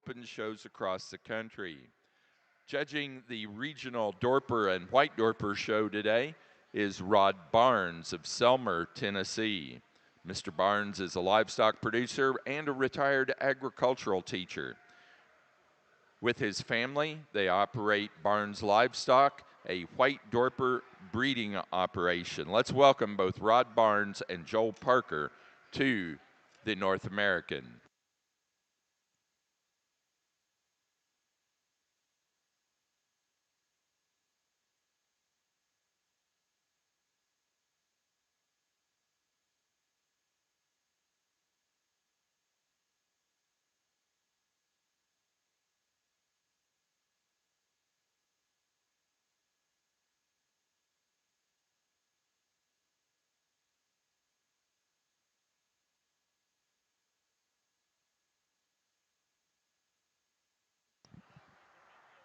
open shows across the country. Judging the regional Dorper and White Dorper show today is Rod Barnes of Selmer, Tennessee. Mr. Barnes is a livestock producer and a retired agricultural teacher. With his family, they operate Barnes Livestock, a White Dorper breeding operation. Let's welcome both Rod Barnes and Joel Parker to the North American.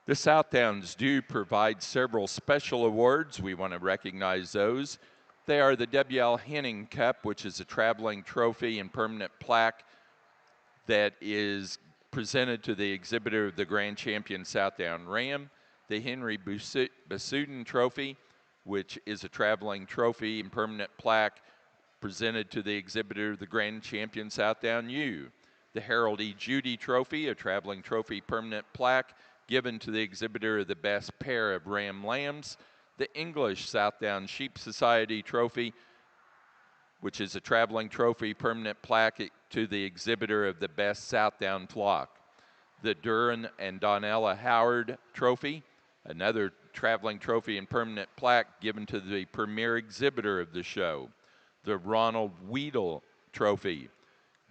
The Southdowns do provide several special awards. We want to recognize those. They are the W.L. Henning Cup, which is a traveling trophy and permanent plaque that is presented to the exhibitor of the Grand Champion Southdown Ram. The Henry Basuden Trophy, which is a traveling trophy and permanent plaque presented to the exhibitor of the Grand Champion Southdown Ewe. The Harold E. Judy Trophy, a traveling trophy permanent plaque given to the exhibitor of the best pair of ram lambs. The English Southdown Sheep Society Trophy, which is a traveling trophy permanent plaque to the exhibitor of the best Southdown flock. The Duran and Donella Howard Trophy, another traveling trophy and permanent plaque given to the premier exhibitor of the show. The Ronald Weedle Trophy,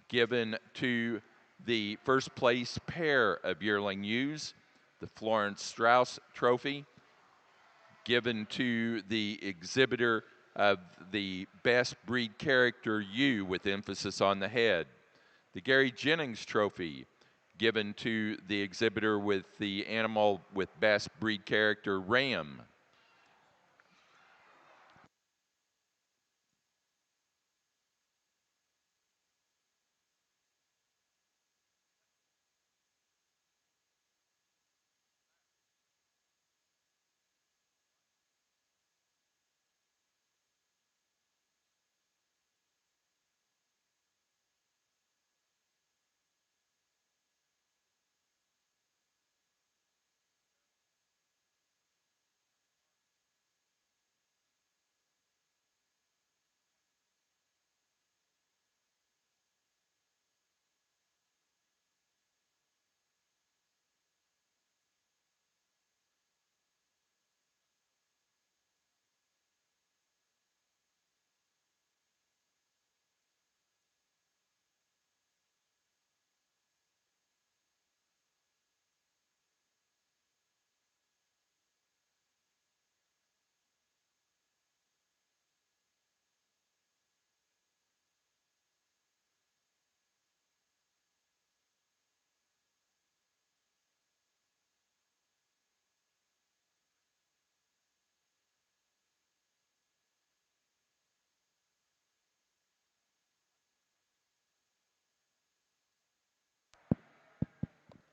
given to the first place pair of yearling ewes. The Florence Strauss Trophy, given to the exhibitor of the best breed character ewe with emphasis on the head. The Gary Jennings Trophy, given to the exhibitor with the animal with best breed character ram.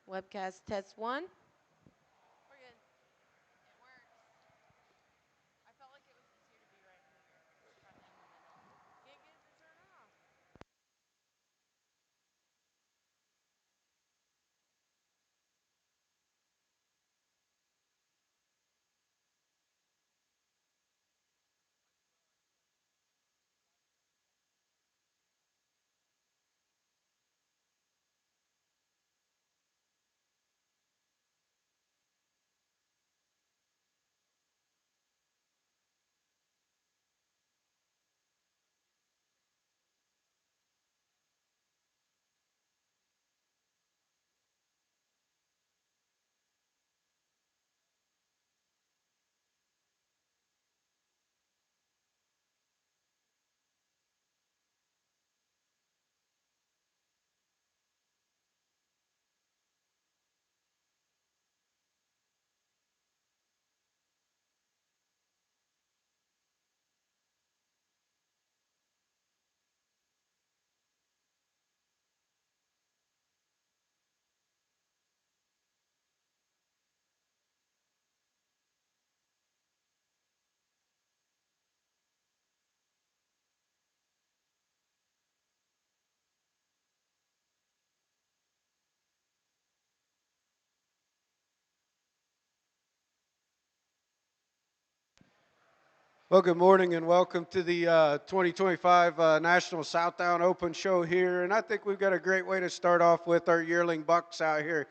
Webcast test one. We're good. It works. I felt like it was easier to be right here, kind of in the middle. Can't get it to turn off. Well, good morning and welcome to the 2025 National Southdown Open Show here. And I think we've got a great way to start off with our yearling bucks out here.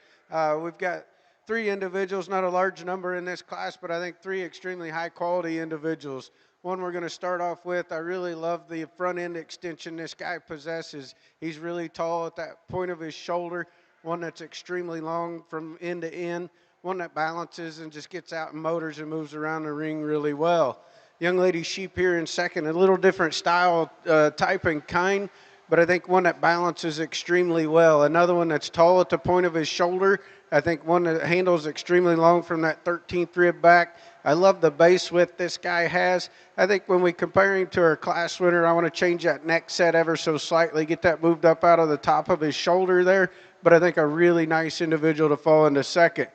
We've got three individuals, not a large number in this class, but I think three extremely high quality individuals. One we're going to start off with, I really love the front end extension this guy possesses. He's really tall at that point of his shoulder, one that's extremely long from end to end, one that balances and just gets out and motors and moves around the ring really well. Young lady sheep here in second, a little different style, type and kind, but I think one that balances extremely well. Another one that's tall at the point of his shoulder. I think one that handles extremely long from that 13th rib back. I love the base width this guy has. I think when we compare him to our class winner, I want to change that neck set ever so slightly, get that moved up out of the top of his shoulder there. But I think a really nice individual to fall into second.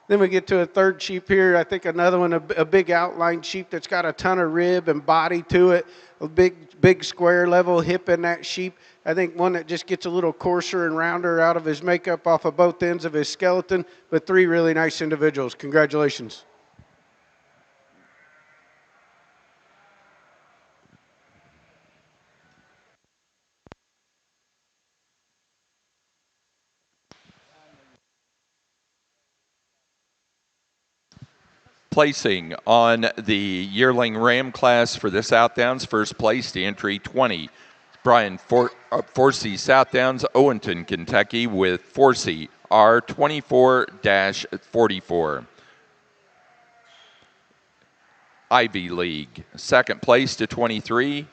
Then we get to a third sheep here. I think another one, a big outline sheep that's got a ton of rib and body to it, a big square level hip in that sheep. I think one that just gets a little coarser and rounder out of his makeup off of both ends of his skeleton, but three really nice individuals. Congratulations. Placing on the yearling ram class for the Southdowns, first place to entry 20. Brian Forsey, Southdowns, Owenton, Kentucky, with Forsey R24 44. Ivy League, second place to 23.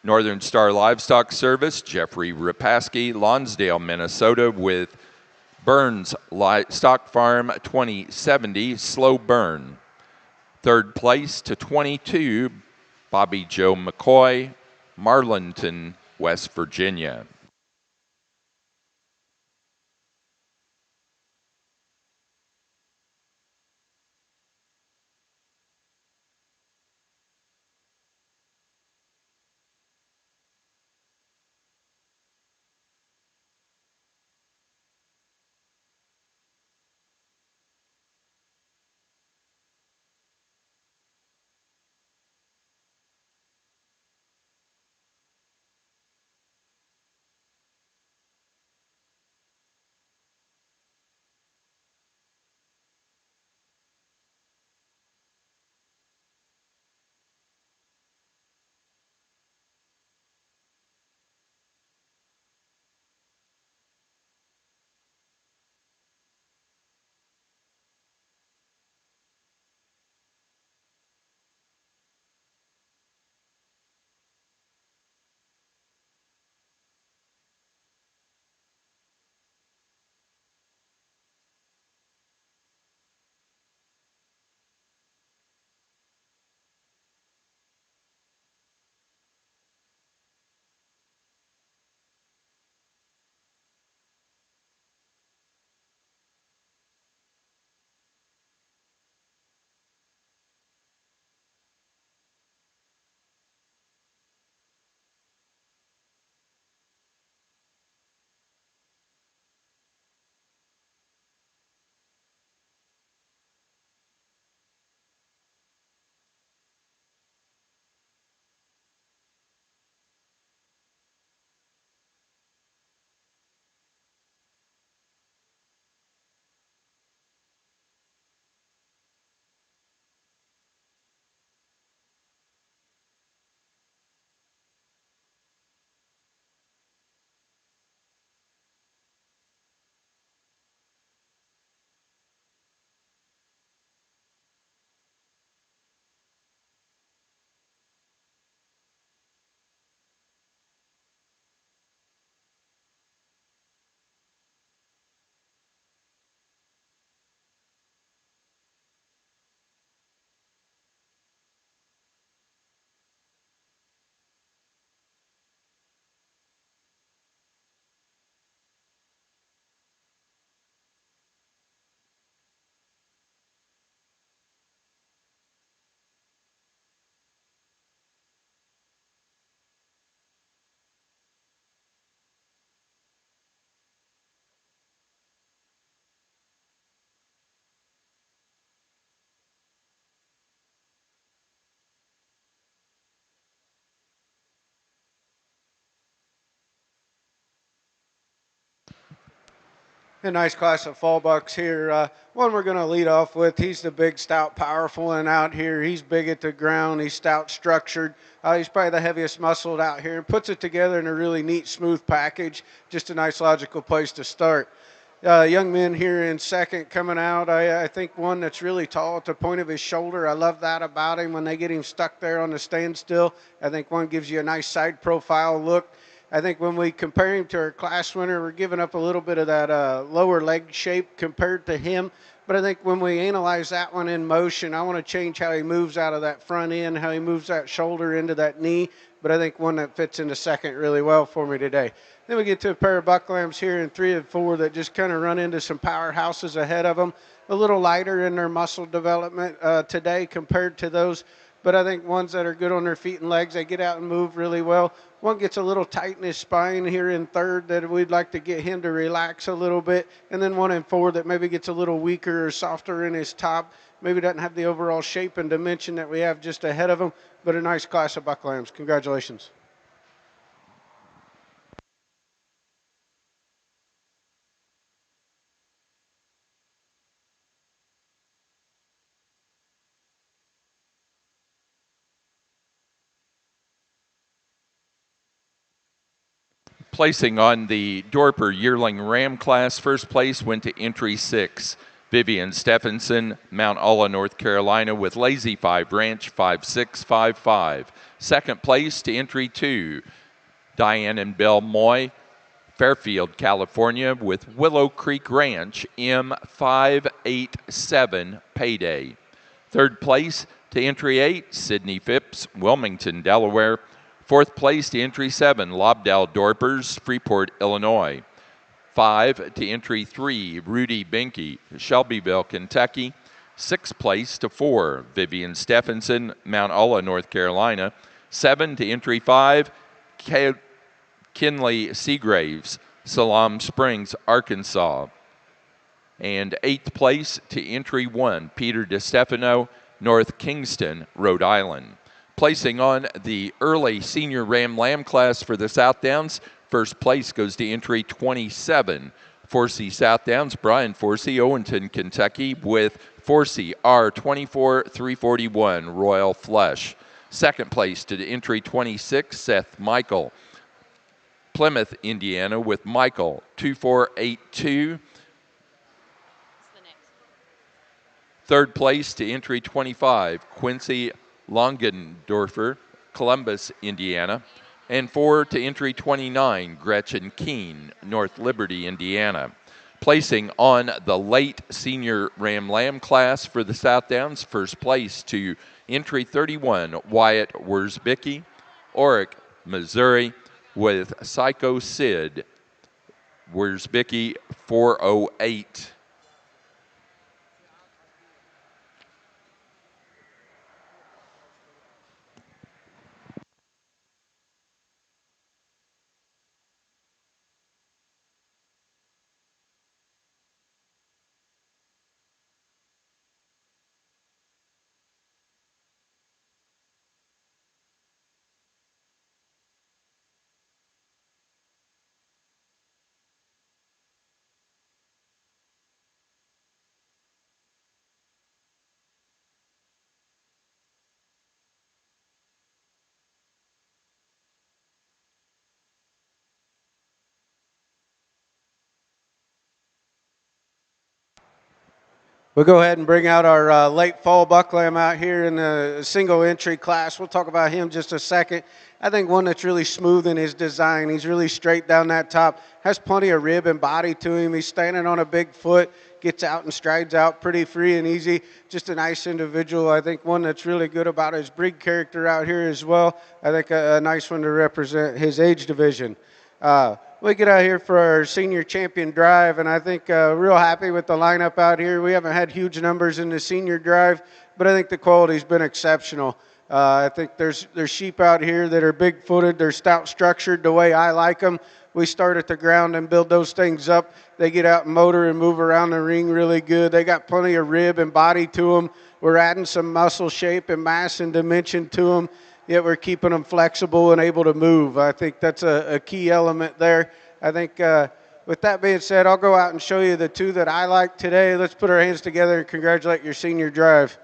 Northern Star Livestock Service, Jeffrey Rapaski, Lonsdale, Minnesota, with Burns Stock Farm 2070, Slow Burn. Third place to 22, Bobby Joe McCoy, Marlinton, West Virginia. A nice class of fall bucks here. One we're going to lead off with. He's the big, stout, powerful one out here. He's big at the ground. He's stout, structured. He's probably the heaviest muscled out here and puts it together in a really neat, smooth package. Just a nice, logical place to start. Young men here in second coming out. I think one that's really tall at the point of his shoulder. I love that about him when they get him stuck there on the standstill. I think one gives you a nice side profile look. I think when we compare him to our class winner, we're giving up a little bit of that lower leg shape compared to him. But I think when we analyze that one in motion, I want to change how he moves out of that front end, how he moves that shoulder into that knee. But I think one that fits into second really well for me today. Then we get to a pair of bucklambs here in 3 and 4 that just kind of run into some powerhouses ahead of them. A little lighter in their muscle development today compared to those. But I think ones that are good on their feet and legs, they get out and move really well. One gets a little tight in his spine here in third that we'd like to get him to relax a little bit. And then 1 and 4 that maybe gets a little weaker or softer in his top. Maybe doesn't have the overall shape and dimension that we have just ahead of him, but a nice class of bucklambs. Congratulations. Placing on the Dorper Yearling Ram class, first place went to entry 6. Vivian Stephenson, Mount Olla, North Carolina, with Lazy 5 Ranch 5655. Second place to entry 2. Diane and Bill Moy, Fairfield, California, with Willow Creek Ranch M587 Payday. Third place to entry 8, Sydney Phipps, Wilmington, Delaware. Fourth place to entry 7, Lobdell Dorpers, Freeport, Illinois. 5 to entry 3, Rudy Binky, Shelbyville, Kentucky. Sixth place to 4, Vivian Stephenson, Mount Olla, North Carolina. 7 to entry 5, Kinley Seagraves, Salam Springs, Arkansas. And 8th place to entry 1, Peter DeStefano, North Kingston, Rhode Island. Placing on the early senior Ram Lamb class for the South Downs, first place goes to entry 27, Forsey South Downs, Brian Forsey, Owenton, Kentucky, with Forsey R24341, Royal Flush. Second place to entry 26, Seth Michael, Plymouth, Indiana, with Michael 2482. Third place to entry 25, Quincy Longendorfer, Columbus, Indiana. And 4 to entry 29, Gretchen Keene, North Liberty, Indiana. Placing on the late senior Ram Lamb class for the South Downs, first place to entry 31, Wyatt Wersbicki, Oric, Missouri, with Psycho Sid, Wersbicki 408. We'll go ahead and bring out our late fall bucklam out here in the single entry class. We'll talk about him just a second. I think one that's really smooth in his design. He's really straight down that top, has plenty of rib and body to him. He's standing on a big foot, gets out and strides out pretty free and easy. Just a nice individual. I think one that's really good about his breed character out here as well. I think a nice one to represent his age division. We get out here for our senior champion drive, and I think real happy with the lineup out here. We haven't had huge numbers in the senior drive, but I think the quality's been exceptional. I think there's sheep out here that are big-footed. They're stout-structured the way I like them. We start at the ground and build those things up. They get out and motor and move around the ring really good. They got plenty of rib and body to them. We're adding some muscle shape and mass and dimension to them. Yet we're keeping them flexible and able to move. I think that's a key element there. I think with that being said, I'll go out and show you the two that I like today. Let's put our hands together and congratulate your senior drive.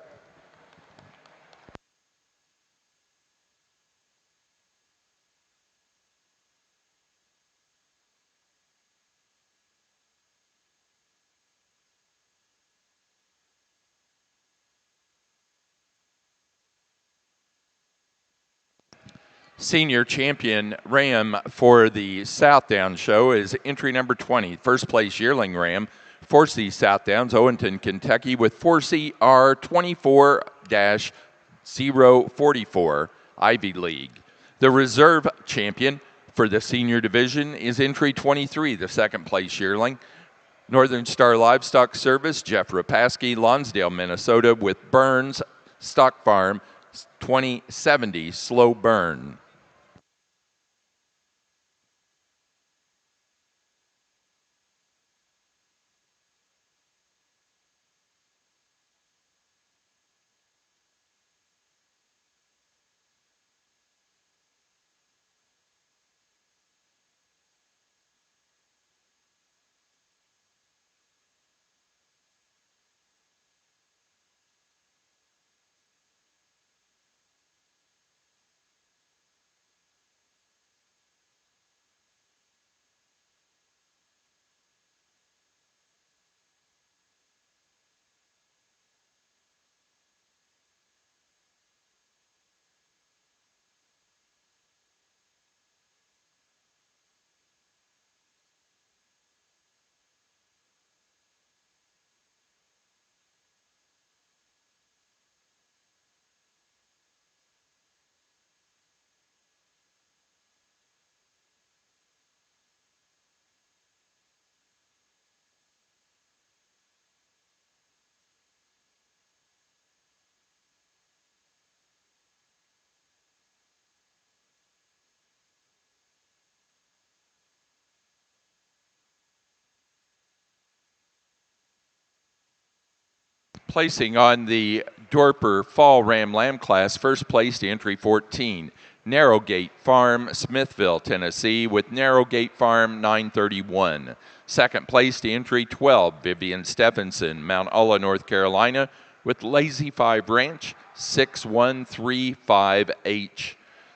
Senior champion ram for the Southdowns show is entry number 20, first place yearling ram, 4C Southdowns, Owenton, Kentucky, with 4C R24 044, Ivy League. The reserve champion for the senior division is entry 23, the second place yearling, Northern Star Livestock Service, Jeff Rapaski, Lonsdale, Minnesota, with Burns Stock Farm 2070 Slow Burn. Placing on the Dorper Fall Ram Lamb class, first place to entry 14, Narrowgate Farm, Smithville, Tennessee, with Narrowgate Farm 931. Second place to entry 12, Vivian Stephenson, Mount Ulla, North Carolina, with Lazy Five Ranch 6135H.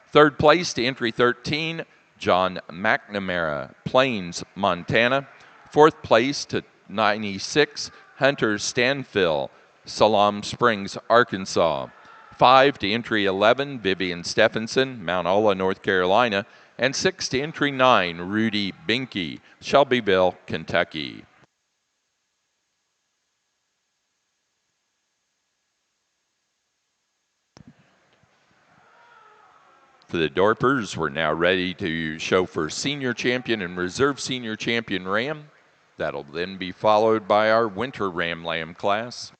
Third place to entry 13, John McNamara, Plains, Montana. Fourth place to 96, Hunter Stanfill, Salam Springs, Arkansas. 5 to entry 11, Vivian Stephenson, Mount Ulla, North Carolina. And 6 to entry 9, Rudy Binky, Shelbyville, Kentucky. For the Dorpers, we're now ready to show for senior champion and reserve senior champion ram. That'll then be followed by our winter ram lamb class.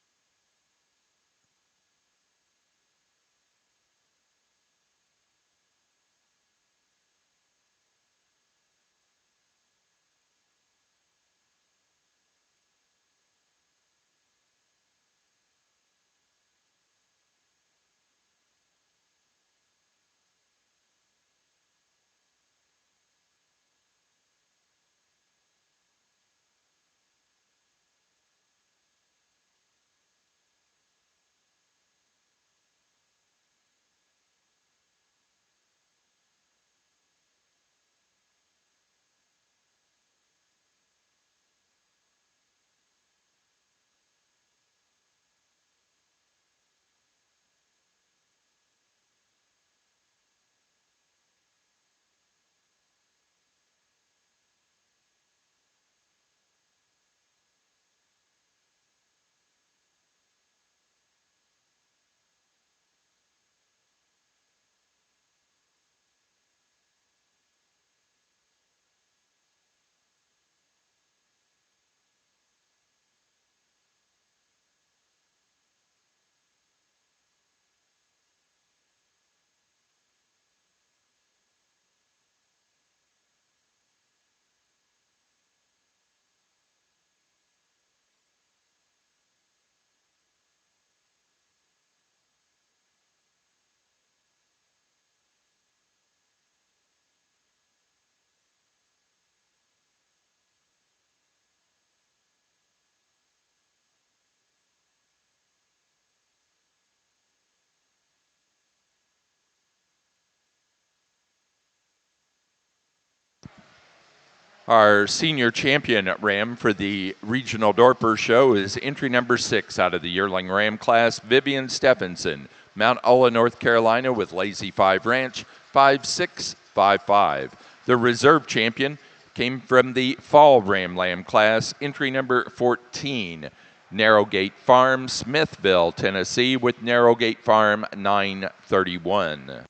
Our senior champion ram for the regional Dorper show is entry number 6 out of the yearling ram class, Vivian Stephenson, Mount Ola, North Carolina, with Lazy 5 Ranch, 5655. The reserve champion came from the fall ram lamb class, entry number 14, Narrowgate Farm, Smithville, Tennessee, with Narrowgate Farm 931.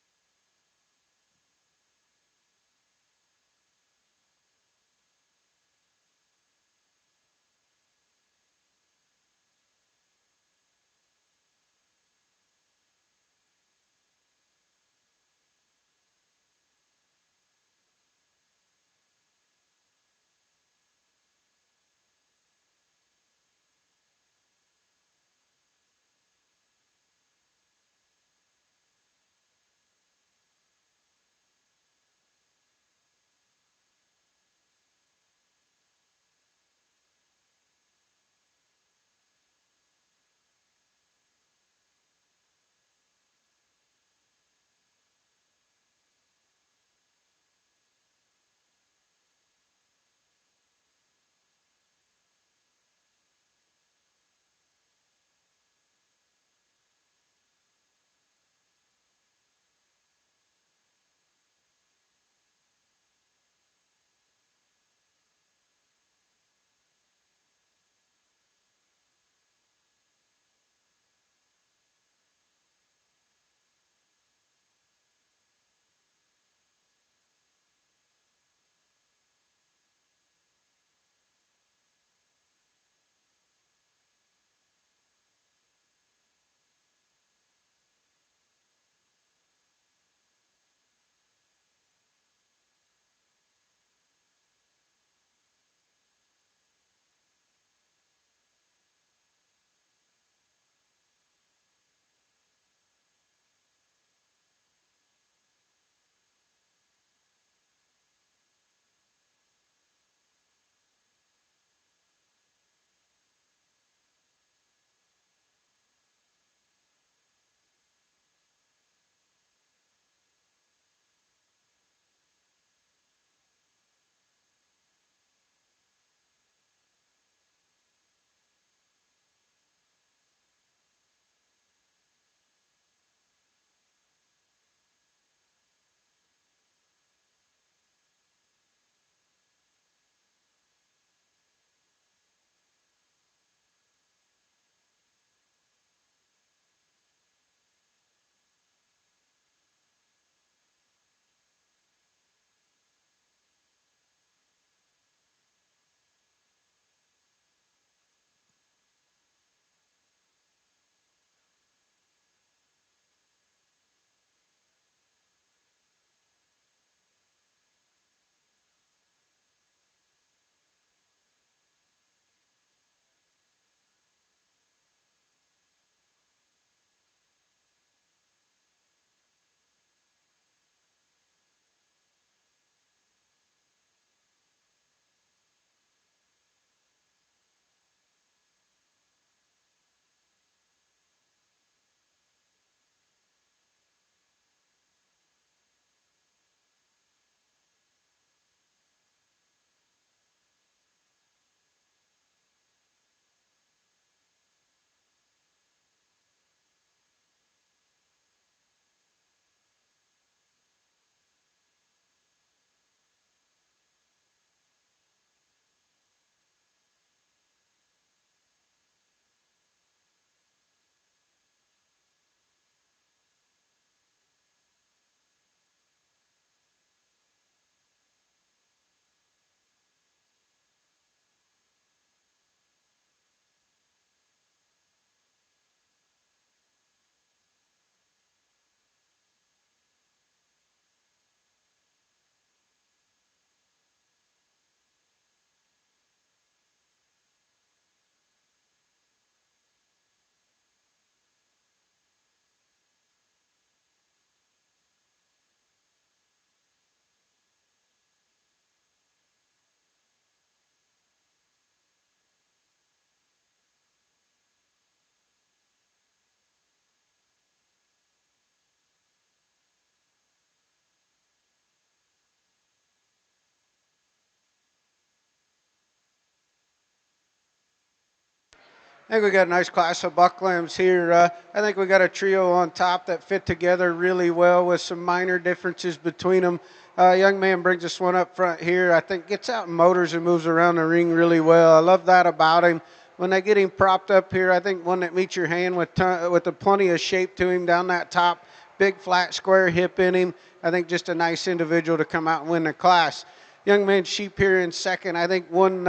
I think we got a nice class of buck lambs here. I think we got a trio on top that fit together really well with some minor differences between them. Young man brings this one up front here. I think gets out and motors and moves around the ring really well. I love that about him. When they get him propped up here, I think one that meets your hand with a plenty of shape to him down that top, big flat square hip in him. I think just a nice individual to come out and win the class. Young man sheep here in second. I think when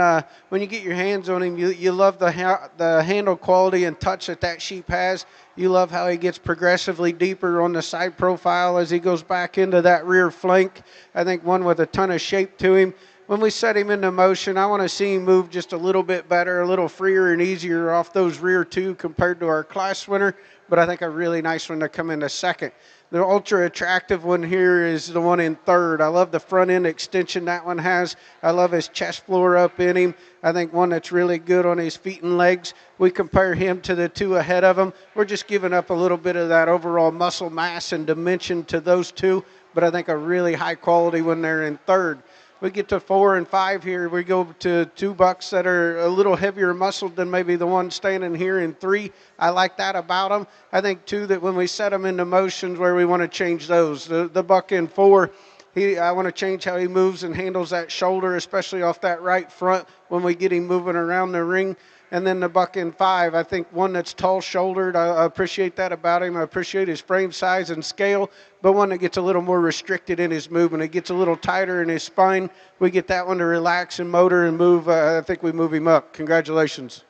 you get your hands on him, you love the handle quality and touch that sheep has. You love how he gets progressively deeper on the side profile as he goes back into that rear flank. I think one with a ton of shape to him. When we set him into motion, I want to see him move just a little bit better, a little freer and easier off those rear two compared to our class winner. But I think a really nice one to come into second. The ultra attractive one here is the one in third. I love the front end extension that one has. I love his chest floor up in him. I think one that's really good on his feet and legs. We compare him to the two ahead of him. We're just giving up a little bit of that overall muscle mass and dimension to those two, but I think a really high quality when they're in third. We get to 4 and 5 here. We go to two bucks that are a little heavier muscled than maybe the one standing here in 3. I like that about them. I think, too, that when we set them into motions where we want to change those. The buck in 4, I want to change how he moves and handles that shoulder, especially off that right front when we get him moving around the ring. And then the buck in 5, I think one that's tall-shouldered. I appreciate that about him. I appreciate his frame size and scale, but one that gets a little more restricted in his movement. It gets a little tighter in his spine. We get that one to relax and motor and move. I think we move him up. Congratulations.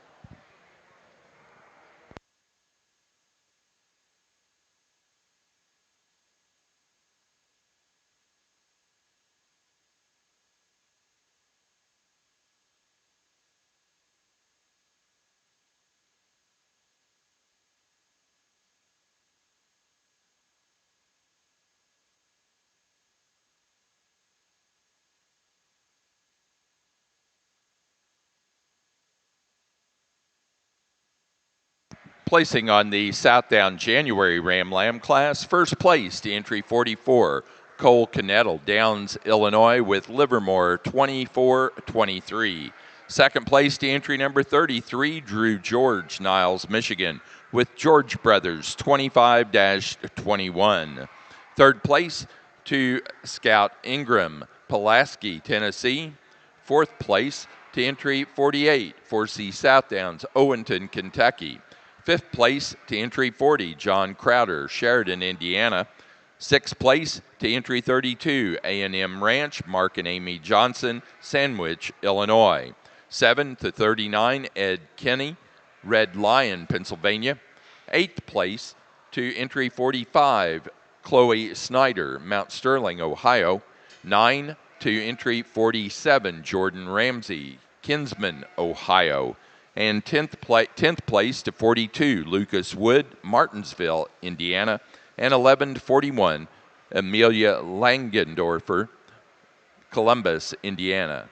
Placing on the Southdown January Ram Lamb class, first place to entry 44, Cole Cannettle, Downs, Illinois, with Livermore 24-23. Second place to entry number 33, Drew George, Niles, Michigan, with George Brothers 25-21. Third place to Scout Ingram, Pulaski, Tennessee. Fourth place to entry 48, 4C Southdowns, Owenton, Kentucky. Fifth place to entry 40, John Crowder, Sheridan, Indiana. Sixth place to entry 32, A&M Ranch, Mark and Amy Johnson, Sandwich, Illinois. 7 to 39, Ed Kenny, Red Lion, Pennsylvania. Eighth place to entry 45, Chloe Snyder, Mount Sterling, Ohio. 9 to entry 47, Jordan Ramsey, Kinsman, Ohio. And 10th place to 42, Lucas Wood, Martinsville, Indiana. And 11 to 41, Amelia Langendorfer, Columbus, Indiana.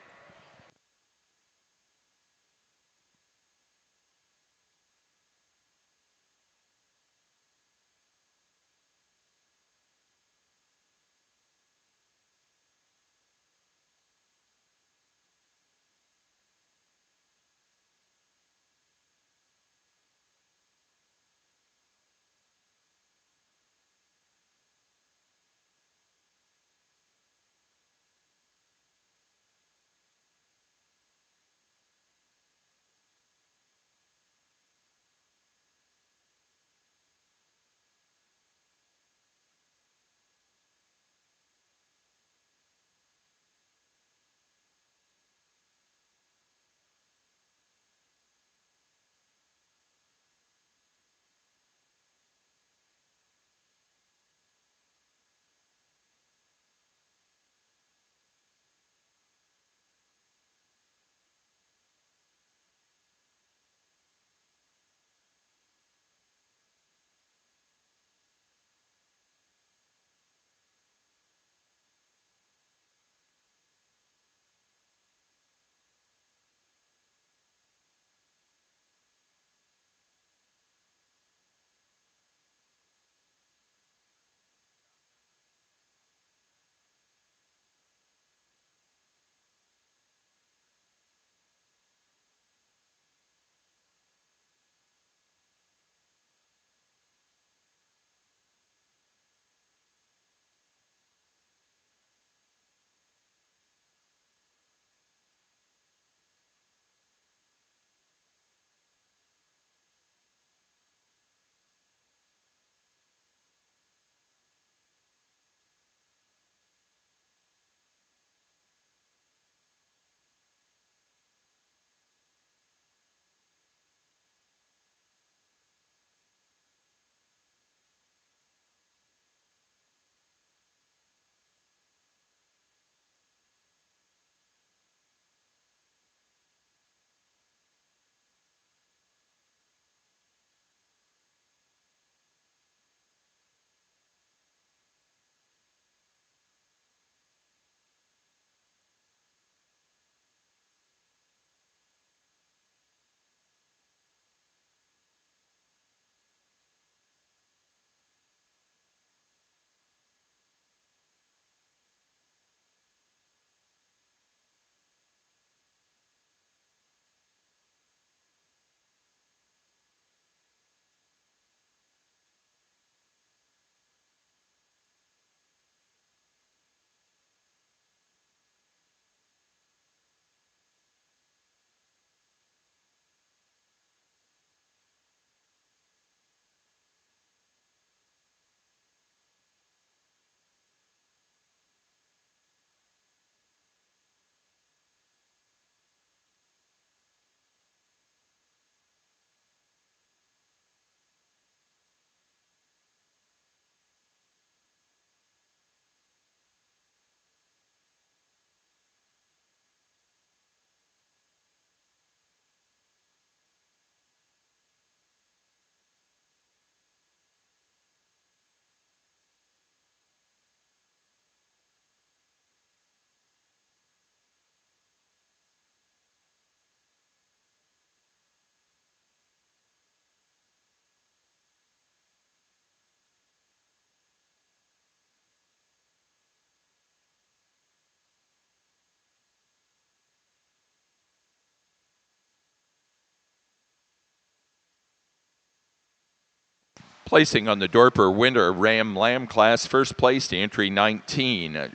Placing on the Dorper Winter Ram Lamb class, first place to entry 19,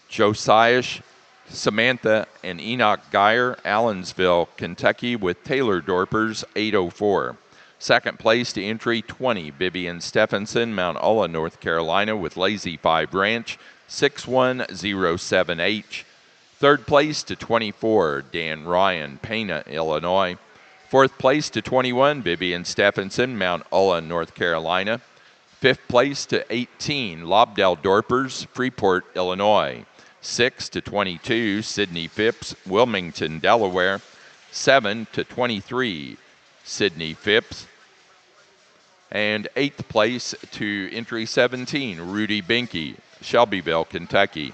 Josiah, Samantha, and Enoch Geyer, Allensville, Kentucky, with Taylor Dorpers 804. Second place to entry 20, Vivian Stephenson, Mount Ulla, North Carolina, with Lazy 5 Ranch 6107H. Third place to 24, Dan Ryan, Pana, Illinois. Fourth place to 21, Vivian Stephenson, Mount Ulla, North Carolina. Fifth place to 18, Lobdell Dorpers, Freeport, Illinois. 6 to 22, Sydney Phipps, Wilmington, Delaware. 7 to 23, Sydney Phipps. And 8th place to entry 17, Rudy Binky, Shelbyville, Kentucky.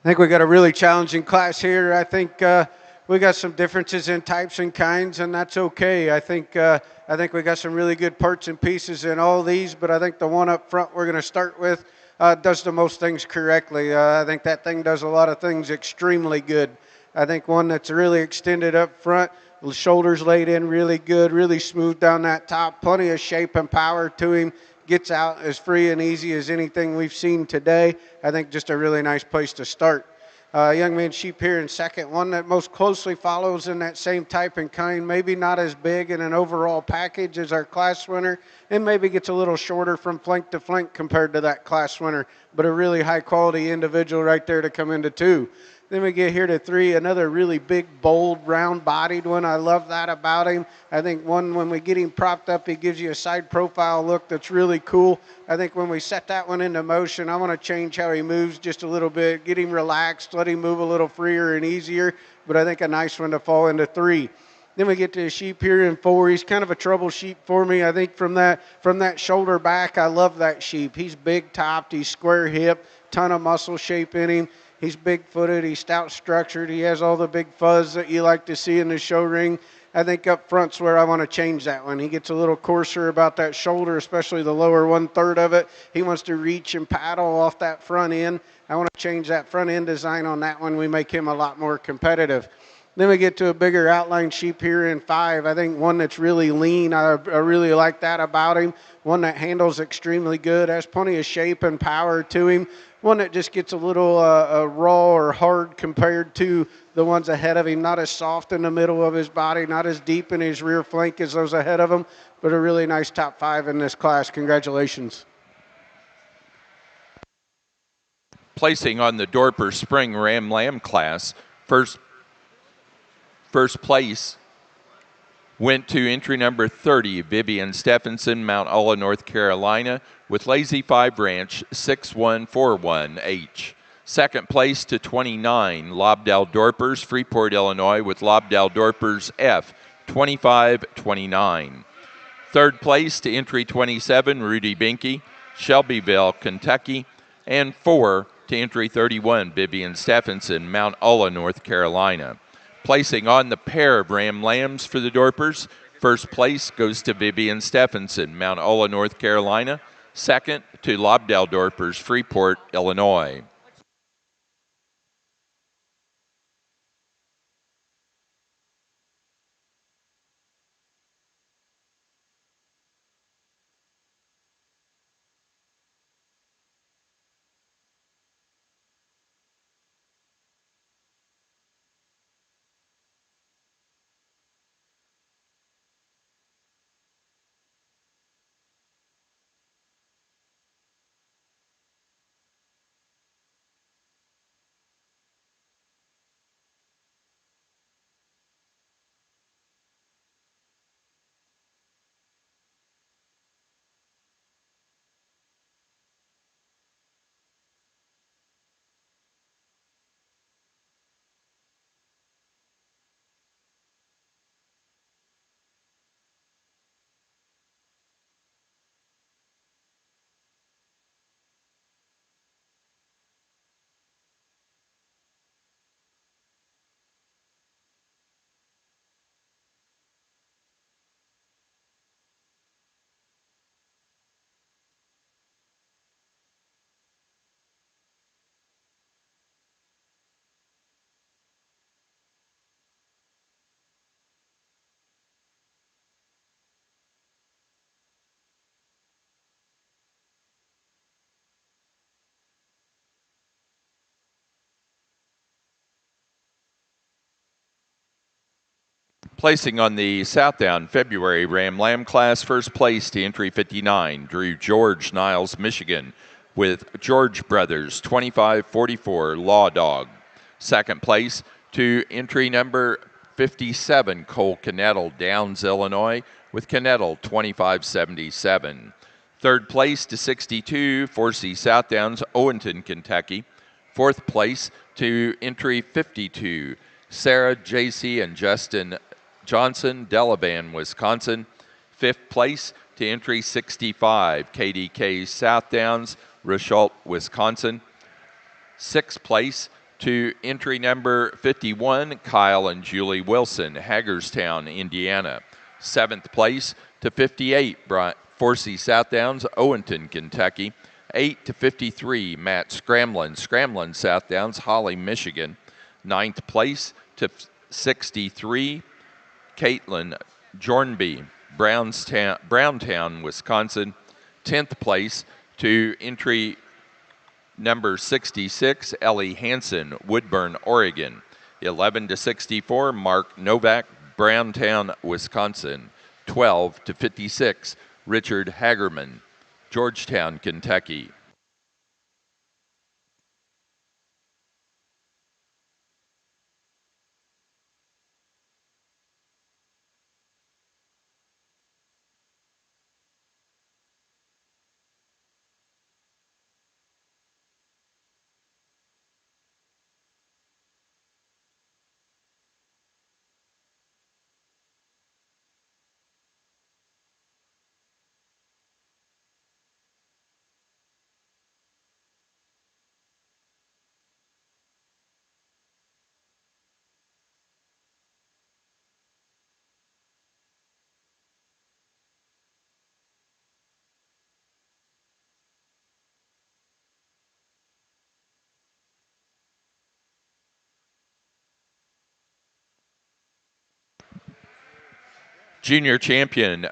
I think we got a really challenging class here. I think we got some differences in types and kinds, and that's okay. I think we got some really good parts and pieces in all these, but I think the one up front we're going to start with does the most things correctly. I think that thing does a lot of things extremely good. I think one that's really extended up front, the shoulders laid in really good, really smooth down that top, plenty of shape and power to him. Gets out as free and easy as anything we've seen today. I think just a really nice place to start. Young man sheep here in second, one that most closely follows in that same type and kind, maybe not as big in an overall package as our class winner, and maybe gets a little shorter from flank to flank compared to that class winner, but a really high quality individual right there to come into two. Then we get here to three, another really big, bold, round-bodied one. I love that about him. I think one, when we get him propped up, he gives you a side profile look that's really cool. I think when we set that one into motion, I want to change how he moves just a little bit, get him relaxed, let him move a little freer and easier, but I think a nice one to fall into three. Then we get to a sheep here in four. He's kind of a trouble sheep for me. I think from that shoulder back, I love that sheep. He's big-topped, he's square-hipped, ton of muscle shape in him. He's big-footed, he's stout-structured, he has all the big fuzz that you like to see in the show ring. I think up front's where I want to change that one. He gets a little coarser about that shoulder, especially the lower 1/3 of it. He wants to reach and paddle off that front end. I want to change that front end design on that one. We make him a lot more competitive. Then we get to a bigger outline sheep here in five. I think one that's really lean. I really like that about him. One that handles extremely good, has plenty of shape and power to him. One that just gets a little raw or hard compared to the ones ahead of him. Not as soft in the middle of his body, not as deep in his rear flank as those ahead of him, but a really nice top five in this class. Congratulations. Placing on the Dorper Spring Ram Lamb class, first place went to entry number 30, Vivian Stephenson, Mount Olla, North Carolina, with Lazy 5 Ranch 6141H. Second place to 29, Lobdell Dorpers, Freeport, Illinois, with Lobdell Dorpers F 2529. Third place to entry 27, Rudy Binky, Shelbyville, Kentucky, and 4 to entry 31, Vivian Stephenson, Mount Olla, North Carolina. Placing on the pair of Ram Lambs for the Dorpers, first place goes to Vivian Stephenson, Mount Olla, North Carolina. Second to Lobdell Dorpers, Freeport, Illinois. Placing on the Southdown February Ram Lamb class, first place to entry 59, Drew George, Niles, Michigan, with George Brothers 2544 Law Dog. Second place to entry number 57, Cole Knettle, Downs, Illinois, with Knettle 2577. Third place to 62, Forsey Southdowns, Owenton, Kentucky. Fourth place to entry 52, Sarah, JC, and Justin Johnson, Delavan, Wisconsin. Fifth place to entry 65, KDK Southdowns, Richalt, Wisconsin. Sixth place To entry number 51, Kyle and Julie Wilson, Hagerstown, Indiana. 7th place to 58, Forsey Southdowns, Owenton, Kentucky. 8 to 53, Matt Scramlin, Scramlin Southdowns, Holly, Michigan. 9th place to 63, Caitlin Jornby, Browntown, Wisconsin. 10th place to entry number 66, Ellie Hansen, Woodburn, Oregon. 11 to 64, Mark Novak, Browntown, Wisconsin. 12 to 56, Richard Hagerman, Georgetown, Kentucky. Junior champion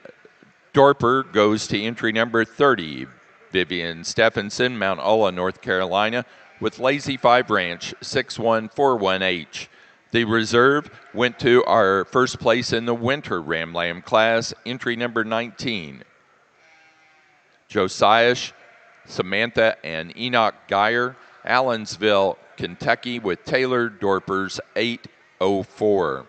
Dorper goes to entry number 30, Vivian Stephenson, Mount Ulla, North Carolina, with Lazy 5 Ranch 6141H. The reserve went to our first place in the winter Ram Lamb class, entry number 19. Josiah, Samantha, and Enoch Geyer, Allensville, Kentucky, with Taylor Dorpers 804.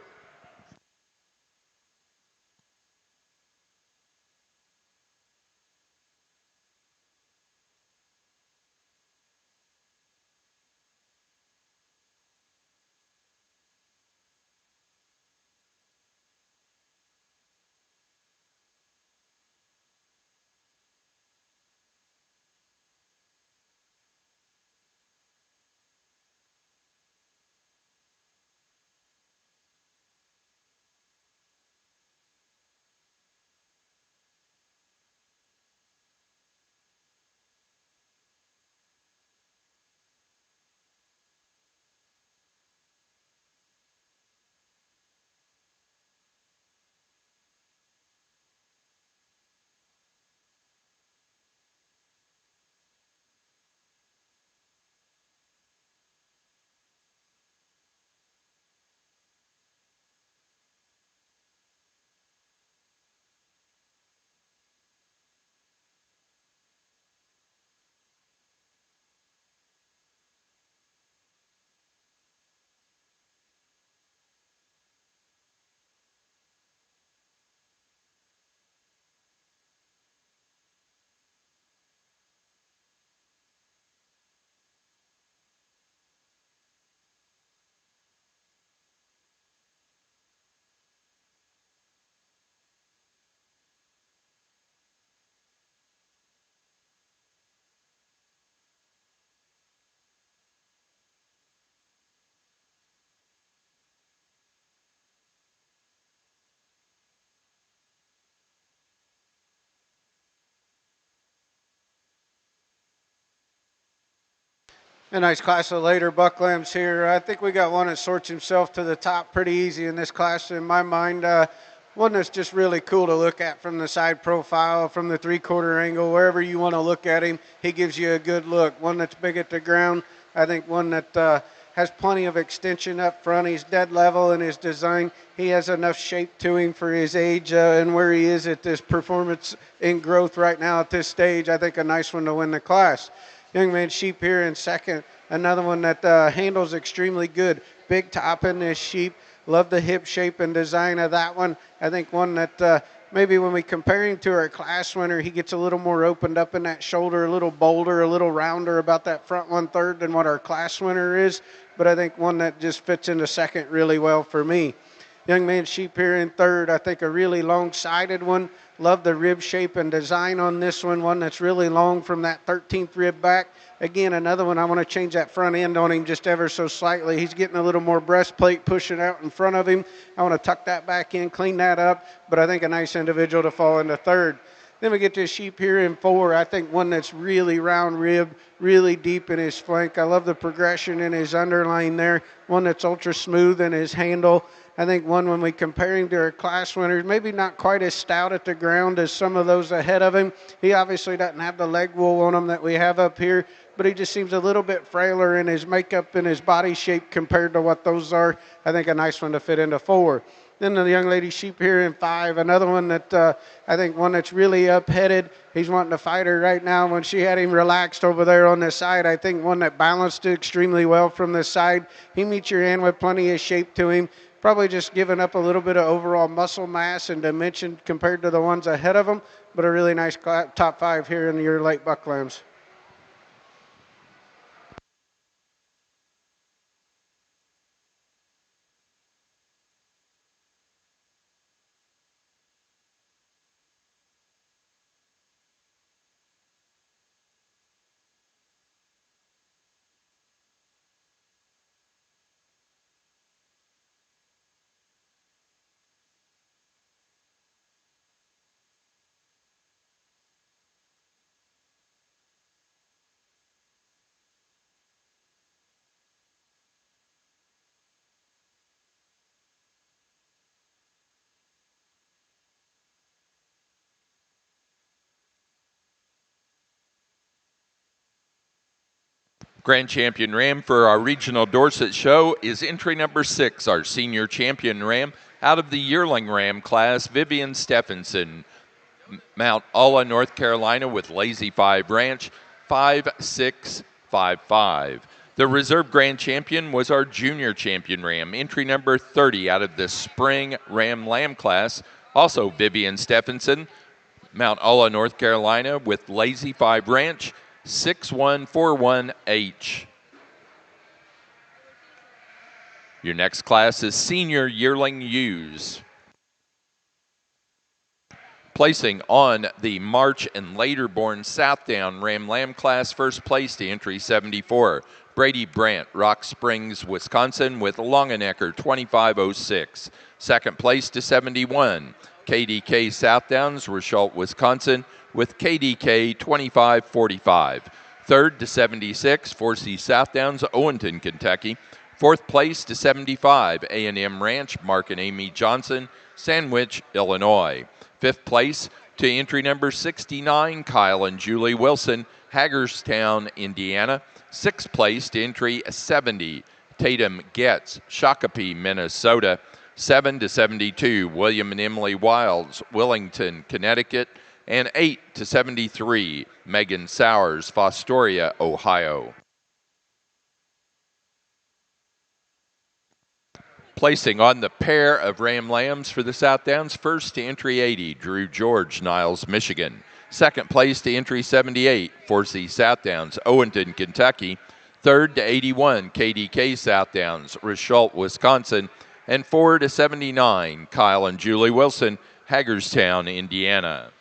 A nice class of later buck lambs here. I think we got one that sorts himself to the top pretty easy in this class in my mind. One that's just really cool to look at from the side profile, from the three-quarter angle, wherever you want to look at him, he gives you a good look. One that's big at the ground. I think one that has plenty of extension up front. He's dead level in his design. He has enough shape to him for his age and where he is at this performance in growth right now at this stage. I think a nice one to win the class. Young Man Sheep here in second. Another one that handles extremely good. Big top in this sheep. Love the hip shape and design of that one. I think one that maybe when we compare him to our class winner, he gets a little more opened up in that shoulder, a little bolder, a little rounder about that front 1/3 than what our class winner is. But I think one that just fits into second really well for me. Young Man Sheep here in third. I think a really long-sided one. Love the rib shape and design on this one that's really long from that 13th rib back. Again, another one, I want to change that front end on him just ever so slightly. He's getting a little more breastplate pushing out in front of him. I want to tuck that back in, clean that up, but I think a nice individual to fall into third. Then we get this sheep here in 4. I think one that's really round rib, really deep in his flank. I love the progression in his underline there. One that's ultra smooth in his handle. I think one, when we compare him to our class winners, maybe not quite as stout at the ground as some of those ahead of him. He obviously doesn't have the leg wool on him that we have up here, but he just seems a little bit frailer in his makeup and his body shape compared to what those are. I think a nice one to fit into 4. Then the young lady sheep here in 5, another one that I think one that's really up-headed. He's wanting to fight her right now. When she had him relaxed over there on the side, I think one that balanced it extremely well from the side. He meets your hand with plenty of shape to him. Probably just giving up a little bit of overall muscle mass and dimension compared to the ones ahead of him, but a really nice top 5 here in your late bucklands. Grand Champion Ram for our regional Dorset show is entry number 6, our senior champion ram, out of the yearling ram class, Vivian Stephenson, Mount Olla, North Carolina, with Lazy 5 Ranch, 5655. The reserve grand champion was our junior champion ram, entry number 30 out of the spring ram lamb class, also Vivian Stephenson, Mount Olla, North Carolina, with Lazy 5 Ranch, 6141H. Your next class is senior yearling ewes. Placing on the March and later born Southdown Ram Lamb class, first place to entry 74. Brady Brandt, Rock Springs, Wisconsin, with Longenecker 2506. Second place to 71. KDK Southdowns, Richalt, Wisconsin, with KDK 2545. Third to 76, 4C Southdowns, Owenton, Kentucky. Fourth place to 75, A&M Ranch, Mark and Amy Johnson, Sandwich, Illinois. Fifth place to entry number 69, Kyle and Julie Wilson, Hagerstown, Indiana. Sixth place to entry 70, Tatum Getz, Shakopee, Minnesota. 7 to 72, William and Emily Wilds, Willington, Connecticut. And 8 to 73, Megan Sowers, Fostoria, Ohio. Placing on the pair of ram lambs for the Southdowns, first to entry 80, Drew George, Niles, Michigan. Second place to entry 78, 4C Southdowns, Owenton, Kentucky. Third to 81, KDK Southdowns, Richalt, Wisconsin. And 4 to 79, Kyle and Julie Wilson, Hagerstown, Indiana.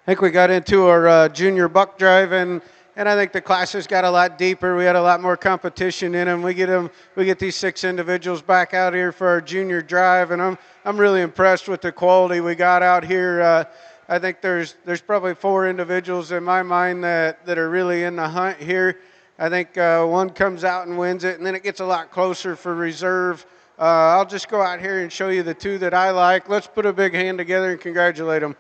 think we got into our junior buck drive, and I think the classes got a lot deeper. We had a lot more competition in them. We get these 6 individuals back out here for our junior drive, and I'm really impressed with the quality we got out here. I think there's probably 4 individuals in my mind that are really in the hunt here. I think one comes out and wins it, and then it gets a lot closer for reserve. I'll just go out here and show you the 2 that I like. Let's put a big hand together and congratulate them.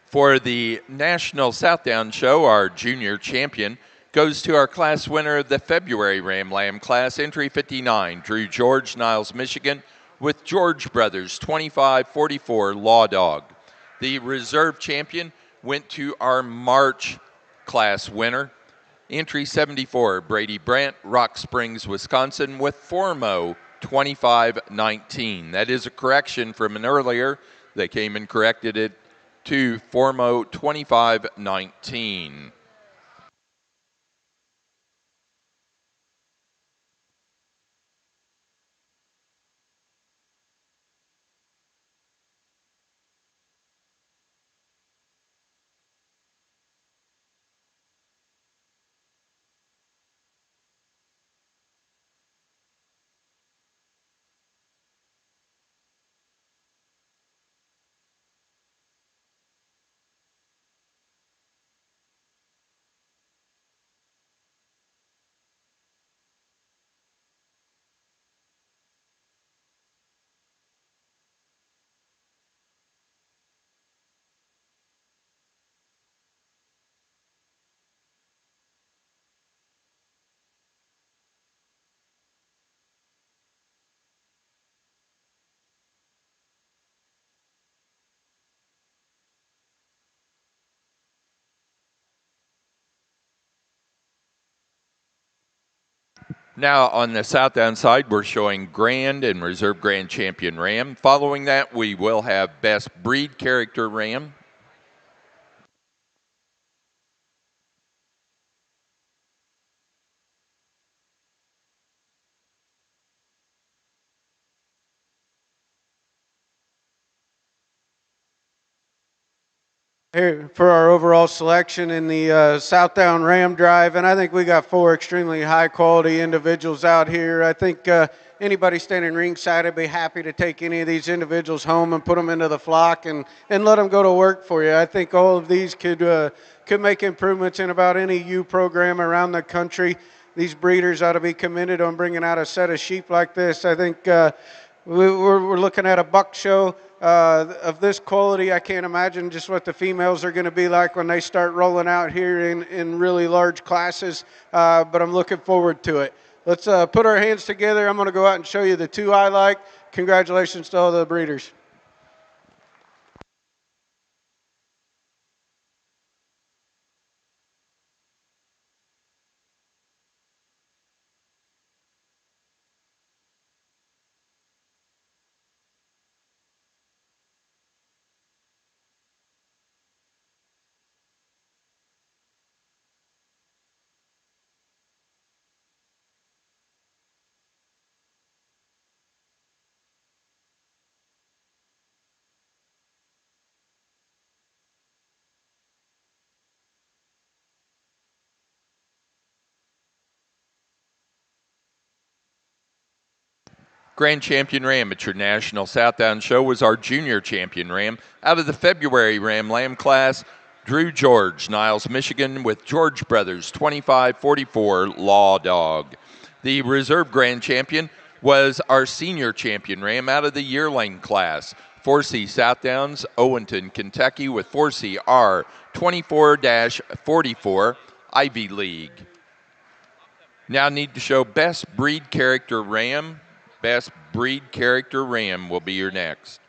For the National Southdown Show, our junior champion goes to our class winner of the February Ram Lamb class, entry 59, Drew George, Niles, Michigan, with George Brothers 2544 Law Dog. The reserve champion went to our March class winner, entry 74, Brady Brandt, Rock Springs, Wisconsin, with Formo 2519. That is a correction from an earlier. They came and corrected it to Formo 2519. Now on the Southdown side, we're showing Grand and Reserve Grand Champion Ram. Following that, we will have Best Breed Character Ram. Here for our overall selection in the Southdown Ram Drive, and I think we got 4 extremely high quality individuals out here. I think anybody standing ringside would be happy to take any of these individuals home and put them into the flock and let them go to work for you. I think all of these could make improvements in about any U program around the country. These breeders ought to be commended on bringing out a set of sheep like this. I think we're looking at a buck show of this quality. I can't imagine just what the females are going to be like when they start rolling out here in really large classes, but I'm looking forward to it. Let's put our hands together. I'm going to go out and show you the 2 I like. Congratulations to all the breeders. Grand Champion Ram at your National Southdown Show was our Junior Champion Ram. Out of the February Ram Lamb class, Drew George, Niles, Michigan, with George Brothers, 2544 Law Dog. The Reserve Grand Champion was our Senior Champion Ram out of the yearling class. 4C Southdowns, Owenton, Kentucky, with 4C R 24-44 Ivy League. Now need to show Best Breed Character Ram. Best Breed Character Ram will be your next.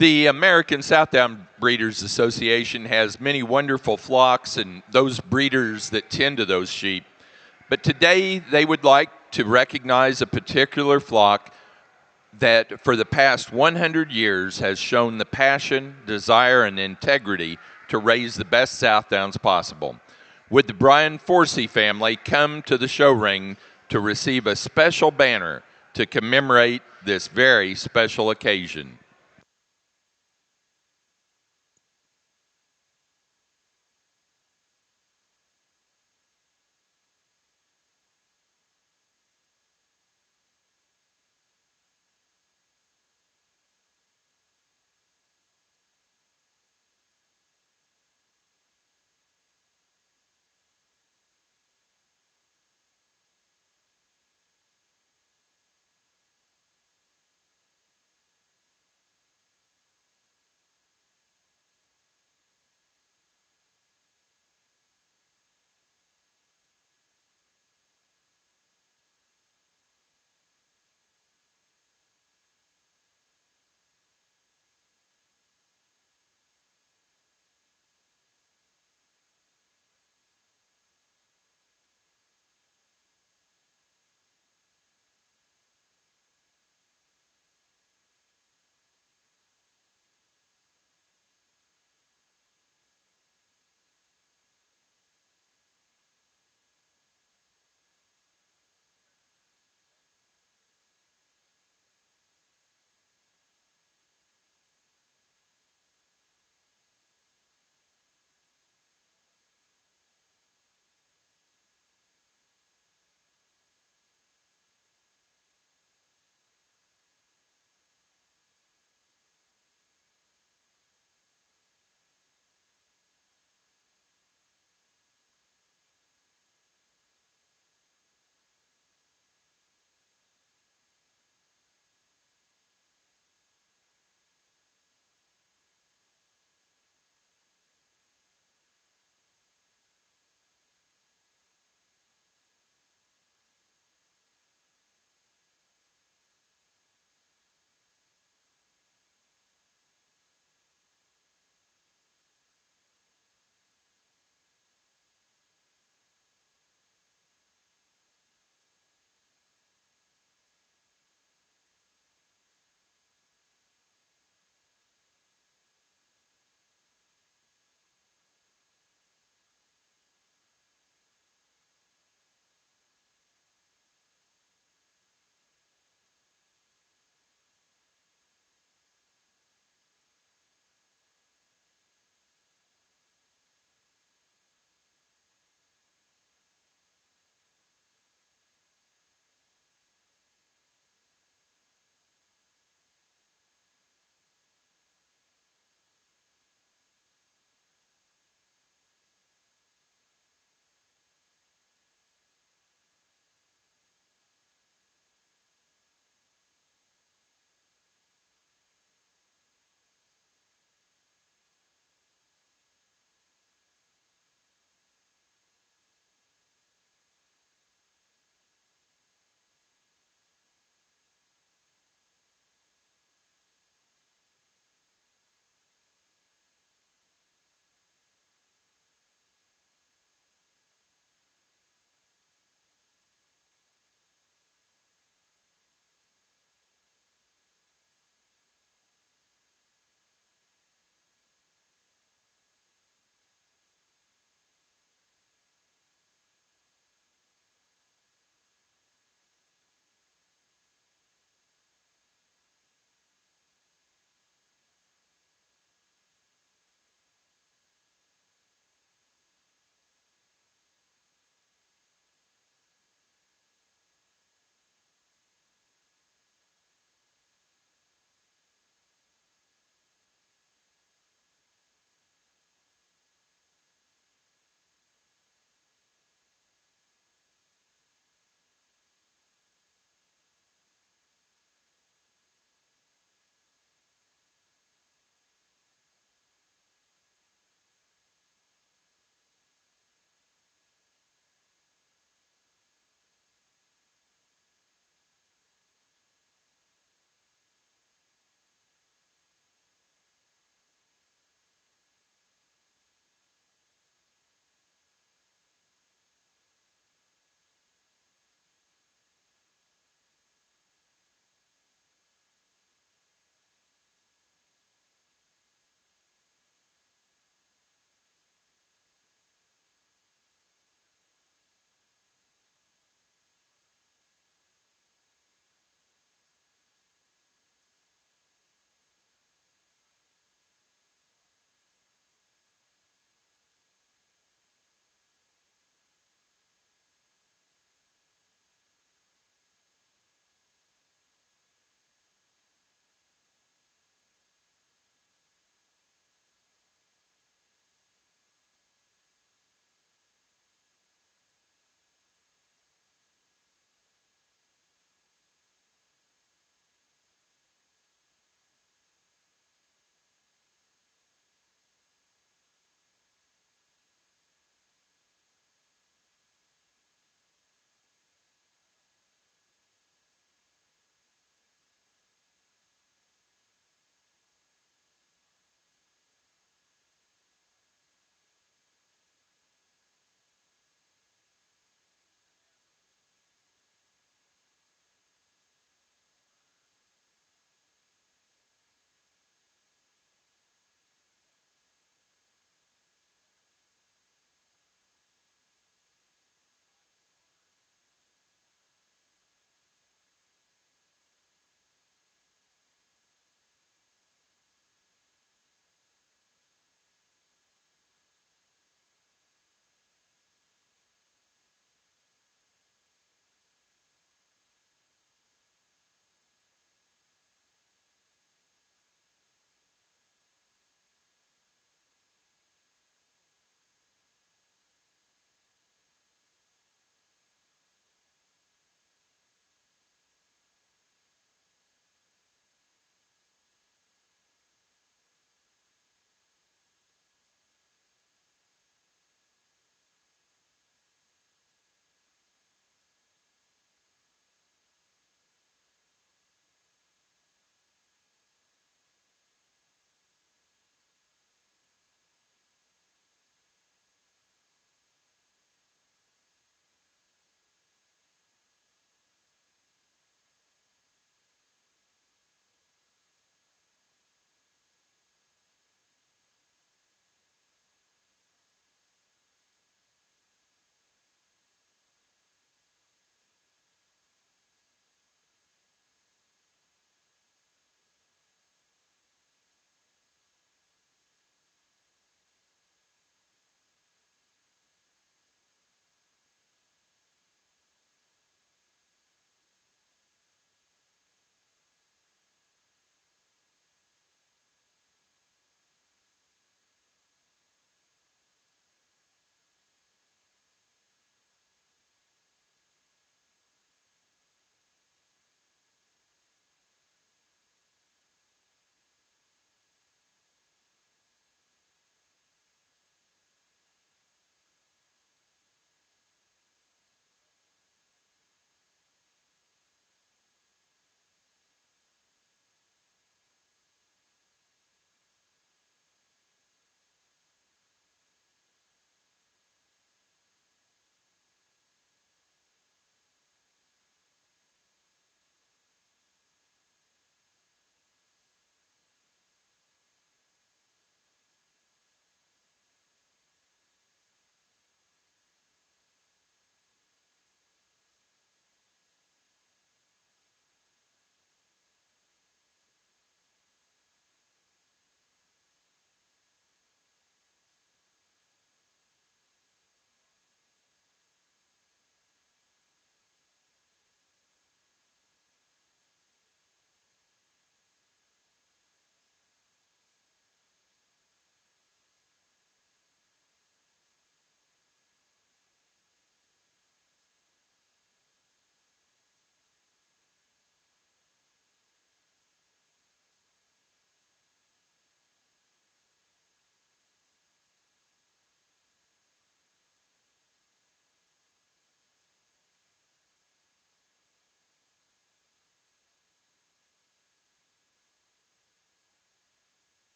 The American Southdown Breeders Association has many wonderful flocks and those breeders that tend to those sheep. But today they would like to recognize a particular flock that for the past 100 years has shown the passion, desire, and integrity to raise the best Southdowns possible. Would the Brian Forsey family come to the show ring to receive a special banner to commemorate this very special occasion?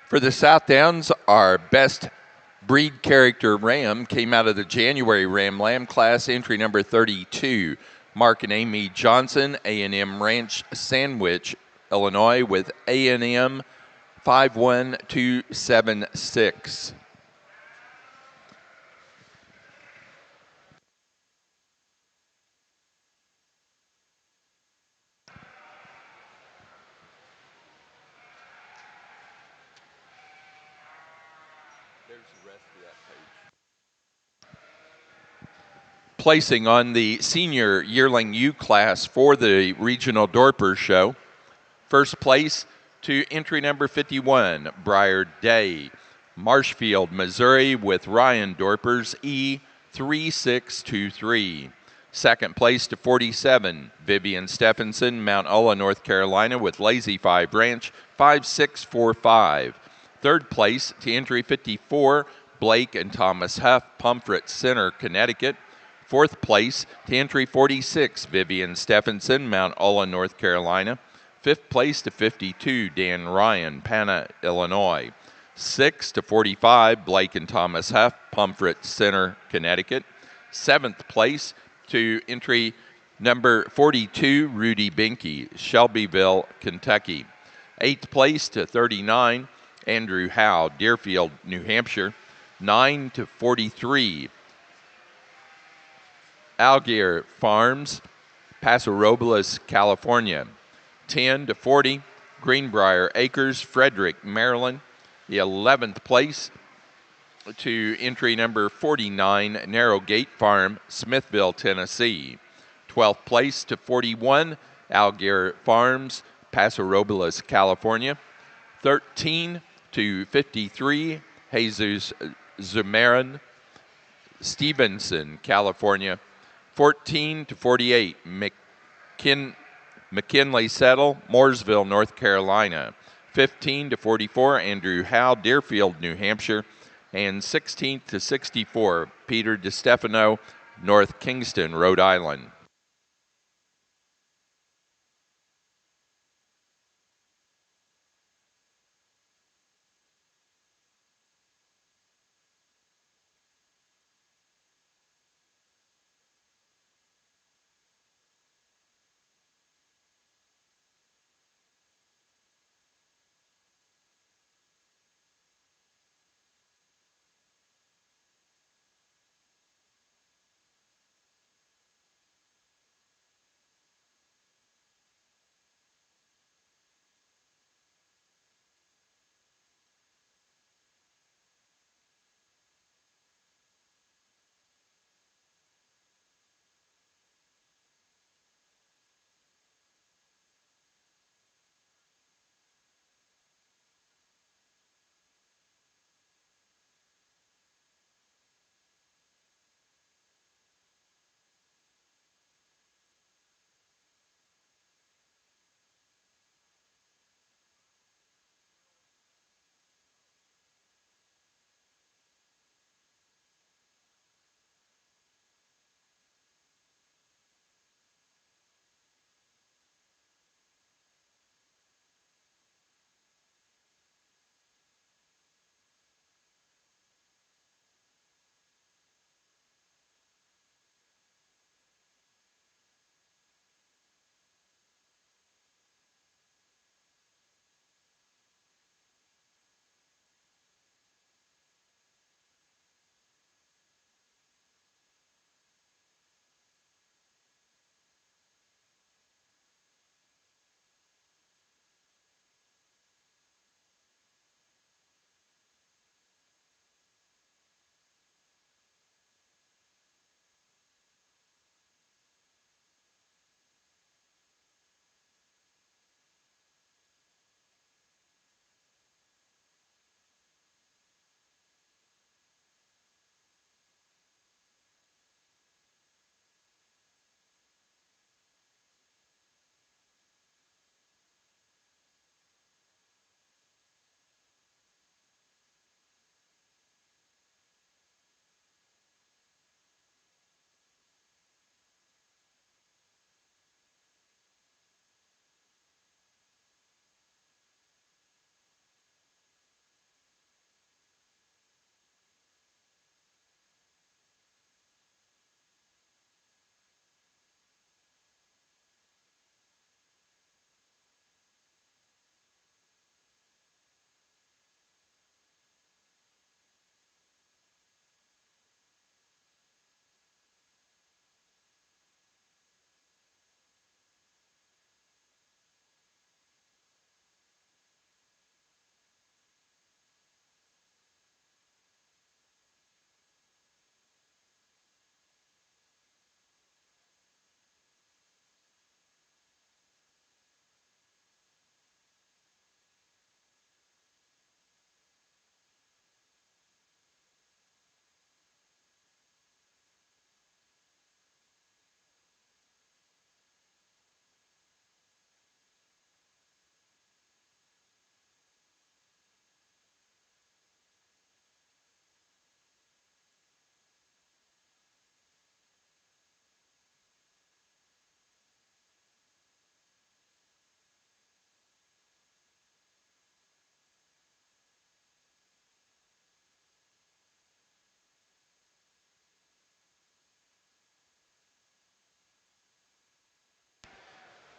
For the South Downs, our best breed character ram came out of the January Ram Lamb class, entry number 32. Mark and Amy Johnson, A&M Ranch Sandwich, Illinois, with A&M 51276. Placing on the senior yearling U class for the Regional Dorper Show. First place to entry number 51, Briar Day, Marshfield, Missouri, with Ryan Dorpers, E3623. Second place to 47, Vivian Stephenson, Mount Ulla, North Carolina, with Lazy 5 Ranch, 5645. Third place to entry 54, Blake and Thomas Huff, Pomfret Center, Connecticut. Fourth place to entry 46, Vivian Stephenson, Mount Ulla, North Carolina. Fifth place to 52, Dan Ryan, Pana, Illinois. Sixth to 45, Blake and Thomas Huff, Pomfret Center, Connecticut. Seventh place to entry number 42, Rudy Binky, Shelbyville, Kentucky. Eighth place to 39, Andrew Howe, Deerfield, New Hampshire. 9 to 43, Algier Farms, Paso Robles, California. 10 to 40, Greenbrier Acres, Frederick, Maryland. The 11th place to entry number 49, Narrow Gate Farm, Smithville, Tennessee. 12th place to 41, Algier Farms, Paso Robles, California. 13 to 53, Jesus Zumarin, Stevenson, California. 14 to 48, McKinley Settle, Mooresville, North Carolina. 15 to 44, Andrew Howe, Deerfield, New Hampshire. And 16 to 64, Peter DeStefano, North Kingston, Rhode Island.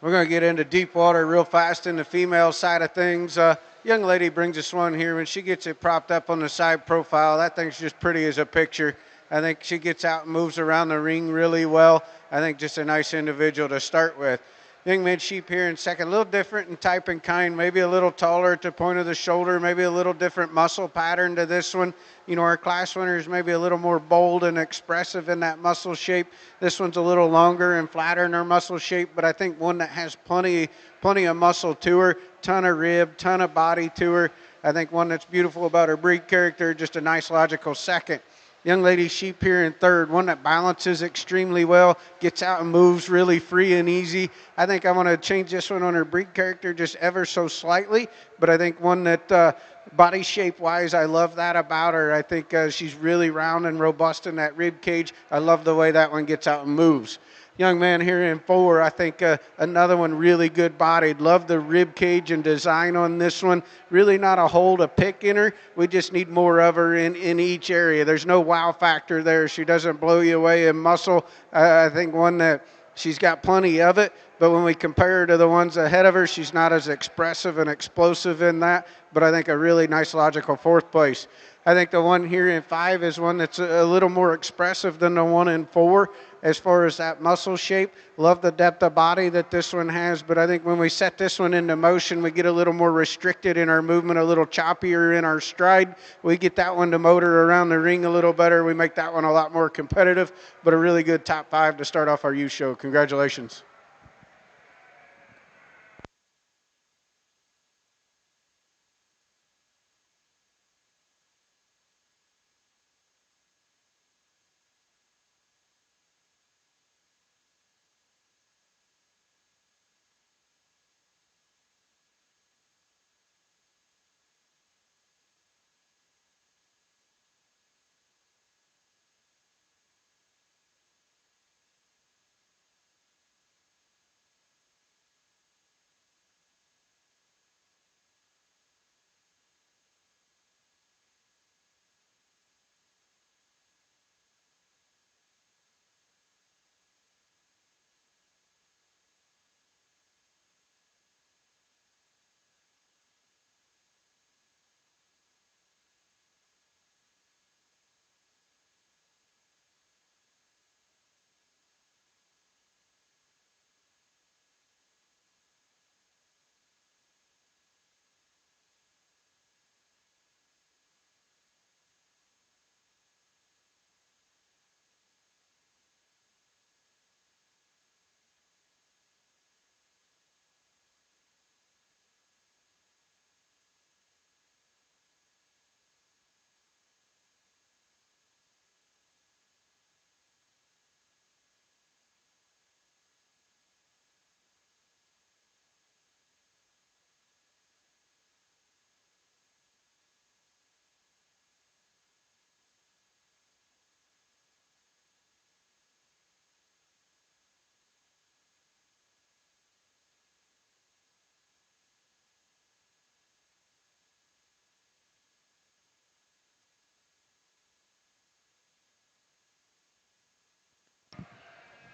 We're going to get into deep water real fast in the female side of things. Young lady brings us one here. When she gets it propped up on the side profile, that thing's just pretty as a picture. I think she gets out and moves around the ring really well. I think just a nice individual to start with. Young mid sheep here in second, a little different in type and kind, maybe a little taller at the point of the shoulder, maybe a little different muscle pattern to this one. You know, our class winner is maybe a little more bold and expressive in that muscle shape. This one's a little longer and flatter in her muscle shape, but I think one that has plenty of muscle to her, ton of rib, ton of body to her. I think one that's beautiful about her breed character, just a nice logical second. Young lady sheep here in third, one that balances extremely well, gets out and moves really free and easy. I think I want to change this one on her breed character just ever so slightly, but I think one that body shape wise, I love that about her. I think she's really round and robust in that rib cage. I love the way that one gets out and moves. Young man here in four, I think another one really good bodied. Love the rib cage and design on this one. Really not a hole to pick in her. We just need more of her in each area. There's no wow factor there. She doesn't blow you away in muscle. I think one that she's got plenty of it, but when we compare her to the ones ahead of her, she's not as expressive and explosive in that, but I think a really nice logical fourth place. I think the one here in five is one that's a little more expressive than the one in four as far as that muscle shape. Love the depth of body that this one has, but I think when we set this one into motion, we get a little more restricted in our movement, a little choppier in our stride. We get that one to motor around the ring a little better. We make that one a lot more competitive, but a really good top five to start off our youth show. Congratulations.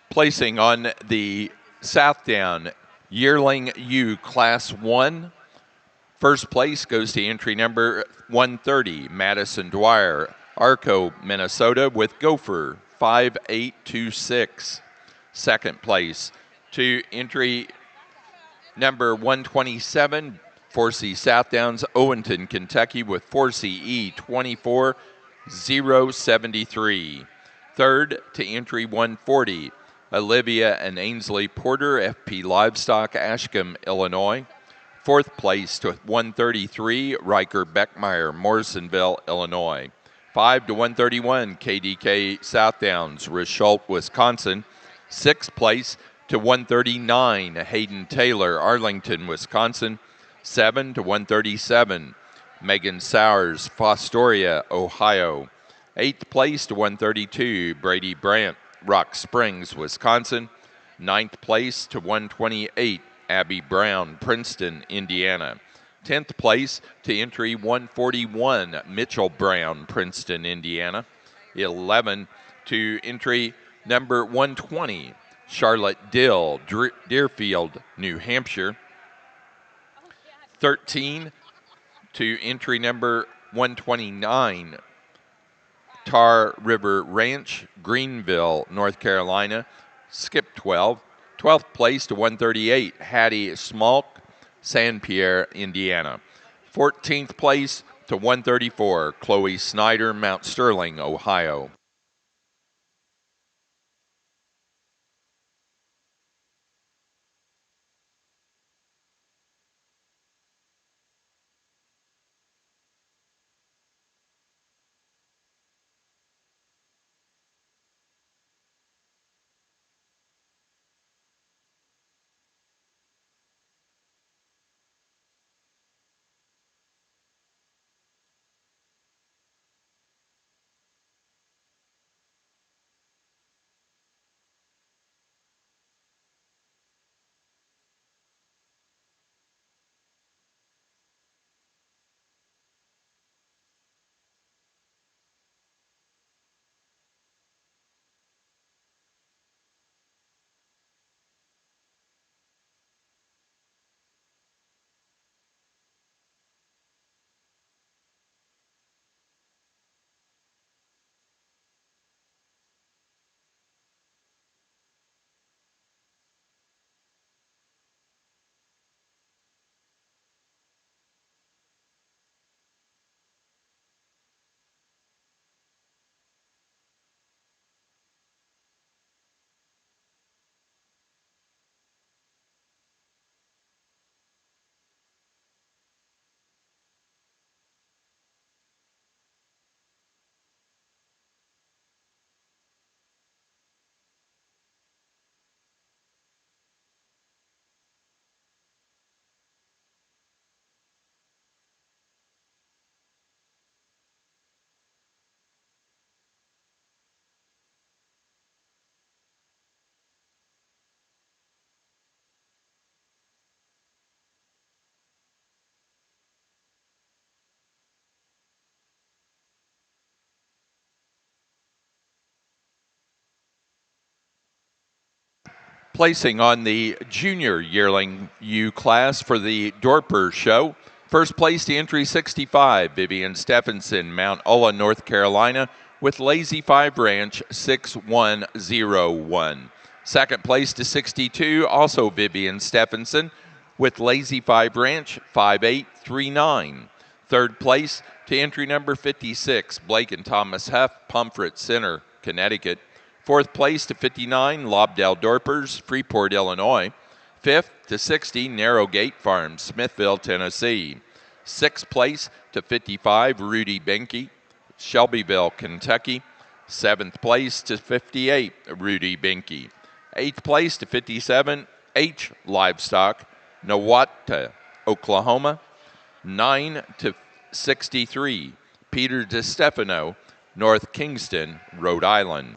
Placing on the Southdown Yearling U Class 1. First place goes to entry number 130, Madison Dwyer, Arco, Minnesota, with Gopher 5826. Second place to entry number 127, 4C Southdowns, Owenton, Kentucky, with 4CE 24073. Third to entry 140, Olivia and Ainsley Porter, FP Livestock, Ashcombe, Illinois. Fourth place to 133, Riker Beckmeyer, Morrisonville, Illinois. 5 to 131, KDK Southdowns, Richult, Wisconsin. Sixth place to 139, Hayden Taylor, Arlington, Wisconsin. 7 to 137, Megan Sowers, Fostoria, Ohio. Eighth place to 132, Brady Brandt, Rock Springs, Wisconsin. Ninth place to 128, Abby Brown, Princeton, Indiana. 10th place to entry 141, Mitchell Brown, Princeton, Indiana. 11 to entry number 120, Charlotte Dill, Deerfield, New Hampshire. 13 to entry number 129, Tar River Ranch, Greenville, North Carolina. Skip 12. 12th place to 138, Hattie Smalk, San Pierre, Indiana. 14th place to 134, Chloe Snyder, Mount Sterling, Ohio. Placing on the junior yearling U class for the Dorper Show. First place to entry 65, Vivian Stephenson, Mount Ulla, North Carolina, with Lazy 5 Ranch 6101. Second place to 62, also Vivian Stephenson, with Lazy 5 Ranch 5839. Third place to entry number 56, Blake and Thomas Huff, Pomfret Center, Connecticut. Fourth place to 59, Lobdell Dorpers, Freeport, Illinois. Fifth to 60, Narrowgate Farm, Smithville, Tennessee. Sixth place to 55, Rudy Benke, Shelbyville, Kentucky. Seventh place to 58, Rudy Benke. Eighth place to 57, H Livestock, Nowata, Oklahoma. 9 to 63, Peter DeStefano, North Kingston, Rhode Island.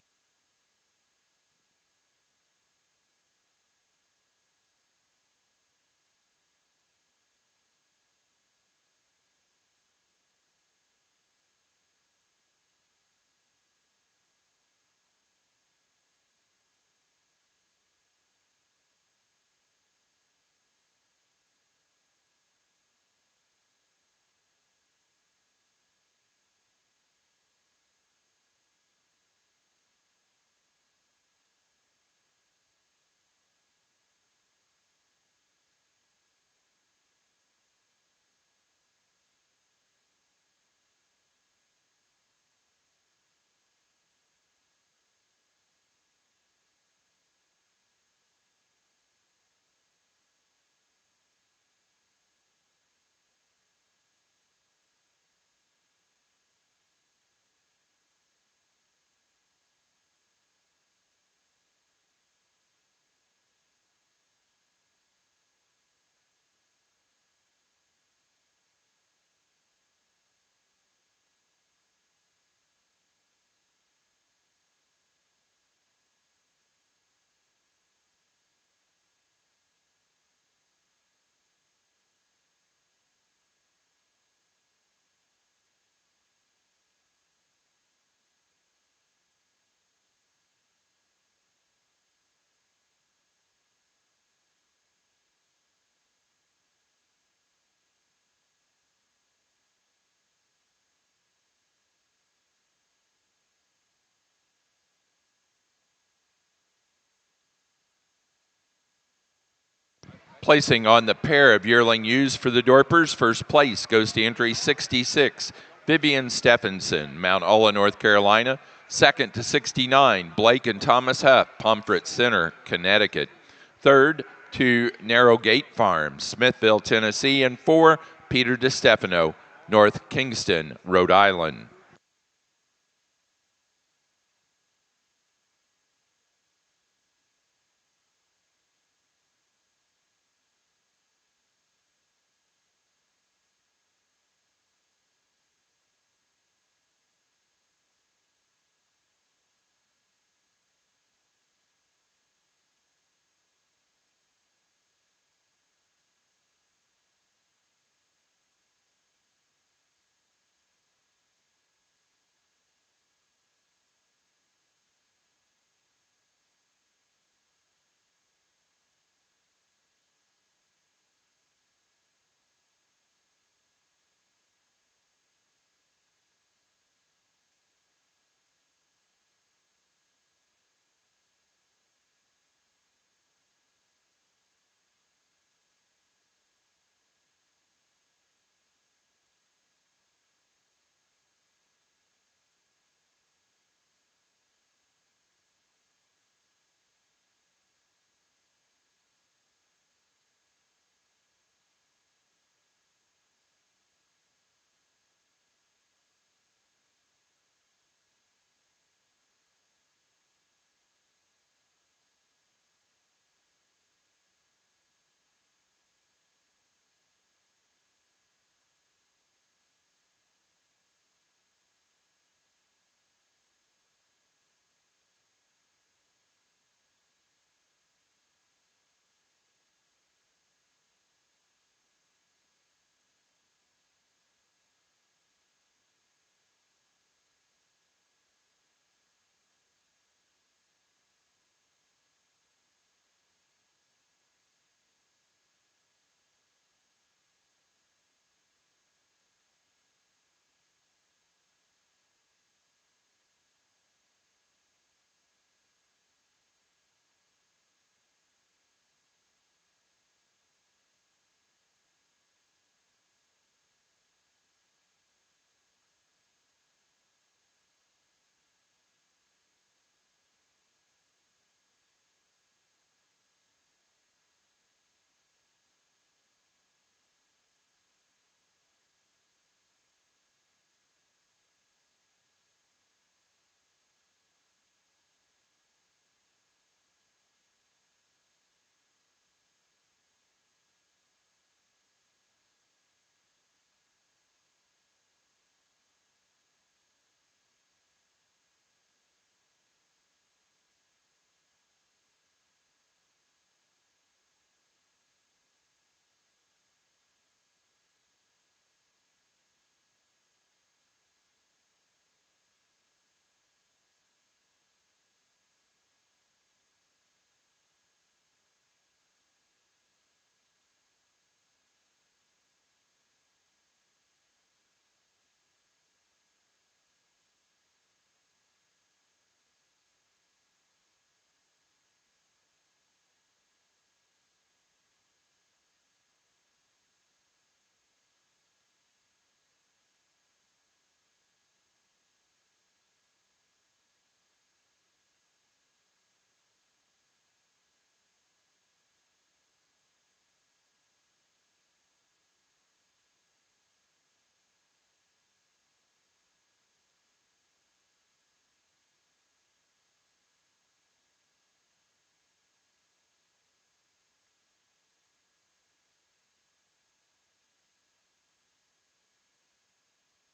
Placing on the pair of yearling ewes for the Dorpers, first place goes to entry 66, Vivian Stephenson, Mount Olla, North Carolina. Second to 69, Blake and Thomas Huff, Pomfret Center, Connecticut. Third to Narrow Gate Farm, Smithville, Tennessee. And 4, Peter DeStefano, North Kingston, Rhode Island.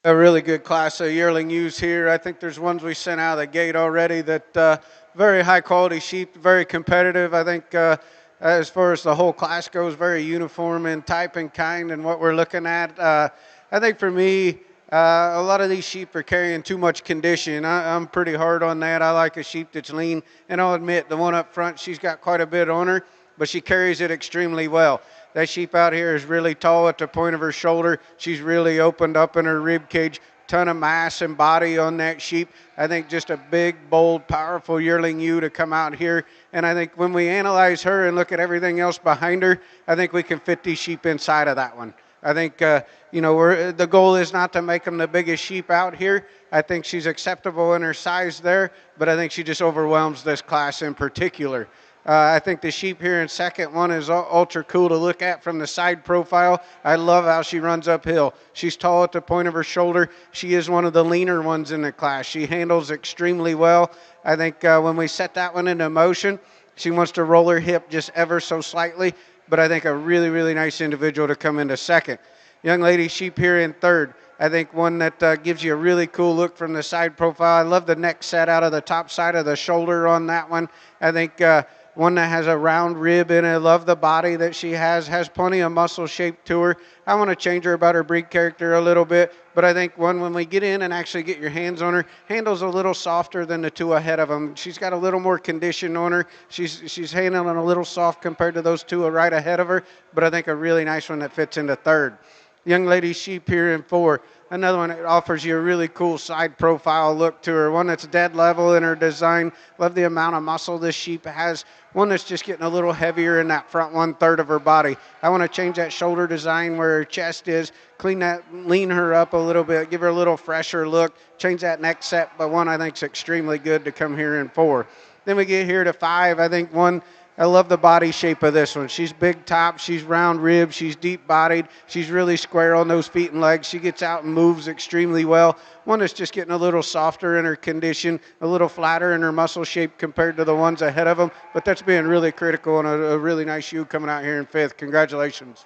A really good class of yearling ewes here. I think there's ones we sent out of the gate already that very high quality sheep, very competitive. I think as far as the whole class goes, very uniform in type and kind and what we're looking at. I think for me, a lot of these sheep are carrying too much condition. I'm pretty hard on that. I like a sheep that's lean, and I'll admit the one up front, she's got quite a bit on her, but she carries it extremely well. That sheep out here is really tall at the point of her shoulder. She's really opened up in her rib cage, ton of mass and body on that sheep. I think just a big, bold, powerful yearling ewe to come out here. And I think when we analyze her and look at everything else behind her, I think we can fit these sheep inside of that one. I think, the goal is not to make them the biggest sheep out here. I think she's acceptable in her size there, but I think she just overwhelms this class in particular. I think the sheep here in second one is ultra cool to look at from the side profile. I love how she runs uphill. She's tall at the point of her shoulder. She is one of the leaner ones in the class. She handles extremely well. I think when we set that one into motion, she wants to roll her hip just ever so slightly, but I think a really, really nice individual to come into second. Young lady sheep here in third. I think one that gives you a really cool look from the side profile. I love the neck set out of the top side of the shoulder on that one. I think one that has a round rib in it. I love the body that she has plenty of muscle shape to her. I want to change her about her breed character a little bit, but I think when we get in and actually get your hands on her, handles a little softer than the two ahead of them. She's got a little more condition on her. She's handling a little soft compared to those two right ahead of her, but I think a really nice one that fits into third. Young lady sheep here in four. Another one that offers you a really cool side profile look to her. One that's dead level in her design. Love the amount of muscle this sheep has. One that's just getting a little heavier in that front 1/3 of her body. I want to change that shoulder design where her chest is, clean that, lean her up a little bit, give her a little fresher look, change that neck set, but one I think is extremely good to come here in four. Then we get here to five. I think one, I love the body shape of this one. She's big top, she's round ribs, she's deep bodied, she's really square on those feet and legs. She gets out and moves extremely well. One that's just getting a little softer in her condition, a little flatter in her muscle shape compared to the ones ahead of them, but that's being really critical and a really nice ewe coming out here in fifth. Congratulations.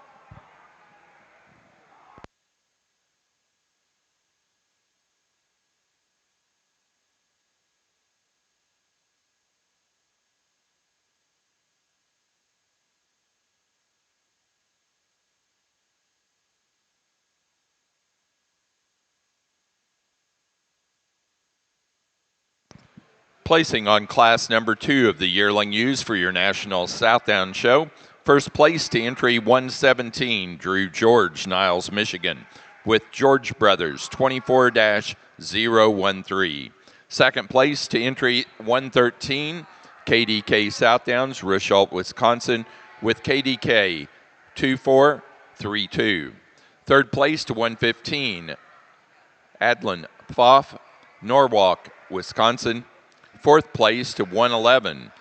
Placing on class number 2 of the yearling ewes for your National Southdown Show. First place to entry 117, Drew George, Niles, Michigan, with George Brothers 24 013. Second place to entry 113, KDK Southdowns, Rushalt, Wisconsin, with KDK 2432. Third place to 115, Adlin Pfaff, Norwalk, Wisconsin. Fourth place to 111,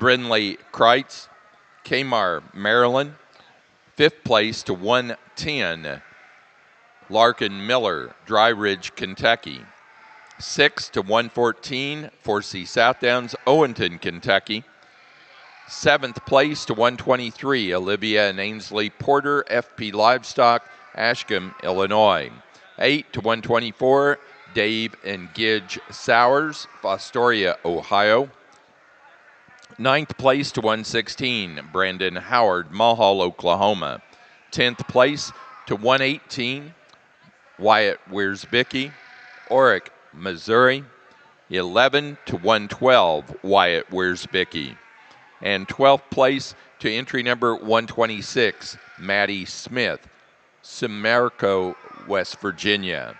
Brinley Kreitz, Kmar, Maryland. Fifth place to 110, Larkin Miller, Dry Ridge, Kentucky. Sixth to 114, Forsey Southdowns, Owenton, Kentucky. Seventh place to 123, Olivia and Ainsley Porter, FP Livestock, Ashcombe, Illinois. 8 to 124, Dave and Gidge Sowers, Fostoria, Ohio. Ninth place to 116, Brandon Howard, Mulhall, Oklahoma. 10th place to 118, Wyatt Wiersbicki, Orick, Missouri. 11 to 112, Wyatt Wiersbicki. And 12th place to entry number 126, Maddie Smith, Sumerco, West Virginia.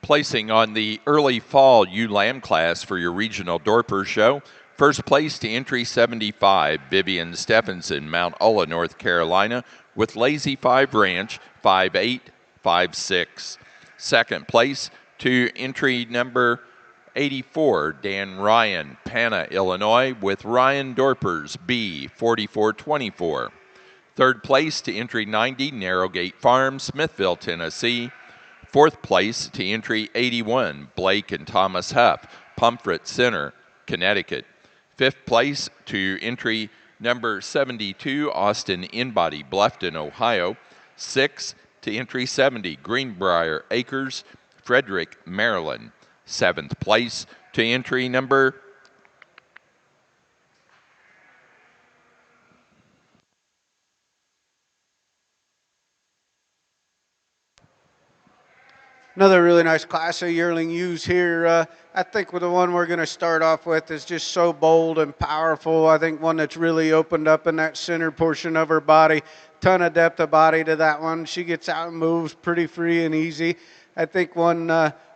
Placing on the early fall ewe lamb class for your regional Dorper show. First place to entry 75, Vivian Stephenson, Mount Ulla, North Carolina, with Lazy 5 Ranch, 5'8", 5'6". Second place to entry number 84, Dan Ryan, Pana, Illinois, with Ryan Dorpers, B, 4424. Third place to entry 90, Narrowgate Farm, Smithville, Tennessee. Fourth place to entry 81, Blake and Thomas Huff, Pomfret Center, Connecticut. Fifth place to entry number 72, Austin Inbody, Bluffton, Ohio. Sixth to entry 70, Greenbrier Acres, Frederick, Maryland. Seventh place to entry number Another really nice class of yearling ewes here. I think with the one we're going to start off with is just so bold and powerful. I think one that's really opened up in that center portion of her body. Ton of depth of body to that one. She gets out and moves pretty free and easy. I think when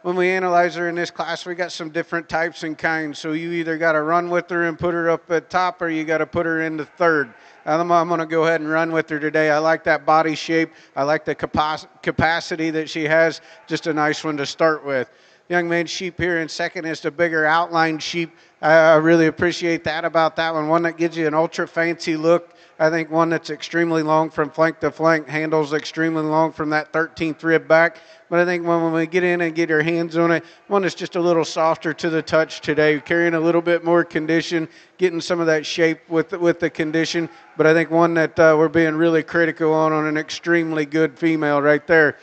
we analyze her in this class, we got some different types and kinds. So you either got to run with her and put her up at top, or you got to put her into third. I'm going to go ahead and run with her today. I like that body shape. I like the capacity that she has. Just a nice one to start with. Young man sheep here in second is the bigger outline sheep. I really appreciate that about that one. One that gives you an ultra fancy look. I think one that's extremely long from flank to flank, handles extremely long from that 13th rib back. But I think when we get in and get our hands on it, one that's just a little softer to the touch today, carrying a little bit more condition, getting some of that shape with the condition. But I think one that we're being really critical on an extremely good female right there.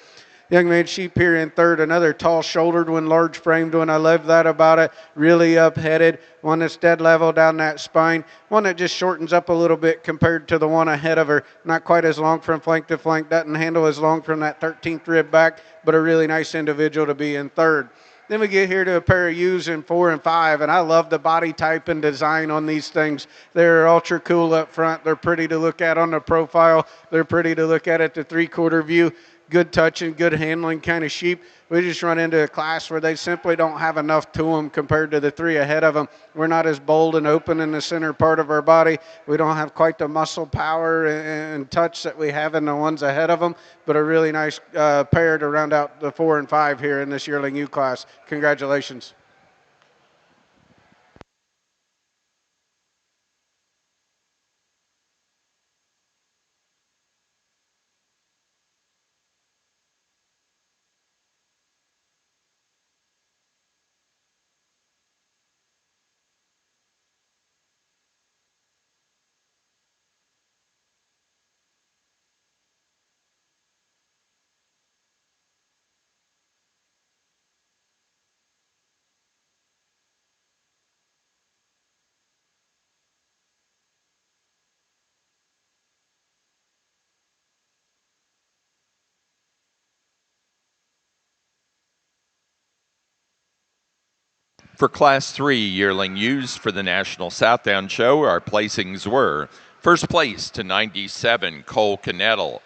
Young man sheep here in third, another tall-shouldered one, large-framed one. I love that about it. Really up-headed, one that's dead level down that spine. One that just shortens up a little bit compared to the one ahead of her. Not quite as long from flank to flank, doesn't handle as long from that 13th rib back, but a really nice individual to be in third. Then we get here to a pair of ewes in 4 and 5, and I love the body type and design on these things. They're ultra cool up front. They're pretty to look at on the profile. They're pretty to look at the three-quarter view. Good touching, good handling kind of sheep. We just run into a class where they simply don't have enough to them compared to the three ahead of them. We're not as bold and open in the center part of our body. We don't have quite the muscle power and touch that we have in the ones ahead of them, but a really nice pair to round out the 4 and 5 here in this yearling U class. Congratulations. For Class 3 yearling ewes for the National Southdown Show. Our placings were first place to 97, Cole Knettle,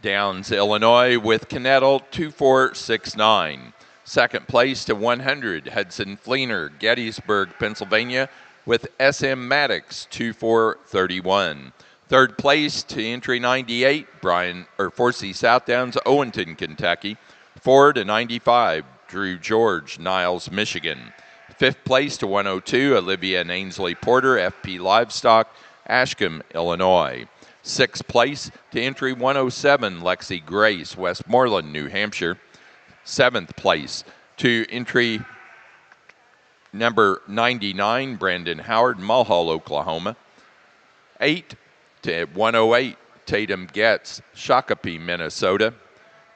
Downs, Illinois, with Knettle 2469. Second place to 100, Hudson Fleener, Gettysburg, Pennsylvania, with SM Maddox 2431. Third place to entry 98, Forsey Southdowns, Owenton, Kentucky, 4 to 95, Drew George, Niles, Michigan. Fifth place to 102, Olivia and Ainsley Porter, FP Livestock, Ashcombe, Illinois. Sixth place to entry 107, Lexi Grace, Westmoreland, New Hampshire. Seventh place to entry number 99, Brandon Howard, Mulhall, Oklahoma. 8 to 108, Tatum Getz, Shakopee, Minnesota.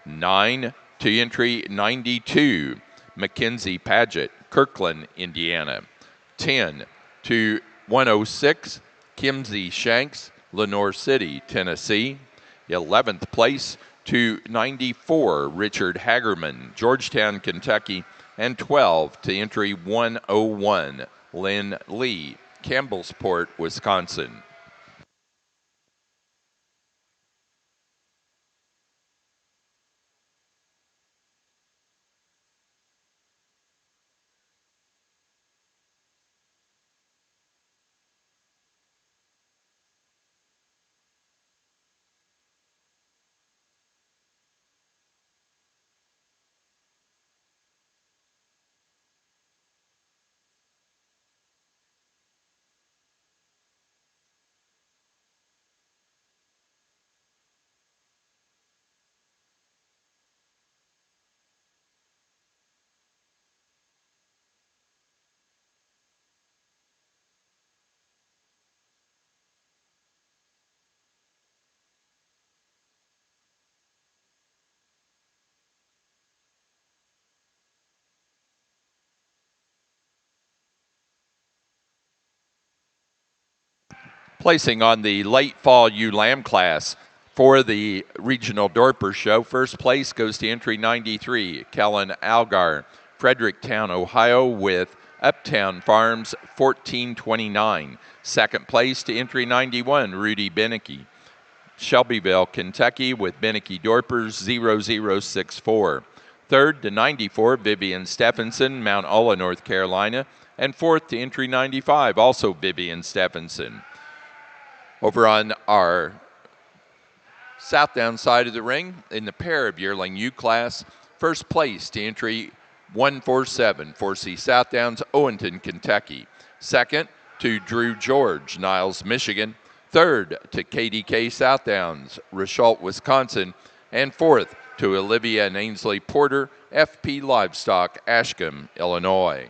9 to entry 92, Mackenzie Paget, Kirkland, Indiana. 10 to 106, Kimsey Shanks, Lenore City, Tennessee. 11th place to 94, Richard Hagerman, Georgetown, Kentucky. And 12 to entry 101, Lynn Lee, Campbellsport, Wisconsin. Placing on the late fall ewe lamb class for the regional Dorper show, first place goes to entry 93, Kellen Algar, Fredericktown, Ohio, with Uptown Farms 1429. Second place to entry 91, Rudy Beneke, Shelbyville, Kentucky, with Beneke Dorpers 0064. Third to 94, Vivian Stephenson, Mount Ulla, North Carolina. And fourth to entry 95, also Vivian Stephenson. Over on our south down side of the ring, in the pair of yearling U class, first place to entry 147, 4C South Downs, Owenton, Kentucky. Second to Drew George, Niles, Michigan. Third to KDK South Downs, Richalt, Wisconsin. And fourth to Olivia and Ainsley Porter, FP Livestock, Ashcombe, Illinois.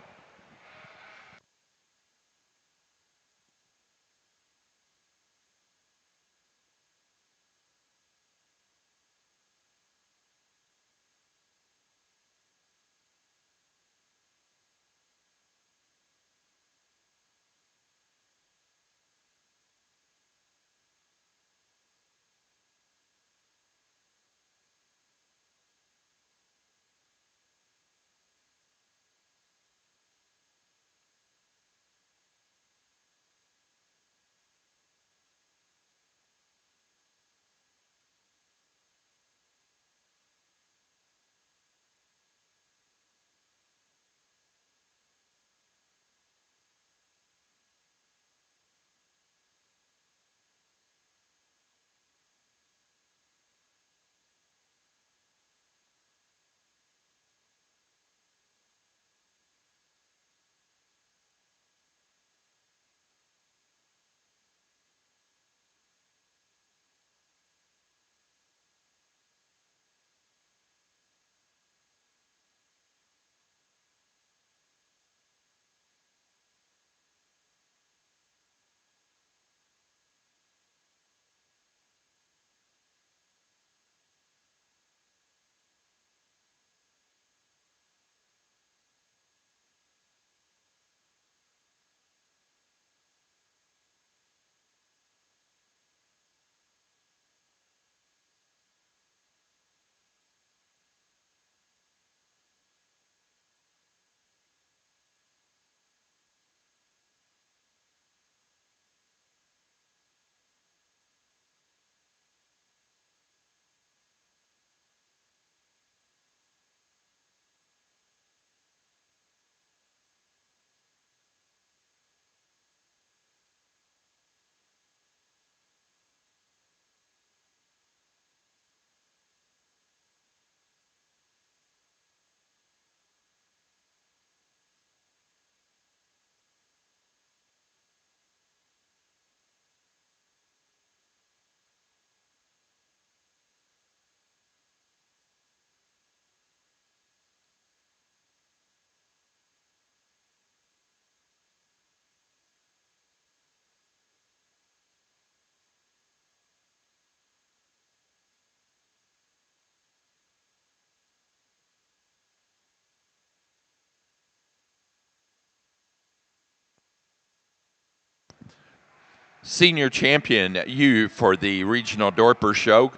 Senior champion U for the regional Dorper show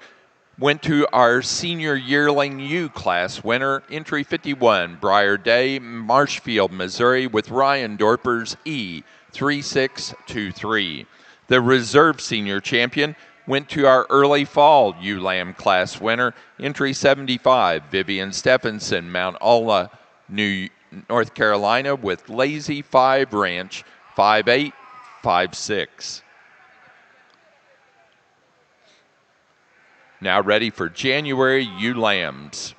went to our senior yearling U class winner, entry 51, Briar Day, Marshfield, Missouri, with Ryan Dorpers E3623. The reserve senior champion went to our early fall U Lamb class winner, entry 75, Vivian Stephenson, Mount Ulla, North Carolina, with Lazy 5 Ranch 5856. Now ready for January ewe lambs.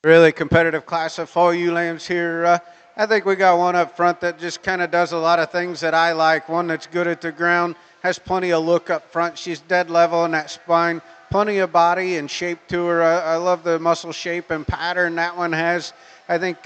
Really competitive class of fall ewe lambs here. I think we got one up front that just kind of does a lot of things that I like. One that's good at the ground, has plenty of look up front. She's dead level in that spine, plenty of body and shape to her. I love the muscle shape and pattern that one has. I think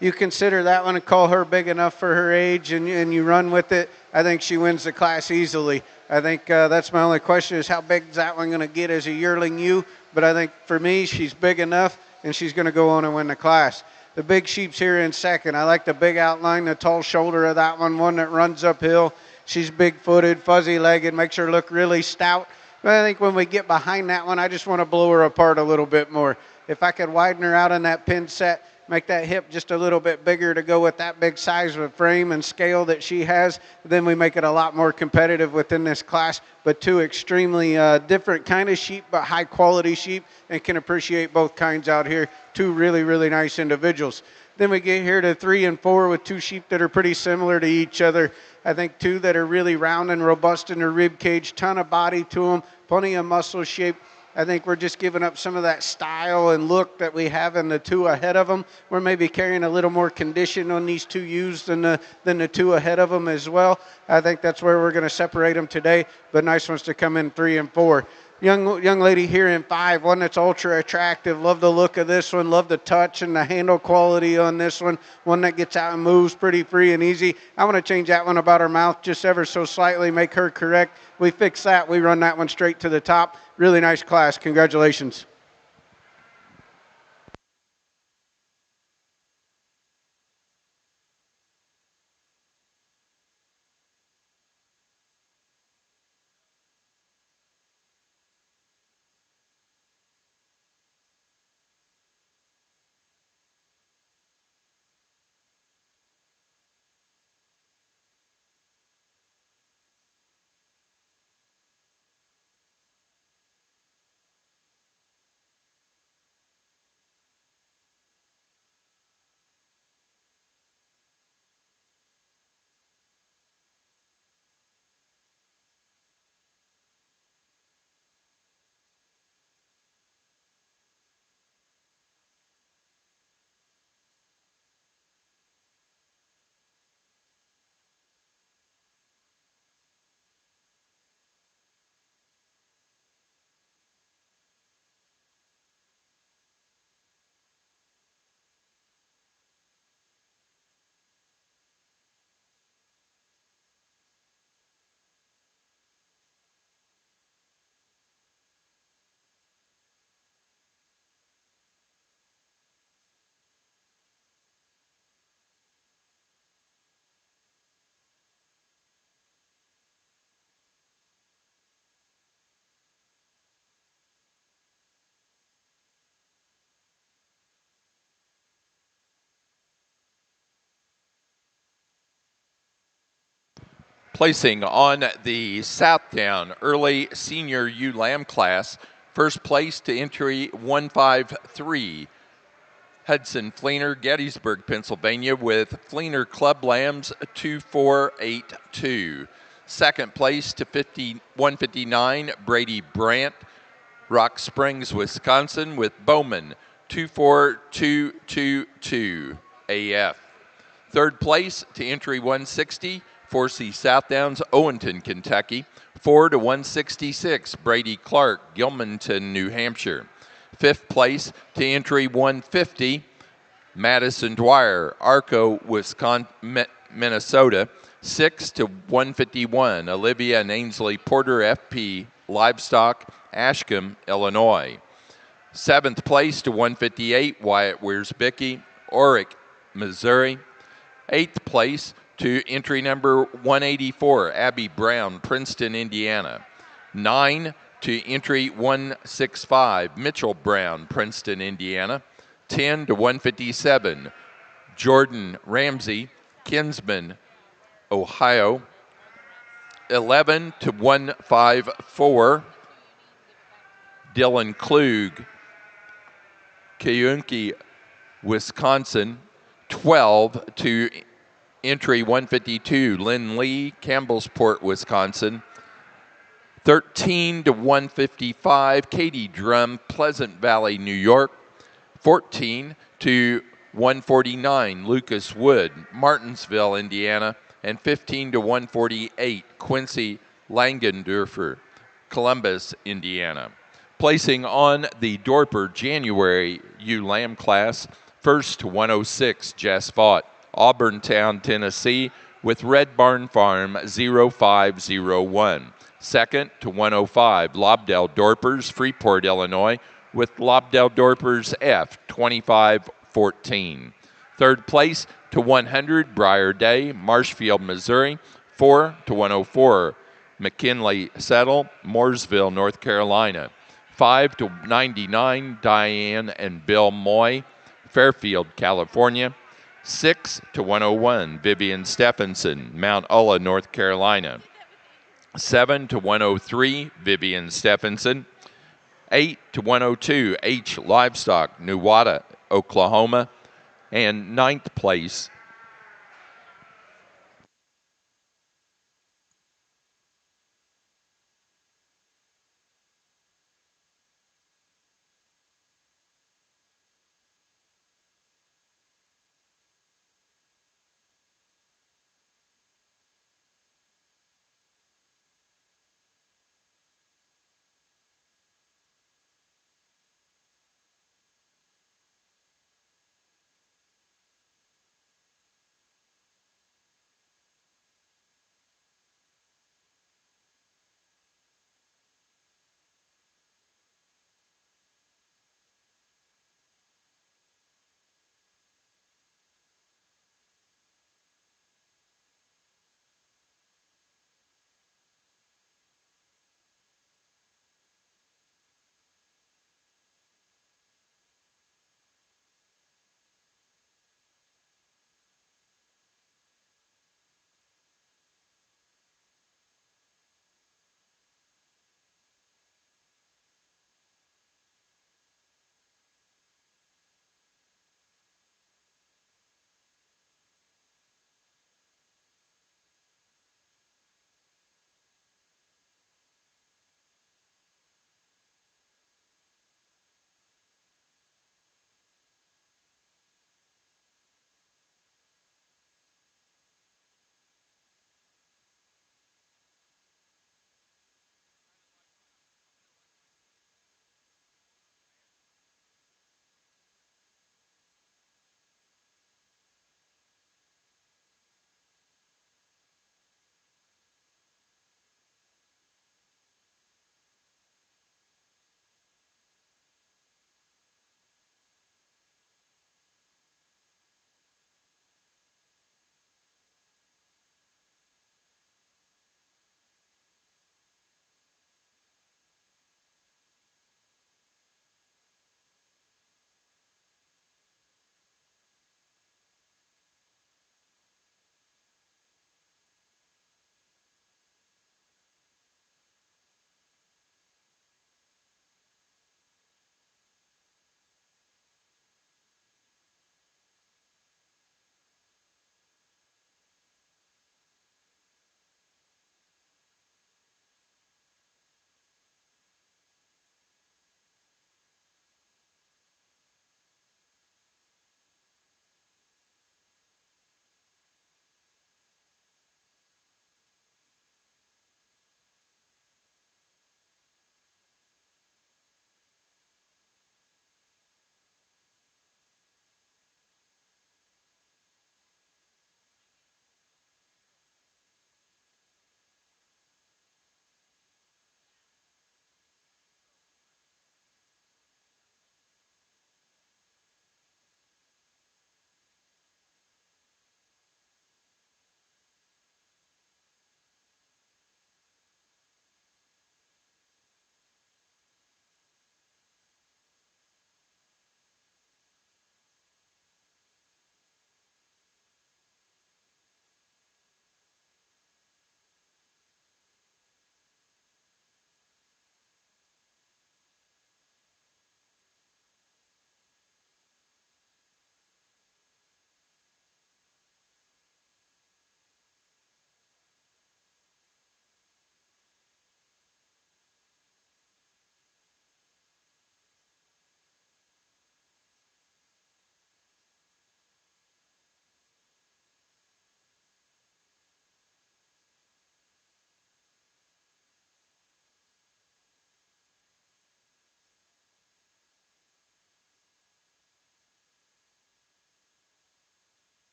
you consider that one and call her big enough for her age, and you run with it. I think she wins the class easily. I think that's my only question is how big is that one going to get as a yearling ewe? But I think for me, she's big enough, and she's going to go on and win the class. The big sheep's here in second. I like the big outline, the tall shoulder of that one that runs uphill. She's big-footed, fuzzy-legged, makes her look really stout. But I think when we get behind that one, I just want to blow her apart a little bit more. If I could widen her out in that pin set, make that hip just a little bit bigger to go with that big size of frame and scale that she has, then we make it a lot more competitive within this class. But two extremely different kind of sheep, but high quality sheep, and can appreciate both kinds out here. Two really, really nice individuals. Then we get here to 3 and 4 with two sheep that are pretty similar to each other. I think two that are really round and robust in their rib cage, ton of body to them, plenty of muscle shape. I think we're just giving up some of that style and look that we have in the two ahead of them. We're maybe carrying a little more condition on these two ewes than the two ahead of them as well. I think that's where we're going to separate them today, but nice ones to come in 3 and 4. Young lady here in 5, one that's ultra attractive. Love the look of this one. Love the touch and the handle quality on this one. One that gets out and moves pretty free and easy. I want to change that one about her mouth just ever so slightly, make her correct. We fix that. We run that one straight to the top. Really nice class. Congratulations. Placing on the Southdown Early Senior ewe lamb class, first place to entry 153. Hudson Fleener, Gettysburg, Pennsylvania, with Fleener Club Lambs 2482. Second place to 159, Brady Brandt, Rock Springs, Wisconsin, with Bowman 24222 AF. Third place to entry 160, 4C Southdowns, Owenton, Kentucky, 4 to 166, Brady Clark, Gilmanton, New Hampshire. Fifth place to entry 150, Madison Dwyer, Arco, Wisconsin, Minnesota. 6 to 151, Olivia and Ainsley Porter, FP, Livestock, Ashcombe, Illinois. Seventh place to 158, Wyatt Wiersbicki, Orick, Missouri. Eighth place to entry number 184, Abby Brown, Princeton, Indiana. 9 to entry 165, Mitchell Brown, Princeton, Indiana. 10 to 157, Jordan Ramsey, Kinsman, Ohio. 11 to 154, Dylan Klug, Kayunki, Wisconsin. 12 to entry 152, Lynn Lee, Campbellsport, Wisconsin. 13 to 155, Katie Drum, Pleasant Valley, New York. 14 to 149, Lucas Wood, Martinsville, Indiana, and 15 to 148, Quincy Langendorfer, Columbus, Indiana. Placing on the Dorper January U Lamb class, first to 106, Jess Vaught, Auburntown, Tennessee, with Red Barn Farm 0501. Second to 105, Lobdell Dorpers, Freeport, Illinois, with Lobdell Dorpers F 2514. Third place to 100, Briar Day, Marshfield, Missouri, 4 to 104, McKinley Settle, Mooresville, North Carolina. 5 to 99, Diane and Bill Moy, Fairfield, California. 6 to 101, Vivian Stephenson, Mount Ulla, North Carolina. 7 to 103, Vivian Stephenson. 8 to 102, H Livestock, Newata, Oklahoma. And ninth place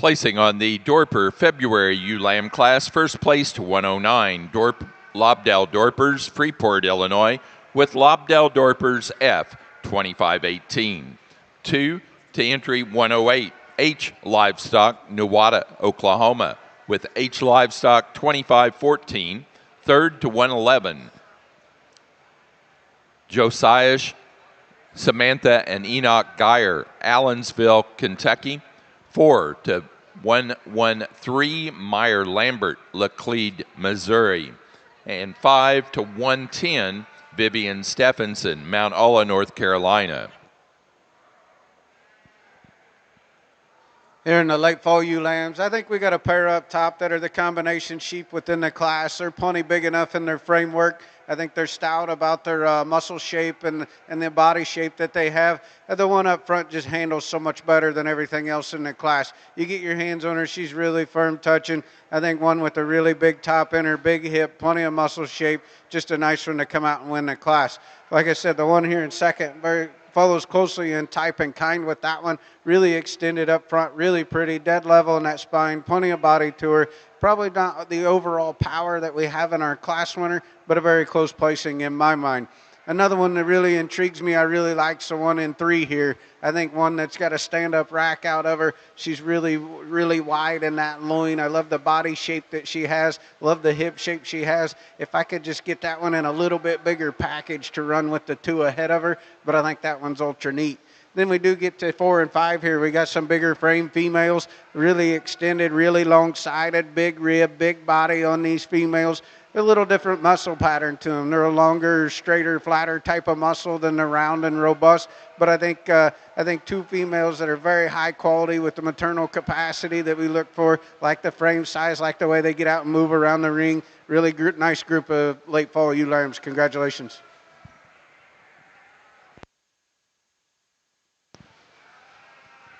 Placing on the Dorper February ULAM class, first place to 109, Lobdell Dorpers, Freeport, Illinois, with Lobdell Dorpers F 2518. 2 to entry 108, H Livestock, Newata, Oklahoma, with H Livestock 2514. Third to 111, Josiah Samantha and Enoch Geyer, Allensville, Kentucky. 4 to 113, Meyer Lambert, Laclede, Missouri. And 5 to 110, Vivian Stephenson, Mount Olla, North Carolina. Here in the late fall ewe lambs, I think we got a pair up top that are the combination sheep within the class. They're plenty big enough in their framework. I think they're stout about their muscle shape and the body shape that they have. And the one up front just handles so much better than everything else in the class. You get your hands on her, she's really firm touching. I think one with a really big top in her, big hip, plenty of muscle shape, just a nice one to come out and win the class. Like I said, the one here in second, very follows closely in type and kind with that one. Really extended up front, really pretty, dead level in that spine, plenty of body to her. Probably not the overall power that we have in our class winner, but a very close placing in my mind. Another one that really intrigues me, I really like, the one in 3 here. I think one that's got a stand-up rack out of her. She's really, really wide in that loin. I love the body shape that she has. Love the hip shape she has. If I could just get that one in a little bit bigger package to run with the 2 ahead of her, but I think that one's ultra neat. Then we do get to 4 and 5 here. We got some bigger frame females, really extended, really long-sided, big rib, big body on these females. A little different muscle pattern to them. They're a longer, straighter, flatter type of muscle than the round and robust. But I think 2 females that are very high quality with the maternal capacity that we look for, like the frame size, like the way they get out and move around the ring. Really nice group of late fall ewe lambs. Congratulations.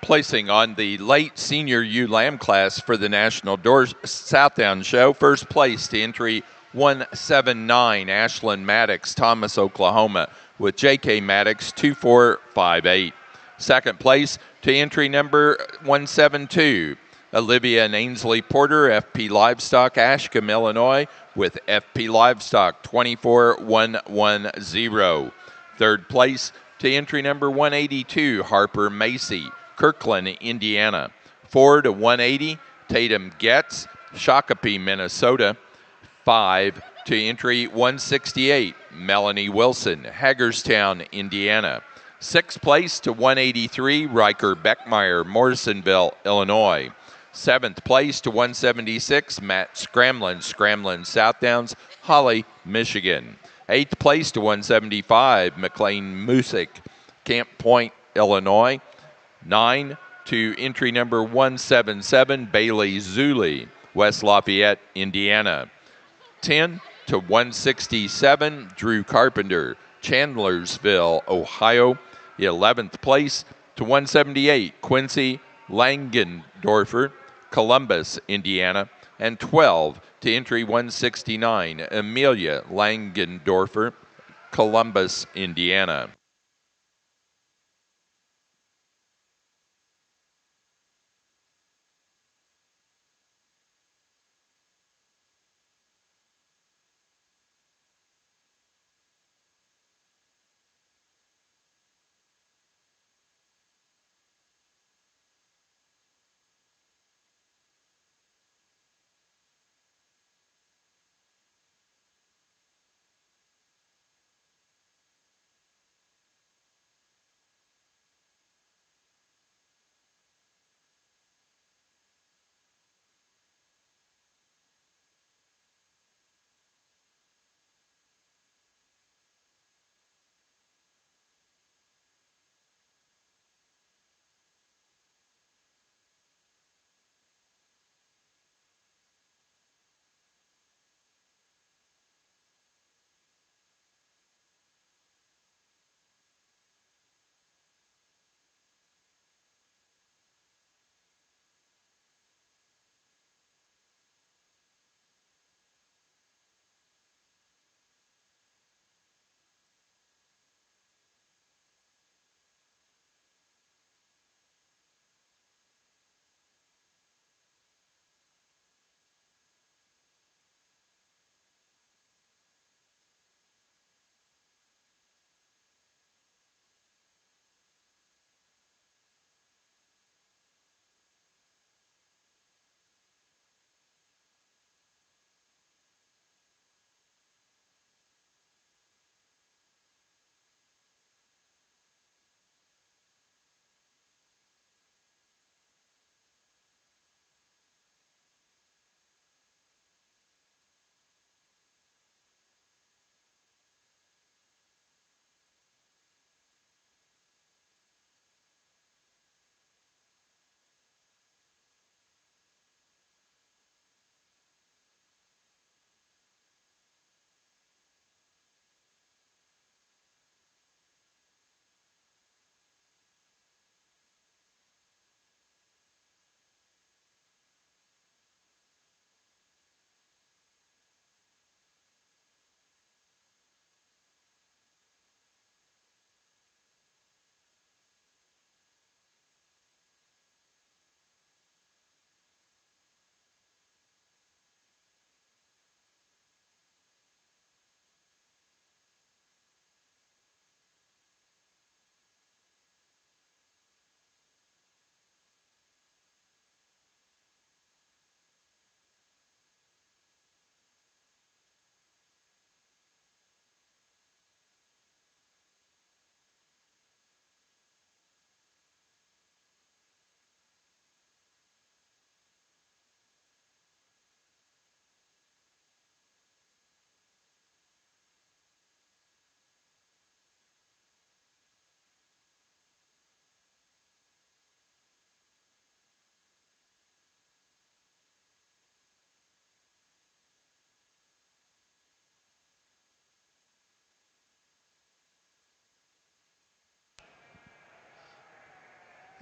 Placing on the late senior ewe lamb class for the National Southdown Show, first place to entry 179, Ashlyn Maddox, Thomas, Oklahoma, with J.K. Maddox 2458. Second place to entry number 172, Olivia and Ainsley Porter, FP Livestock, Ashcombe, Illinois, with FP Livestock 24110. Third place to entry number 182, Harper Macy, Kirkland, Indiana. 4 to 180, Tatum Getz, Shakopee, Minnesota. 5 to entry 168, Melanie Wilson, Hagerstown, Indiana. 6th place to 183, Riker Beckmeyer, Morrisonville, Illinois. 7th place to 176, Matt Scramlin, Southdowns, Holly, Michigan. 8th place to 175, McLean Musick, Camp Point, Illinois. 9 to entry number 177, Bailey Zuli, West Lafayette, Indiana. 10 to 167, Drew Carpenter, Chandlersville, Ohio. 11th place to 178, Quincy Langendorfer, Columbus, Indiana. And 12 to entry 169, Amelia Langendorfer, Columbus, Indiana.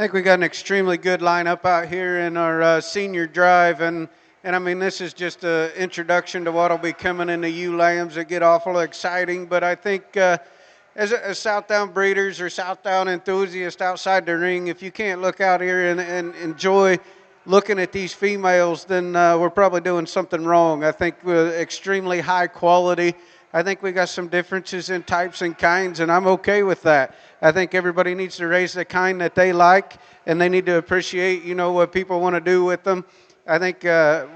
I think we got an extremely good lineup out here in our senior drive, and I mean this is just an introduction to what'll be coming in the U Lambs. That get awful exciting, but I think as Southdown breeders or Southdown enthusiasts outside the ring, if you can't look out here and enjoy looking at these females, then we're probably doing something wrong. I think we're extremely high quality. I think we got some differences in types and kinds, and I'm okay with that. I think everybody needs to raise the kind that they like, and they need to appreciate, you know, what people want to do with them. I think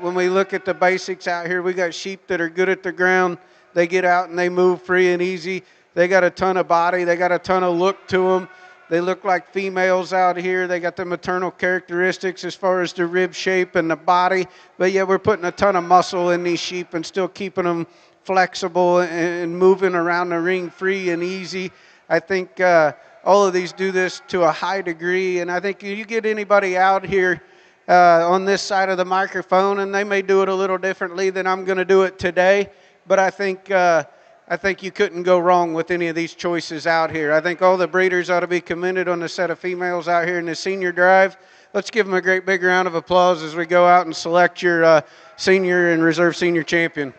when we look at the basics out here, we got sheep that are good at the ground. They get out and they move free and easy. They got a ton of body. They got a ton of look to them. They look like females out here. They got the maternal characteristics as far as the rib shape and the body. But yeah, we're putting a ton of muscle in these sheep and still keeping them flexible and moving around the ring free and easy. I think all of these do this to a high degree. And I think you get anybody out here on this side of the microphone, and they may do it a little differently than I'm going to do it today. But I think you couldn't go wrong with any of these choices out here. I think all the breeders ought to be commended on the set of females out here in the senior drive. Let's give them a great big round of applause as we go out and select your senior and reserve senior champion.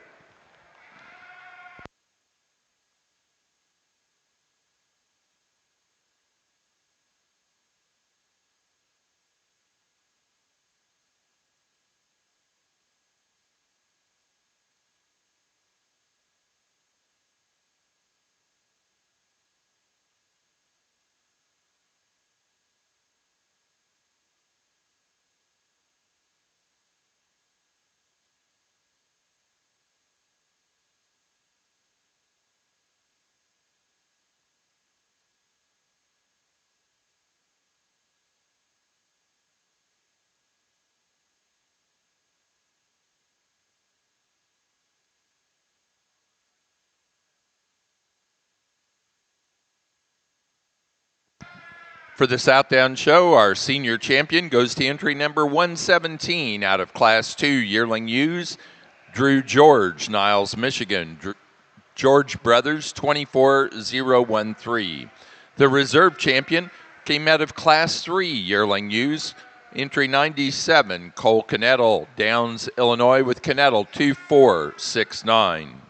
For the Southdown Show, our senior champion goes to entry number 117 out of Class 2 Yearling Ewes, Drew George, Niles, Michigan. George Brothers, 24013. The reserve champion came out of Class 3 Yearling Ewes, entry 97, Cole Knettle, Downs, Illinois, with Knettle 2469.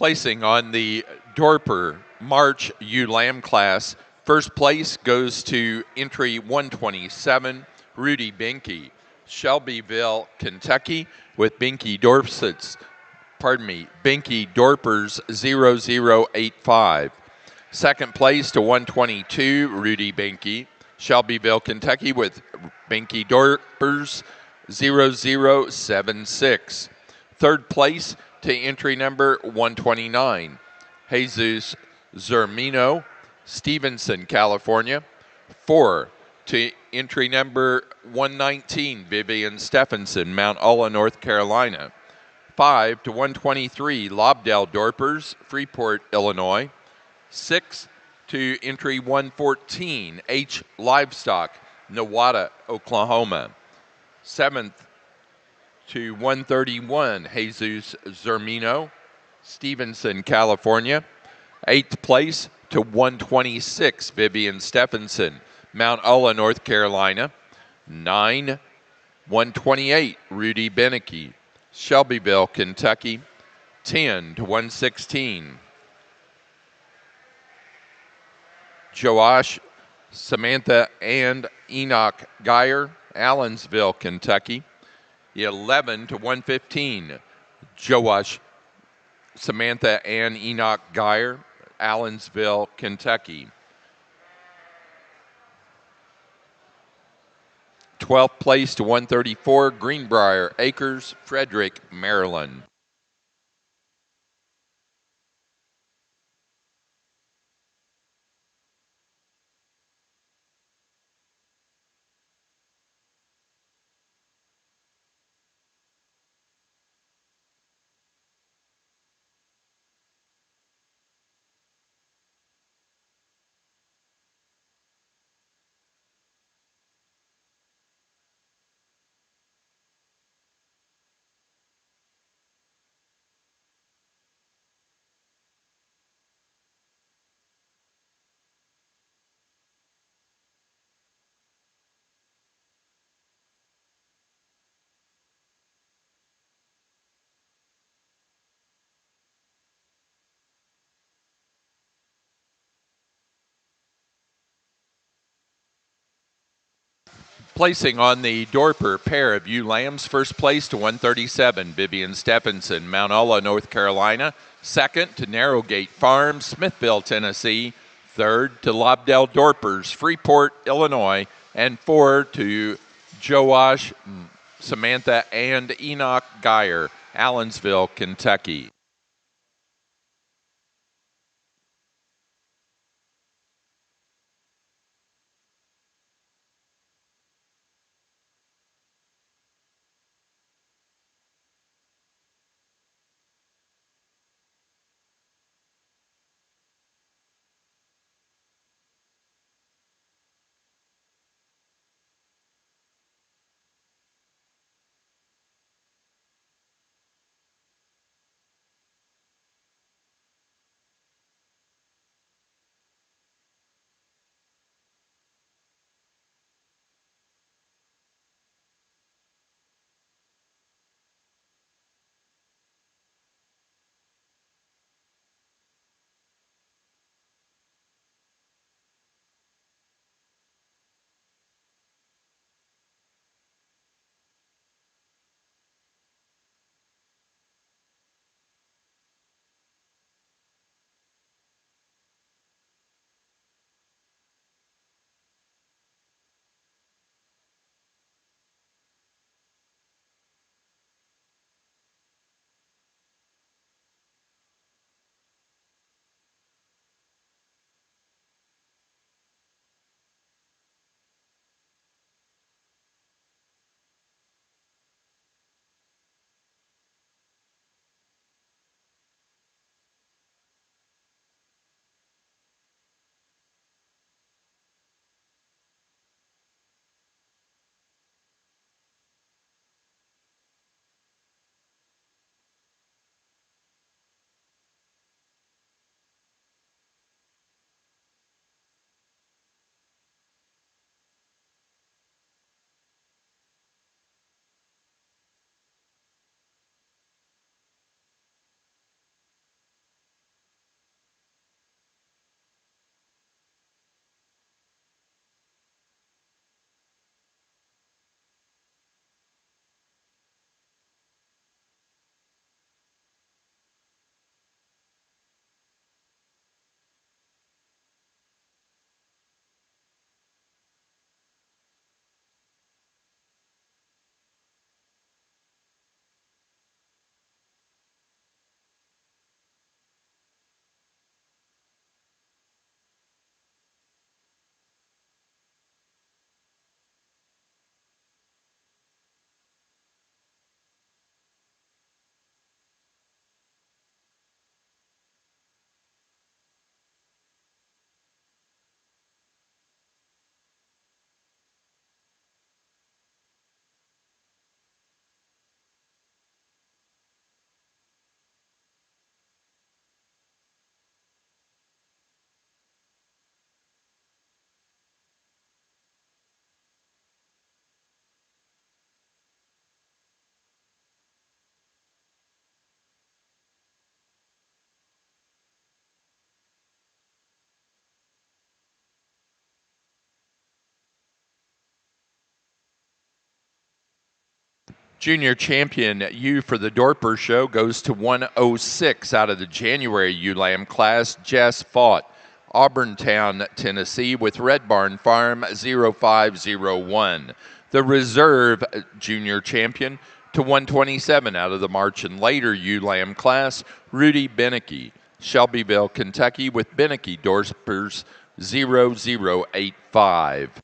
Placing on the Dorper March ULAM class, first place goes to entry 127, Rudy Binky, Shelbyville, Kentucky, with Binky Dorpers 0085. Second place to 122, Rudy Binky, Shelbyville, Kentucky, with Binky Dorpers 0076. Third place to entry number 129, Jesus Zermino, Stevenson, California. 4 to entry number 119, Vivian Stephenson, Mount Olla, North Carolina. 5 to 123, Lobdell Dorpers, Freeport, Illinois. 6 to entry 114, H Livestock, Nowata, Oklahoma. 7th to 131, Jesus Zermino, Stevenson, California. 8th place to 126, Vivian Stephenson, Mount Olla, North Carolina. 9, 128, Rudy Beneke, Shelbyville, Kentucky. 10 to 116, Joash, Samantha, and Enoch Geyer, Allensville, Kentucky. 11 to 115, Joash, Samantha, and Enoch Geyer, Allensville, Kentucky. 12th place to 134, Greenbrier Acres, Frederick, Maryland. Placing on the Dorper pair of ewe lambs, first place to 137, Vivian Stephenson, Mount Olla, North Carolina. Second to Narrowgate Farm, Smithville, Tennessee. Third to Lobdell Dorpers, Freeport, Illinois. And 4 to Joash, Samantha, and Enoch Geyer, Allensville, Kentucky. Junior champion ewe for the Dorper Show goes to 106 out of the January ewe lamb class. Jess fought Auburntown, Tennessee with Red Barn Farm 0501. The reserve junior champion to 127 out of the March and later ewe lamb class. Rudy Beneke, Shelbyville, Kentucky with Beneke Dorpers 0085.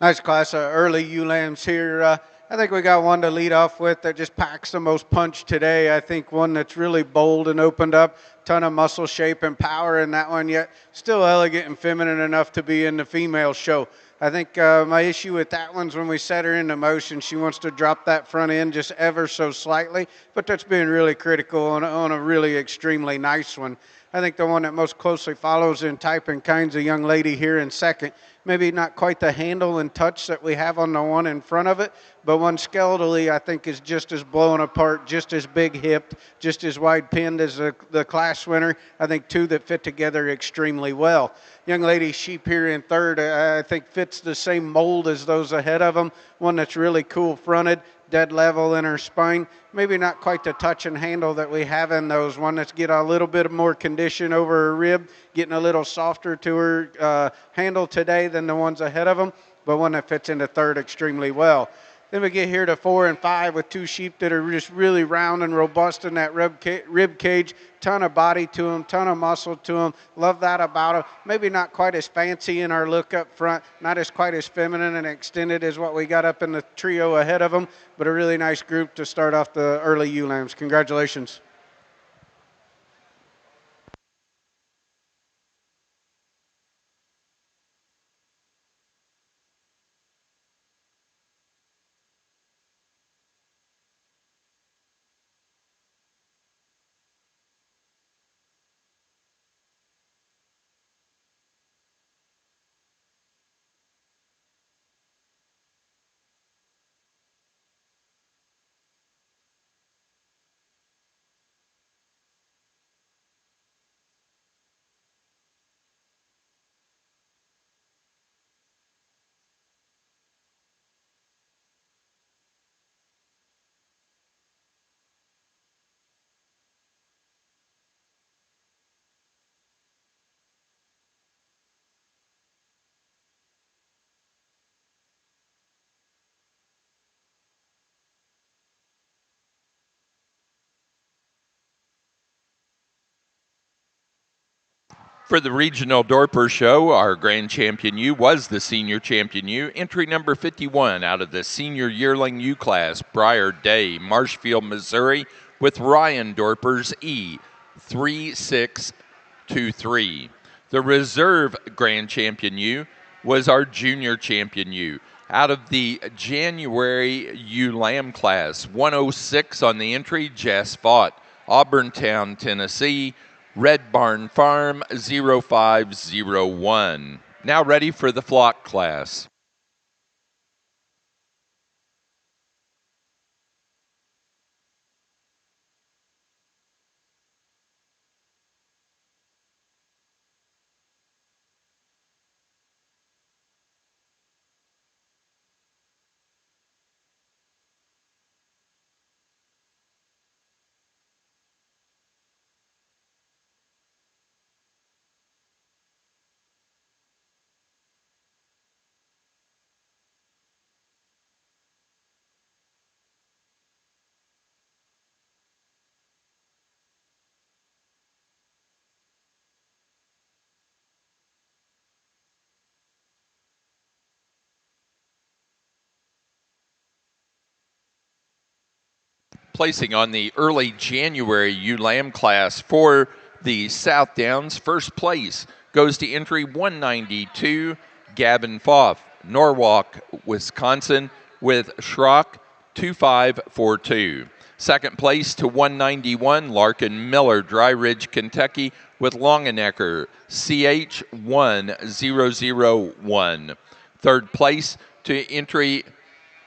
Nice class of early ewe lambs here. I think we got one to lead off with that just packs the most punch today. I think one that's really bold and opened up, ton of muscle shape and power in that one, yet still elegant and feminine enough to be in the female show. I think my issue with that one's when we set her into motion, she wants to drop that front end just ever so slightly, but that's being really critical on a really extremely nice one. I think the one that most closely follows in type and kind's a young lady here in second. Maybe not quite the handle and touch that we have on the one in front of it, but one skeletally I think is just as blown apart, just as big hipped, just as wide pinned as the class winner. I think two that fit together extremely well. Young lady sheep here in third, I think fits the same mold as those ahead of them. One that's really cool fronted, dead level in her spine. Maybe not quite the touch and handle that we have in those. One that's get a little bit more condition over her rib, getting a little softer to her handle today than the ones ahead of them, but one that fits into third extremely well. Then we get here to 4 and 5 with two sheep that are just really round and robust in that rib cage. Ton of body to them, ton of muscle to them. Love that about them. Maybe not quite as fancy in our look up front, not as quite as feminine and extended as what we got up in the trio ahead of them, but a really nice group to start off the early ewe lambs. Congratulations. For the regional Dorper show, our grand champion ewe was the senior champion ewe. Entry number 51 out of the senior yearling ewe class, Briar Day, Marshfield, Missouri, with Ryan Dorper's E3623. The reserve grand champion ewe was our junior champion ewe. Out of the January ewe lamb class, 106 on the entry, Jess Vaught, Auburntown, Tennessee, Red Barn Farm 0501. Now ready for the flock class. Placing on the early January ewe lamb class for the South Downs, first place goes to entry 192, Gavin Foff, Norwalk, Wisconsin, with Schrock 2542. Second place to 191, Larkin Miller, Dry Ridge, Kentucky, with Longenecker, CH1001. Third place to entry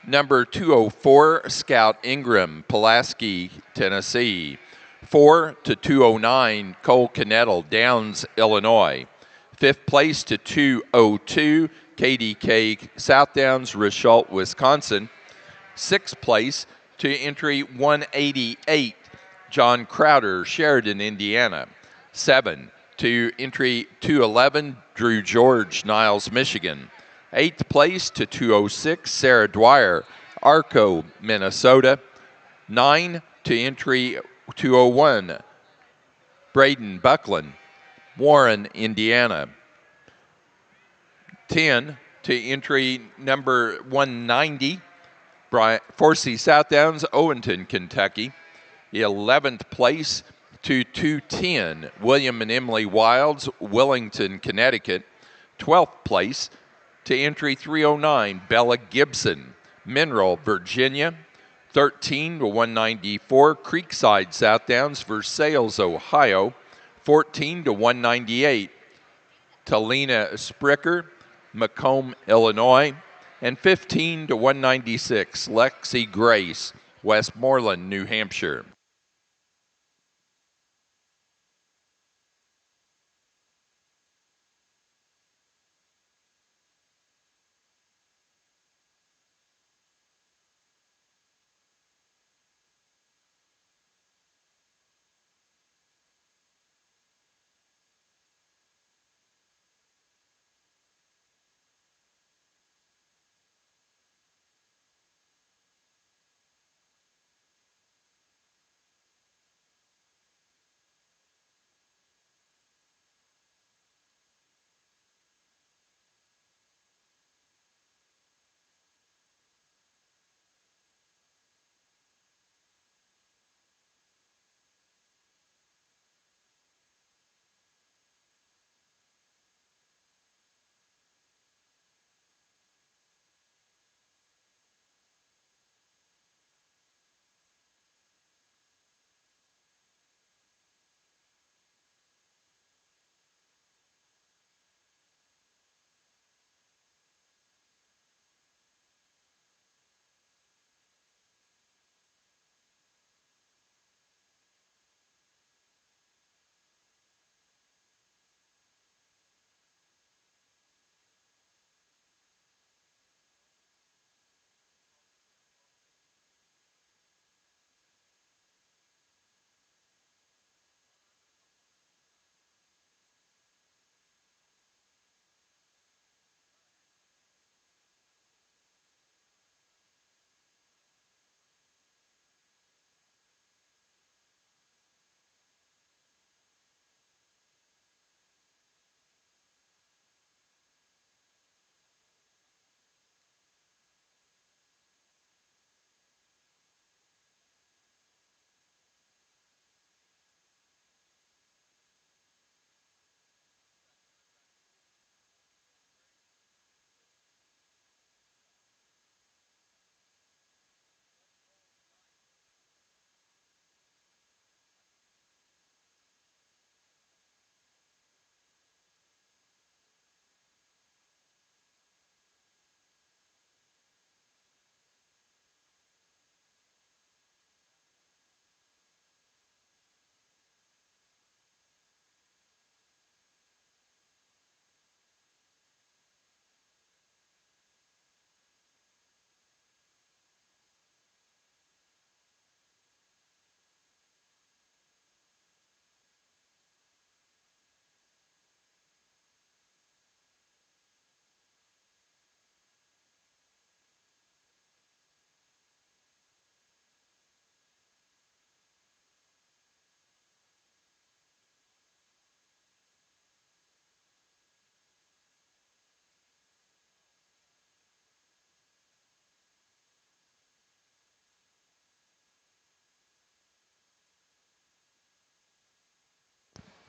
number 204, Scout Ingram, Pulaski, Tennessee. 4 to 209, Cole Knettle, Downs, Illinois. Fifth place to 202, KDK, South Downs, Richalt, Wisconsin. Sixth place to entry 188, John Crowder, Sheridan, Indiana. 7 to entry 211, Drew George, Niles, Michigan. Eighth place to 206, Sarah Dwyer, Arco, Minnesota. 9 to entry 201, Braden Buckland, Warren, Indiana. 10 to entry number 190, Forsey South Downs, Owenton, Kentucky. 11th place to 210, William and Emily Wilds, Wellington, Connecticut. 12th place to entry 309, Bella Gibson, Mineral, Virginia. 13 to 194, Creekside South Downs, Versailles, Ohio. 14 to 198, Talina Spricker, Macomb, Illinois. And 15 to 196, Lexi Grace, Westmoreland, New Hampshire.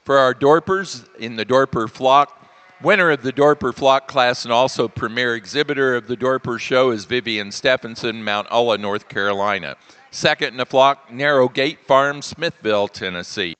For our Dorpers in the Dorper flock, winner of the Dorper flock class and also premier exhibitor of the Dorper show is Vivian Stephenson, Mount Ulla, North Carolina. Second in the flock, Narrow Gate Farm, Smithville, Tennessee.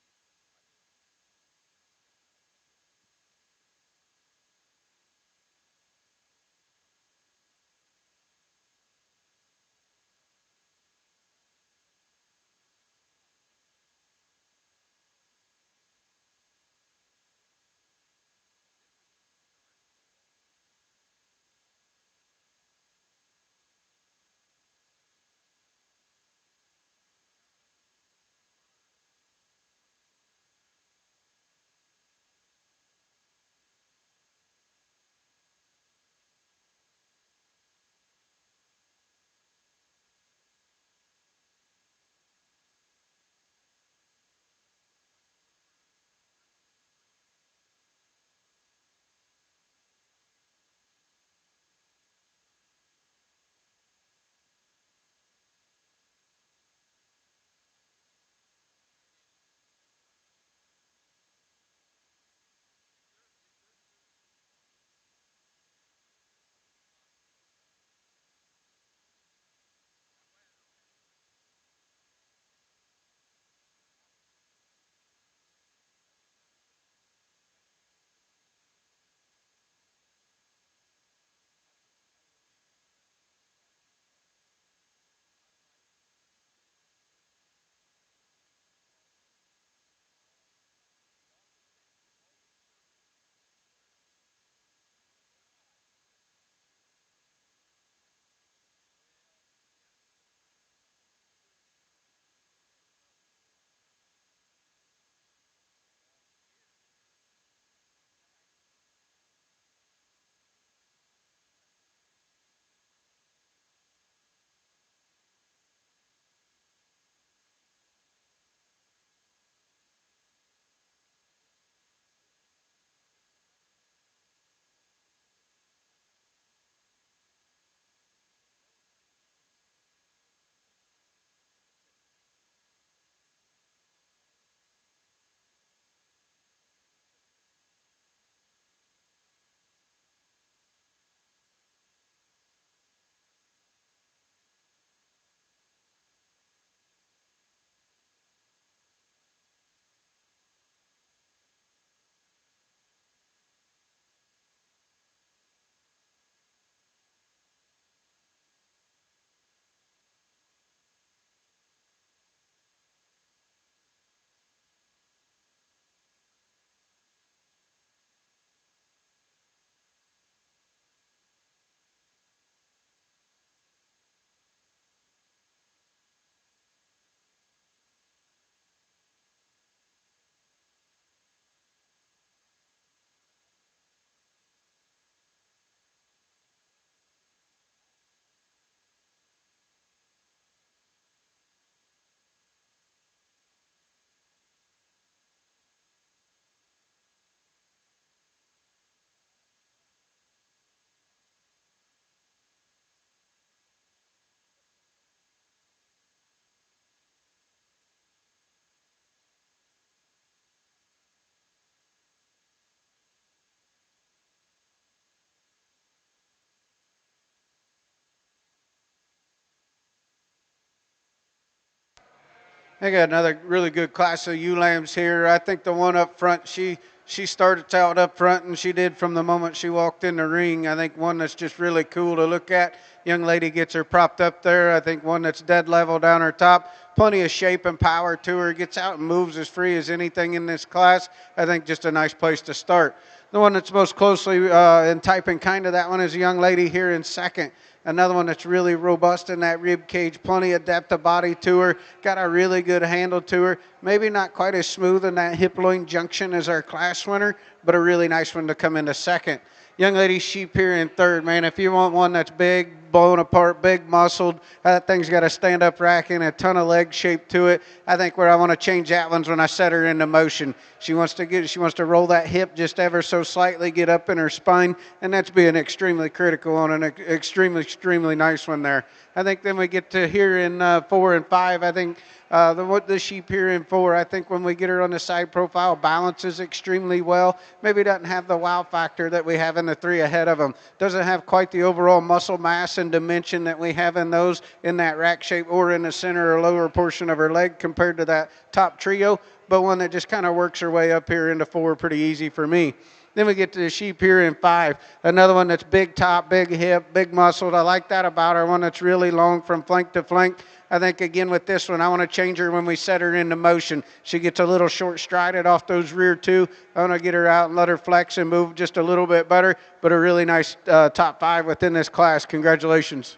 I got another really good class of ewe lambs here. I think the one up front, she started out up front, and she did from the moment she walked in the ring. I think one that's just really cool to look at. Young lady gets her propped up there. I think one that's dead level down her top. Plenty of shape and power to her. Gets out and moves as free as anything in this class. I think just a nice place to start. The one that's most closely in typing kind of that one is a young lady here in second. Another one that's really robust in that rib cage, plenty of depth of body to her, got a really good handle to her. Maybe not quite as smooth in that hip-loin junction as our class winner, but a really nice one to come into second. Young lady sheep here in third, man. If you want one that's big, blown apart, big muscled, that thing's got a stand-up rack and a ton of leg shape to it. I think where I want to change that one's when I set her into motion. She wants to roll that hip just ever so slightly, get up in her spine, and that's being extremely critical on an extremely nice one there. I think then we get to here in 4 and 5. I think The sheep here in 4, I think when we get her on the side profile, balances extremely well. Maybe doesn't have the wow factor that we have in the 3 ahead of them. Doesn't have quite the overall muscle mass and dimension that we have in those in that rack shape or in the center or lower portion of her leg compared to that top trio, but one that just kind of works her way up here into 4 pretty easy for me. Then we get to the sheep here in 5. Another one that's big top, big hip, big muscled. I like that about her. One that's really long from flank to flank. I think, again, with this one, I want to change her when we set her into motion. She gets a little short strided off those rear 2. I want to get her out and let her flex and move just a little bit better, but a really nice top 5 within this class. Congratulations.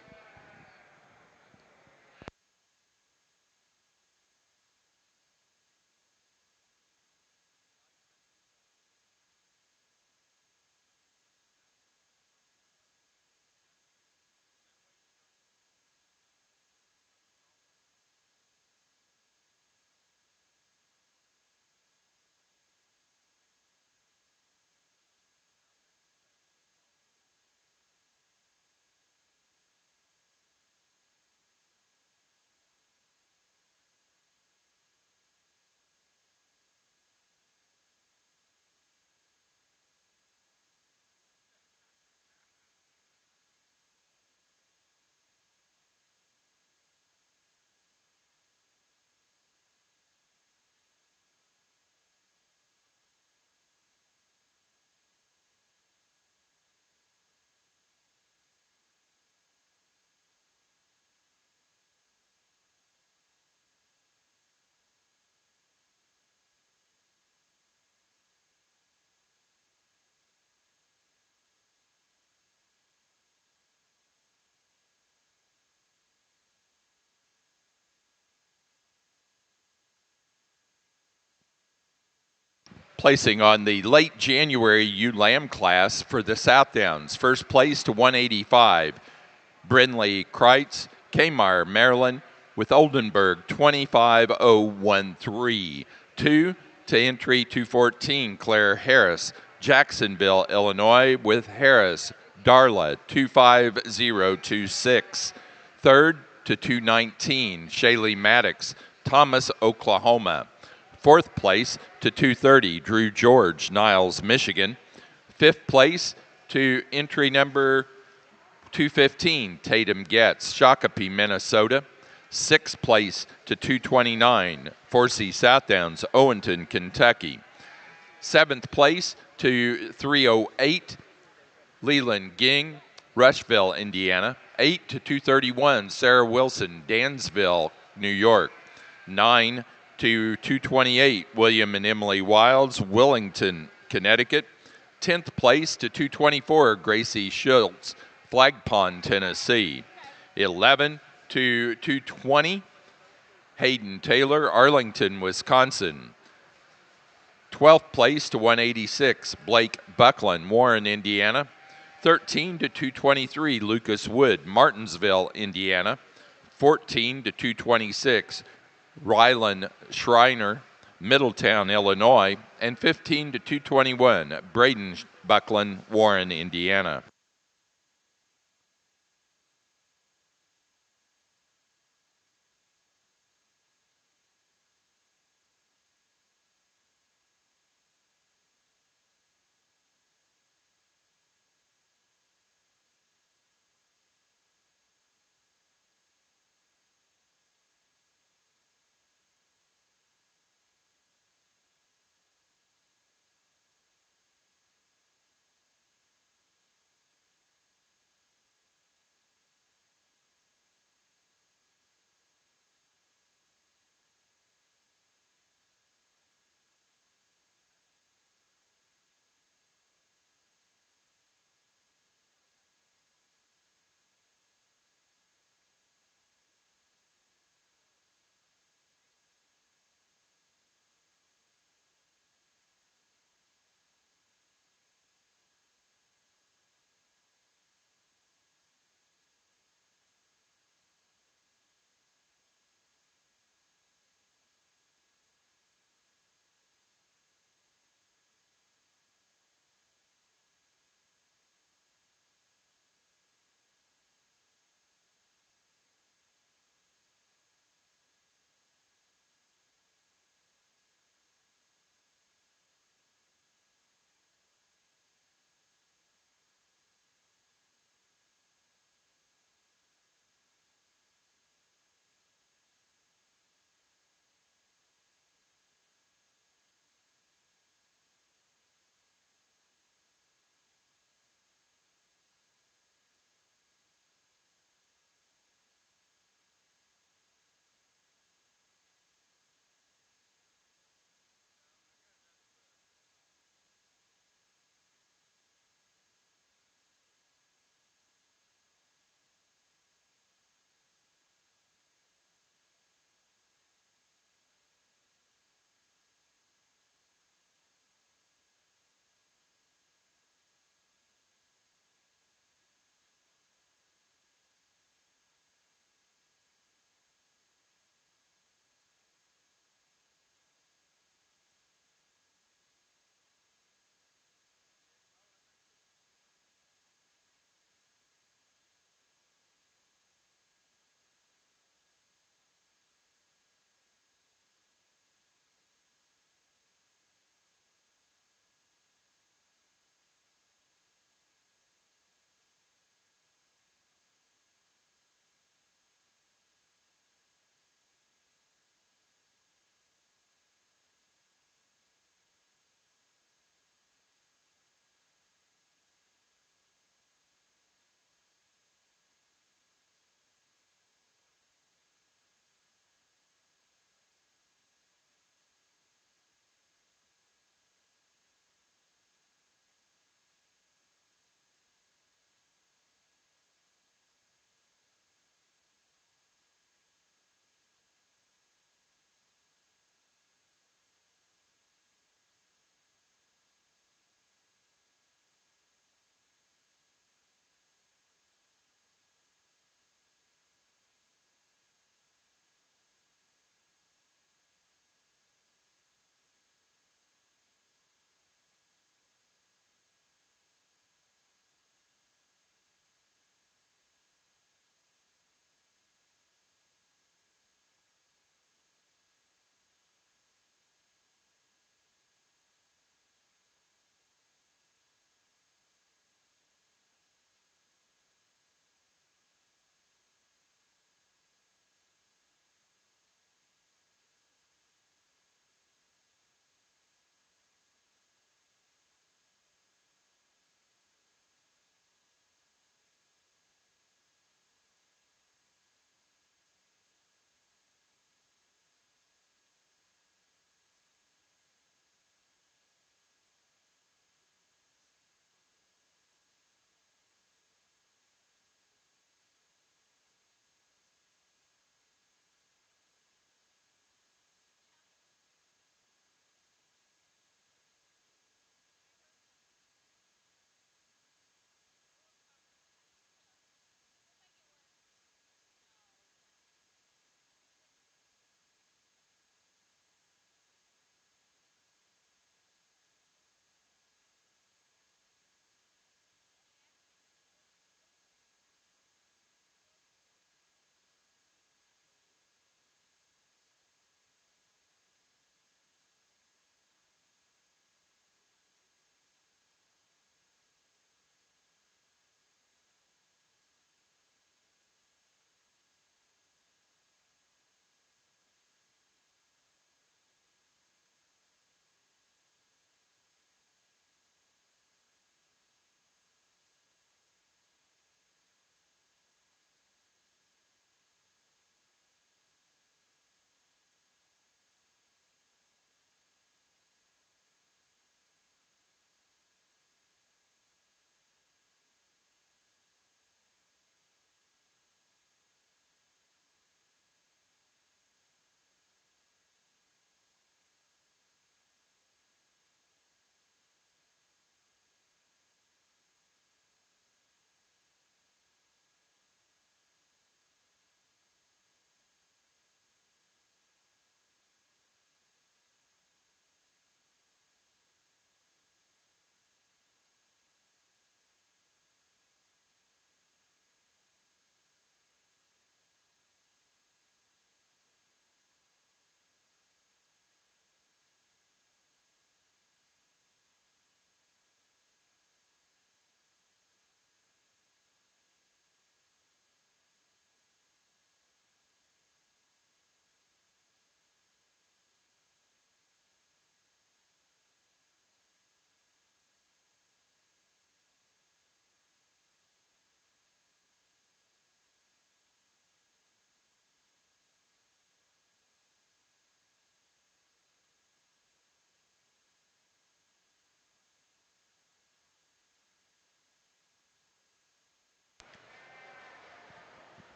Placing on the late January ewe lamb class for the Southdowns. First place to 185, Brinley Kreitz, Kmar, Maryland, with Oldenburg 25013. 2 to entry 214, Claire Harris, Jacksonville, Illinois, with Harris, Darla 25026. Third to 219, Shaylee Maddox, Thomas, Oklahoma. Fourth place to 230, Drew George, Niles, Michigan. Fifth place to entry number 215, Tatum Getz, Shakopee, Minnesota. Sixth place to 229, Forsey Southdowns, Owenton, Kentucky. Seventh place to 308, Leland Ging, Rushville, Indiana. 8 to 231, Sarah Wilson, Dansville, New York. 9 to 228, William and Emily Wilds, Willington, Connecticut. 10th place to 224, Gracie Schultz, Flag Pond, Tennessee. 11 to 220, Hayden Taylor, Arlington, Wisconsin. 12th place to 186, Blake Buckland, Warren, Indiana. 13 to 223, Lucas Wood, Martinsville, Indiana. 14 to 226, Rylan Schreiner, Middletown, Illinois. And 15 to 221, Braden Buckland, Warren, Indiana.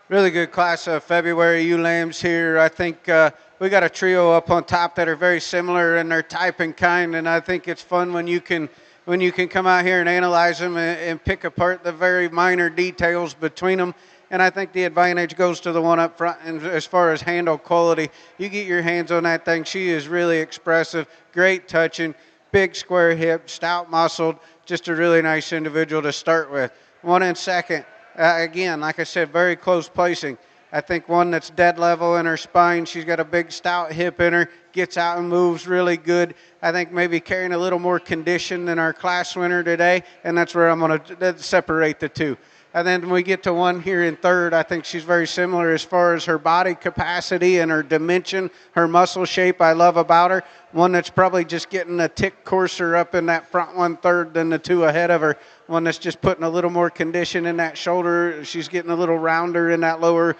Really good class of February ewe lambs here. I think we got a trio up on top that are very similar in their type and kind, and I think it's fun when you can come out here and analyze them and pick apart the very minor details between them. And I think the advantage goes to the one up front. And as far as handle quality, you get your hands on that thing. She is really expressive, great touching, big square hip, stout muscled, just a really nice individual to start with. One in second. Again, like I said, very close placing. I think one that's dead level in her spine. She's got a big stout hip in her, gets out and moves really good. I think maybe carrying a little more condition than our class winner today, and that's where I'm going to separate the two. And then when we get to one here in third, I think she's very similar as far as her body capacity and her dimension, her muscle shape I love about her. One that's probably just getting a tick coarser up in that front 1/3 than the two ahead of her. One that's just putting a little more condition in that shoulder. She's getting a little rounder in that lower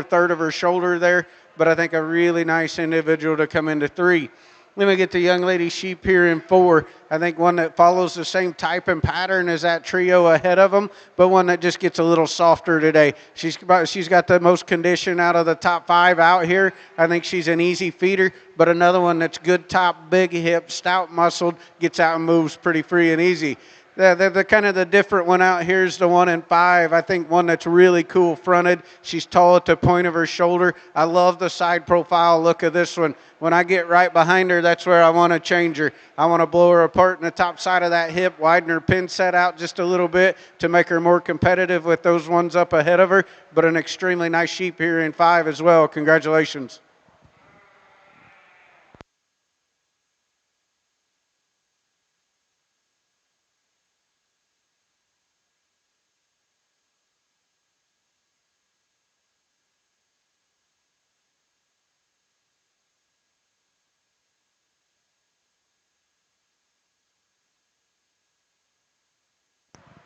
third of her shoulder there. But I think a really nice individual to come into three. Then we get the young lady sheep here in four. I think one that follows the same type and pattern as that trio ahead of them, but one that just gets a little softer today. She's got the most condition out of the top five out here. I think she's an easy feeder, but another one that's good top, big hip, stout muscled, gets out and moves pretty free and easy. The kind of the different one out here is the one in five. I think one that's really cool fronted. She's tall at the point of her shoulder. I love the side profile look of this one. When I get right behind her, that's where I want to change her. I want to blow her apart in the top side of that hip, widen her pin set out just a little bit to make her more competitive with those ones up ahead of her. But an extremely nice sheep here in five as well. Congratulations.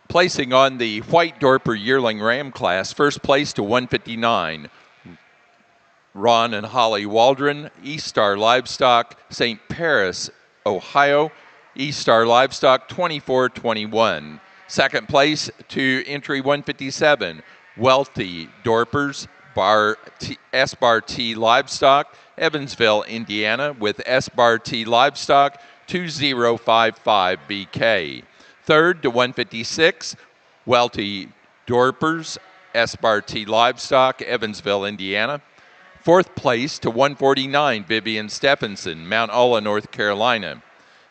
Placing on the White Dorper Yearling Ram class, first place to 159, Ron and Holly Waldron, East Star Livestock, St. Paris, Ohio, East Star Livestock 24-21. Second place to entry 157, Wealthy Dorpers, S-Bar T Livestock, Evansville, Indiana, with S-Bar T Livestock 2055 BK. Third to 156, Wealthy Dorpers, S-Bar T Livestock, Evansville, Indiana. Fourth place to 149, Vivian Stephenson, Mount Olla, North Carolina.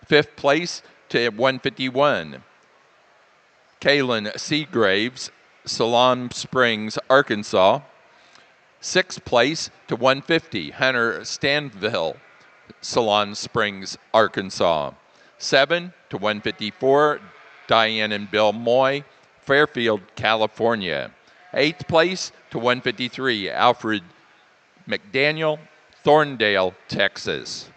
Fifth place to 151, Kaylin Seagraves, Salem Springs, Arkansas. Sixth place to 150, Hunter Stanville, Salem Springs, Arkansas. 7 to 154, Diane and Bill Moy, Fairfield, California. Eighth place to 153, Alfred McDaniel, Thorndale, Texas.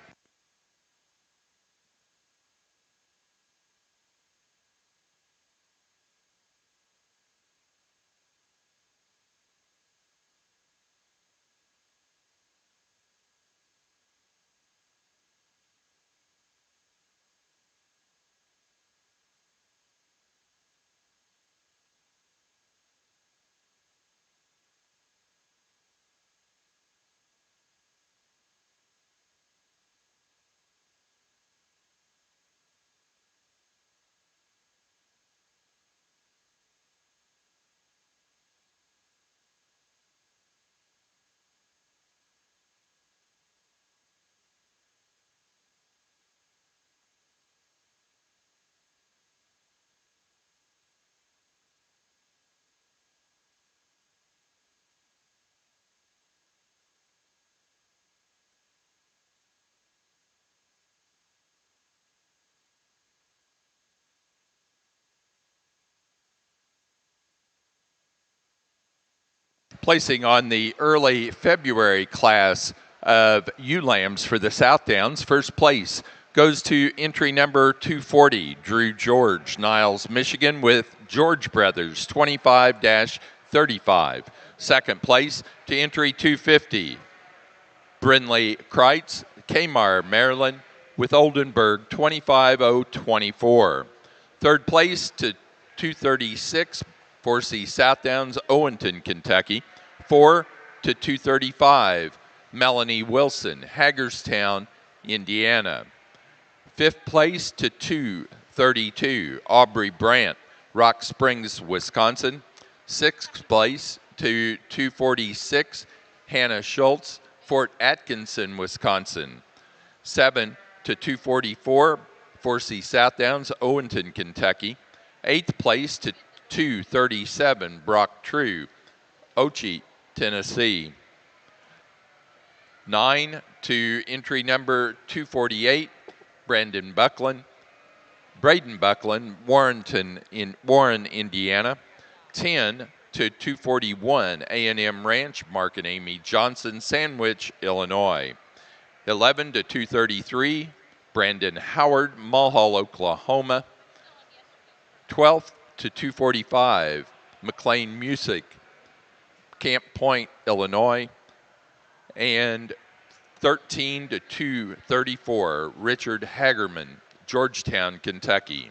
Placing on the early February class of ewe lambs for the South Downs, first place goes to entry number 240, Drew George, Niles, Michigan, with George Brothers, 25-35. Second place to entry 250, Brinley Kreitz, Kmar, Maryland, with Oldenburg, 25024. Third place to 236, 4C South Downs, Owenton, Kentucky. 4 to 235, Melanie Wilson, Hagerstown, Indiana. Fifth place to 232, Aubrey Brandt, Rock Springs, Wisconsin. Sixth place to 246, Hannah Schultz, Fort Atkinson, Wisconsin. 7 to 244, 4C South Downs, Owenton, Kentucky. Eighth place to 237, Brock True, Ochi, Tennessee. 9 to entry number 248, Braden Buckland, Warren, Indiana. 10 to 241, A&M Ranch, Mark and Amy Johnson, Sandwich, Illinois. 11 to 233, Brandon Howard, Mulhall, Oklahoma. 12th to 245, McLean Music, Camp Point, Illinois. And 13 to 234, Richard Hagerman, Georgetown, Kentucky.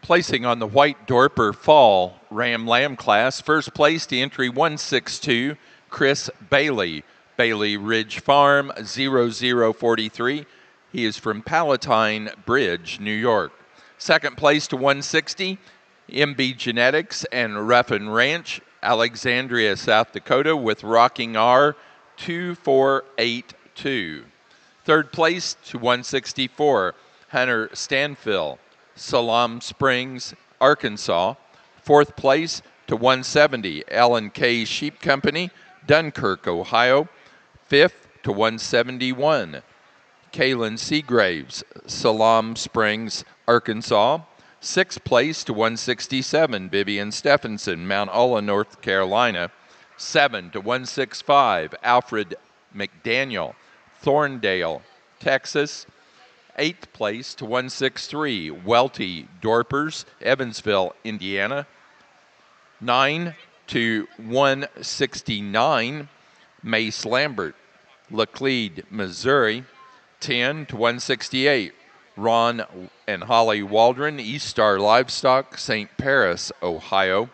Placing on the White Dorper Fall Ram Lamb class, first place to entry 162, Chris Bailey, Bailey Ridge Farm 0043. He is from Palatine Bridge, New York. Second place to 160, MB Genetics and Ruffin Ranch, Alexandria, South Dakota, with Rocking R 2482. Third place to 164, Hunter Stanfill, Salam Springs, Arkansas. Fourth place to 170, L&K Sheep Company, Dunkirk, Ohio. Fifth to 171, Kaylin Seagraves, Salam Springs, Arkansas. Sixth place to 167, Vivian Stephenson, Mount Ulla, North Carolina. 7 to 165, Alfred McDaniel, Thorndale, Texas. Eighth place to 163, Welty Dorpers, Evansville, Indiana. 9 to 169, Mace Lambert, Laclede, Missouri. 10 to 168, Ron and Holly Waldron, East Star Livestock, St. Paris, Ohio.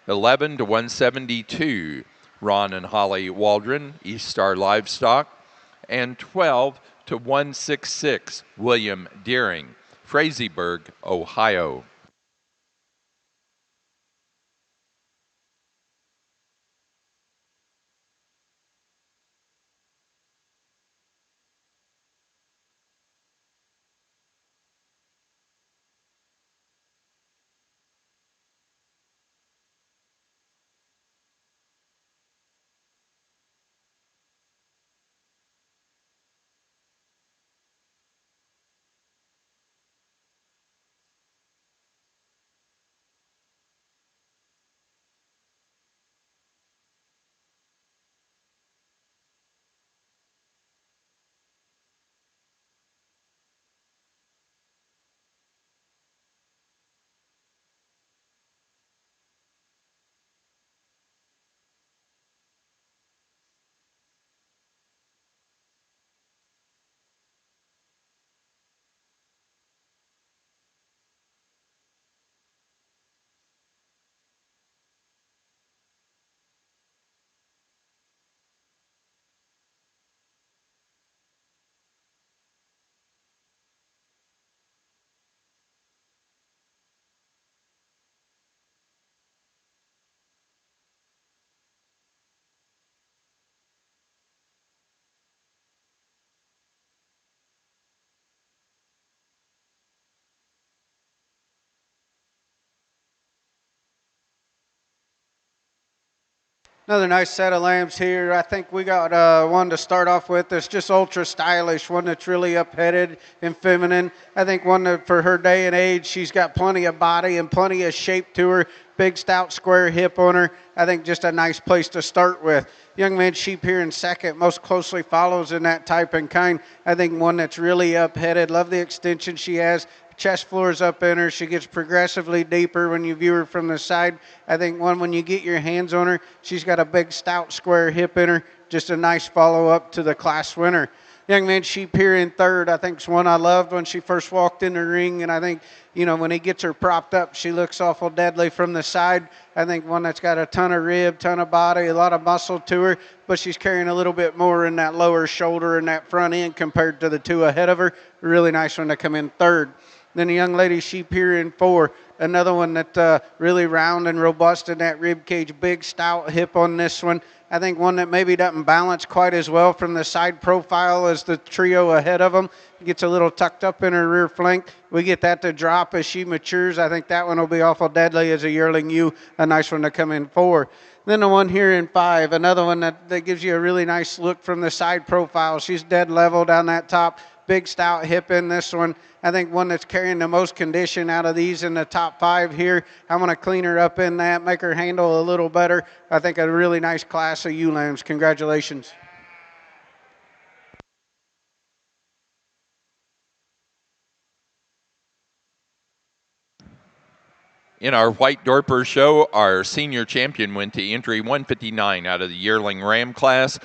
11 to 172, Ron and Holly Waldron, East Star Livestock. And 12 to 166, William Deering, Frazeysburg, Ohio. Another nice set of lambs here. I think we got one to start off with that's just ultra stylish, one that's really up-headed and feminine. I think one that for her day and age, she's got plenty of body and plenty of shape to her, big, stout, square hip on her. I think just a nice place to start with. Young Man Sheep here in second, most closely follows in that type and kind. I think one that's really up-headed. Love the extension she has. Chest floors up in her. She gets progressively deeper when you view her from the side. I think when you get your hands on her, she's got a big, stout, square hip in her. Just a nice follow-up to the class winner. Young Man Sheep here in third, I think is one I loved when she first walked in the ring. And I think, you know, when he gets her propped up, she looks awful deadly from the side. I think one that's got a ton of rib, ton of body, a lot of muscle to her, but she's carrying a little bit more in that lower shoulder and that front end compared to the two ahead of her. Really nice one to come in third. Then a young lady sheep here in four, another one that really round and robust in that rib cage, big stout hip on this one. I think one that maybe doesn't balance quite as well from the side profile as the trio ahead of them. Gets a little tucked up in her rear flank. We get that to drop as she matures. I think that one will be awful deadly as a yearling ewe. A nice one to come in four. Then the one here in five, another one that gives you a really nice look from the side profile. She's dead level down that top. Big stout hip in this one. I think one that's carrying the most condition out of these in the top five here. I'm going to clean her up in that, make her handle a little better. I think a really nice class of ewe lambs. Congratulations. In our White Dorper show, our senior champion went to entry 159 out of the yearling ram class.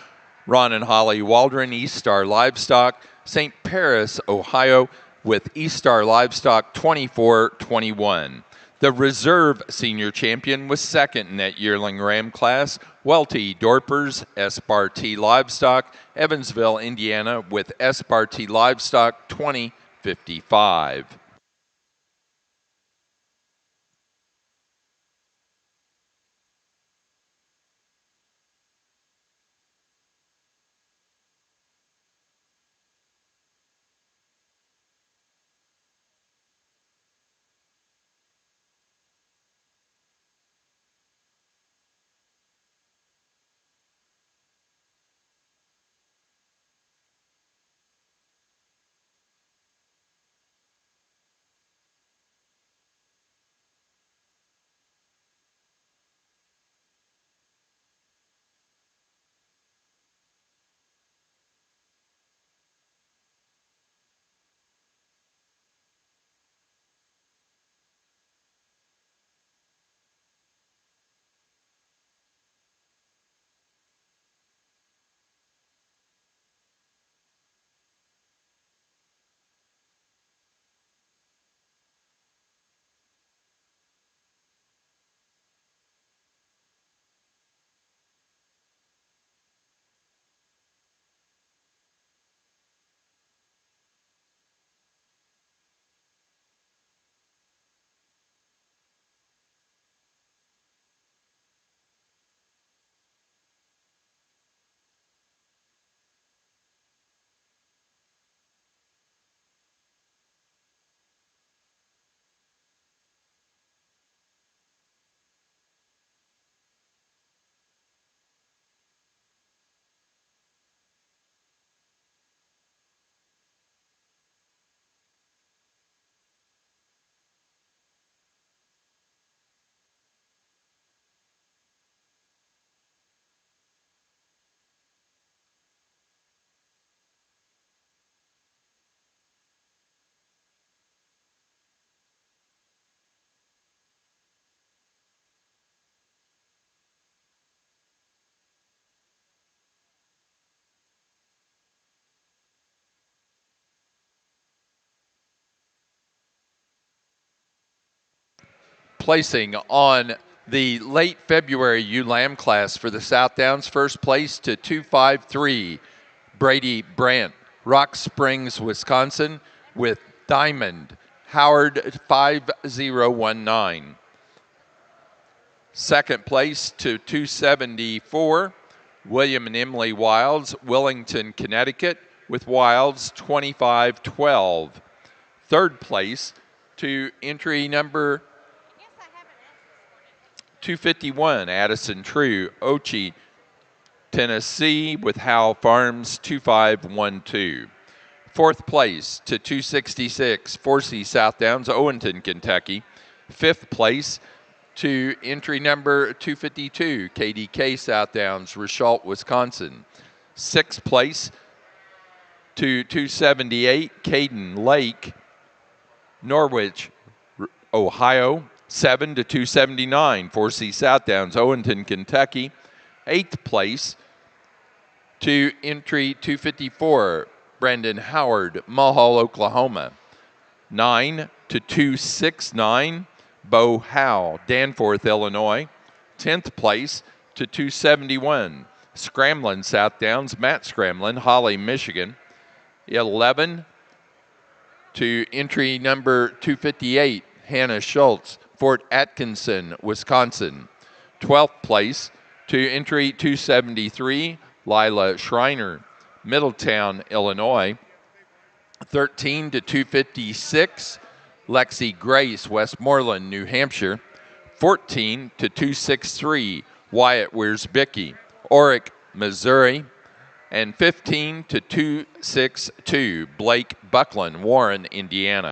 Ron and Holly Waldron, East Star Livestock, St. Paris, Ohio, with East Star Livestock 24-21. The reserve senior champion was second in that yearling ram class. Welty Dorpers, Espartee Livestock, Evansville, Indiana, with Espartee Livestock 20-55. Placing on the late February Lamb class for the South Downs, first place to 253, Brady Brandt, Rock Springs, Wisconsin, with Diamond Howard 5019. Second place to 274, William and Emily Wilds, Wellington, Connecticut, with Wilds 2512. Third place to entry number 251, Addison True, Ochi, Tennessee, with Howe Farms 2512. Fourth place to 266, Forsey South Downs, Owenton, Kentucky. Fifth place to entry number 252, KDK South Downs, Richalt, Wisconsin. Sixth place to 278, Caden Lake, Norwich, Ohio. 7 to 279, Forsey South Downs, Owenton, Kentucky. Eighth place to entry 254, Brandon Howard, Mulhall, Oklahoma. 9 to 269, Bo Howe, Danforth, Illinois. 10th place to 271, Scramlin South Downs, Matt Scramlin, Holly, Michigan. 11 to entry number 258, Hannah Schultz, Fort Atkinson, Wisconsin. 12th place to entry 273, Lila Schreiner, Middletown, Illinois. 13 to 256, Lexi Grace, Westmoreland, New Hampshire. 14 to 263, Wyatt Wiersbicki, Orick, Missouri. And 15 to 262, Blake Buckland, Warren, Indiana.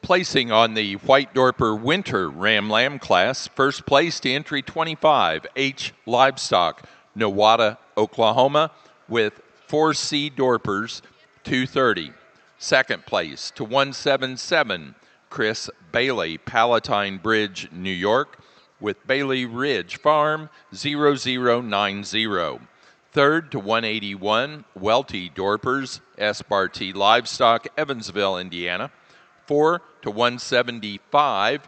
Placing on the White Dorper Winter Ram Lamb class, first place to entry 25, H Livestock, Nowata, Oklahoma, with 4C Dorpers, 230. Second place to 177, Chris Bailey, Palatine Bridge, New York, with Bailey Ridge Farm, 0090. Third to 181, Welty Dorpers, Espartee Livestock, Evansville, Indiana. 4 to 175,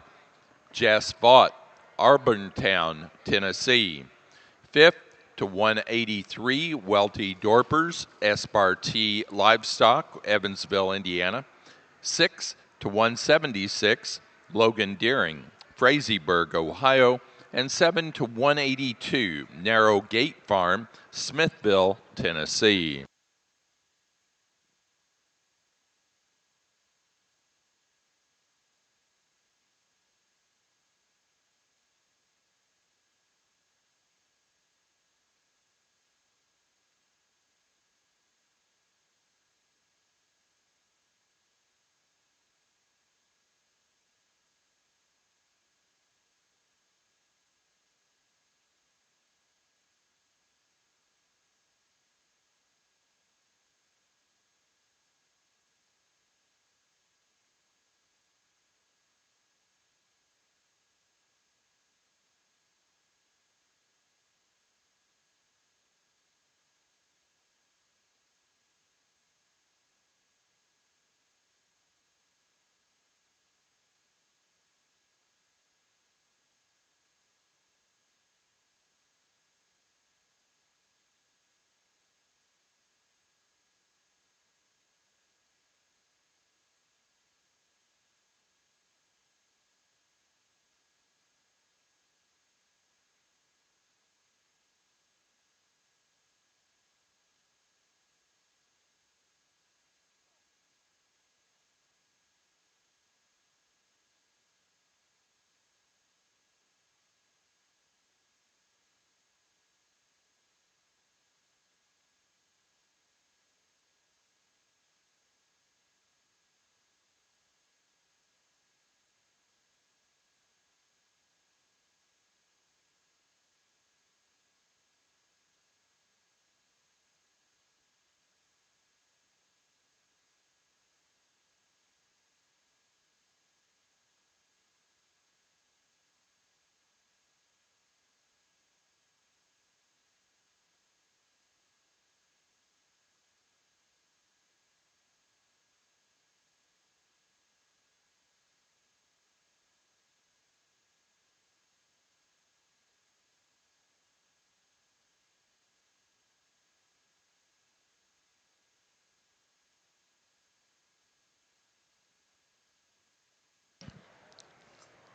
Jess Vaught, Auburn, Tennessee. Fifth to 183, Welty Dorpers, Espartee Livestock, Evansville, Indiana. 6 to 176, Logan Deering, Frazeysburg, Ohio. And 7 to 182, Narrow Gate Farm, Smithville, Tennessee.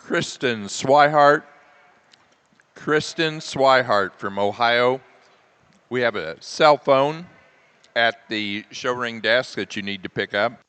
Kristen Swihart. Kristen Swihart from Ohio. We have a cell phone at the show ring desk that you need to pick up.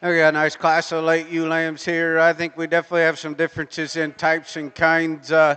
We got a nice class of late ewe lambs here. I think we definitely have some differences in types and kinds. I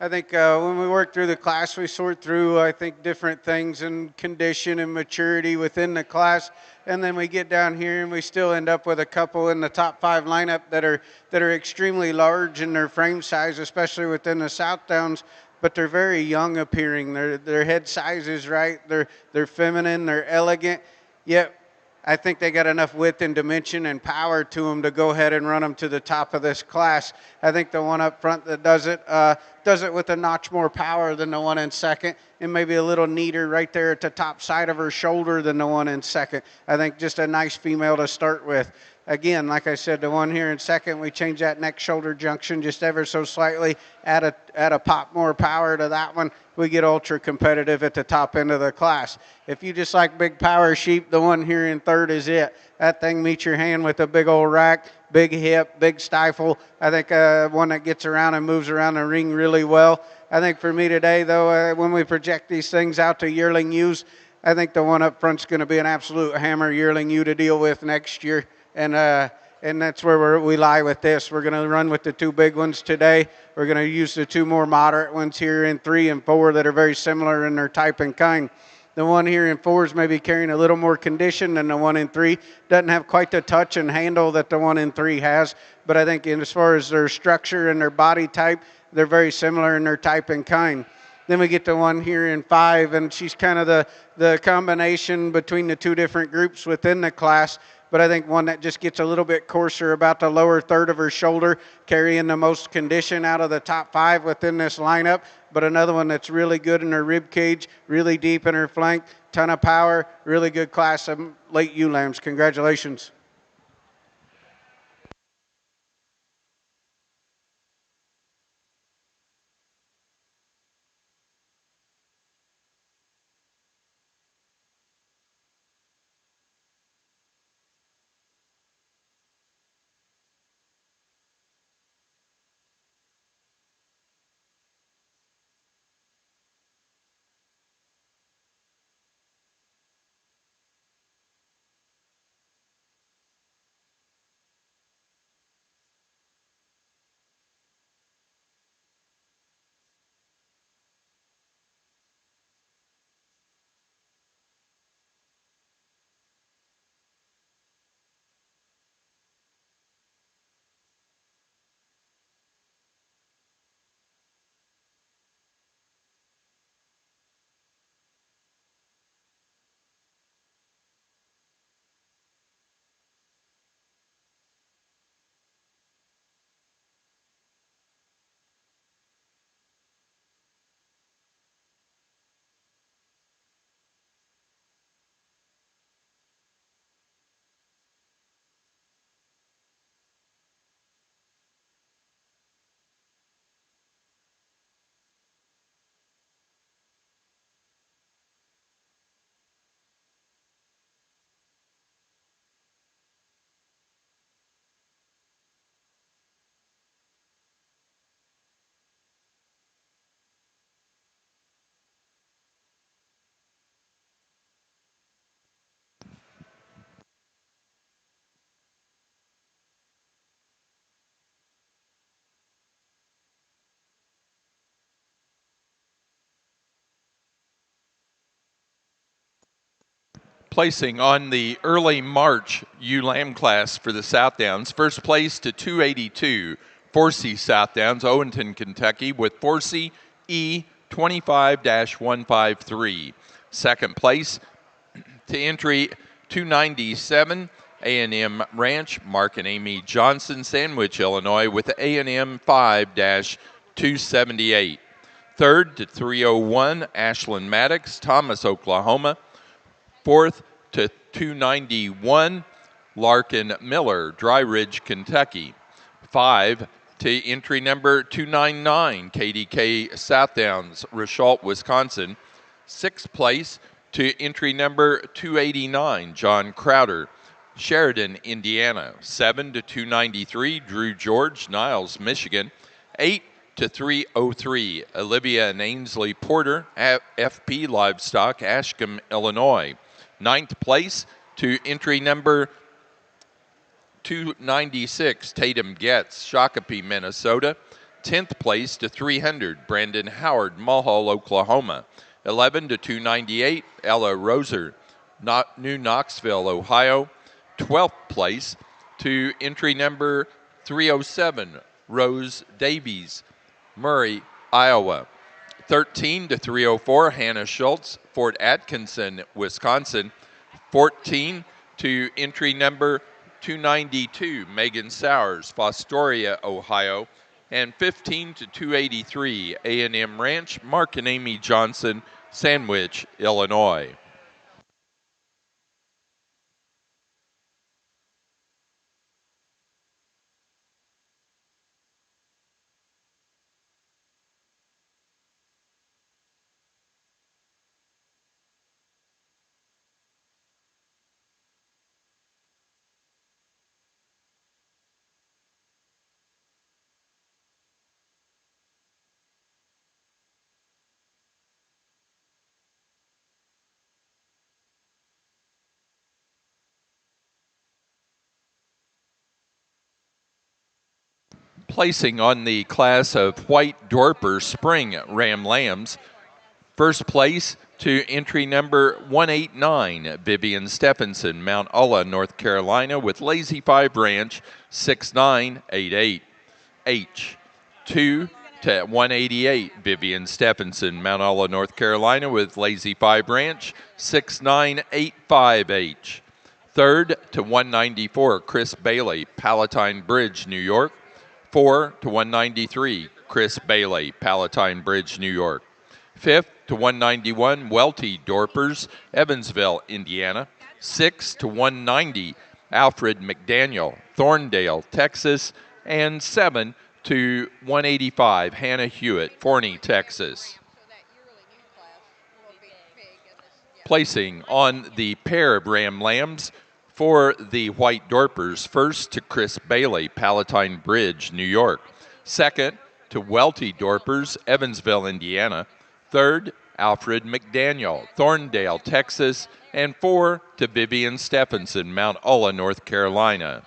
think when we work through the class, we sort through, I think, different things and condition and maturity within the class. And then we get down here and we still end up with a couple in the top 5 lineup that are extremely large in their frame size, especially within the South Downs. But they're very young appearing. Their head size is right. They're feminine. They're elegant. Yet I think they got enough width and dimension and power to them to go ahead and run them to the top of this class. I think the one up front that does it with a notch more power than the one in second, and maybe a little neater right there at the top side of her shoulder than the one in second. I think just a nice female to start with. Again, like I said, the one here in second, we change that neck shoulder junction just ever so slightly, add a pop more power to that one. We get ultra competitive at the top end of the class. If you just like big power sheep, the one here in third is it. That thing meets your hand with a big old rack, big hip, big stifle. I think one that gets around and moves around the ring really well. I think for me today, though, when we project these things out to yearling ewes, I think the one up front's going to be an absolute hammer yearling ewe to deal with next year. And that's where we lie with this. We're going to run with the 2 big ones today. We're going to use the 2 more moderate ones here in 3 and 4 that are very similar in their type and kind. The one here in 4 is maybe carrying a little more condition than the one in 3. Doesn't have quite the touch and handle that the one in 3 has. But I think as far as their structure and their body type, they're very similar in their type and kind. Then we get the one here in 5, and she's kind of the combination between the 2 different groups within the class. But I think one that just gets a little bit coarser about the lower third of her shoulder, carrying the most condition out of the top 5 within this lineup. But another one that's really good in her rib cage, really deep in her flank, ton of power, really good class of late ewe lambs. Congratulations. Placing on the early March ewe lamb class for the South Downs. First place to 282, Forsey South Downs, Owenton, Kentucky, with Forsey E 25-153. Second place to entry 297, A&M Ranch, Mark and Amy Johnson, Sandwich, Illinois, with A&M 5-278. Third to 301, Ashland Maddox, Thomas, Oklahoma. Fourth to 291, Larkin Miller, Dry Ridge, Kentucky. 5 to entry number 299, KDK South Downs, Richalt, Wisconsin. 6th place to entry number 289, John Crowder, Sheridan, Indiana. 7 to 293, Drew George, Niles, Michigan. 8 to 303, Olivia and Ainsley Porter, FP Livestock, Ashcombe, Illinois. 9th place to entry number 296, Tatum Getz, Shakopee, Minnesota. 10th place to 300, Brandon Howard, Mulhall, Oklahoma. 11 to 298, Ella Roser, New Knoxville, Ohio. 12th place to entry number 307, Rose Davies, Murray, Iowa. 13 to 304, Hannah Schultz, Fort Atkinson, Wisconsin. 14 to entry number 292, Megan Sowers, Fostoria, Ohio. And 15 to 283, A&M Ranch, Mark and Amy Johnson, Sandwich, Illinois. Placing on the class of White Dorper Spring Ram Lambs, first place to entry number 189, Vivian Stephenson, Mount Ulla, North Carolina, with Lazy 5 Ranch 6988. H. 2 to 188, Vivian Stephenson, Mount Ulla, North Carolina, with Lazy 5 Ranch 6985H. Third to 194, Chris Bailey, Palatine Bridge, New York. 4 to 193, Chris Bailey, Palatine Bridge, New York. 5th to 191, Welty Dorpers, Evansville, Indiana. 6 to 190, Alfred McDaniel, Thorndale, Texas. And 7 to 185, Hannah Hewitt, Forney, Texas. Placing on the pair of Ram Lambs for the White Dorpers, first to Chris Bailey, Palatine Bridge, New York. Second to Welty Dorpers, Evansville, Indiana. Third, Alfred McDaniel, Thorndale, Texas. And 4 to Vivian Stephenson, Mount Ulla, North Carolina.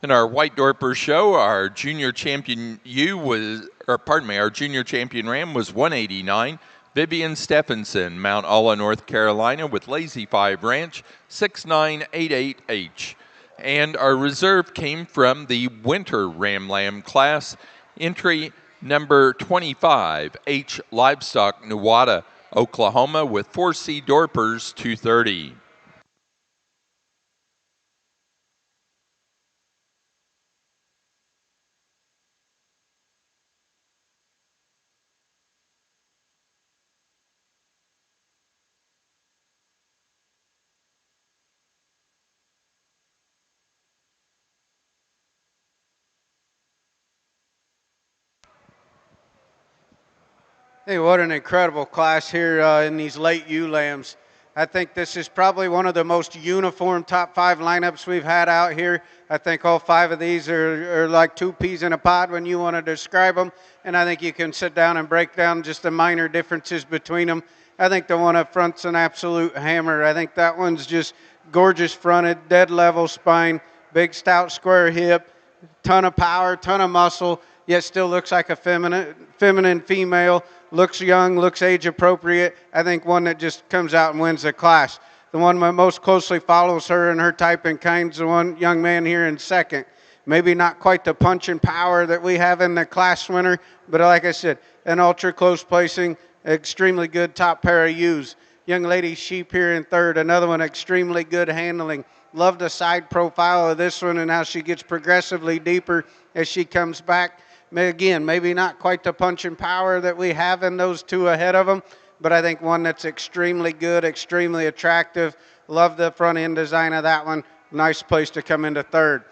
In our White Dorper show, our junior champion our junior champion ram was 189. Vivian Stephenson, Mount Alla, North Carolina, with Lazy 5 Ranch, 6988H. And our reserve came from the Winter Ram Lamb class, entry number 25, H Livestock, Newada, Oklahoma, with 4C Dorpers, 230. Hey, what an incredible class here in these late ewe lambs. I think this is probably one of the most uniform top 5 lineups we've had out here. I think all 5 of these are like 2 peas in a pod when you want to describe them. And I think you can sit down and break down just the minor differences between them. I think the one up front's an absolute hammer. I think that one's just gorgeous fronted, dead level spine, big stout square hip, ton of power, ton of muscle, yet still looks like a feminine female, looks young, looks age appropriate. I think one that just comes out and wins the class. The one that most closely follows her and her type and kind's the one young man here in second. Maybe not quite the punch and power that we have in the class winner, but like I said, an ultra close placing, extremely good top pair of ewes. Young lady sheep here in third, another one extremely good handling. Love the side profile of this one and how she gets progressively deeper as she comes back. Again, maybe not quite the punch and power that we have in those 2 ahead of them, but I think one that's extremely good, extremely attractive. Love the front end design of that one. Nice place to come into third.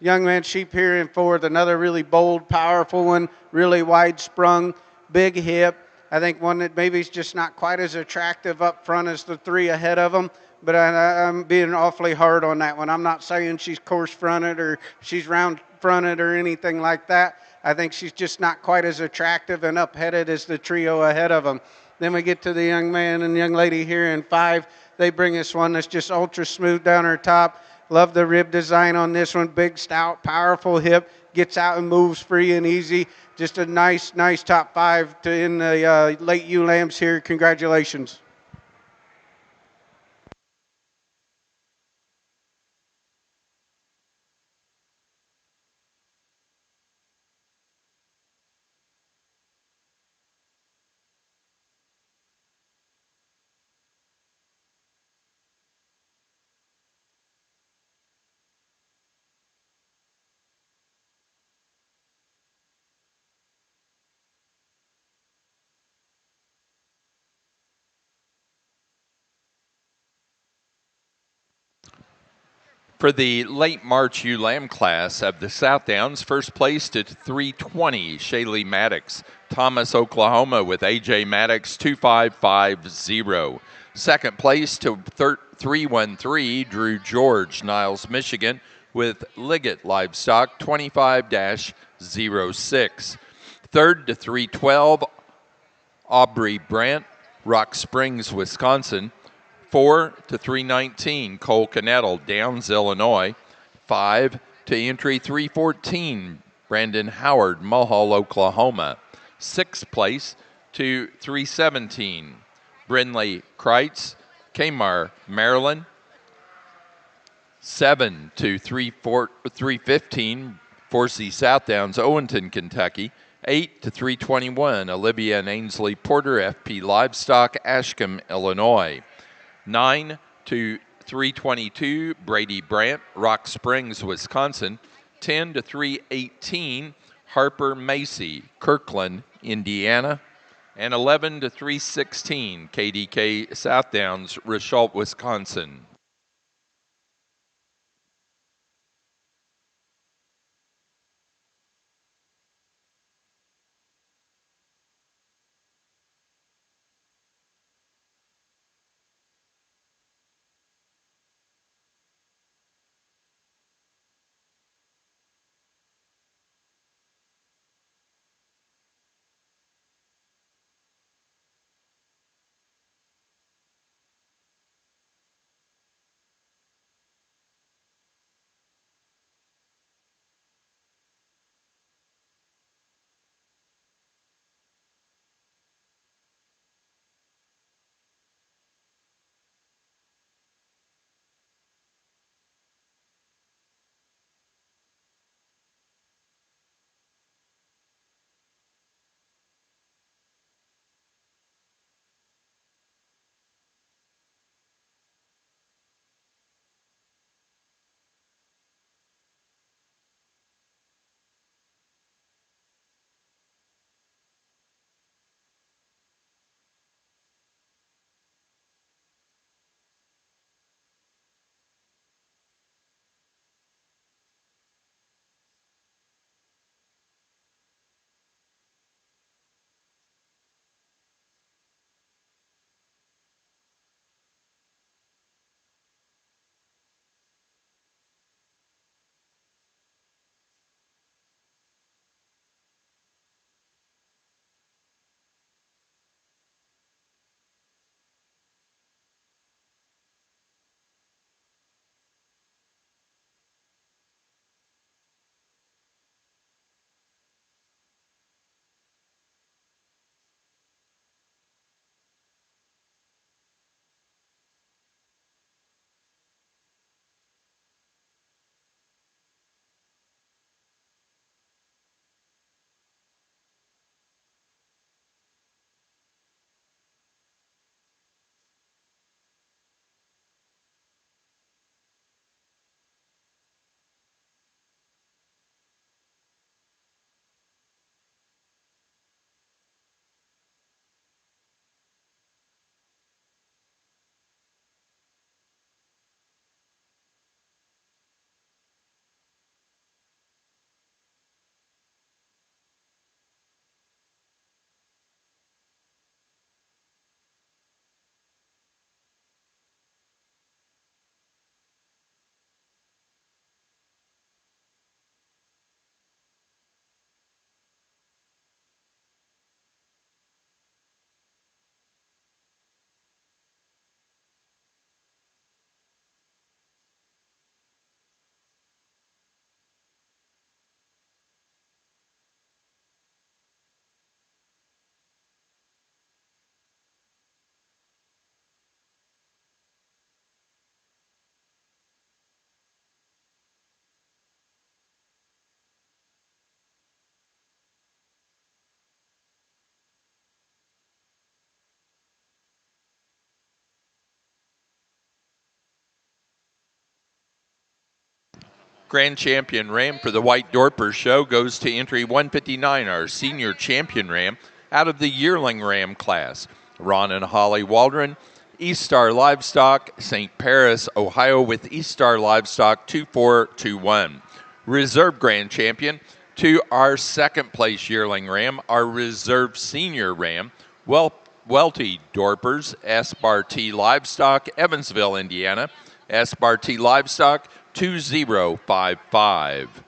Young man sheep here in fourth, another really bold, powerful one, really wide sprung, big hip. I think one that maybe is just not quite as attractive up front as the 3 ahead of them, but I'm being awfully hard on that one. I'm not saying she's coarse fronted or she's round fronted or anything like that. I think she's just not quite as attractive and up-headed as the trio ahead of them. Then we get to the young man and young lady here in 5. They bring us one that's just ultra smooth down her top. Love the rib design on this one. Big, stout, powerful hip. Gets out and moves free and easy. Just a nice, nice top 5 to in the late ewe lambs here. Congratulations. For the late March ewe lamb class of the South Downs, first place to 320, Shaylee Maddox, Thomas, Oklahoma, with AJ Maddox 2550. Second place to 313, Drew George, Niles, Michigan, with Liggett Livestock 25 06. Third to 312, Aubrey Brandt, Rock Springs, Wisconsin. 4 to 319, Cole Canettle, Downs, Illinois. 5 to entry 314, Brandon Howard, Mulhall, Oklahoma. Sixth place to 317, Brinley Kreitz, Kmar, Maryland. 7 to 315, Forsey South Downs, Owenton, Kentucky. 8 to 321, Olivia and Ainsley Porter, FP Livestock, Ashcombe, Illinois. 9 to 322, Brady Brandt, Rock Springs, Wisconsin. 10 to 318, Harper Macy, Kirkland, Indiana. And 11 to 316, KDK South Downs, Richalt, Wisconsin. Grand Champion Ram for the White Dorper Show goes to entry 159, our Senior Champion Ram, out of the Yearling Ram class. Ron and Holly Waldron, East Star Livestock, St. Paris, Ohio, with East Star Livestock 2421. Reserve Grand Champion to our second place Yearling Ram, our Reserve Senior Ram, Welty Dorpers, S. Bar T Livestock, Evansville, Indiana, S. Bar T Livestock 2055.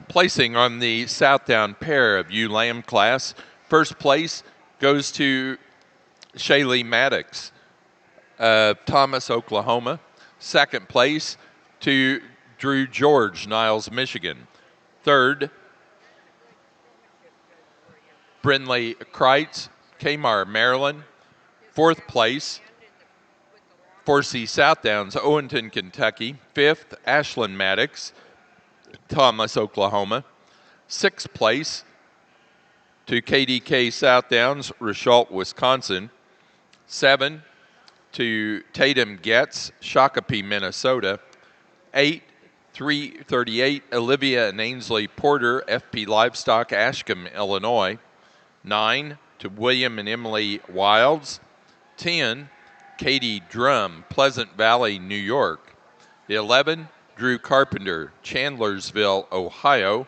Placing on the Southdown pair of ewe lamb class, first place goes to Shaylee Maddox of Thomas, Oklahoma. Second place to Drew George, Niles, Michigan. Third, Brinley Kreitz, Kmar, Maryland. Fourth place, Forsey Southdowns, Owenton, Kentucky. Fifth, Ashlyn Maddox, Thomas, Oklahoma. Sixth place to KDK Southdowns, Richalt, Wisconsin. 7 to Tatum Getz, Shakopee, Minnesota. 8, 338, Olivia and Ainsley Porter, FP Livestock, Ashcombe, Illinois. 9 to William and Emily Wilds. 10, Katie Drum, Pleasant Valley, New York. 11, Drew Carpenter, Chandlersville, Ohio.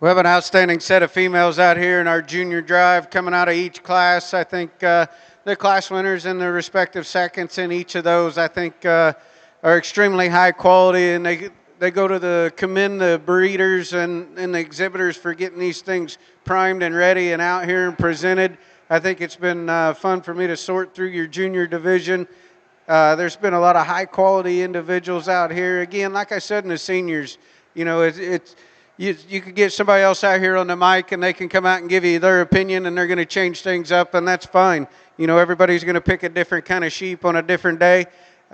We have an outstanding set of females out here in our junior drive coming out of each class. I think the class winners and the respective seconds in each of those, I think, are extremely high quality, and they go to the commend the breeders and the exhibitors for getting these things primed and ready and out here and presented. I think it's been fun for me to sort through your junior division. There's been a lot of high quality individuals out here. Again, like I said in the seniors, you know, it's you could get somebody else out here on the mic and they can come out and give you their opinion and they're going to change things up, and that's fine. You know, everybody's going to pick a different kind of sheep on a different day.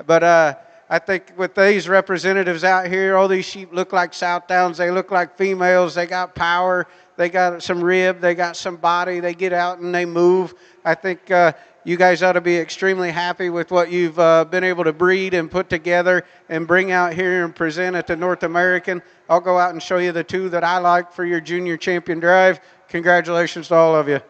But I think with these representatives out here, all these sheep look like Southdowns. They look like females. They got power. They got some rib. They got some body. They get out and they move. I think you guys ought to be extremely happy with what you've been able to breed and put together and bring out here and present at the North American. I'll go out and show you the two that I like for your junior champion drive. Congratulations to all of you.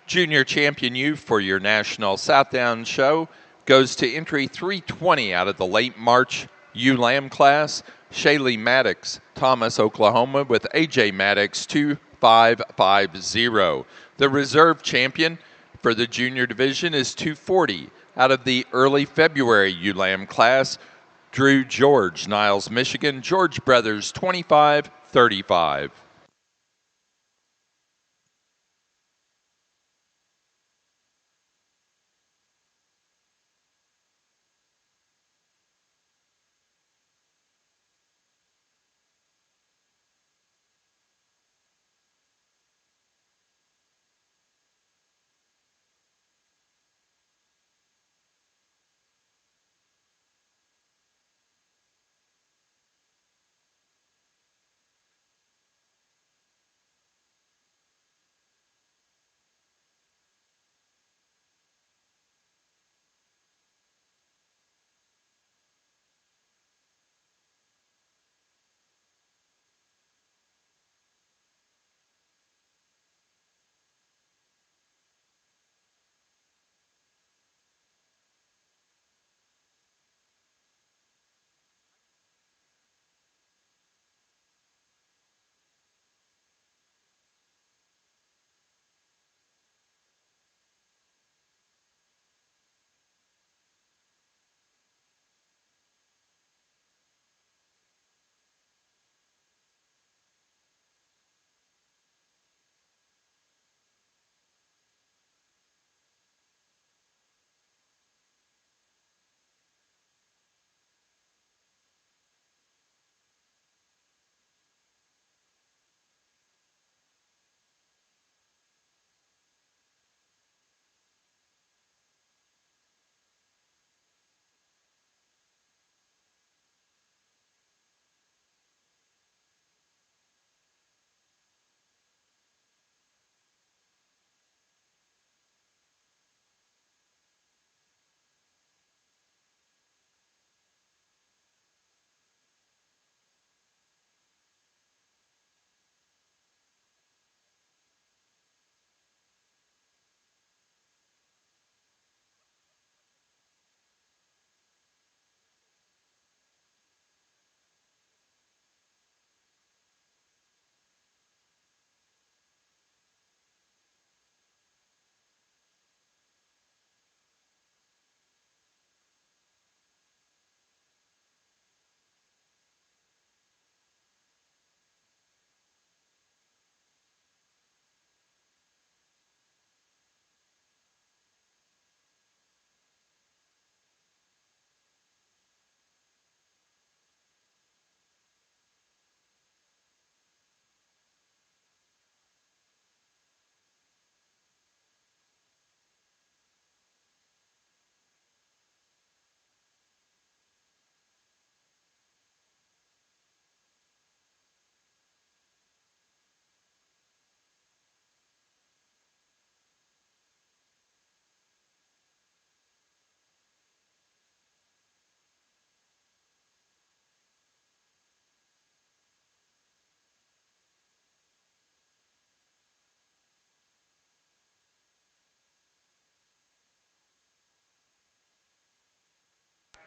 Junior champion you for your National Southdown show goes to entry 320 out of the late March ewe lamb class, Shaylee Maddox, Thomas, Oklahoma, with AJ Maddox 2550. The reserve champion for the junior division is 240 out of the early February ewe lamb class, Drew George, Niles, Michigan, George Brothers 2535.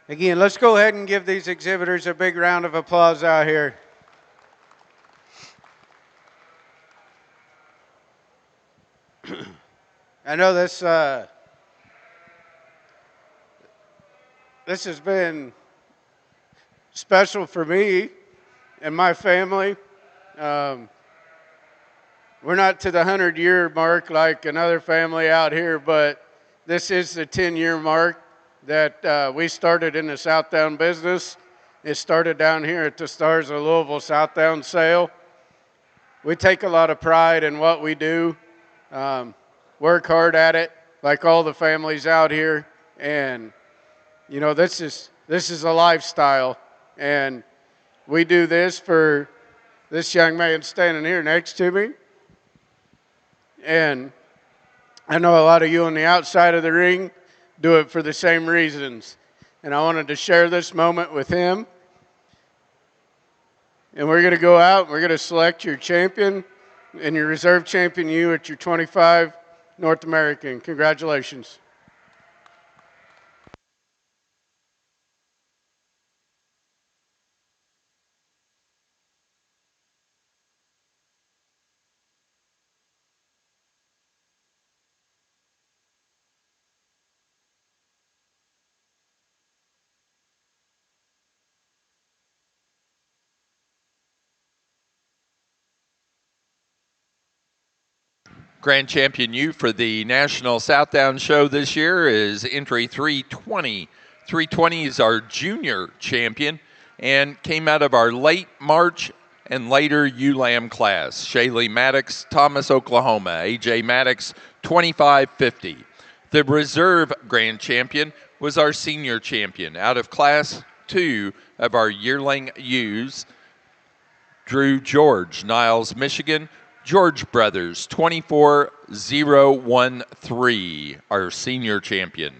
Again, let's go ahead and give these exhibitors a big round of applause out here. I know this has been special for me and my family. Um, we're not to the 100-year mark like another family out here, but this is the 10-year mark that we started in the Southdown business. It started down here at the Stars of Louisville Southdown sale. We take a lot of pride in what we do, work hard at it, like all the families out here, and you know this is a lifestyle, and we do this for this young man standing here next to me, and I know a lot of you on the outside of the ring do it for the same reasons, and I wanted to share this moment with him. And we're going to go out, and we're going to select your champion and your reserve champion, you at your 25 North American. Congratulations. Grand Champion U for the National Southdown Show this year is entry 320. 320 is our junior champion and came out of our late March and later ULAM class. Shaylee Maddox, Thomas, Oklahoma. AJ Maddox, 2550. The reserve grand champion was our senior champion out of class 2 of our yearling U's. Drew George, Niles, Michigan. George Brothers, 24013, our senior champion.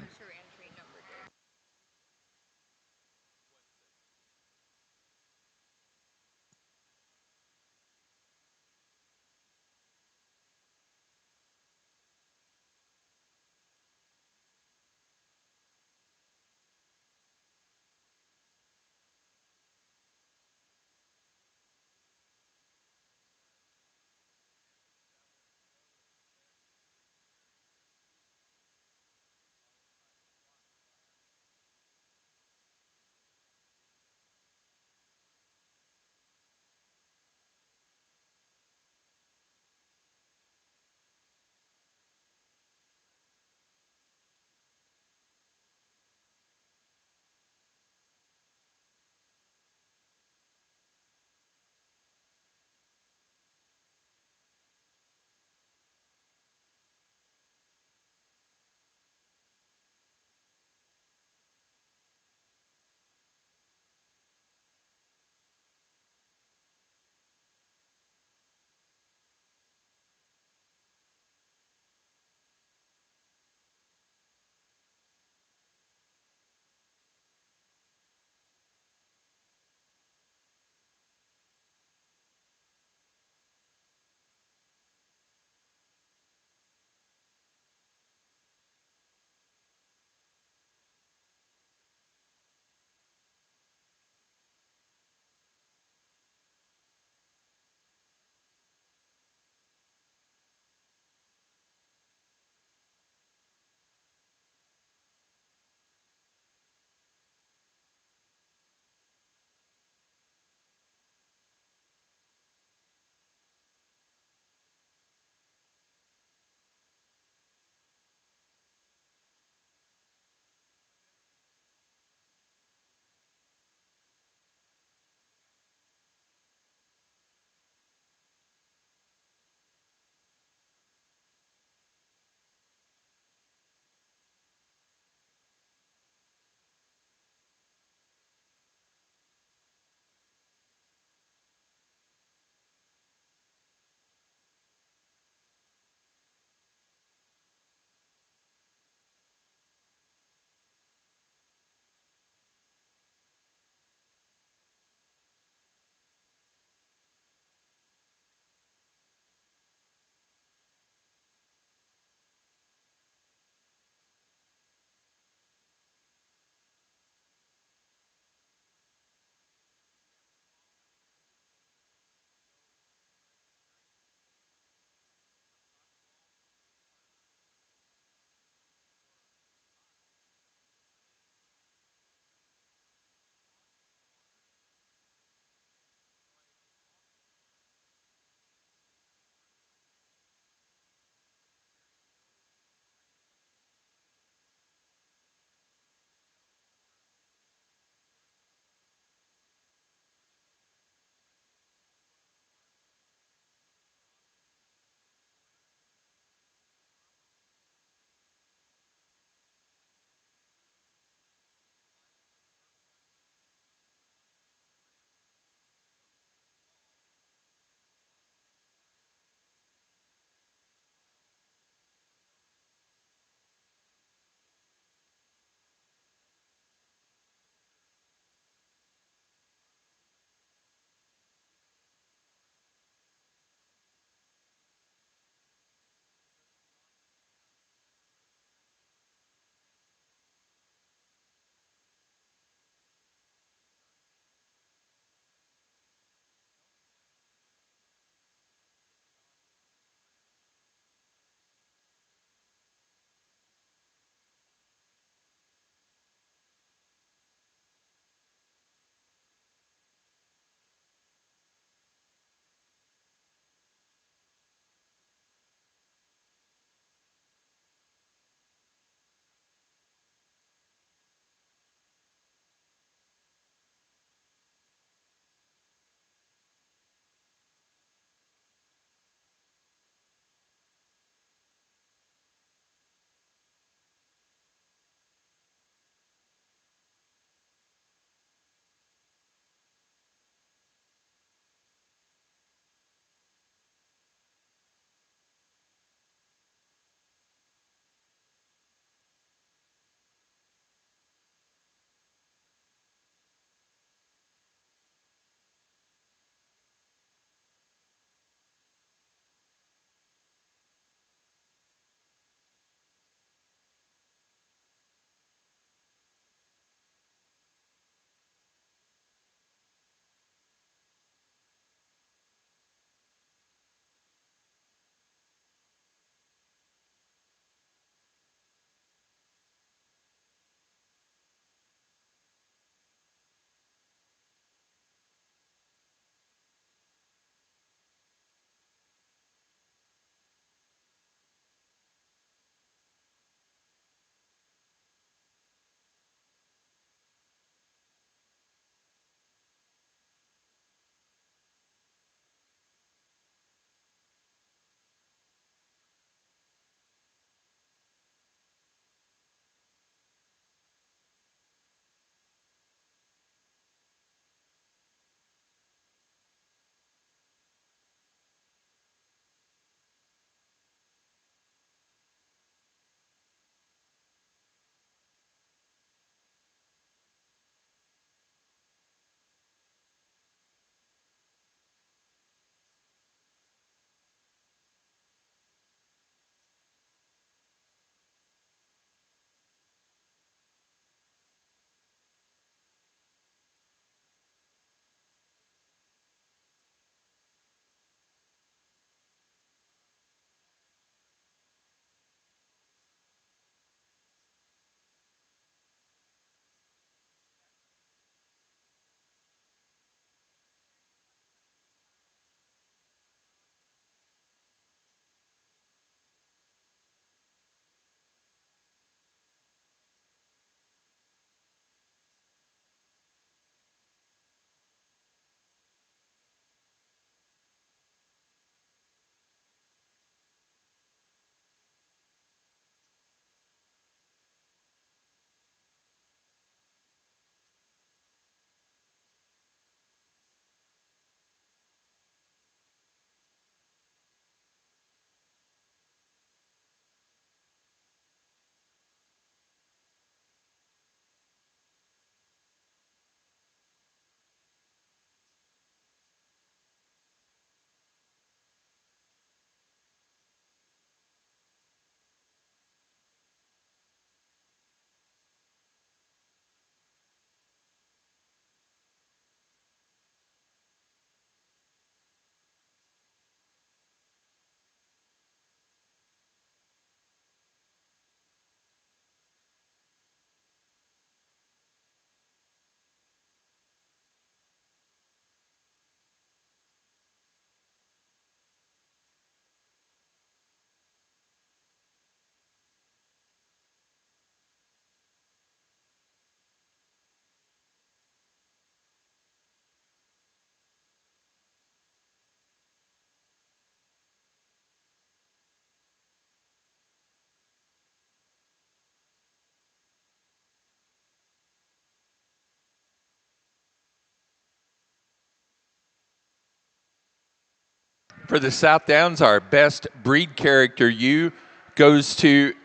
For the South Downs, our best breed character ewe goes to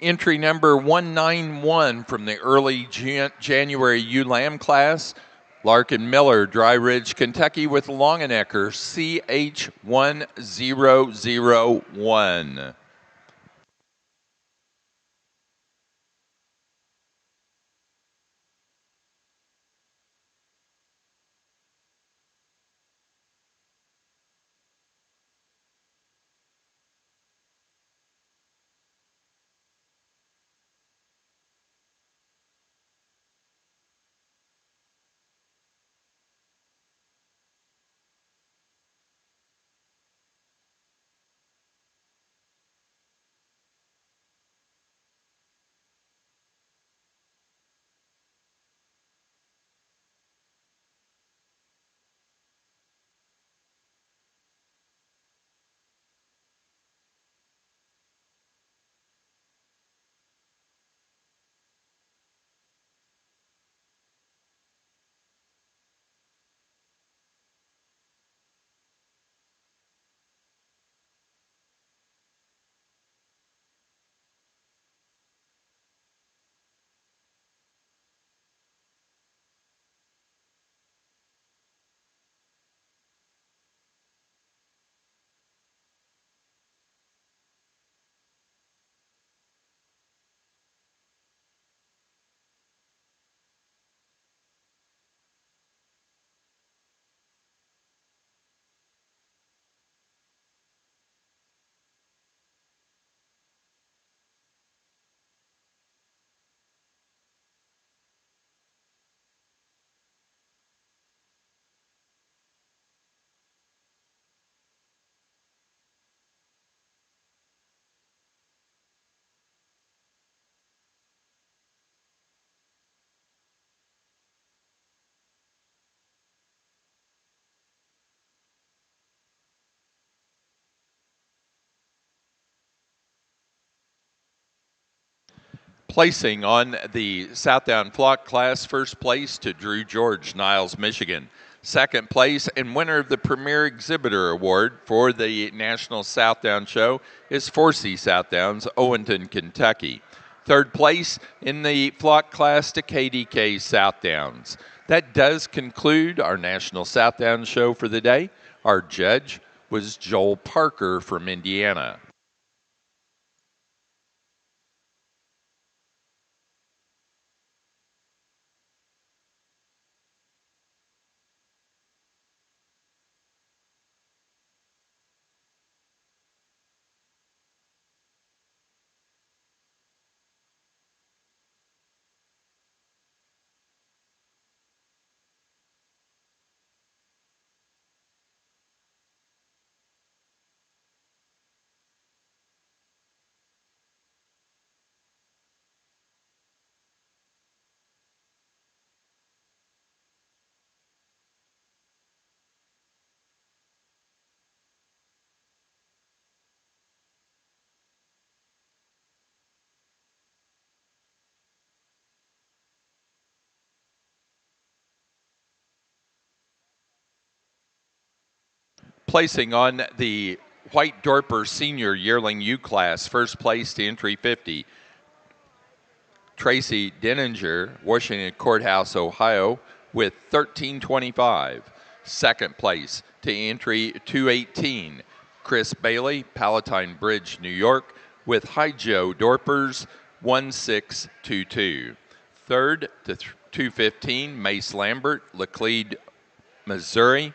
entry number 191 from the early January ewe lamb class, Larkin Miller, Dry Ridge, Kentucky, with Longenecker CH1001. Placing on the Southdown Flock class, first place to Drew George, Niles, Michigan. Second place and winner of the Premier Exhibitor Award for the National Southdown Show is Forsey Southdowns, Owenton, Kentucky. Third place in the flock class to KDK Southdowns. That does conclude our National Southdown Show for the day. Our judge was Joel Parker from Indiana. Placing on the White Dorper Senior Yearling U class, first place to entry 50, Tracy Denninger, Washington Courthouse, Ohio, with 1325. Second place to entry 218, Chris Bailey, Palatine Bridge, New York, with High Joe Dorpers 1622. Third to 215, Mace Lambert, Laclede, Missouri.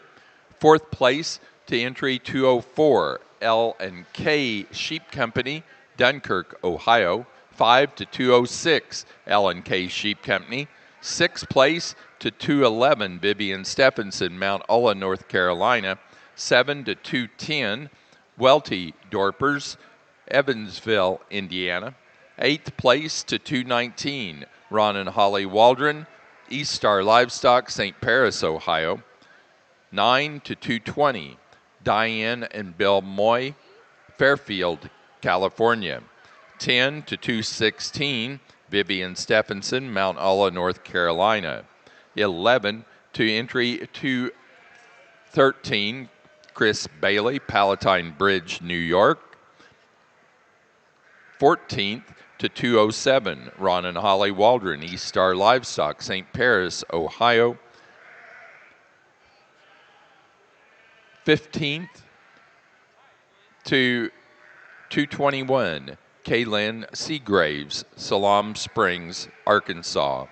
Fourth place to entry 204, L&K Sheep Company, Dunkirk, Ohio. 5 to 206, L&K Sheep Company. Sixth place to 211, Vivian Stephenson, Mount Ulla, North Carolina. 7 to 210, Welty Dorpers, Evansville, Indiana. Eighth place to 219, Ron and Holly Waldron, East Star Livestock, St. Paris, Ohio. 9 to 220, Diane and Bill Moy, Fairfield, California. 10 to 216, Vivian Stephenson, Mount Ulla, North Carolina. 11 to entry 213, Chris Bailey, Palatine Bridge, New York. 14th to 207, Ron and Holly Waldron, East Star Livestock, St. Paris, Ohio. 15th to 221, Kaylin Seagraves, Salam Springs, Arkansas.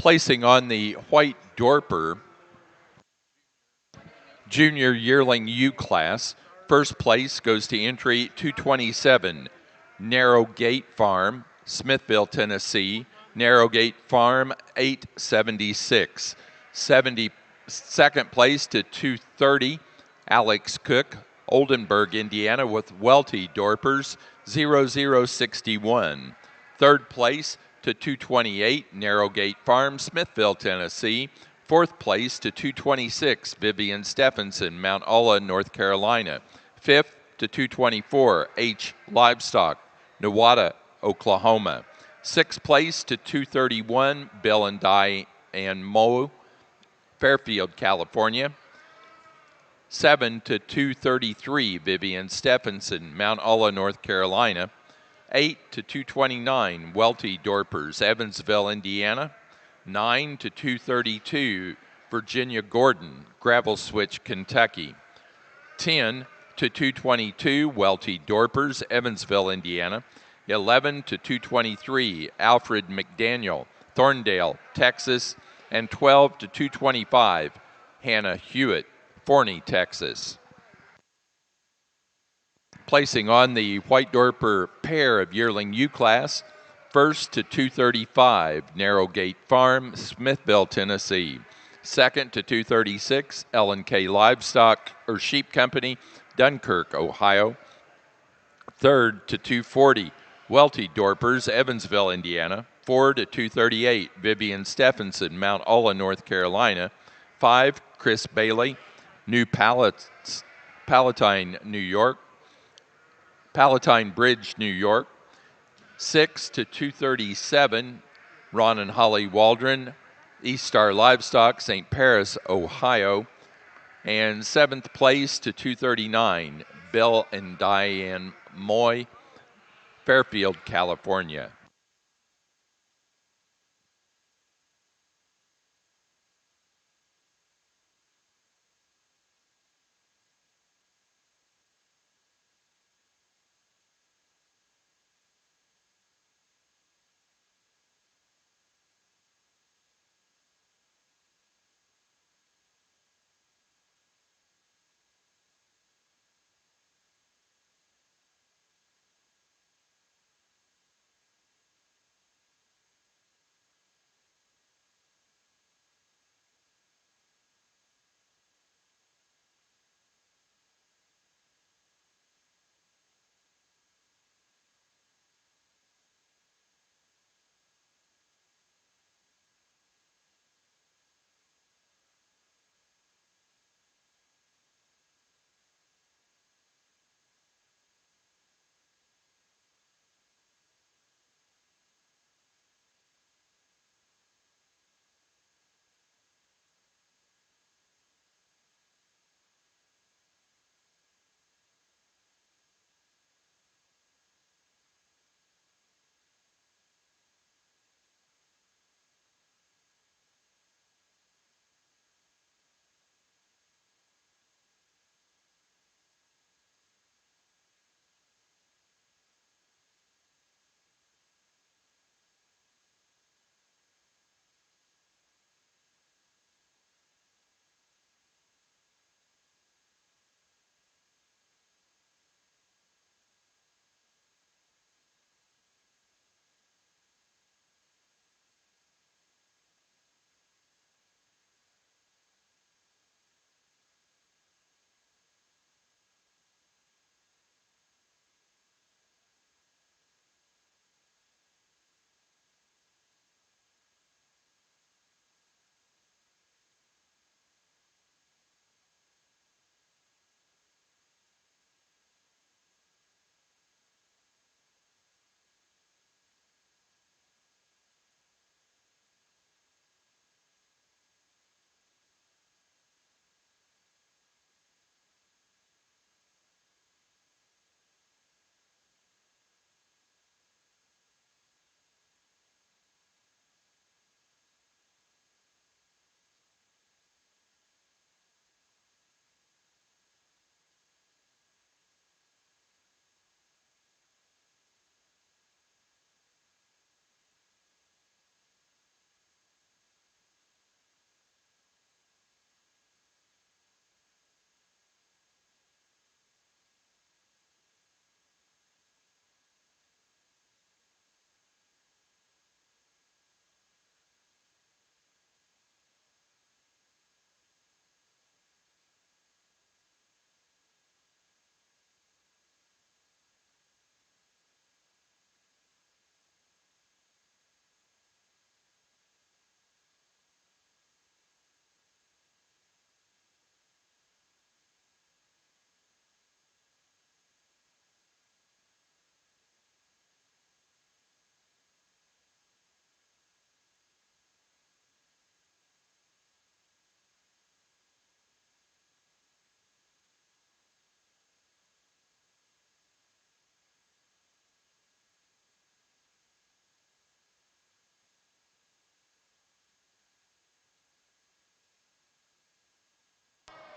Placing on the white Dorper Junior Yearling U class, first place goes to entry 227, Narrow Gate Farm, Smithville, Tennessee. Narrow Gate Farm 876. 72nd place to 230, Alex Cook, Oldenburg, Indiana, with Welty Dorpers 0061. Third place to 228, Narrow Gate Farm, Smithville, Tennessee. Fourth place to 226, Vivian Stephenson, Mount Olla, North Carolina. Fifth to 224, H Livestock, Nowata, Oklahoma. Sixth place to 231, Bill and Diane Moe, Fairfield, California. 7 to 233, Vivian Stephenson, Mount Olla, North Carolina. 8 to 229, Welty Dorpers, Evansville, Indiana. 9 to 232, Virginia Gordon, Gravel Switch, Kentucky. 10 to 222, Welty Dorpers, Evansville, Indiana. 11 to 223, Alfred McDaniel, Thorndale, Texas. And 12 to 225, Hannah Hewitt, Forney, Texas. Placing on the White Dorper pair of yearling U class, first to 235, Narrow Gate Farm, Smithville, Tennessee. Second to 236, L&K Livestock or Sheep Company, Dunkirk, Ohio. Third to 240, Welty Dorpers, Evansville, Indiana. 4 to 238, Vivian Stephenson, Mount Olla, North Carolina. 5, Chris Bailey, New Palatine, New York. Palatine Bridge, New York. 6 to 237, Ron and Holly Waldron, East Star Livestock, St. Paris, Ohio. And 7th place to 239, Bill and Diane Moy, Fairfield, California.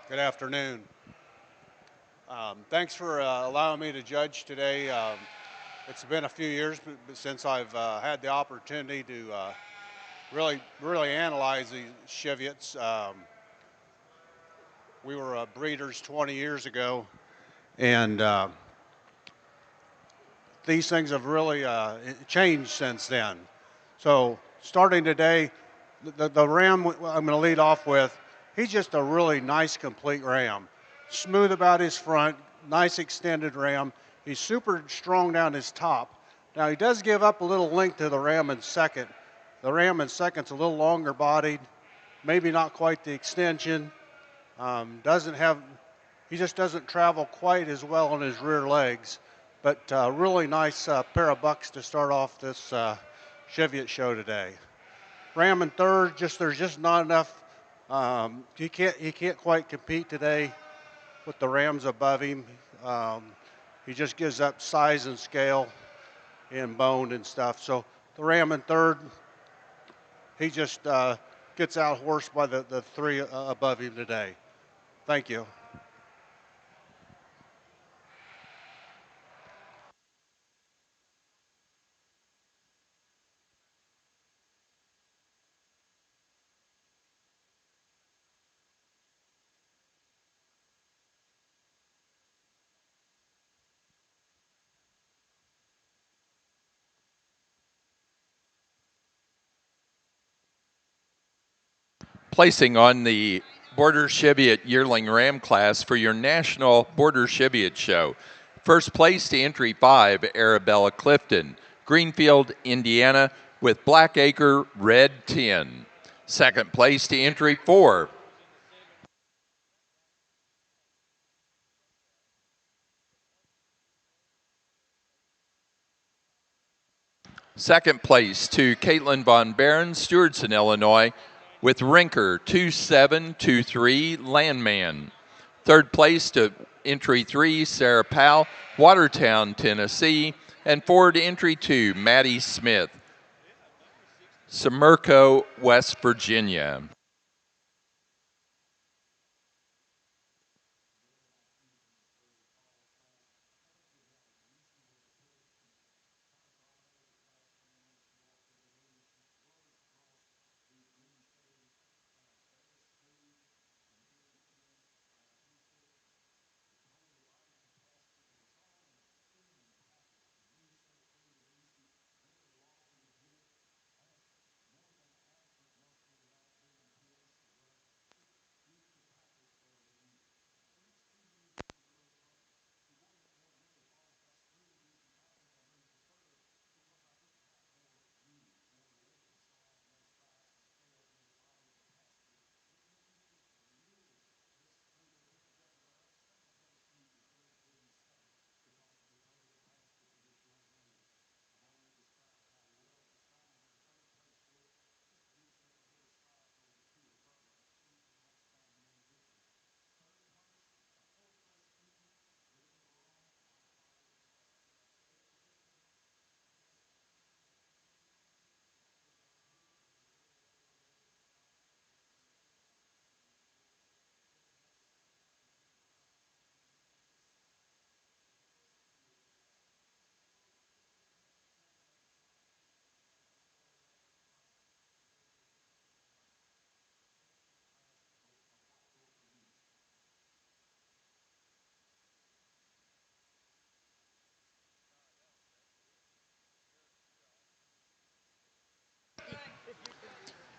Good afternoon. Thanks for allowing me to judge today. It's been a few years since I've had the opportunity to really analyze these Cheviots. We were breeders 20 years ago, and these things have really changed since then. So starting today, the ram I'm going to lead off with, he's just a really nice, complete ram. Smooth about his front, nice extended ram. He's super strong down his top. Now he does give up a little length to the ram in second. The ram in second's a little longer bodied, maybe not quite the extension. He just doesn't travel quite as well on his rear legs. But really nice pair of bucks to start off this Cheviot show today. Ram in third, there's just not enough. He can't quite compete today with the rams above him. He just gives up size and scale and bone and stuff. So the ram in third, he just gets out horsed by the three above him today. Thank you. Placing on the Border Cheviot Yearling Ram class for your National Border Cheviot Show. First place to entry 5, Arabella Clifton, Greenfield, Indiana, with Blackacre Red 10. Second place to entry 4, second place to Caitlin Von Barron, Stewartson, Illinois, with Rinker 2723 Landman. Third place to entry 3, Sarah Powell, Watertown, Tennessee. And forward to entry 2, Maddie Smith, Sumerco, West Virginia.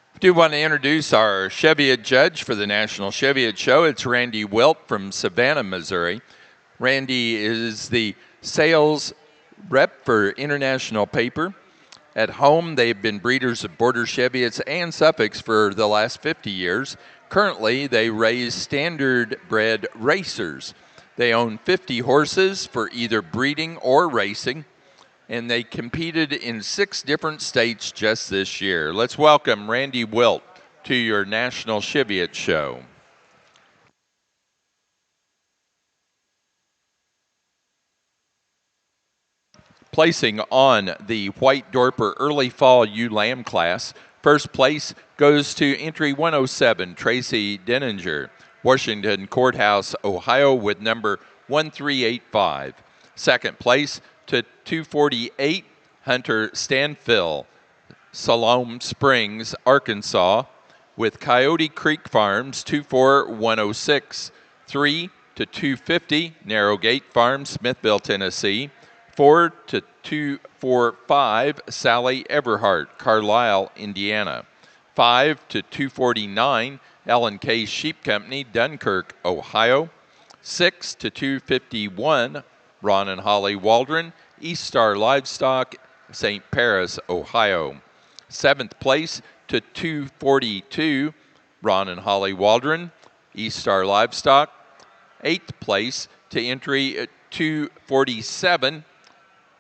I do want to introduce our Cheviot judge for the National Cheviot Show. It's Randy Wilt from Savannah, Missouri. Randy is the sales rep for International Paper. At home, they've been breeders of Border Cheviots and Suffolks for the last 50 years. Currently, they raise standard bred racers. They own 50 horses for either breeding or racing, and they competed in 6 different states just this year. Let's welcome Randy Wilt to your National Cheviot Show. Placing on the White Dorper Early Fall Ewe Lamb class, first place goes to entry 107, Tracy Denninger, Washington Courthouse, Ohio, with number 1385. Second place to 248, Hunter Stanfill, Siloam Springs, Arkansas, with Coyote Creek Farms 24106. 3 to 250, Narrowgate Farms, Smithville, Tennessee. 4 to 245, Sally Everhart, Carlisle, Indiana. 5 to 249, L&K Sheep Company, Dunkirk, Ohio. 6 to 251, Ron and Holly Waldron, East Star Livestock, St. Paris, Ohio. Seventh place to 242, Ron and Holly Waldron, East Star Livestock. Eighth place to entry at 247,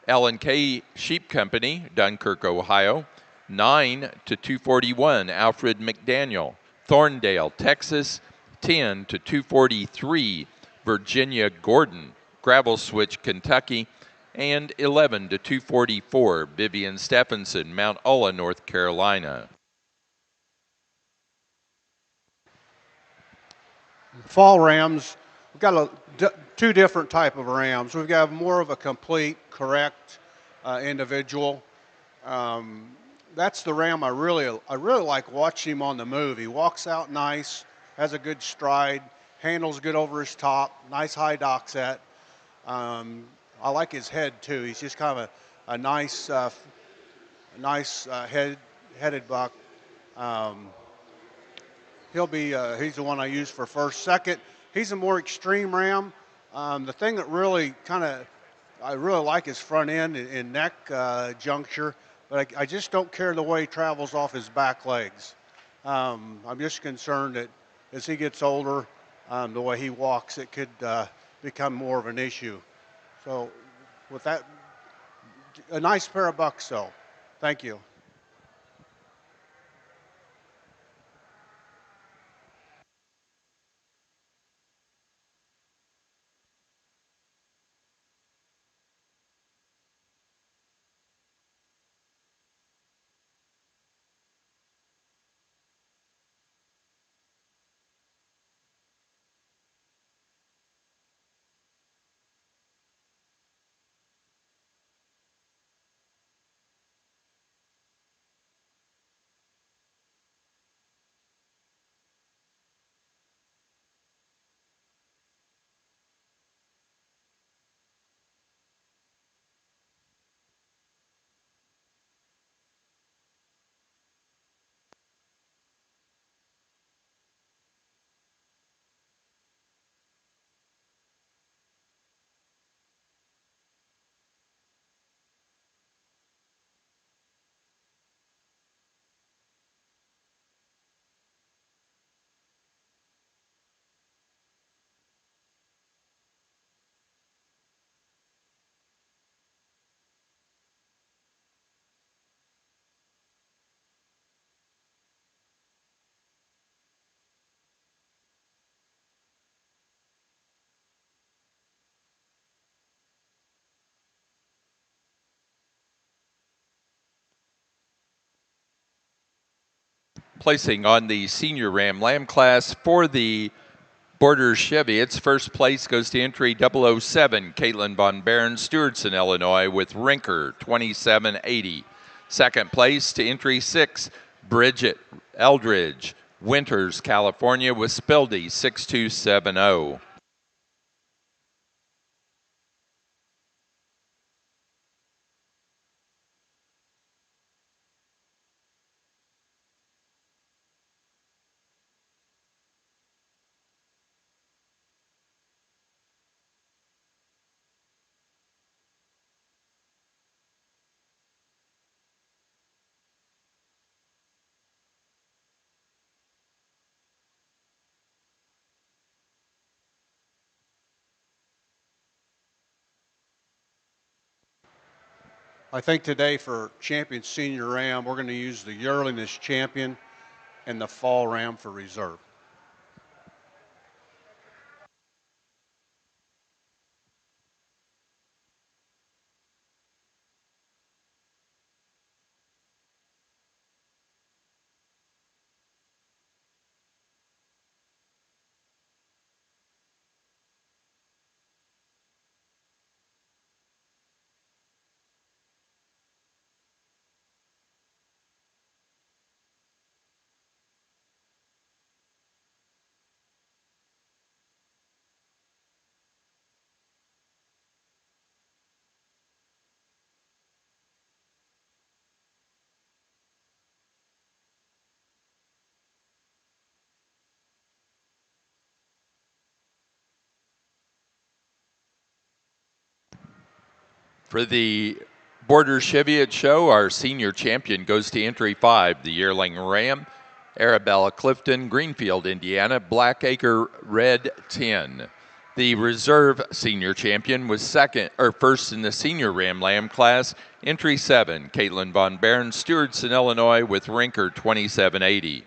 L&K Sheep Company, Dunkirk, Ohio. 9 to 241, Alfred McDaniel, Thorndale, Texas. 10 to 243, Virginia Gordon, Gravel Switch, Kentucky. And 11 to 244, Vivian Stephenson, Mount Ulla, North Carolina. Fall rams, we've got two different type of rams. We've got more of a complete, correct individual. That's the ram I really like watching him on the move. He walks out nice, has a good stride, handles good over his top, nice high dock set. I like his head too. He's just kind of a nice, headed buck. He's the one I use for first. Second, he's a more extreme ram. The thing that really I really like his front end and neck juncture, but I just don't care the way he travels off his back legs. I'm just concerned that as he gets older, the way he walks, it could become more of an issue. So with that, a nice pair of bucks though. Thank you. Placing on the senior ram lamb class for the Borders Chevy, its first place goes to entry 007, Caitlin Von Barron, Stewartson, Illinois, with Rinker 2780. Second place to entry 6, Bridget Eldridge, Winters, California, with Spildy 6270. I think today for champion senior ram, we're going to use the yearling as champion and the fall ram for reserve. For the Border Cheviot Show, our senior champion goes to entry 5, the yearling Ram, Arabella Clifton, Greenfield, Indiana, Blackacre Red 10. The reserve senior champion was first in the senior Ram Lamb class, entry 7, Caitlin Von Baron, Stewartson, Illinois, with Rinker 2780.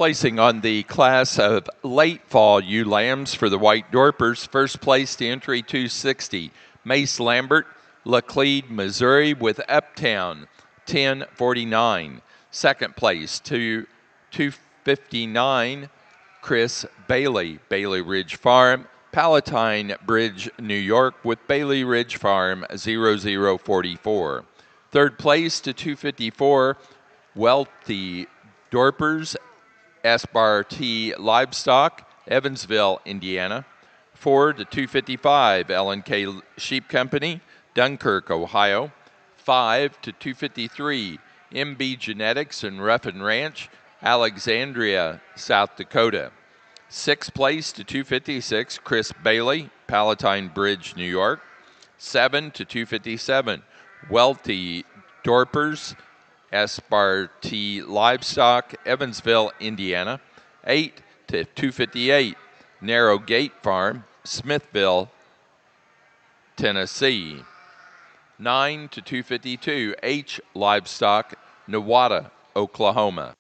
Placing on the class of late fall ewe lambs for the White Dorpers, first place to entry 260, Mace Lambert, Laclede, Missouri with Uptown, 1049. Second place to 259, Chris Bailey, Bailey Ridge Farm, Palatine Bridge, New York with Bailey Ridge Farm, 0044. Third place to 254, Wealthy Dorpers, SBRT Livestock, Evansville, Indiana. 4 to 255, L&K Sheep Company, Dunkirk, Ohio. 5 to 253, MB Genetics and Ruffin Ranch, Alexandria, South Dakota. Sixth place to 256, Chris Bailey, Palatine Bridge, New York. 7 to 257, Wealthy Dorpers, SBRT Livestock, Evansville, Indiana. 8 to 258, Narrow Gate Farm, Smithville, Tennessee. 9 to 252, H Livestock, Newata, Oklahoma.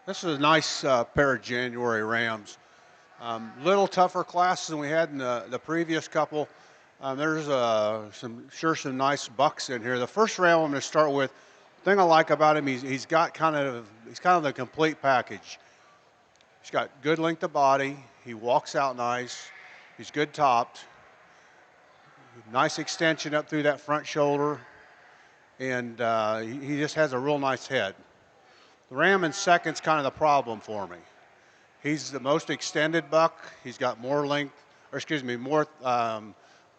This is a nice pair of January Rams. Little tougher class than we had in the previous couple. There's some nice bucks in here. The first ram I'm going to start with. The thing I like about him, he's kind of the complete package. He's got good length of body. He walks out nice. He's good topped. Nice extension up through that front shoulder, and he just has a real nice head. The ram in second's kind of the problem for me. He's the most extended buck. He's got more length, or excuse me, more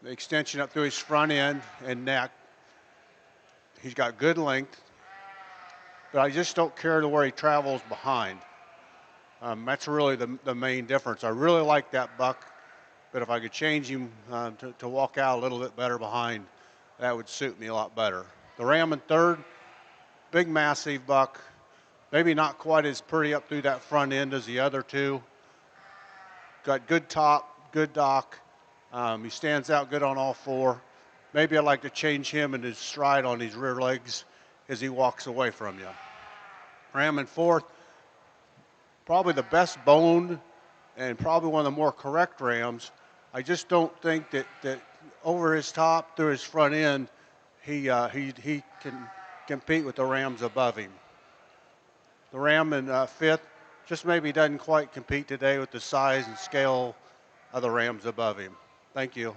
extension up through his front end and neck. He's got good length, but I just don't care to where he travels behind. That's really the main difference. I really like that buck, but if I could change him to walk out a little bit better behind, that would suit me a lot better. The ram in third, big massive buck, maybe not quite as pretty up through that front end as the other two. Got good top, good dock. He stands out good on all four. Maybe I'd like to change him and his stride on his rear legs as he walks away from you. Ram in fourth, probably the best boned and probably one of the more correct rams. I just don't think that over his top through his front end, he can compete with the rams above him. The ram in fifth just maybe doesn't quite compete today with the size and scale of the rams above him. Thank you.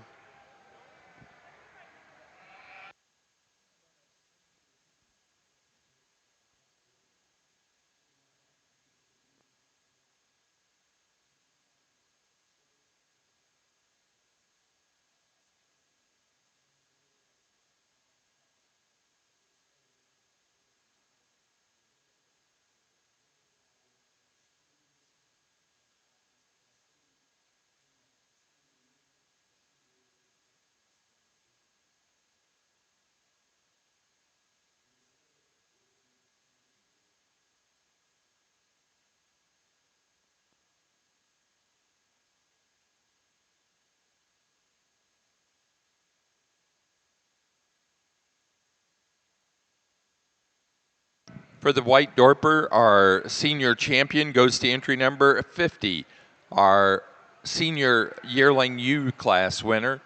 For the White Dorper, our senior champion goes to entry number 50. Our senior yearling U class winner,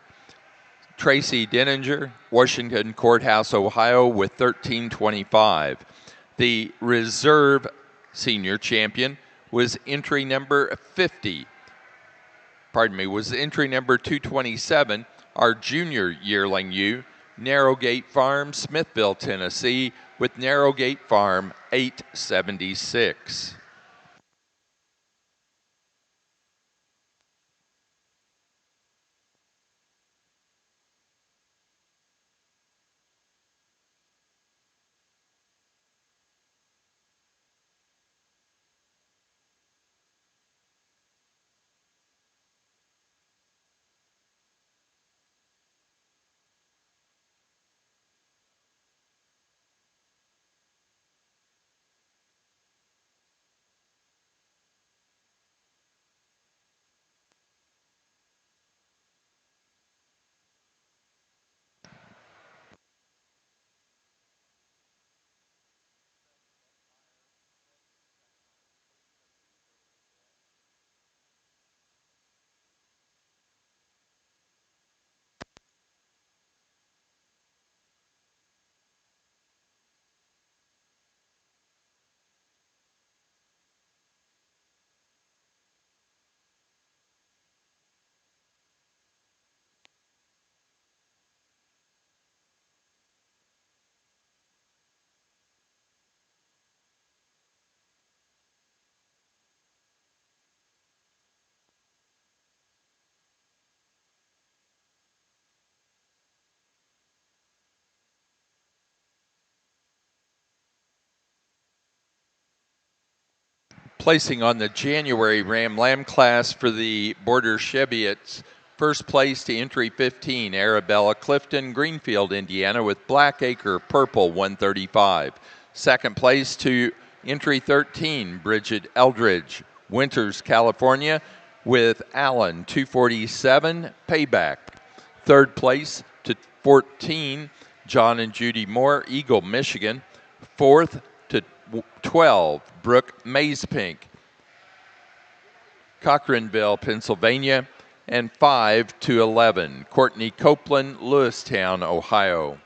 Tracy Denninger, Washington Courthouse, Ohio, with 1325. The reserve senior champion was entry number 50. Was entry number 227, our junior yearling U, Narrowgate Farm, Smithville, Tennessee, with Narrowgate Farm 876. Placing on the January Ram Lamb class for the Border Chevyettes, first place to entry 15, Arabella Clifton, Greenfield, Indiana, with Blackacre Purple 135. Second place to entry 13, Bridget Eldridge, Winters, California, with Allen 247, Payback. Third place to 14, John and Judy Moore, Eagle, Michigan. Fourth to 12, Brooke Mazepink, Cochranville, Pennsylvania. And 5 to 11, Courtney Copeland, Lewistown, Ohio.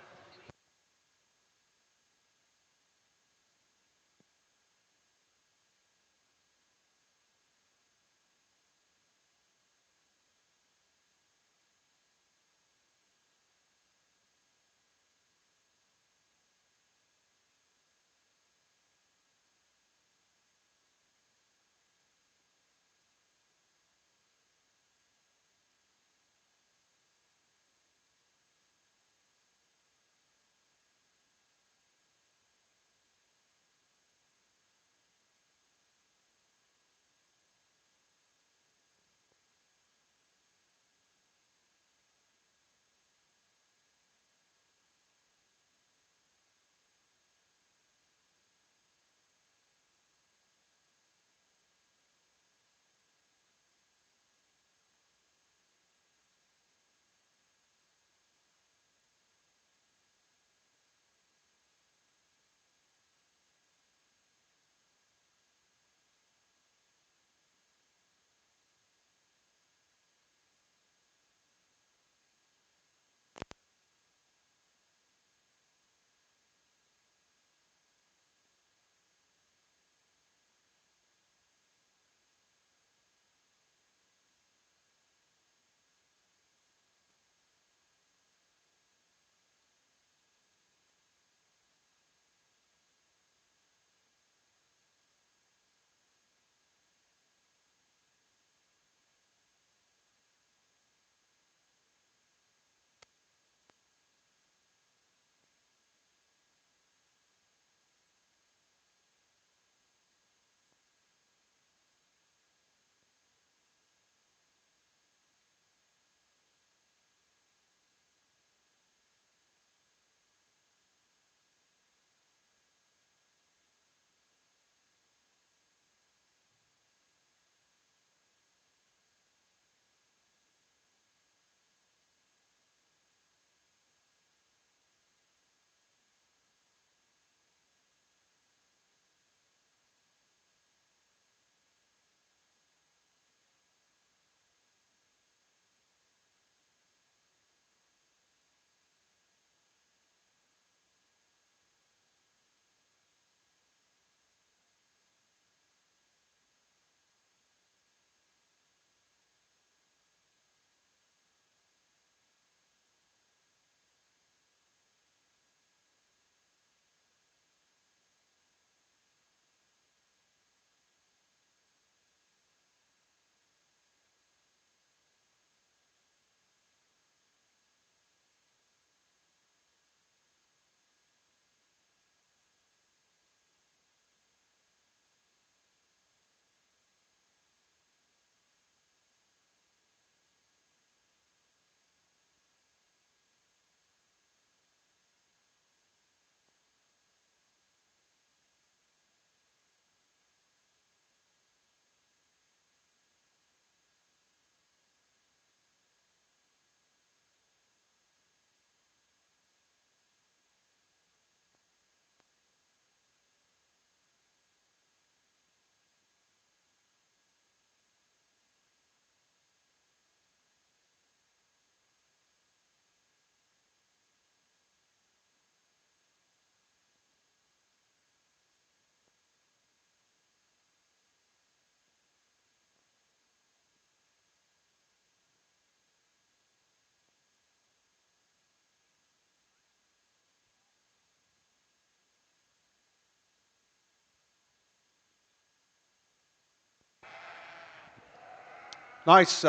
Nice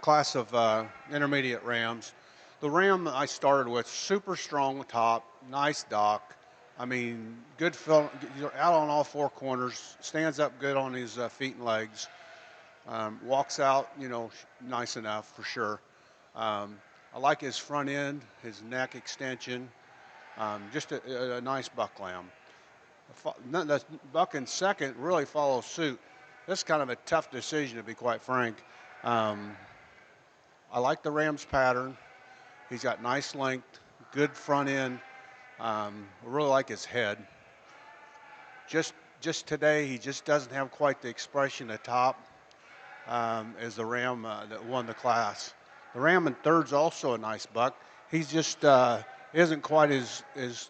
class of intermediate rams. The ram I started with, super strong top, nice dock. I mean, good fill, you're out on all four corners, stands up good on his feet and legs, walks out, nice enough for sure. I like his front end, his neck extension, just a nice buck lamb. The buck in second really follows suit. This is kind of a tough decision, to be quite frank. Um, I like the ram's pattern. He's got nice length, good front end. I really like his head. Just today, he just doesn't have quite the expression at top as the ram that won the class. The ram in third's also a nice buck. He's just isn't quite as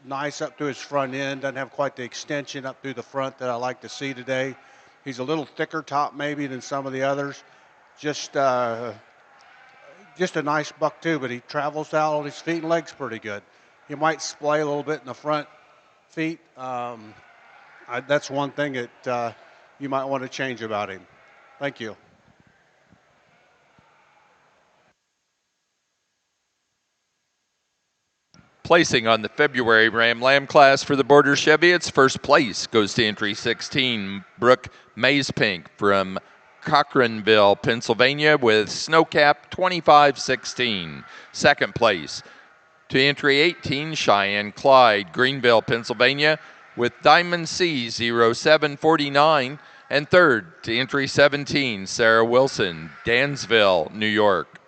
nice up through his front end. Doesn't have quite the extension up through the front that I like to see today. He's a little thicker top maybe than some of the others. Just just a nice buck too, but he travels out on his feet and legs pretty good. He might splay a little bit in the front feet. That's one thing that you might want to change about him. Thank you. Placing on the February Ram Lamb class for the Border Chevy, first place goes to entry 16, Brooke Mazepink from Cochranville, Pennsylvania with Snowcap 2516. Second place to entry 18, Cheyenne Clyde, Greenville, Pennsylvania with Diamond C 0749. And third to entry 17, Sarah Wilson, Dansville, New York.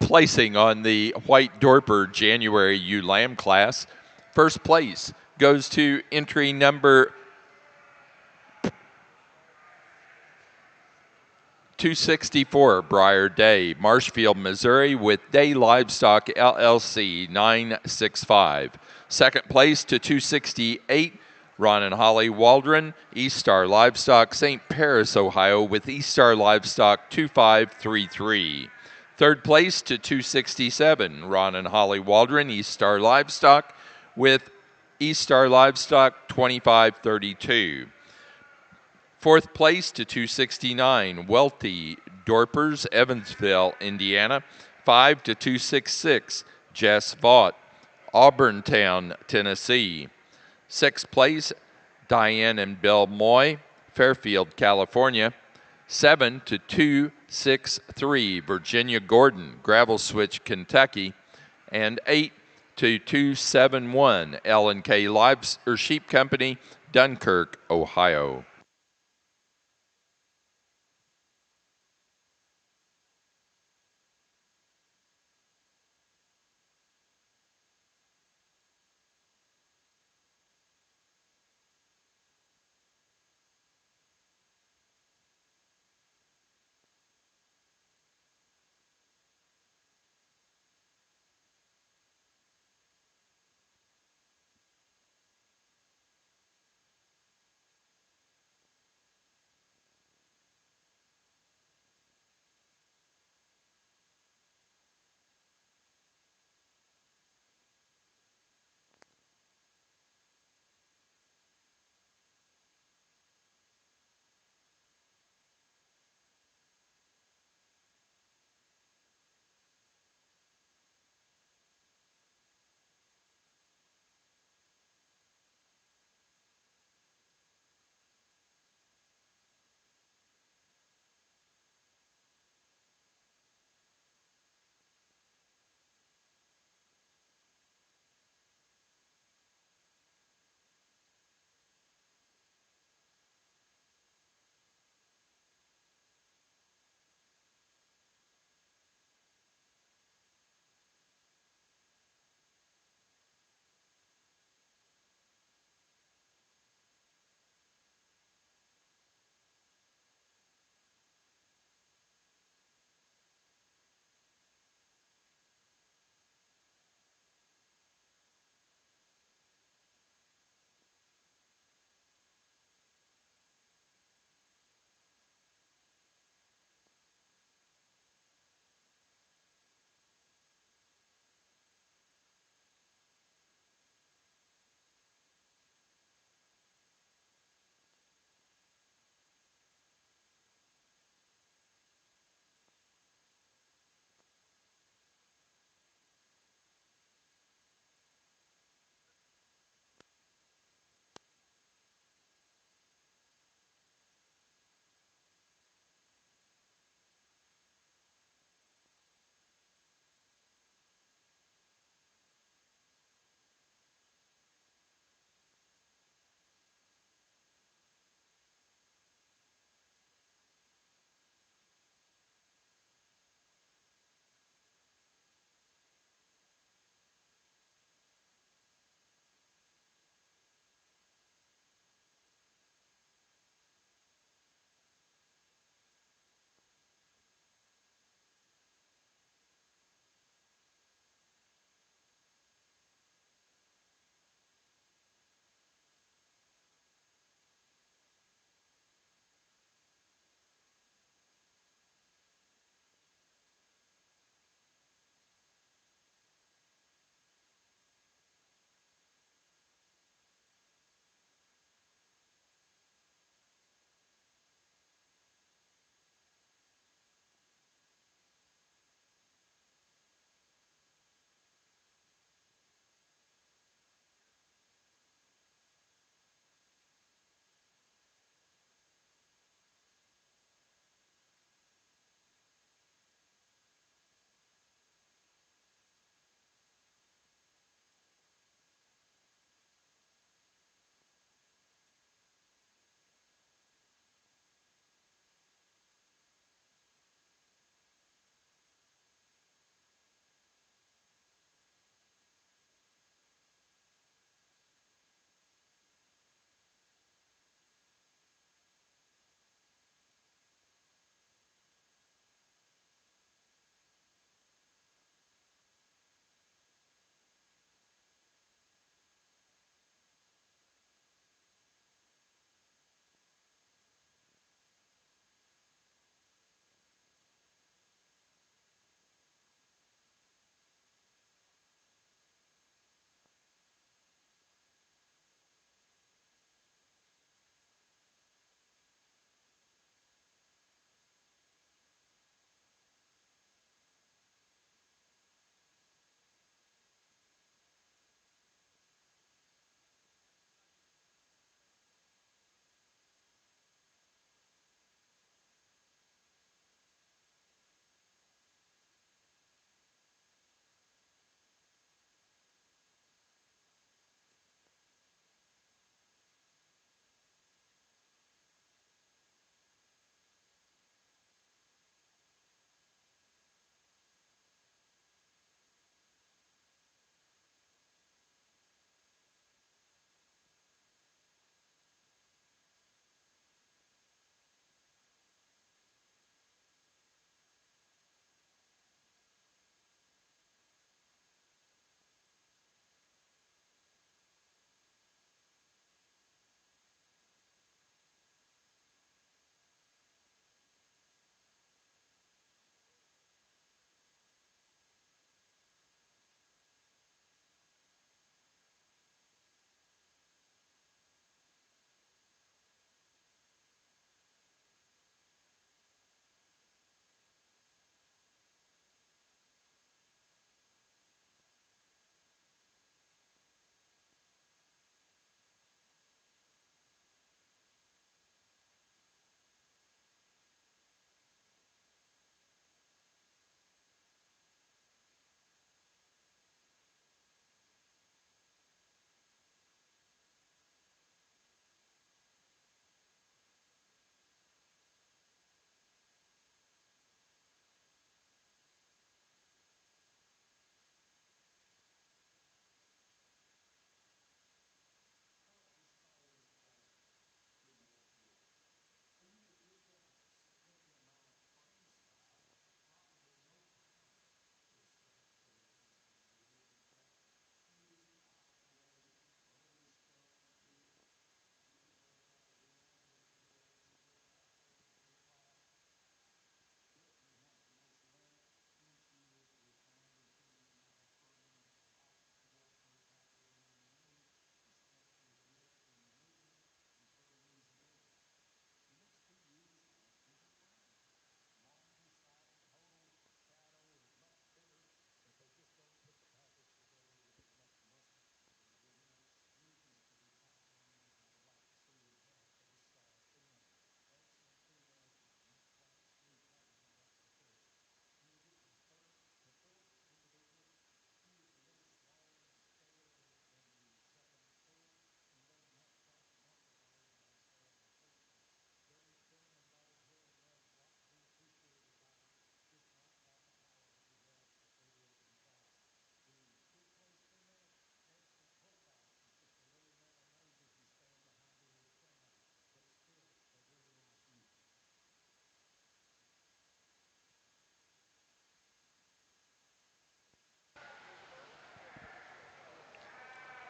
placing on the White Dorper January ewe lamb class. First place goes to entry number 264, Briar Day, Marshfield, Missouri, with Day Livestock LLC 965. Second place to 268, Ron and Holly Waldron, East Star Livestock, St. Paris, Ohio, with East Star Livestock 2533. Third place to 267, Ron and Holly Waldron, East Star Livestock, with East Star Livestock 2532. Fourth place to 269, Wealthy Dorpers, Evansville, Indiana. 5 to 266, Jess Vaught, Auburntown, Tennessee. Sixth place, Diane and Bill Moy, Fairfield, California. 7 to 263, Virginia Gordon, Gravel Switch, Kentucky. And 8 to 271, L&K Sheep Company, Dunkirk, Ohio.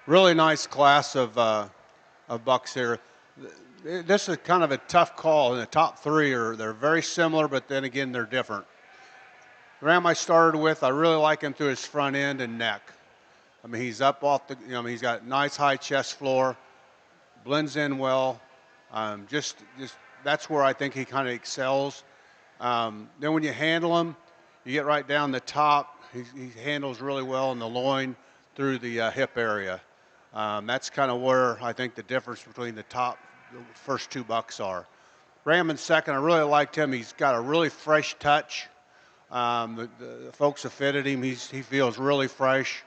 Really nice class of bucks here. This is kind of a tough call. And the top three they're very similar, but then again they're different. The ram I started with, I really like him through his front end and neck. I mean, he's up off the, he's got nice high chest floor, blends in well. Just that's where I think he kind of excels. Then when you handle him, you get right down the top. He handles really well in the loin through the hip area. That's kind of where I think the difference between the first two bucks are. Ram in second, I really liked him. He's got a really fresh touch. The folks have fitted him. He feels really fresh.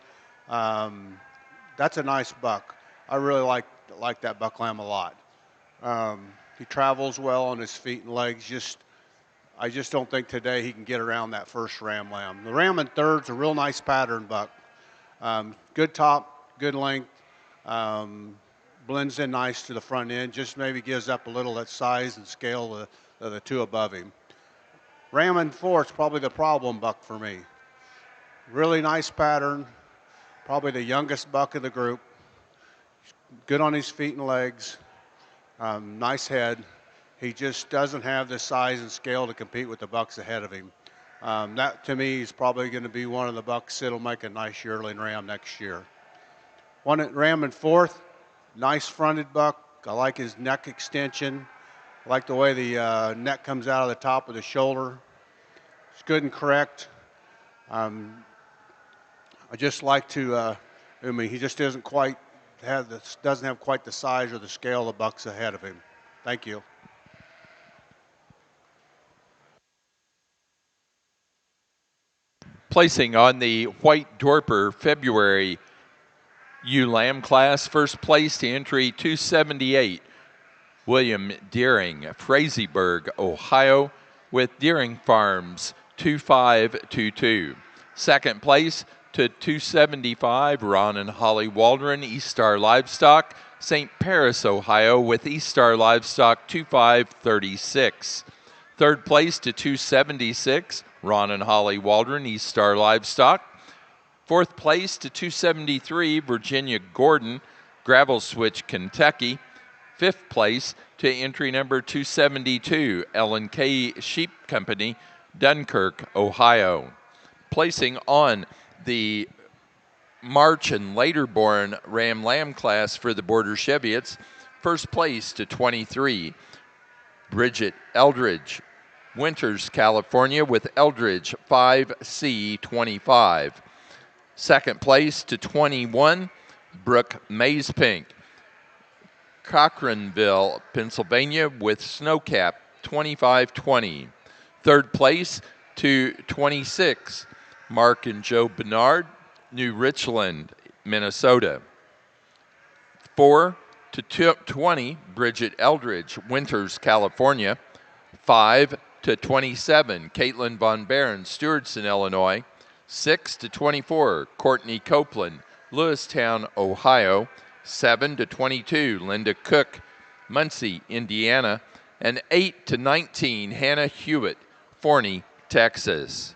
That's a nice buck. I really like that buck lamb a lot. He travels well on his feet and legs. I just don't think today he can get around that first ram lamb. The ram in third's a real nice pattern buck. Good top, good length. Blends in nice to the front end. Just maybe gives up a little that size and scale of the two above him. Ram in fourth's probably the problem buck for me. Really nice pattern. Probably the youngest buck of the group. Good on his feet and legs. Nice head. He just doesn't have the size and scale to compete with the bucks ahead of him. That to me is probably going to be one of the bucks that'll make a nice yearling ram next year. One at ram in fourth, nice fronted buck. I like his neck extension. I like the way the neck comes out of the top of the shoulder. It's good and correct. I just like to. He just doesn't have quite the size or the scale of the bucks ahead of him. Thank you. Placing on the White Dorper February ewe lamb class, first place to entry 278, William Deering, Frazeysburg, Ohio, with Deering Farms 2522. Second place to 275, Ron and Holly Waldron, East Star Livestock, St. Paris, Ohio, with East Star Livestock 2536. Third place to 276, Ron and Holly Waldron, East Star Livestock. Fourth place to 273, Virginia Gordon, Gravel Switch, Kentucky. Fifth place to entry number 272, L&K Sheep Company, Dunkirk, Ohio. Placing on the March and later born Ram Lamb class for the Border Cheviots, first place to 23, Bridget Eldridge, Winters, California, with Eldridge 5C25. Second place to 21, Brooke Mazepink, Cochranville, Pennsylvania, with Snowcap 2520. Third place to 26, Mark and Joe Bernard, New Richland, Minnesota. 4 to 20, Bridget Eldridge, Winters, California. 5 to 27, Caitlin Von Barron, Stewartson, Illinois. 6 to 24, Courtney Copeland, Lewistown, Ohio. 7 to 22, Linda Cook, Muncie, Indiana. And 8 to 19, Hannah Hewitt, Forney, Texas.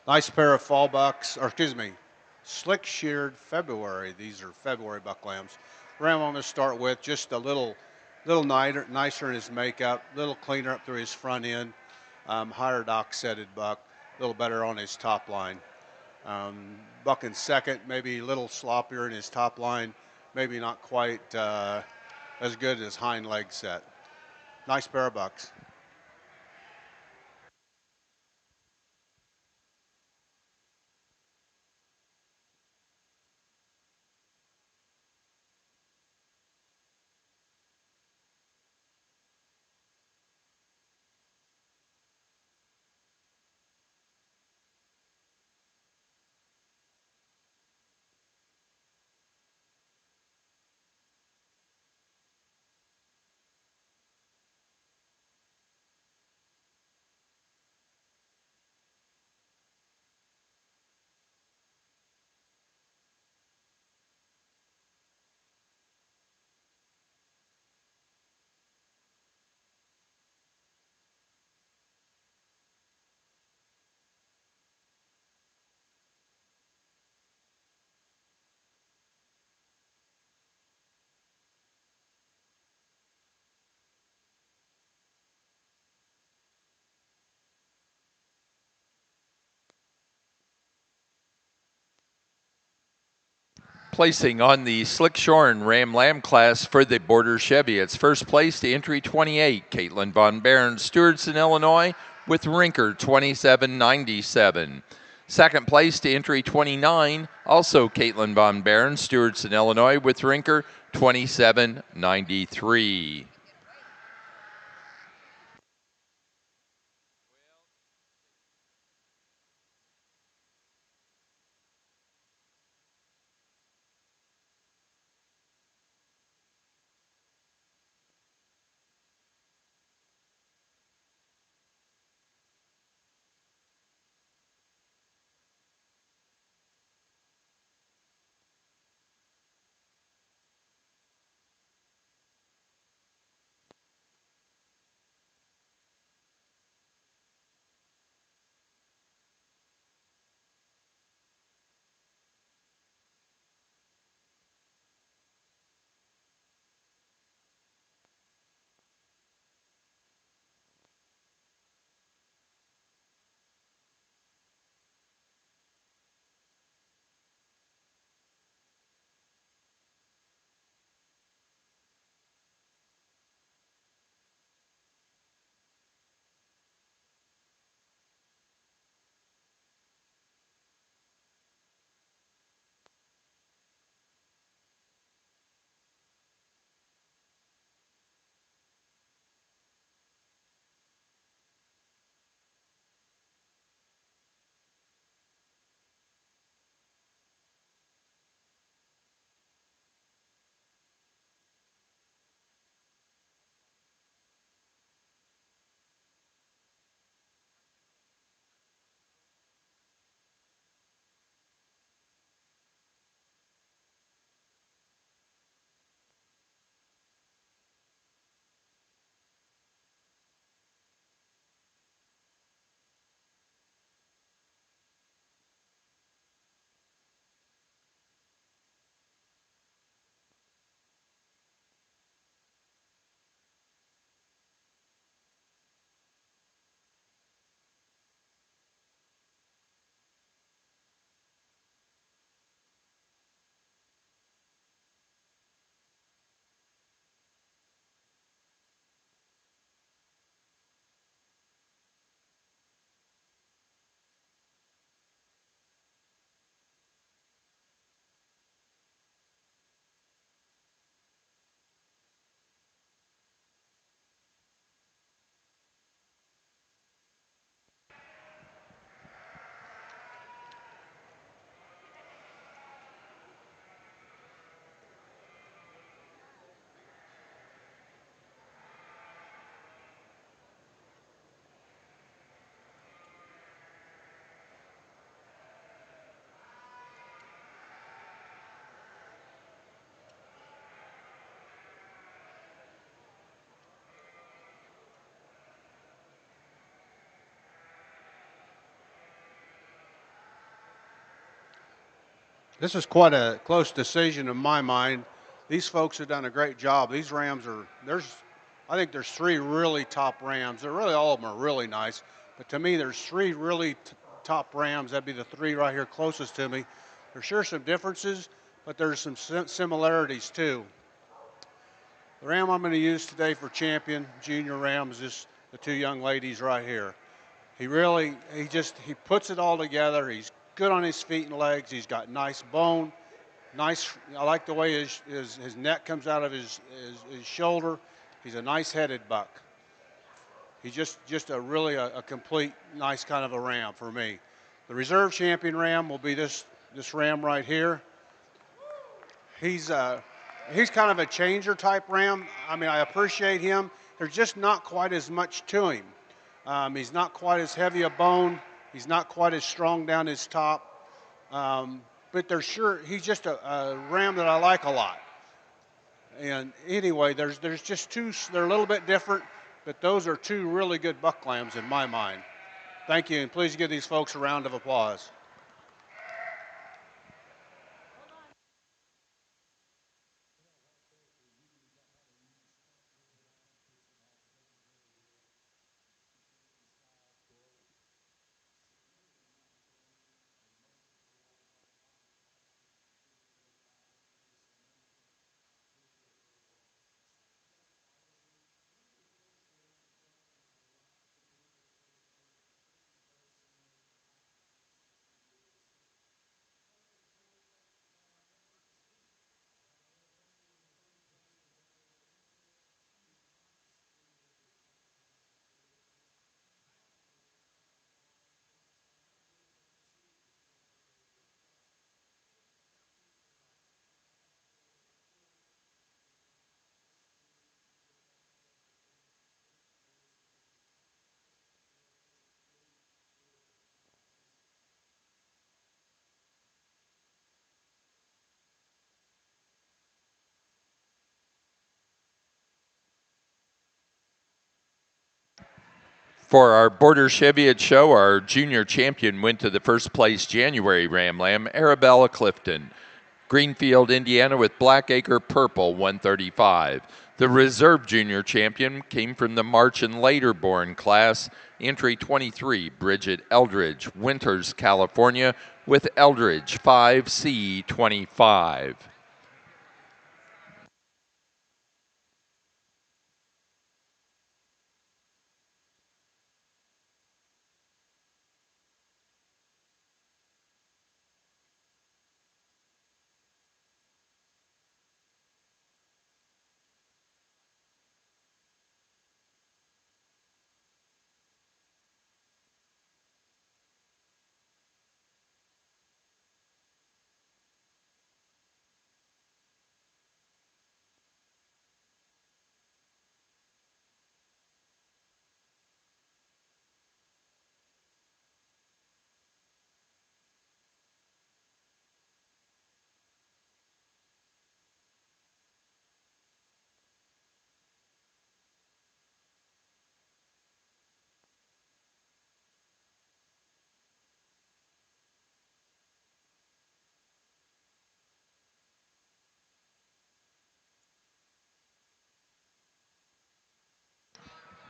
Nice pair of fall bucks, slick sheared February. These are February buck lambs. Ram I'm going to start with just a little nicer in his makeup, a little cleaner up through his front end, higher dock setted buck, a little better on his top line. Buck in second, maybe a little sloppier in his top line, maybe not quite as good as hind leg set. Nice pair of bucks. Placing on the Slick Shorn Ram Lamb class for the Border Chevy. It's first place to entry 28, Caitlin Von Barron, Stewartson, Illinois, with Rinker 2797. Second place to entry 29, also Caitlin Von Barron, Stewartson, Illinois, with Rinker 2793. This is quite a close decision in my mind. These folks have done a great job. These Rams I think there's three really top Rams. They're really, all of them are really nice. But to me, there's three really top Rams. That'd be the three right here closest to me. There's sure some differences, but there's some similarities too. The Ram I'm going to use today for champion, junior Ram, is just the two young ladies right here. He puts it all together. He's good on his feet and legs. He's got nice bone. I like the way his neck comes out of his shoulder. He's a nice headed buck. He's just a really a complete nice kind of a ram for me. The reserve champion ram will be this ram right here. He's kind of a changer type ram. I mean, I appreciate him. There's just not quite as much to him. He's not quite as heavy a bone. He's not quite as strong down his top. But he's just a ram that I like a lot. And anyway, there's just two, they're a little bit different, but those are two really good buck lambs in my mind. Thank you, and please give these folks a round of applause. For our Border Cheviot show, our junior champion went to the first place January Ram Lamb, Arabella Clifton. Greenfield, Indiana with Blackacre Purple, 135. The reserve junior champion came from the March and later born class, entry 23, Bridget Eldridge, Winters, California, with Eldridge 5C25.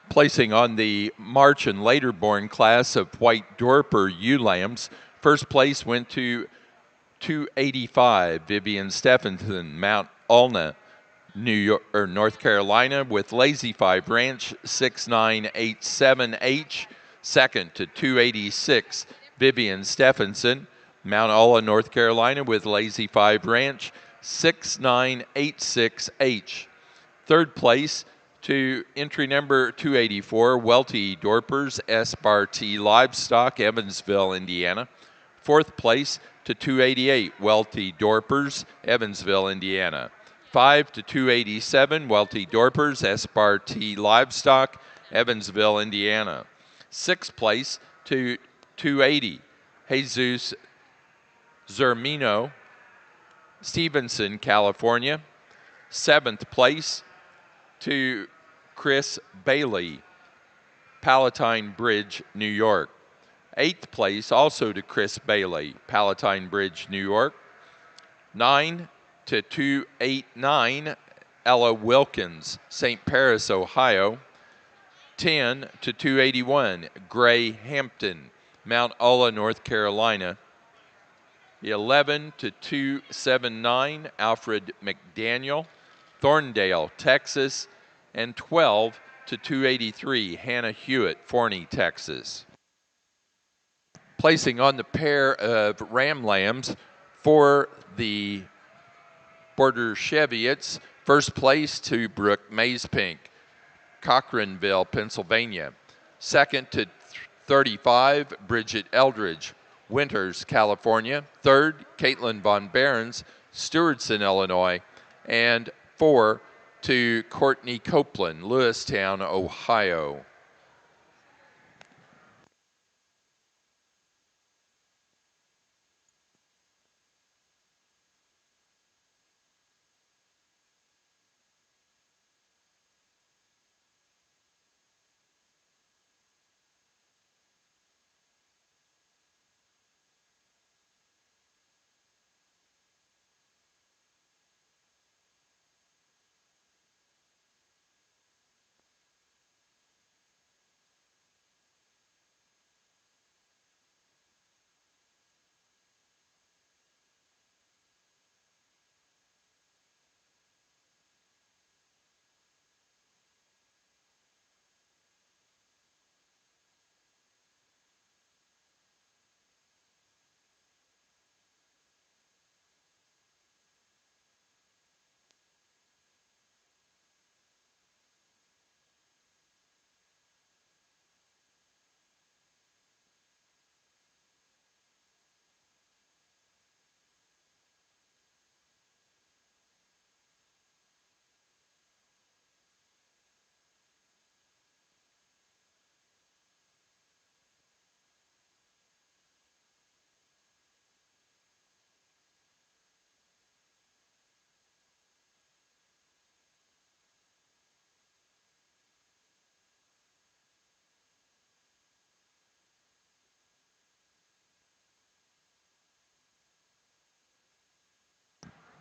Placing on the March and later born class of white Dorper ewe lambs, first place went to 285, Vivian Stephenson, Mount Alna, New York or North Carolina, with Lazy Five Ranch 6987H. Second to 286, Vivian Stephenson, Mount Alla, North Carolina, with Lazy Five Ranch 6986H. Third place to entry number 284, Welty Dorpers, S. Bar T Livestock, Evansville, Indiana. Fourth place to 288, Welty Dorpers, Evansville, Indiana. 5 to 287, Welty Dorpers, S. Bar T Livestock, Evansville, Indiana. Sixth place to 280, Jesus Zermino, Stevenson, California. Seventh place to Chris Bailey, Palatine Bridge, New York. Eighth place also to Chris Bailey, Palatine Bridge, New York. 9 to 289, Ella Wilkins, St. Paris, Ohio. 10 to 281, Gray Hampton, Mount Alla, North Carolina. 11 to 279, Alfred McDaniel, Thorndale, Texas. And 12 to 283, Hannah Hewitt, Forney, Texas. Placing on the pair of ram lambs for the Border Cheviots, first place to Brooke Mazepink, Cochranville, Pennsylvania. Second to 35, Bridget Eldridge, Winters, California. Third, Caitlin Von Behrens, Stewartson, Illinois. And 4 to Courtney Copeland, Lewistown, Ohio.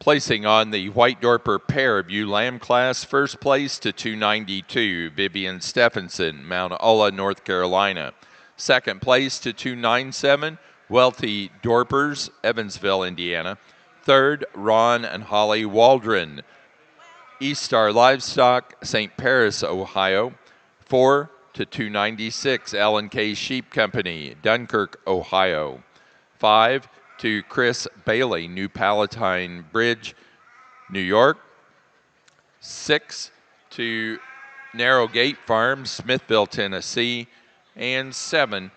Placing on the White Dorper pair of ewe lamb class, first place to 292, Vivian Stephenson, Mount Ulla, North Carolina. Second place to 297, Wealthy Dorpers, Evansville, Indiana. Third, Ron and Holly Waldron, East Star Livestock, St. Paris, Ohio. 4 to 296, L&K Sheep Company, Dunkirk, Ohio. 5 to Chris Bailey, New Palatine Bridge, New York. 6 to Narrow Gate Farm, Smithville, Tennessee. And 7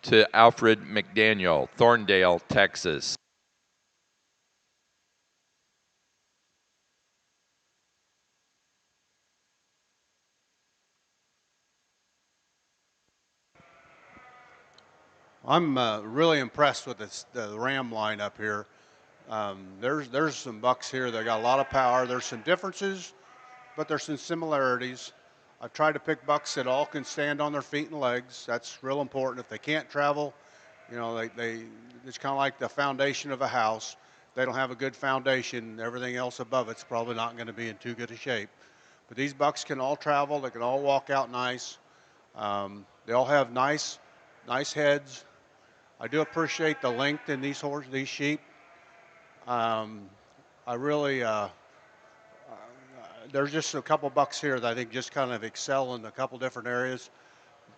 to Alfred McDaniel, Thorndale, Texas. I'm really impressed with the Ram line up here. There's some bucks here that got a lot of power. There's some differences, but there's some similarities. I've tried to pick bucks that all can stand on their feet and legs. That's real important. If they can't travel, you know, it's kind of like the foundation of a house. If they don't have a good foundation, everything else above it's probably not going to be in too good a shape. But these bucks can all travel. They can all walk out nice. They all have nice heads. I do appreciate the length in these sheep. I really, there's just a couple bucks here that I think just kind of excel in a couple different areas.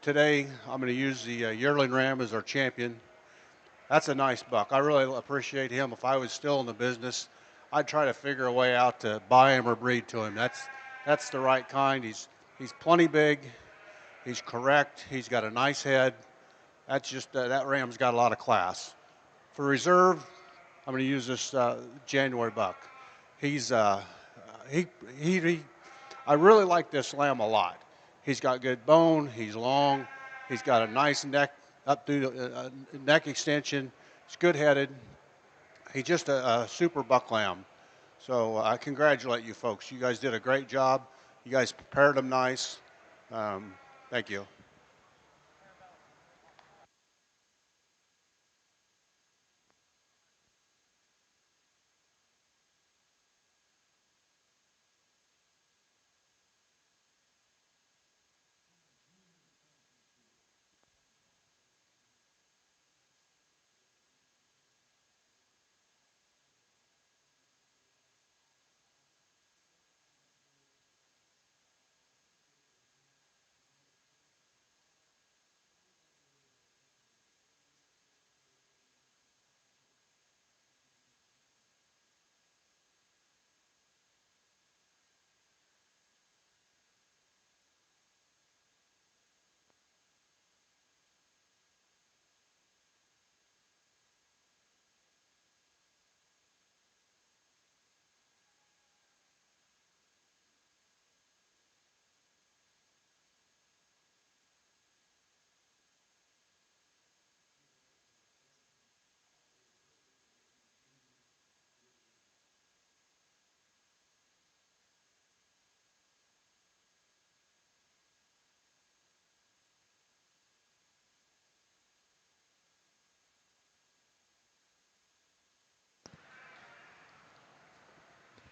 Today, I'm going to use the yearling ram as our champion. That's a nice buck. I really appreciate him. If I was still in the business, I'd try to figure a way out to buy him or breed to him. That's the right kind. He's plenty big. He's correct. He's got a nice head. That's just that ram's got a lot of class. For reserve, I'm going to use this January buck. He's I really like this lamb a lot. He's got good bone. He's long. He's got a nice neck up through neck extension. He's good-headed. He's just a super buck lamb. So I congratulate you folks. You guys did a great job. You guys prepared him nice. Thank you.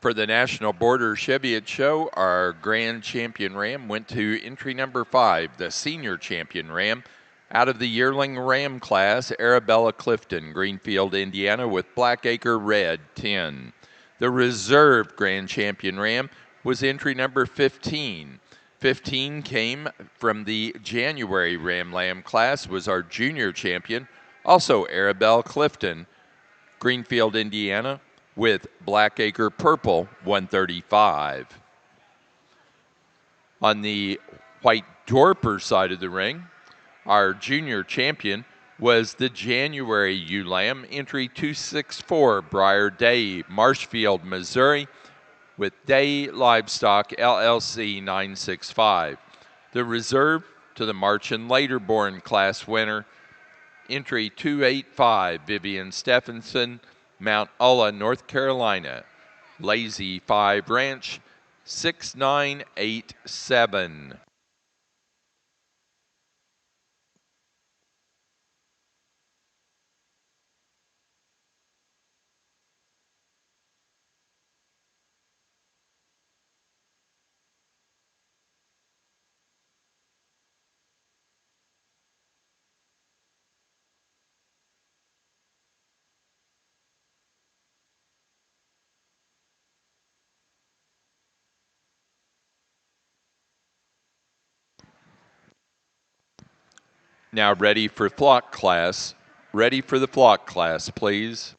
For the National Border Cheviot Show, our grand champion ram went to entry number 5, the senior champion ram, out of the yearling ram class, Arabella Clifton, Greenfield, Indiana, with Blackacre Red 10. The reserve grand champion ram was entry number 15. 15 came from the January ram lamb class, was our junior champion, also Arabella Clifton, Greenfield, Indiana, with Blackacre Purple 135. On the White Dorper side of the ring, our junior champion was the January ewe lamb, entry 264, Briar Day, Marshfield, Missouri, with Day Livestock LLC 965. The reserve to the March and later born class winner, entry 285, Vivian Stephenson, Mount Ulla, North Carolina, Lazy 5 Ranch, 6987. Now ready for flock class. Ready for the flock class, please.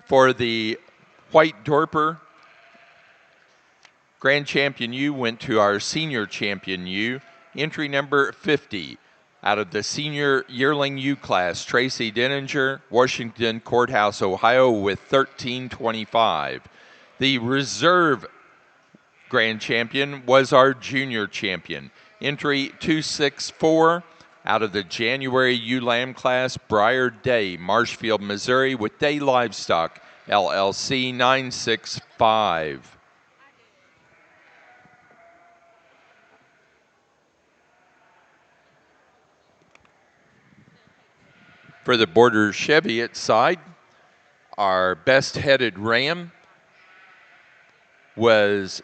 For the white Dorper, Grand Champion U went to our Senior Champion U, entry number 50. Out of the Senior Yearling U class, Tracy Denninger, Washington Courthouse, Ohio, with 1325. The Reserve Grand Champion was our Junior Champion, entry 264. Out of the January U Lamb class, Briar Day, Marshfield, Missouri, with Day Livestock, LLC 965. For the Border Cheviot side, our best headed ram was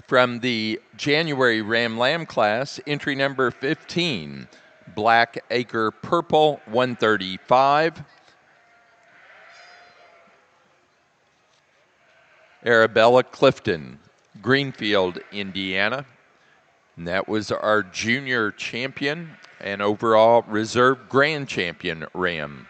from the January Ram Lamb class, entry number 15, Black Acre Purple 135. Arabella Clifton, Greenfield, Indiana. And that was our junior champion and overall reserve grand champion ram.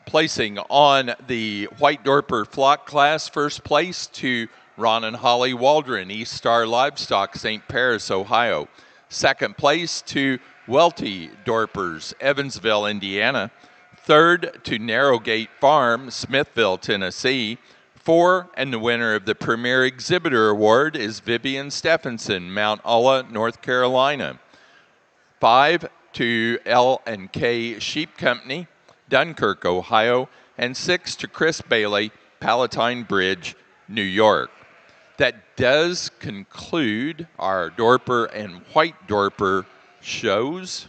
Placing on the White Dorper Flock class, first place to Ron and Holly Waldron, East Star Livestock, St. Paris, Ohio. Second place to Welty Dorpers, Evansville, Indiana. Third to Narrowgate Farm, Smithville, Tennessee. 4, and the winner of the Premier Exhibitor Award is Vivian Stephenson, Mount Ulla, North Carolina. 5 to L&K Sheep Company, Dunkirk, Ohio, and 6 to Chris Bailey, Palatine Bridge, New York. That does conclude our Dorper and White Dorper shows.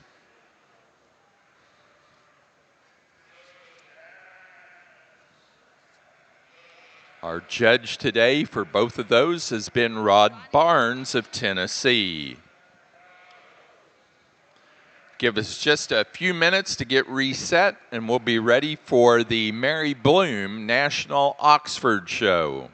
Our judge today for both of those has been Rod Barnes of Tennessee. Give us just a few minutes to get reset, and we'll be ready for the Mary Bloom National Oxford Show.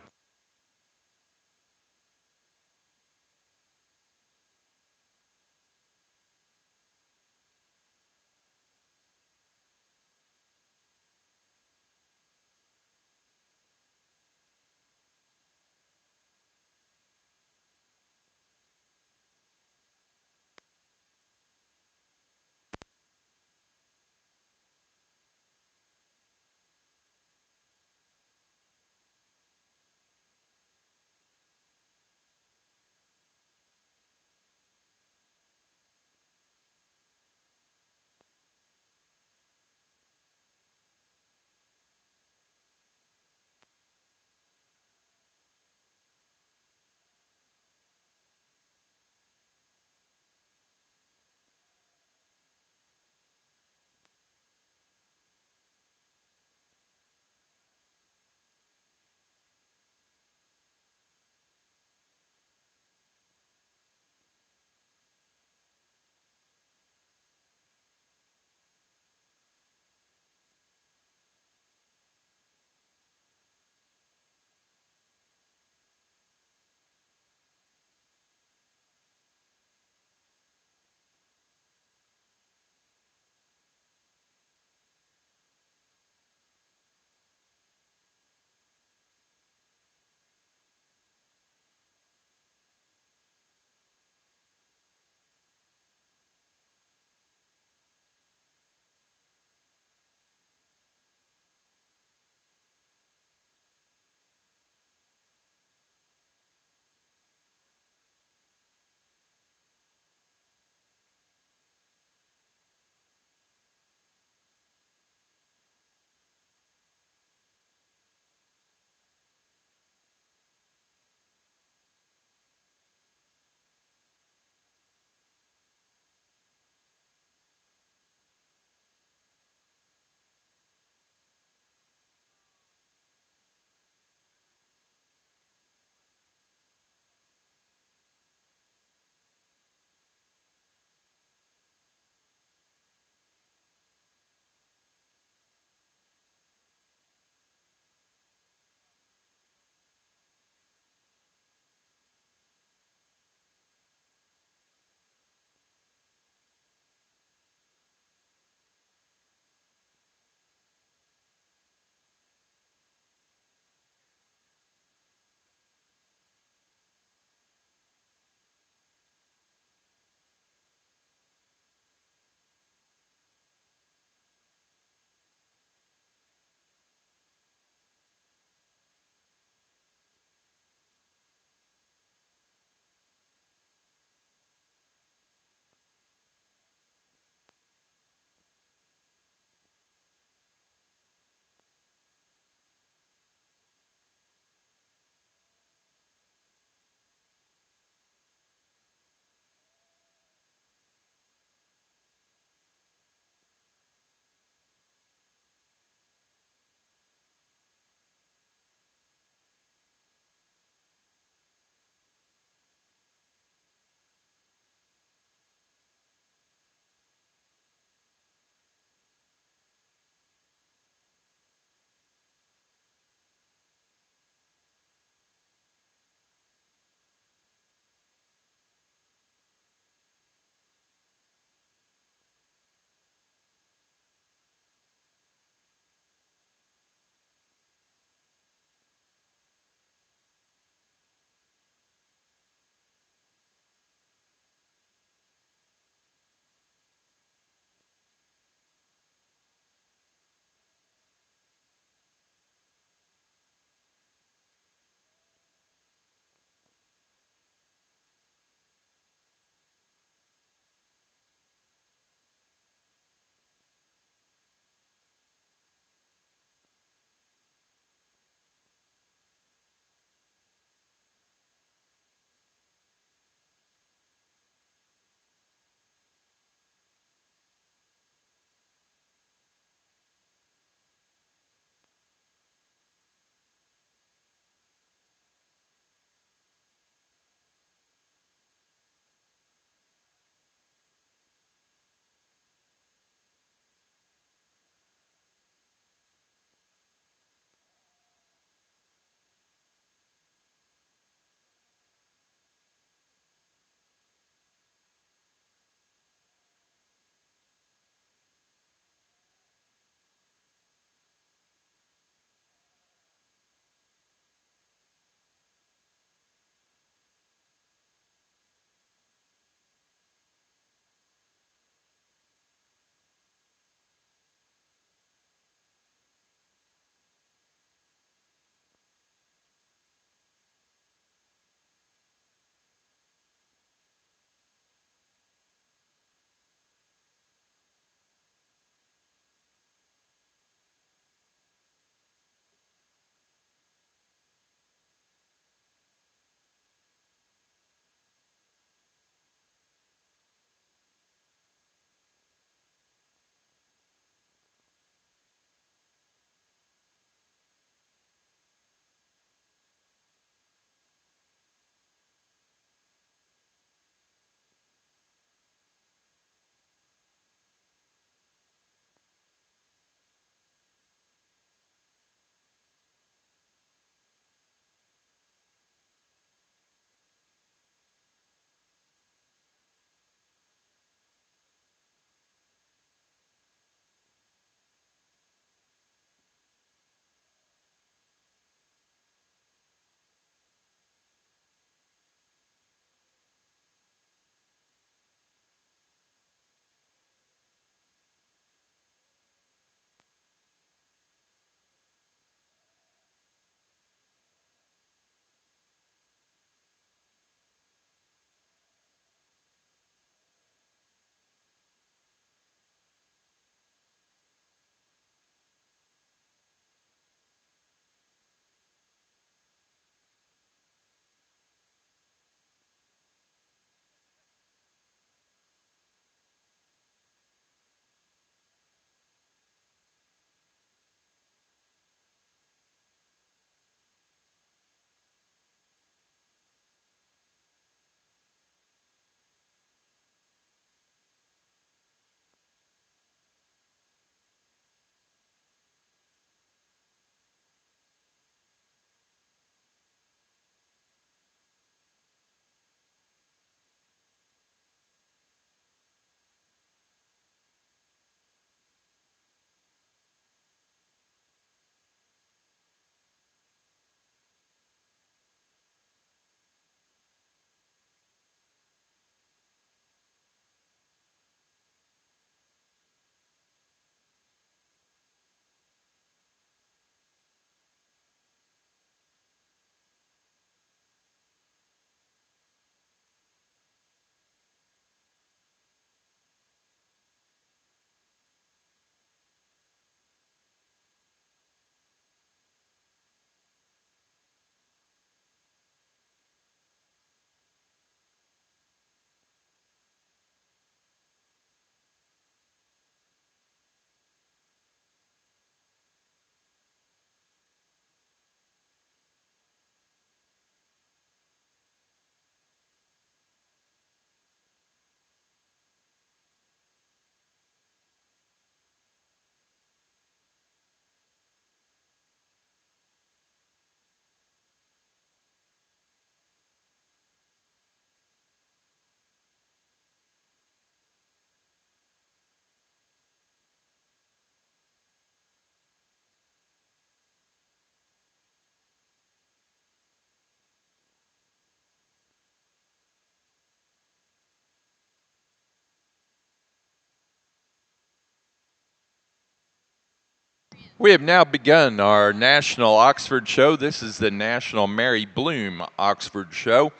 We have now begun our National Oxford Show. This is the National Mary Bloom Oxford Show.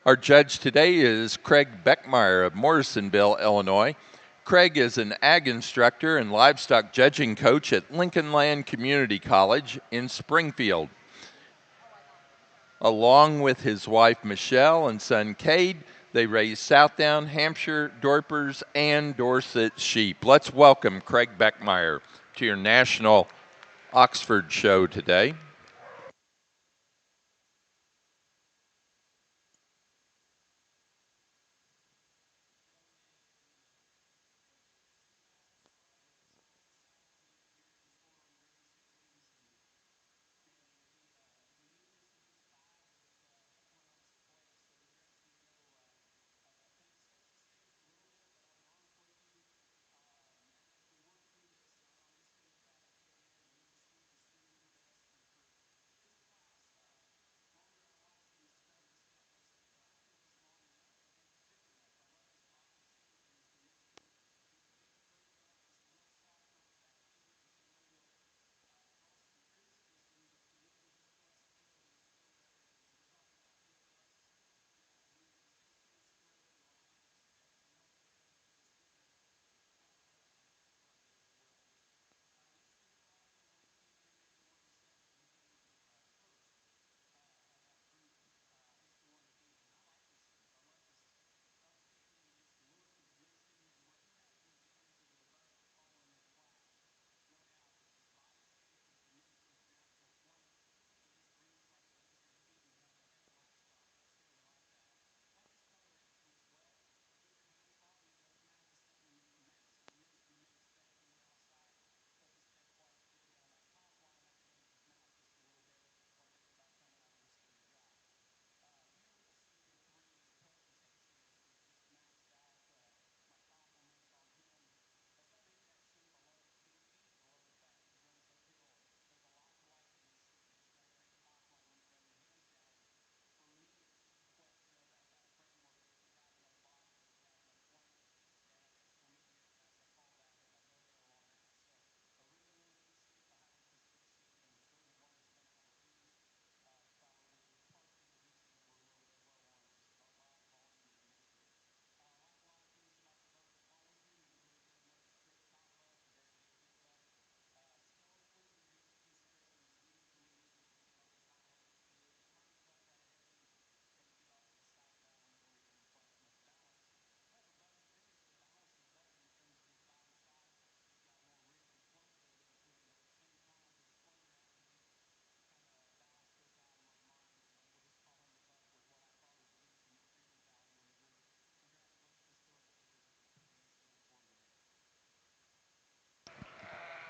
Our judge today is Craig Beckmeyer of Morrisonville, Illinois. Craig is an ag instructor and livestock judging coach at Lincoln Land Community College in Springfield. Along with his wife Michelle and son Cade, they raise Southdown, Hampshire, Dorpers, and Dorset sheep. Let's welcome Craig Beckmeyer to your National Oxford Show today.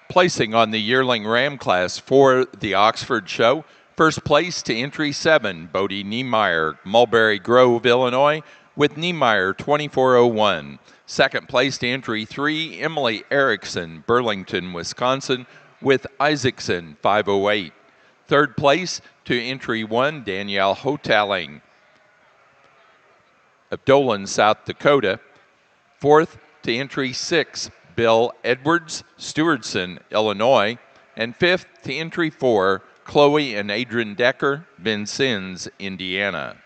Placing on the yearling ram class for the Oxford Show, first place to entry 7, Bodie Niemeyer, Mulberry Grove, Illinois, with Niemeyer 2401. Second place to entry 3, Emily Erickson, Burlington, Wisconsin, with Isaacson 508. Third place to entry 1, Danielle Hotaling of Dolan, South Dakota. Fourth to entry 6, Bill Edwards, Stewardson, Illinois. And fifth to entry 4, Chloe and Adrian Decker, Vincennes, Indiana.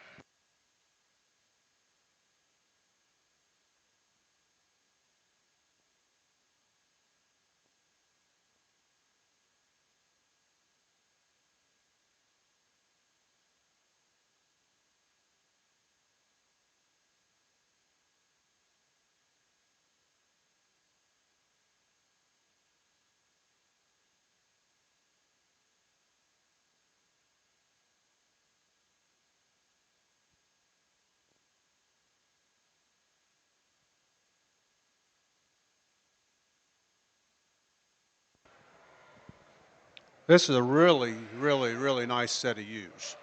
This is a really, really, really nice set of ewes.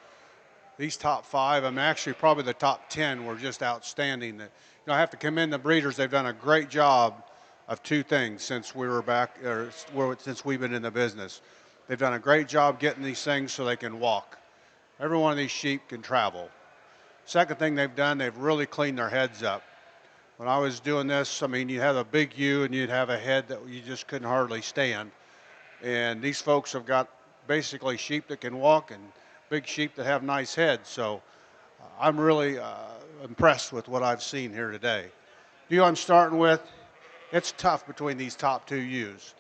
These top 5, I'm actually probably the top 10 were just outstanding. I have to commend the breeders. They've done a great job of 2 things since we were back, or since we've been in the business. They've done a great job getting these things so they can walk. Every one of these sheep can travel. Second thing they've done, they've really cleaned their heads up. When I was doing this, I mean, you have a big ewe and you'd have a head that you just couldn't hardly stand. And these folks have got basically sheep that can walk and big sheep that have nice heads. So I'm really impressed with what I've seen here today. The ewe I'm starting with, it's tough between these top two ewes.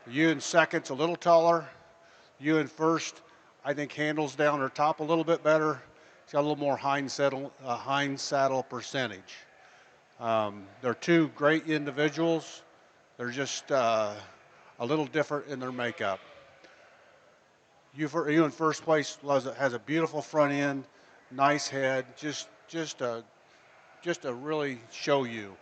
The ewe in second's a little taller. The ewe in first, I think, handles down her top a little bit better. She's got a little more hind saddle percentage. They're two great individuals. They're just a little different in their makeup. You in first place has a beautiful front end, nice head, just a really show you.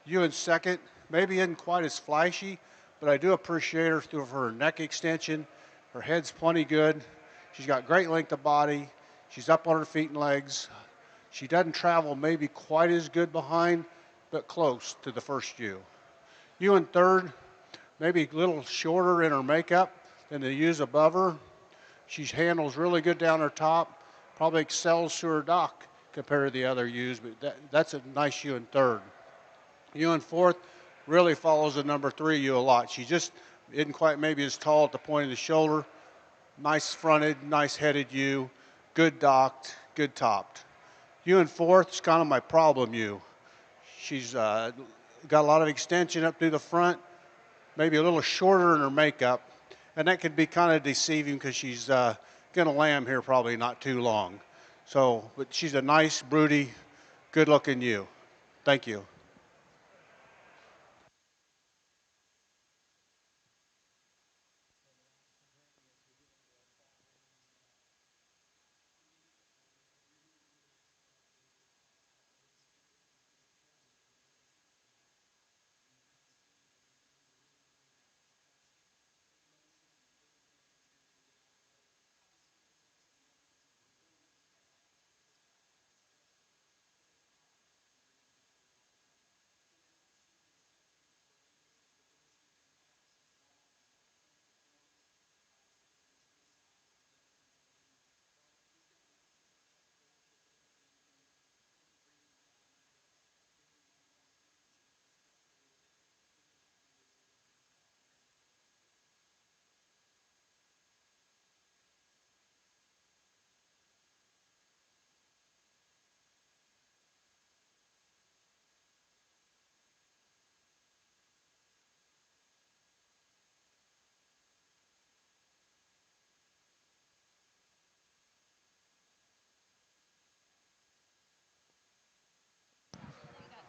You in second maybe isn't quite as flashy, but I do appreciate her through her neck extension. Her head's plenty good. She's got great length of body. She's up on her feet and legs. She doesn't travel maybe quite as good behind, but close to the first ewe. Ewe in third, maybe a little shorter in her makeup than the ewes above her. She handles really good down her top, probably excels through her dock compared to the other ewes, but that's a nice ewe in third. Ewe in fourth really follows the number 3 ewe a lot. She just isn't quite maybe as tall at the point of the shoulder. Nice fronted, nice headed ewe, good docked, good topped. Ewe in fourth is kind of my problem ewe. She's got a lot of extension up through the front, maybe a little shorter in her makeup, and that can be kind of deceiving because she's going to lamb here probably not too long. So, but she's a nice, broody, good-looking ewe. Thank you.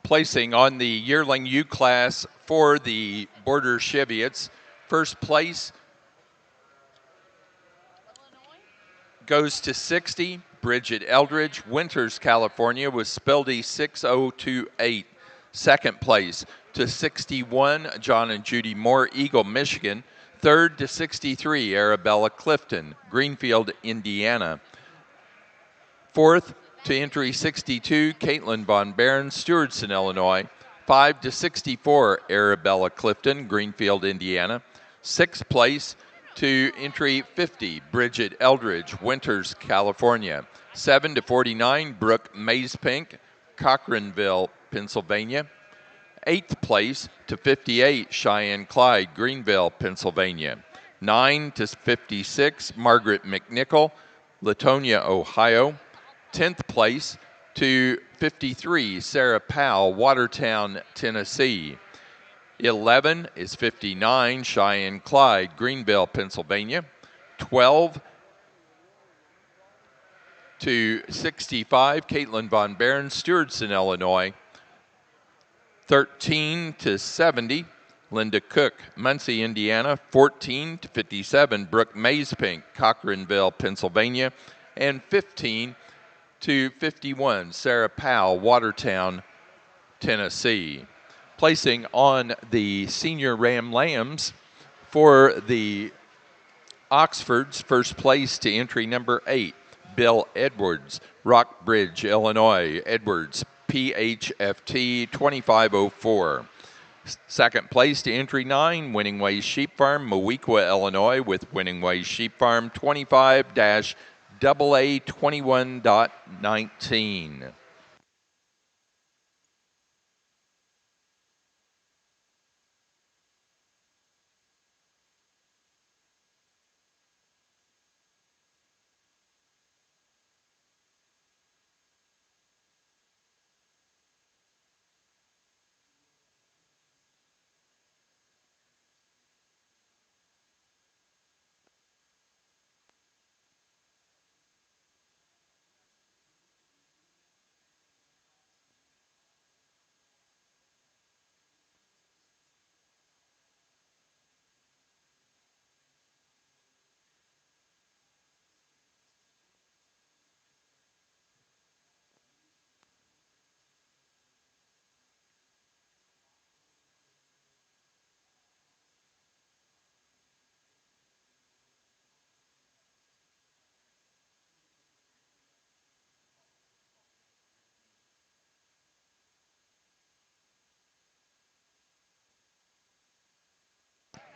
Placing on the yearling U class for the Border Cheviots, first place goes to 60, Bridget Eldridge, Winters, California, with Speldy 6028. Second place to 61, John and Judy Moore, Eagle, Michigan. Third to 63, Arabella Clifton, Greenfield, Indiana. Fourth to entry 62, Caitlin Von Barron, Stewartson, Illinois. 5 to 64, Arabella Clifton, Greenfield, Indiana. Sixth place to entry 50, Bridget Eldridge, Winters, California. 7 to 49, Brooke Mazepink, Cochranville, Pennsylvania. Eighth place to 58, Cheyenne Clyde, Greenville, Pennsylvania. 9 to 56, Margaret McNichol, Latonia, Ohio. 10th place to 53, Sarah Powell, Watertown, Tennessee. 11 is 59, Cheyenne Clyde, Greenville, Pennsylvania. 12 to 65, Caitlin Von Barron, Stewartson, Illinois. 13 to 70, Linda Cook, Muncie, Indiana. 14 to 57, Brooke Mazepink, Cochranville, Pennsylvania. And 15 to 51, Sarah Powell, Watertown, Tennessee. Placing on the senior Ram Lambs for the Oxfords, first place to entry number 8, Bill Edwards, Rockbridge, Illinois. Edwards, PHFT 2504. Second place to entry 9, Winning Ways Sheep Farm, Moweaqua, Illinois, with Winning Ways Sheep Farm 25-AA21.19.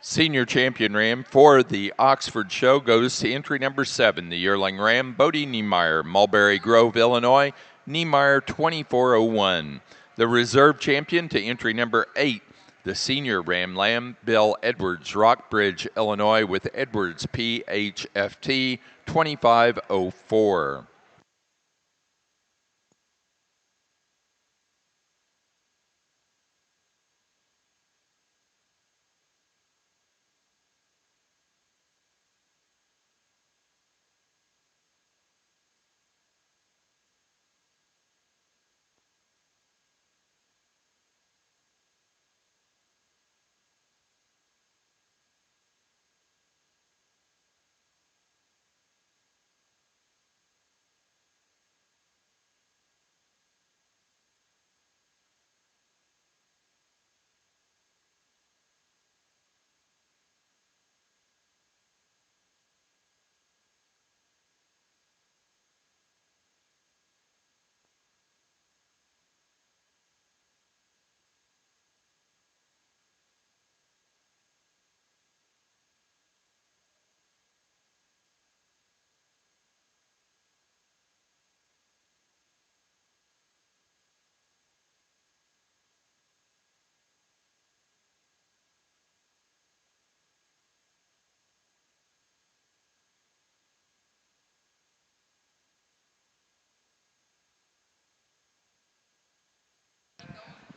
Senior champion ram for the Oxford show goes to entry number 7, the yearling ram, Bodie Niemeyer, Mulberry Grove, Illinois, Niemeyer 2401. The reserve champion to entry number 8, the senior ram lamb, Bill Edwards, Rockbridge, Illinois, with Edwards PHFT 2504.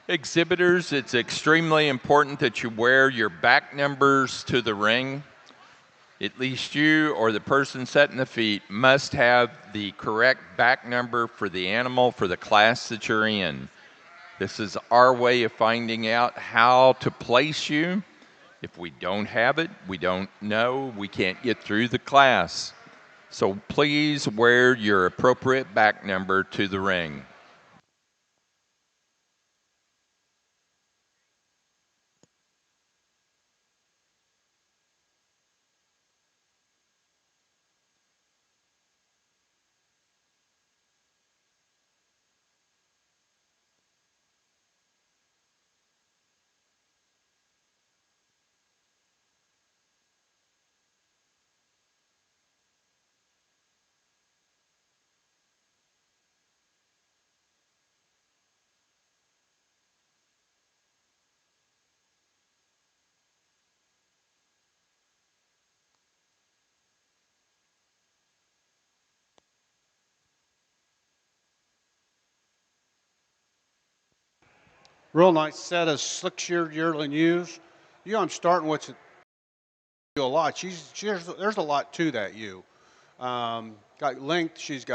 Exhibitors, it's extremely important that you wear your back numbers to the ring. At least you or the person setting the feet must have the correct back number for the animal for the class that you're in. This is our way of finding out how to place you. If we don't have it, we don't know, we can't get through the class. So please wear your appropriate back number to the ring. Real nice set of slick-sheared yearling ewes. You I'm starting with a lot. There's a lot to that ewe. Got length. She's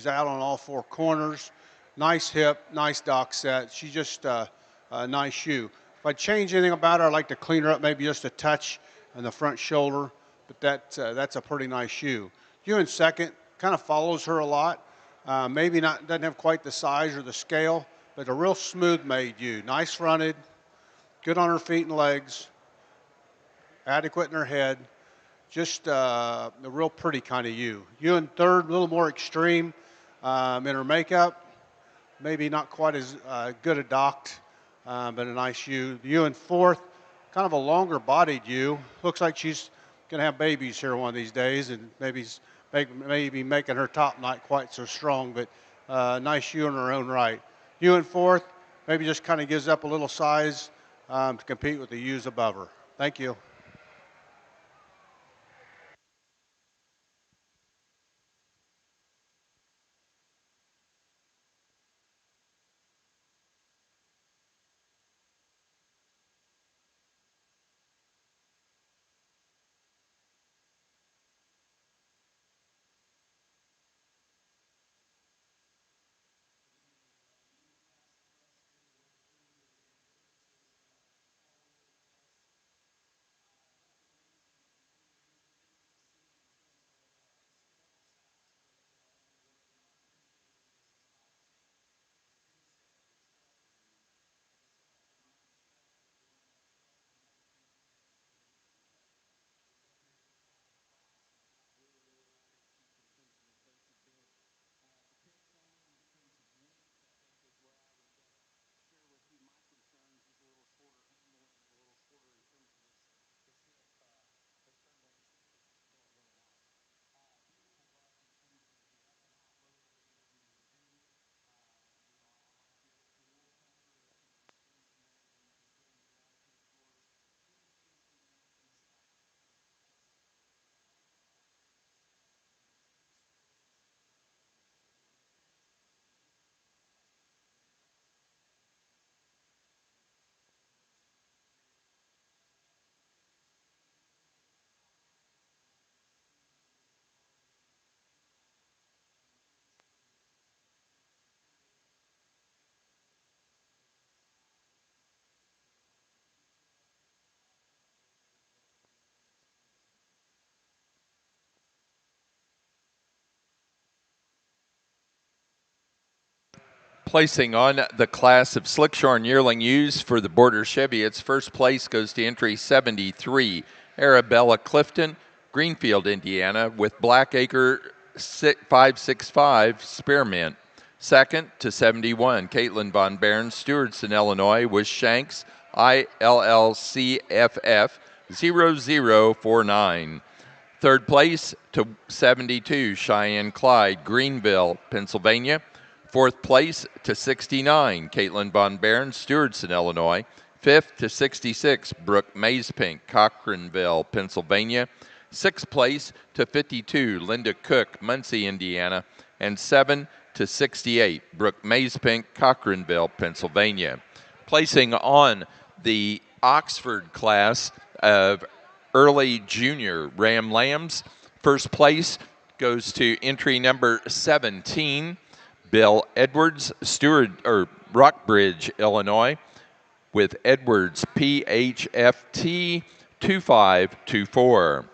out on all four corners. Nice hip, nice dock set. She's just a nice shoe. If I change anything about her, I'd like to clean her up maybe just a touch on the front shoulder, but that's a pretty nice shoe. You in second, kind of follows her a lot. Maybe not, doesn't have quite the size or the scale, but a real smooth made ewe. Nice fronted, good on her feet and legs, adequate in her head. Just a real pretty kind of ewe. You in third, a little more extreme in her makeup. Maybe not quite as good a docked, but a nice ewe. You in fourth, kind of a longer bodied ewe. Looks like she's going to have babies here one of these days, and maybe making her top not quite so strong, but nice ewe in her own right. You in fourth, maybe just kind of gives up a little size to compete with the ewes above her. Thank you. Placing on the class of Slickshorn yearling ewes for the Border Chevy, its first place goes to entry 73, Arabella Clifton, Greenfield, Indiana, with Blackacre 565 Spearmint. Second to 71, Caitlin Von Barron, Stewartson, Illinois, with Shanks ILLCFF 0049. Third place to 72, Cheyenne Clyde, Greenville, Pennsylvania. Fourth place to 69, Caitlin Von Barron, Stewartson, Illinois. Fifth to 66, Brooke Mazepink, Cochranville, Pennsylvania. Sixth place to 52, Linda Cook, Muncie, Indiana. And 7 to 68, Brooke Mazepink, Cochranville, Pennsylvania. Placing on the Oxford class of early junior Ram Lambs, first place goes to entry number 17, Bill Edwards, Rockbridge, Illinois, with Edwards PHFT 2524.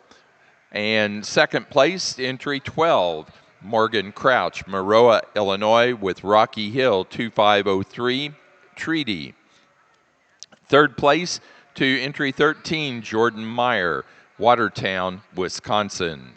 And second place, entry 12, Morgan Crouch, Maroa, Illinois, with Rocky Hill 2503 Treaty. Third place to entry 13, Jordan Meyer, Watertown, Wisconsin.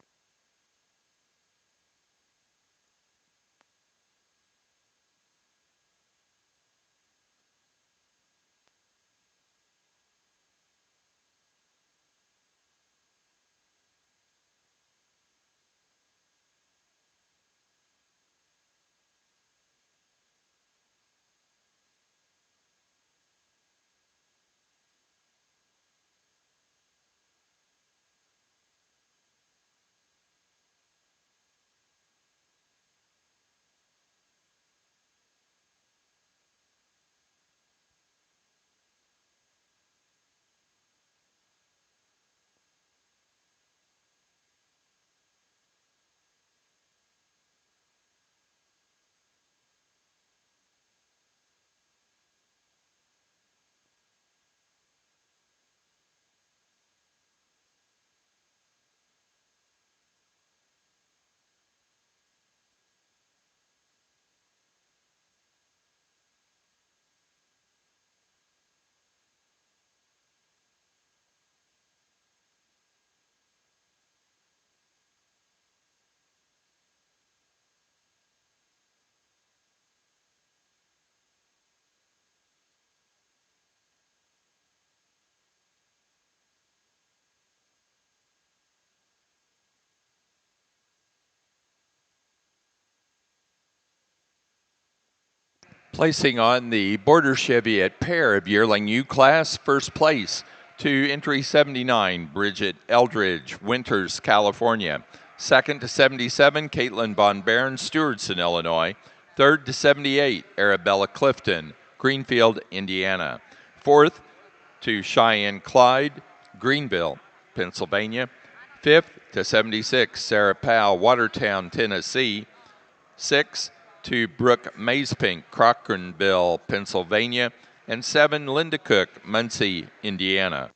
Placing on the Border Chevy at pair of yearling U class, first place to entry 79, Bridget Eldridge, Winters, California. Second to 77, Caitlin Von Barron, Stewartson, Illinois. Third to 78, Arabella Clifton, Greenfield, Indiana. Fourth to Cheyenne Clyde, Greenville, Pennsylvania. Fifth to 76, Sarah Powell, Watertown, Tennessee. Sixth to Brooke Mazepink, Cochranville, Pennsylvania. And 7, Linda Cook, Muncie, Indiana.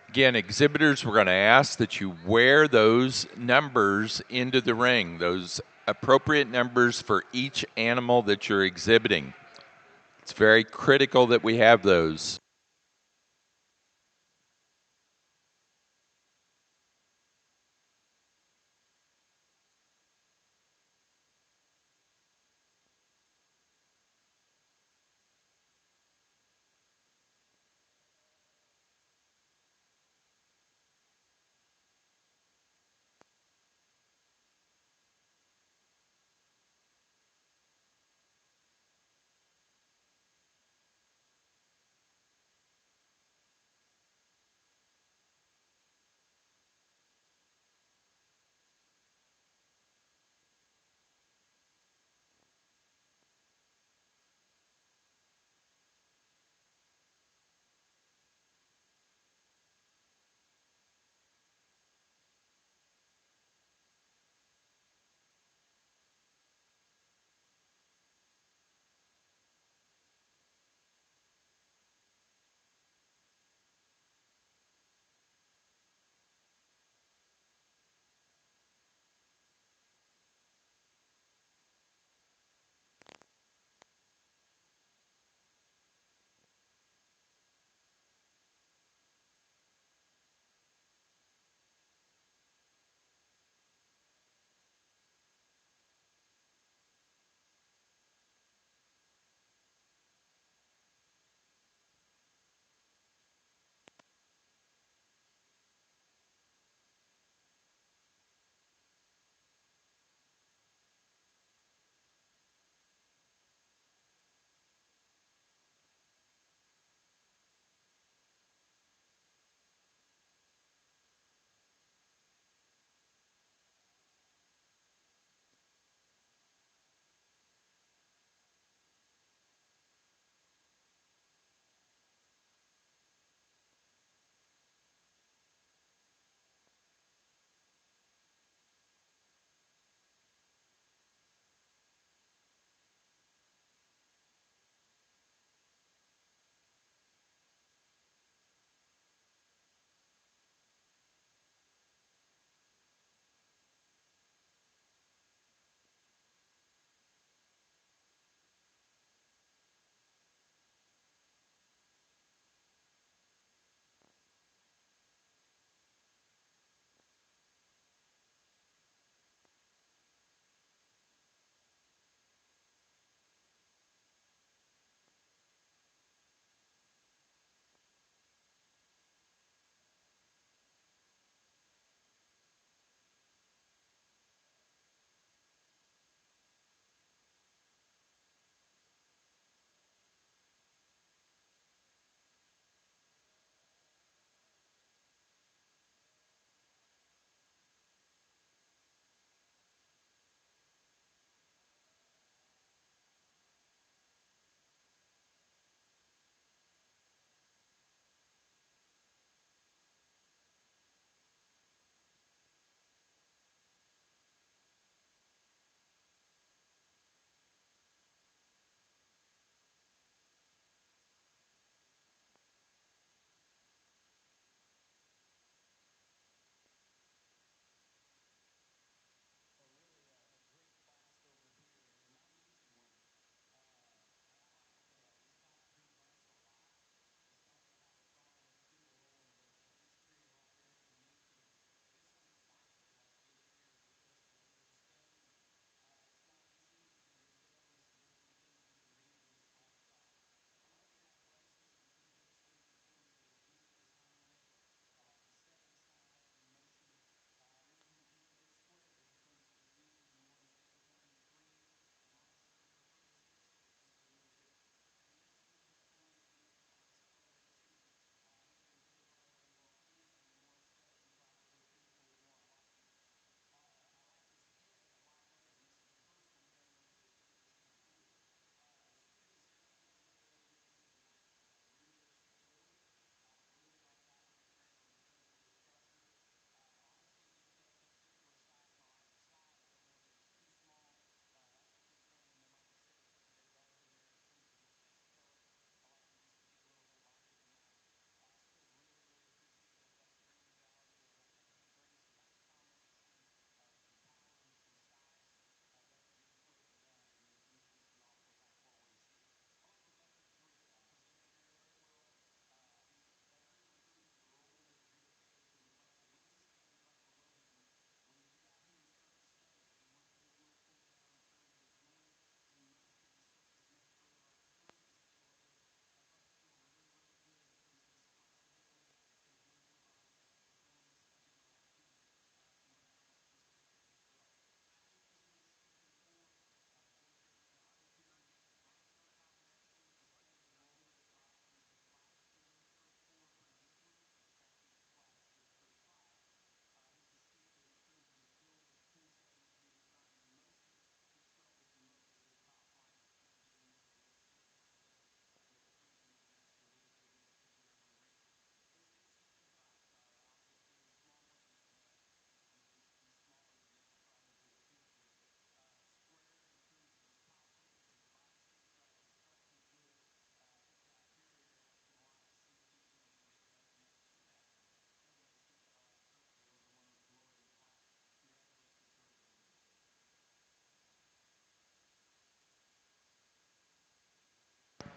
Again, exhibitors, we're going to ask that you wear those numbers into the ring, those appropriate numbers for each animal that you're exhibiting. It's very critical that we have those.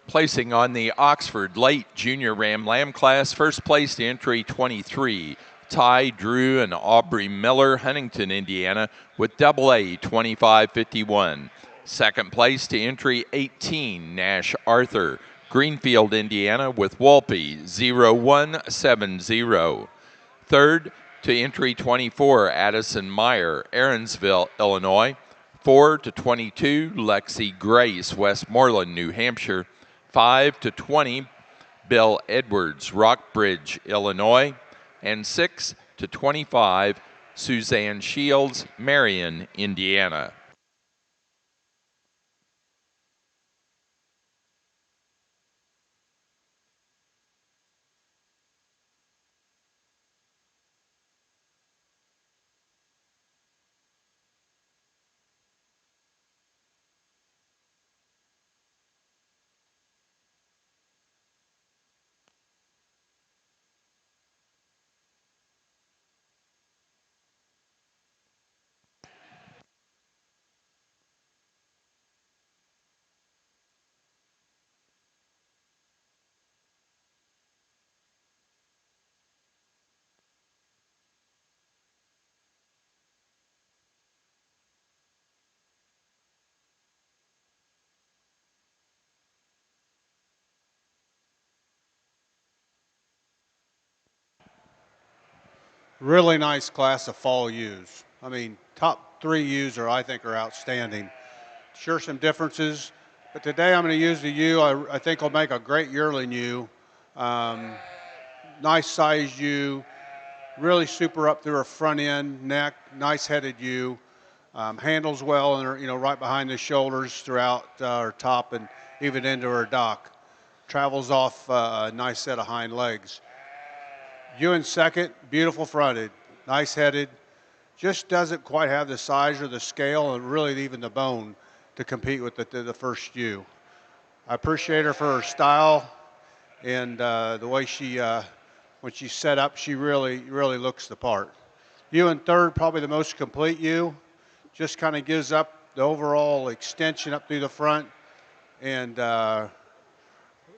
Placing on the Oxford Late Junior Ram Lamb class, first place to entry 23, Ty Drew and Aubrey Miller, Huntington, Indiana, with AA 2551. Second place to entry 18, Nash Arthur, Greenfield, Indiana, with Walpe 0170. Third to entry 24, Addison Meyer, Aaronsville, Illinois. 4 to 22, Lexi Grace, Westmoreland, New Hampshire. 5 to 20, Bill Edwards, Rockbridge, Illinois. And 6 to 25, Suzanne Shields, Marion, Indiana. Really nice class of fall ewes. I mean, top 3 ewes I think are outstanding. Sure, some differences, but today I'm going to use the ewe I think will make a great yearling ewe. Nice sized ewe, really super up through her front end, neck, nice headed ewe. Handles well and right behind the shoulders throughout her top and even into her dock. Travels off a nice set of hind legs. Ewe in second, beautiful fronted, nice headed. Just doesn't quite have the size or the scale and really even the bone to compete with the first ewe. I appreciate her for her style and the way she, when she's set up, she really looks the part. Ewe in third, probably the most complete ewe. Just kind of gives up the overall extension up through the front and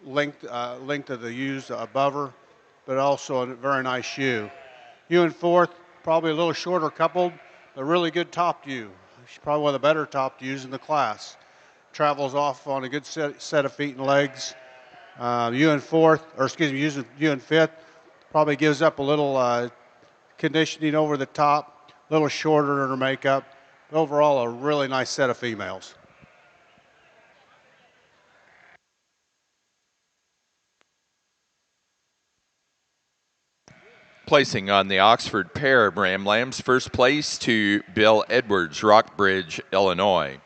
length of the ewes above her, but also a very nice ewe. Ewe in fourth, probably a little shorter coupled, but really good topped ewe. She's probably one of the better topped ewes in the class. Travels off on a good set of feet and legs. Ewe in fourth, or excuse me, ewe in fifth, probably gives up a little conditioning over the top, a little shorter in her makeup. Overall, a really nice set of females. Placing on the Oxford pair of Ram Lambs, first place to Bill Edwards, Rockbridge, Illinois.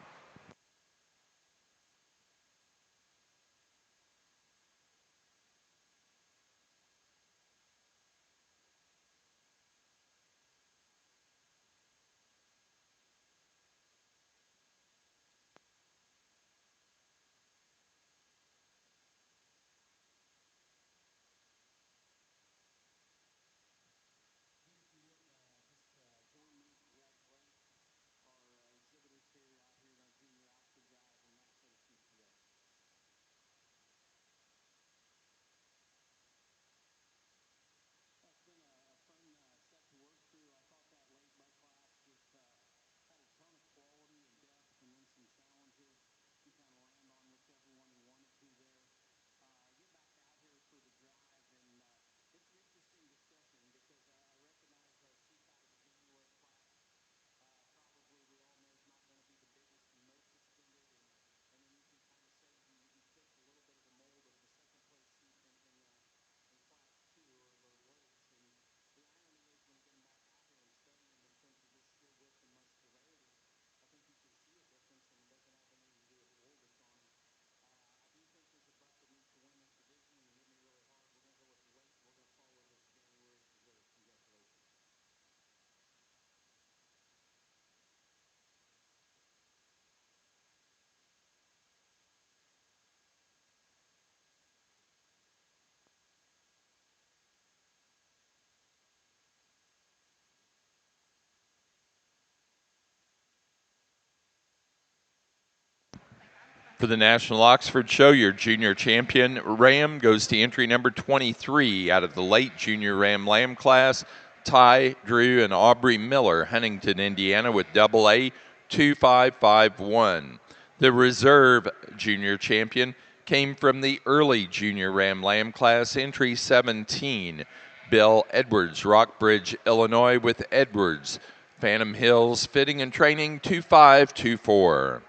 For the National Oxford Show, your junior champion Ram goes to entry number 23 out of the late junior Ram Lamb class. Ty, Drew, and Aubrey Miller, Huntington, Indiana, with double A 2551. The reserve junior champion came from the early junior Ram Lamb class, entry 17. Bill Edwards, Rockbridge, Illinois, with Edwards. Phantom Hills Fitting and Training 2524.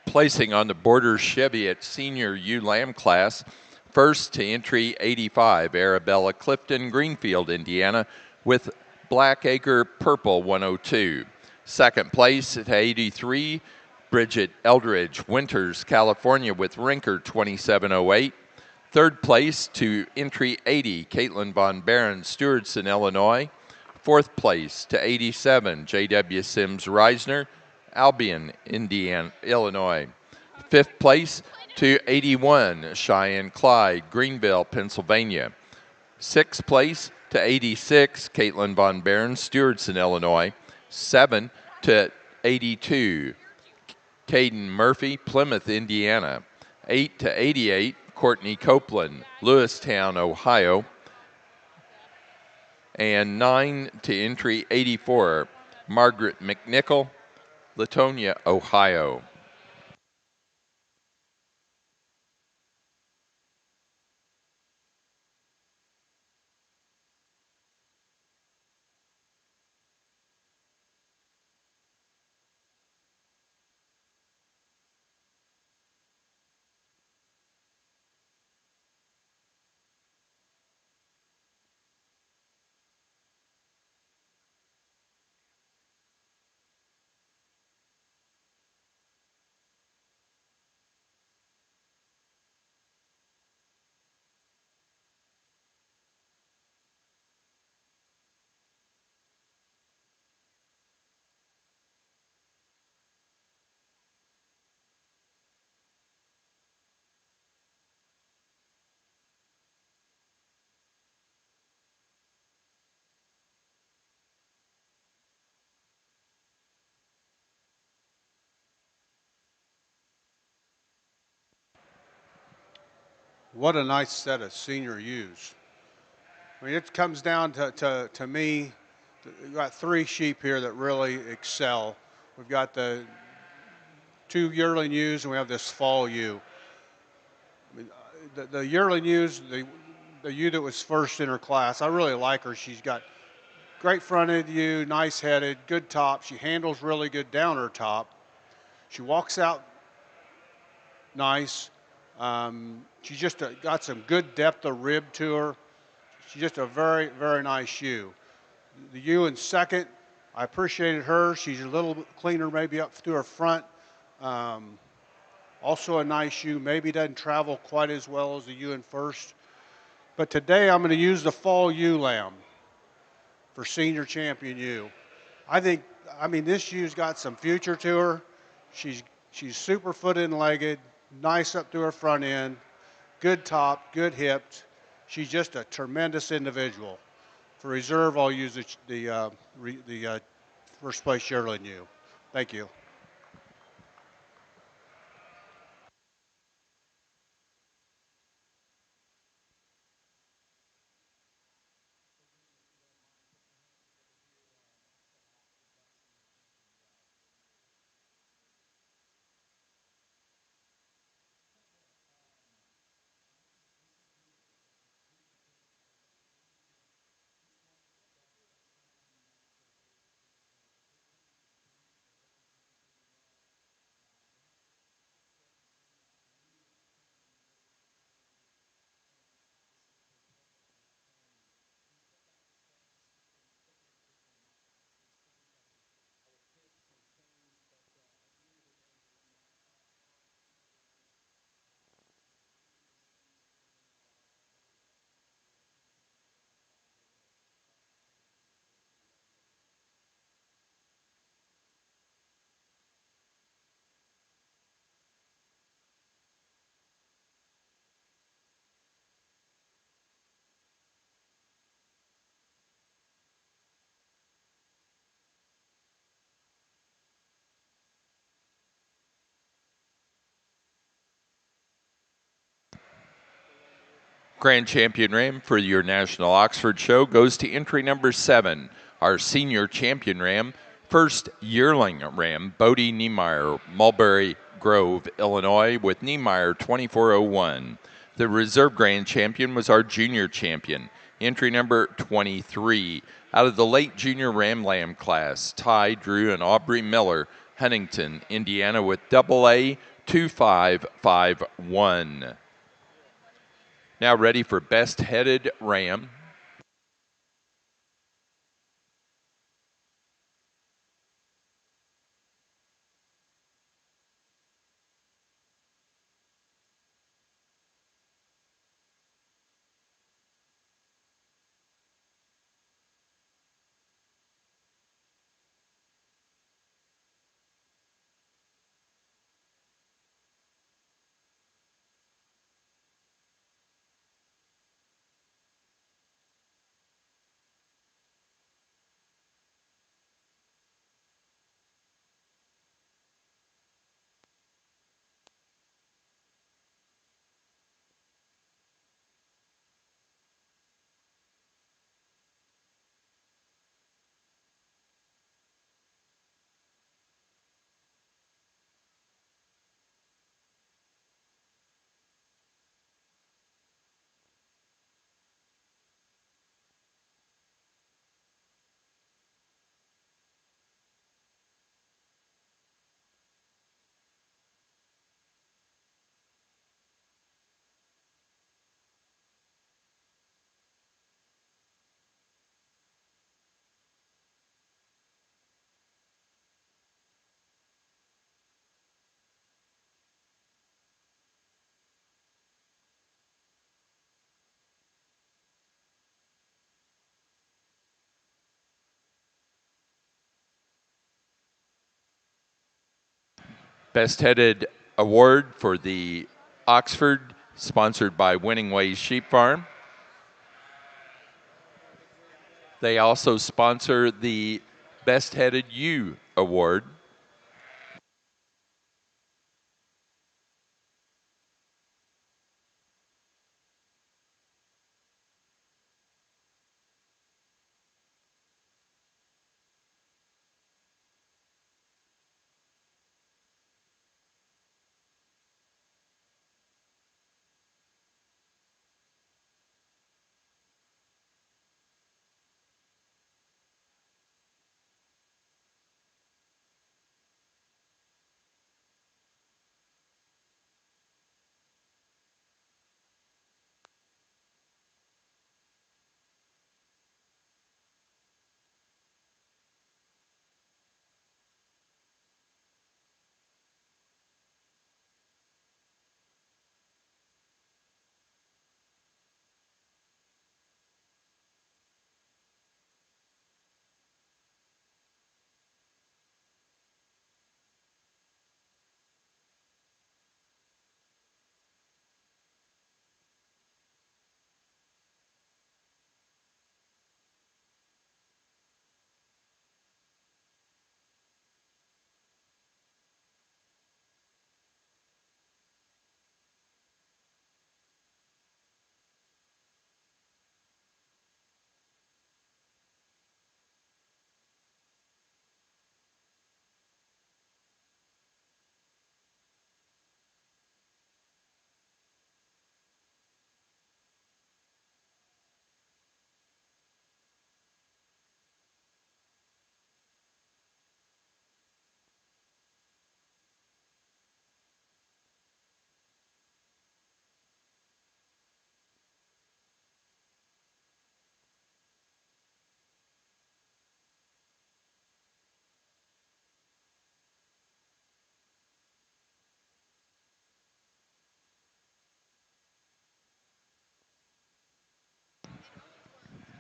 Placing on the border Chevy at senior U Lamb class, first to entry 85, Arabella Clifton, Greenfield, Indiana, with Blackacre Purple 102. Second place at 83, Bridget Eldridge, Winters, California, with Rinker 2708. Third place to entry 80, Caitlin Von Barron, Stewardson, Illinois. Fourth place to 87, J.W. Sims Reisner, Albion, Indiana, Illinois. Fifth place to 81, Cheyenne Clyde, Greenville, Pennsylvania. Sixth place to 86, Caitlin Von Barron, Stewardson, Illinois. 7 to 82, Caden Murphy, Plymouth, Indiana. 8 to 88, Courtney Copeland, Lewistown, Ohio. And 9 to entry 84, Margaret McNichol, Latonia, Ohio. What a nice set of senior U's. I mean, it comes down to me, we've got three sheep here that really excel. We've got the two yearling ewes and we have this fall ewe. I mean, the yearling ewes, the ewe that was first in her class, I really like her. She's got great fronted ewe, nice headed, good top. She handles really good down her top. She walks out nice. She's just got some good depth of rib to her. She's just a very, very nice ewe. The ewe in second, I appreciated her. She's a little cleaner maybe up through her front. Also a nice ewe. Maybe doesn't travel quite as well as the ewe in first. But today I'm going to use the fall ewe lamb for senior champion ewe. I mean, this ewe's got some future to her. She's super footed and legged, nice up through her front end, good top, good hips. She's just a tremendous individual. For reserve, I'll use the first place yearling ewe. Thank you. Grand Champion Ram for your National Oxford Show goes to entry number 7, our Senior Champion Ram, first yearling ram, Bodie Niemeyer, Mulberry Grove, Illinois, with Niemeyer 2401. The Reserve Grand Champion was our Junior Champion, entry number 23. Out of the late Junior Ram Lamb class, Ty Drew and Aubrey Miller, Huntington, Indiana, with AA 2551. Now ready for Best Headed Ram. Best Headed Award for the Oxford, sponsored by Winning Ways Sheep Farm. They also sponsor the Best Headed Ewe Award.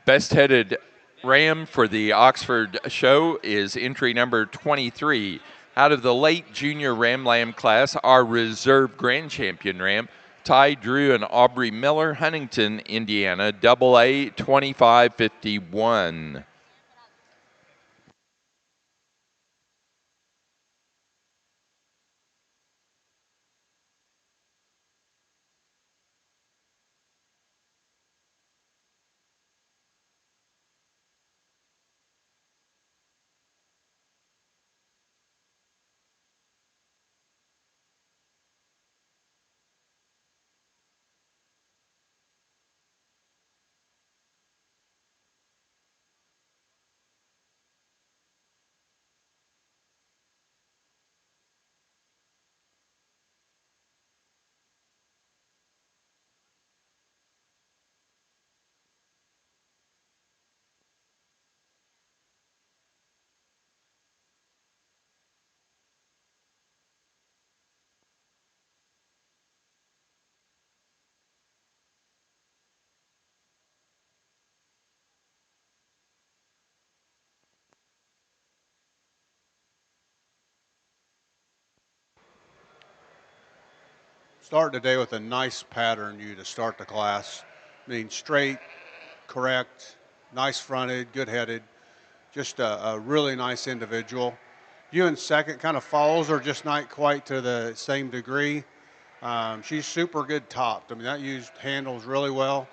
Best Headed Ram for the Oxford Show is entry number 23. Out of the late Junior Ram Lamb class, our Reserve Grand Champion Ram, Ty Drew and Aubrey Miller, Huntington, Indiana, AA 2551. Start today with a nice pattern you to start the class. I mean, straight, correct, nice fronted, good headed, just a really nice individual. You in second kind of follows her, just not quite to the same degree. She's super good topped. I mean, that used handles really well.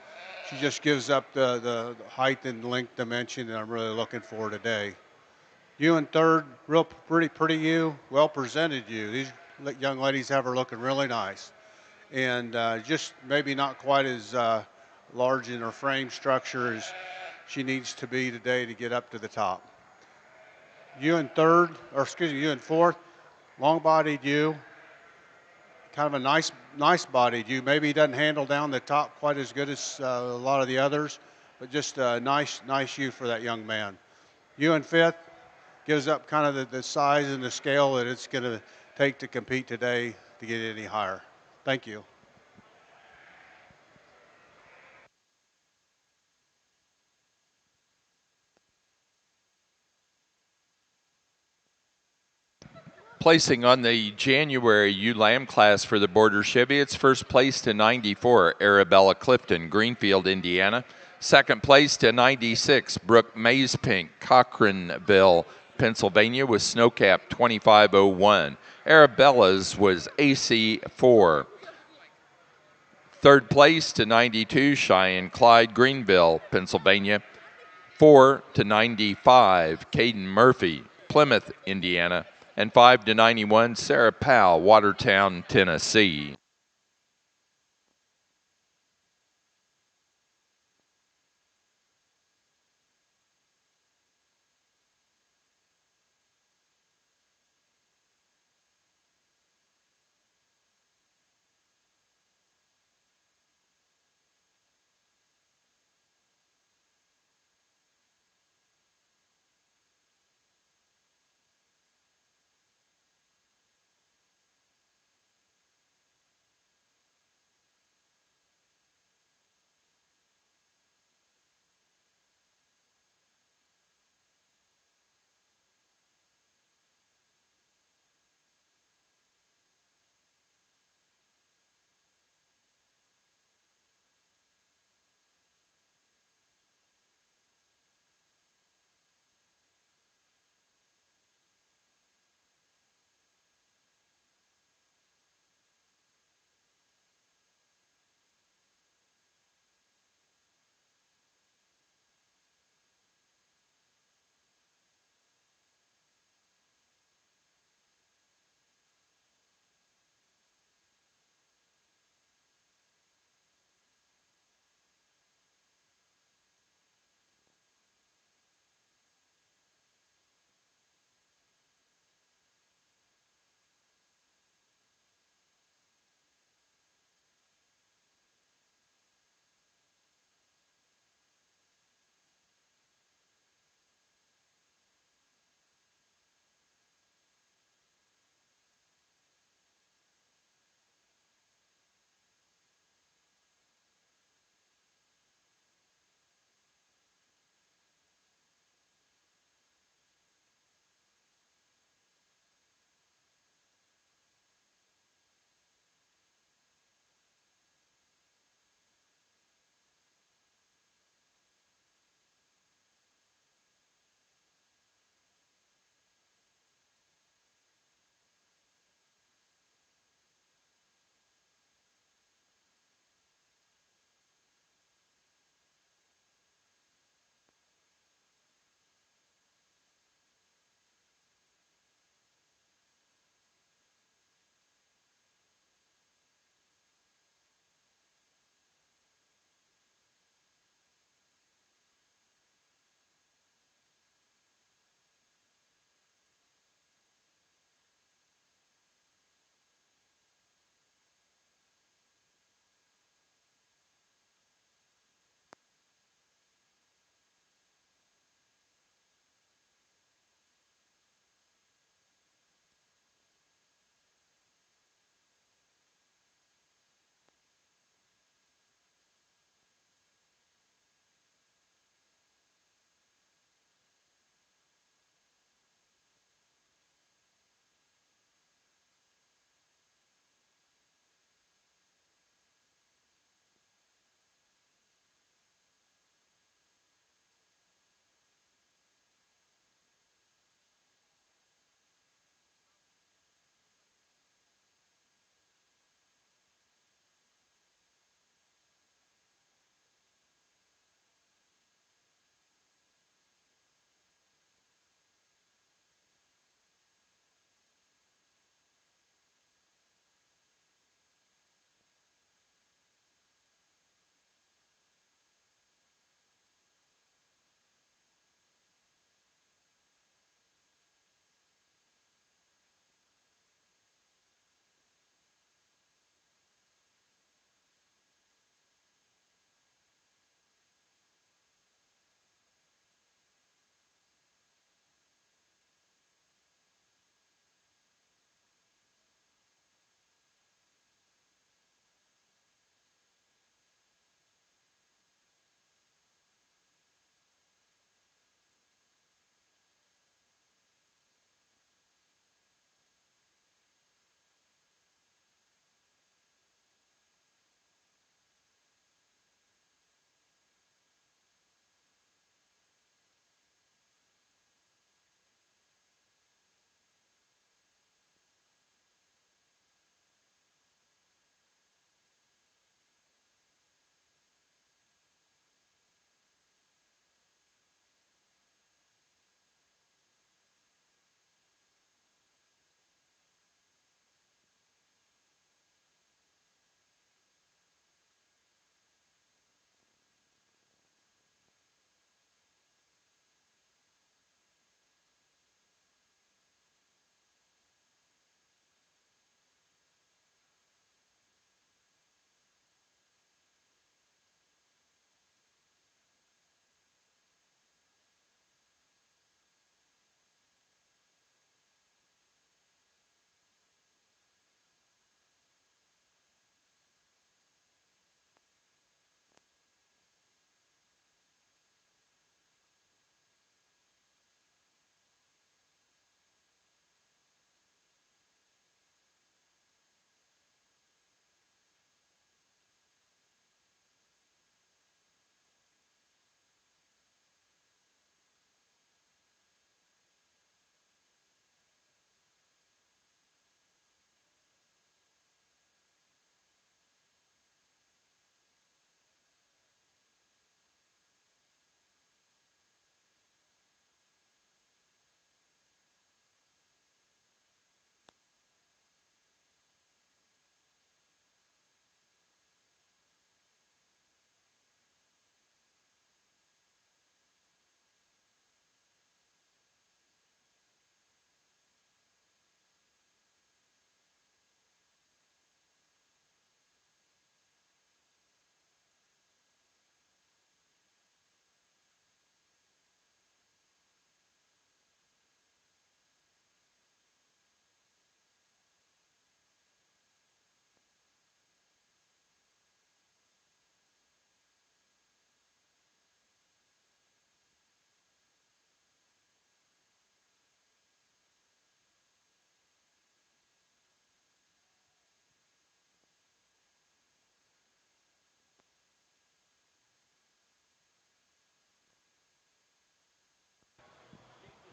She just gives up the height and length dimension that I'm really looking for today. You in third, real pretty you, well presented you. These young ladies have her looking really nice. And just maybe not quite as large in her frame structure as she needs to be today to get up to the top. You in third, or excuse me, you in fourth, long-bodied you, kind of a nice bodied you. Maybe he doesn't handle down the top quite as good as a lot of the others, but just a nice you for that young man. You in fifth, gives up kind of the size and the scale that it's going to take to compete today to get any higher. Thank you. Placing on the January ULAM class for the Border Chevy, it's first place to 94, Arabella Clifton, Greenfield, Indiana. Second place to 96, Brooke Mazepink, Cochranville, Pennsylvania, with snowcap 2501. Arabella's was AC4. Third place to 92, Cheyenne Clyde, Greenville, Pennsylvania. 4 to 95, Caden Murphy, Plymouth, Indiana. And 5 to 91, Sarah Powell, Watertown, Tennessee.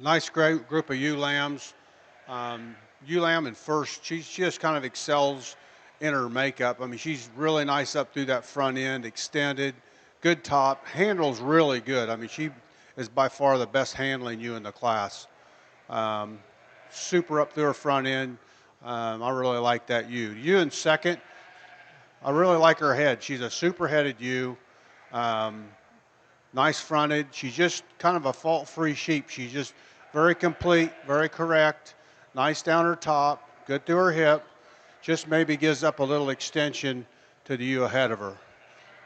Nice great group of ewe lambs. Ewe lamb in first, she just kind of excels in her makeup. I mean, she's really nice up through that front end, extended, good top, handles really good. I mean, she is by far the best handling ewe in the class. Um, Super up through her front end. I really like that ewe. Ewe in second, I really like her head. She's a super headed ewe. Um, Nice fronted. She's just kind of a fault-free sheep. She's just very complete, very correct, nice down her top, good through her hip. Just maybe gives up a little extension to the ewe ahead of her.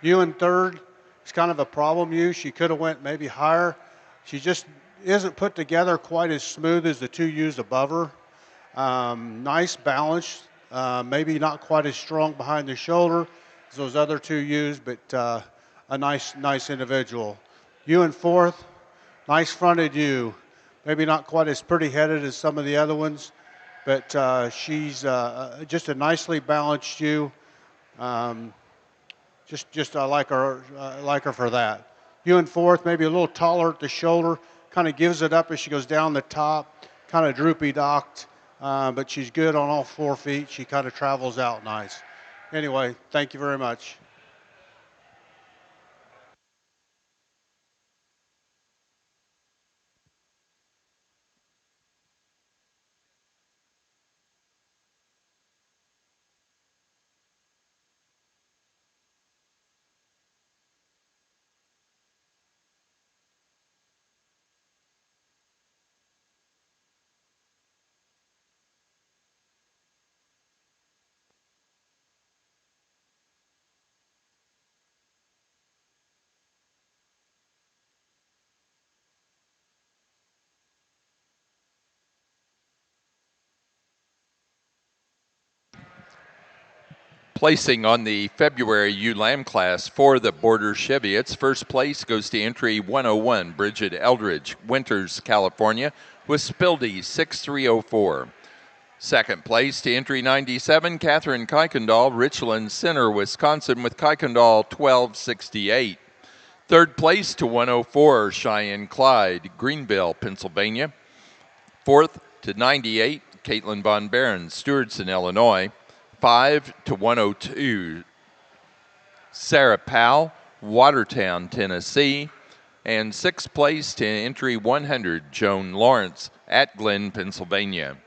Ewe in third is kind of a problem ewe. She could have went maybe higher. She just isn't put together quite as smooth as the two ewes above her. Nice balance, maybe not quite as strong behind the shoulder as those other two ewes, but a nice individual. Ewe in fourth, nice fronted ewe. Maybe not quite as pretty headed as some of the other ones, but she's just a nicely balanced ewe. Um, just like her for that. Ewe in fourth, maybe a little taller at the shoulder, kind of gives it up as she goes down the top, kind of droopy docked, but she's good on all 4 feet. She kind of travels out nice. Anyway, thank you very much. Placing on the February ewe lamb class for the Border Cheviots, first place goes to entry 101, Bridget Eldridge, Winters, California, with Spildy 6304. Second place to entry 97, Catherine Kuykendall, Richland Center, Wisconsin, with Kuykendall 1268. Third place to 104, Cheyenne Clyde, Greenville, Pennsylvania. Fourth to 98, Caitlin Von Barron, Stewartson, Illinois. 5 to 102, Sarah Powell, Watertown, Tennessee. And sixth place to entry 100, Joan Lawrence at Glen, Pennsylvania.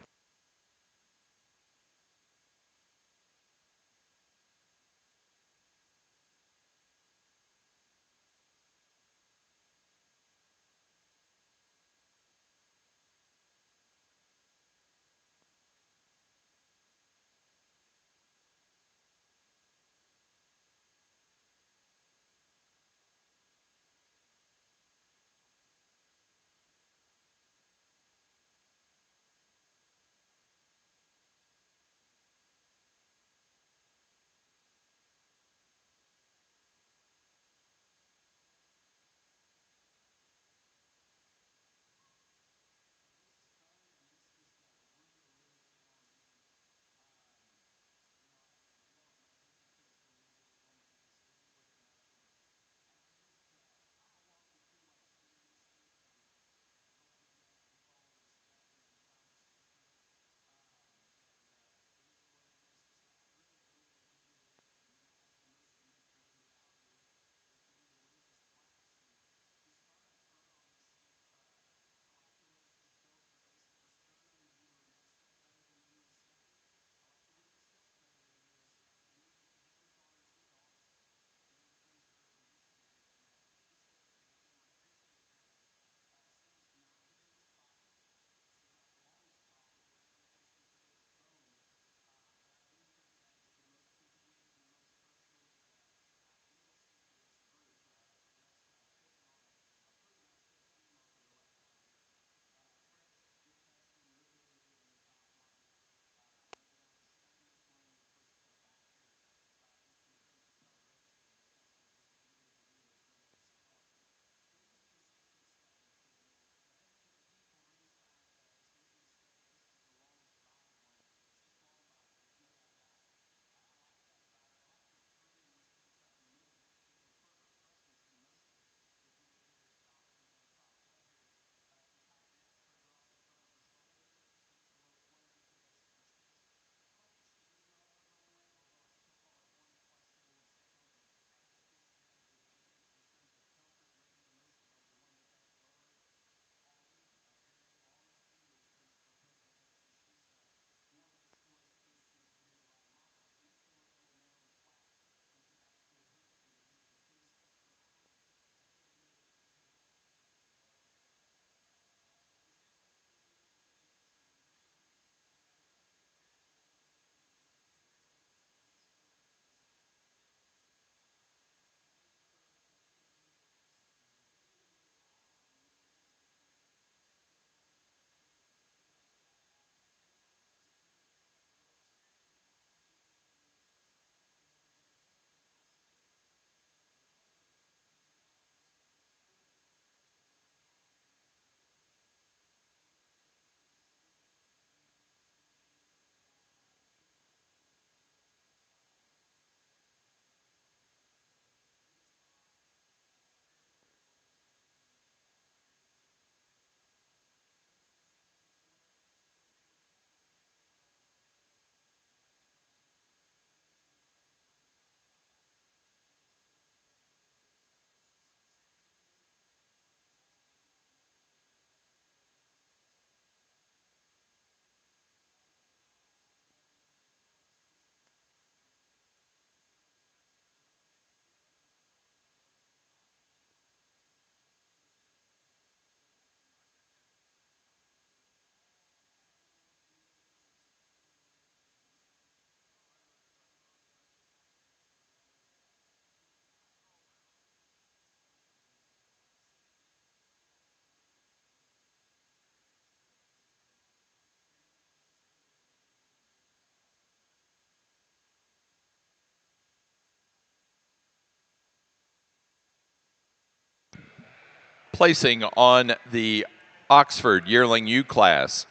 Placing on the Oxford Yearling U class.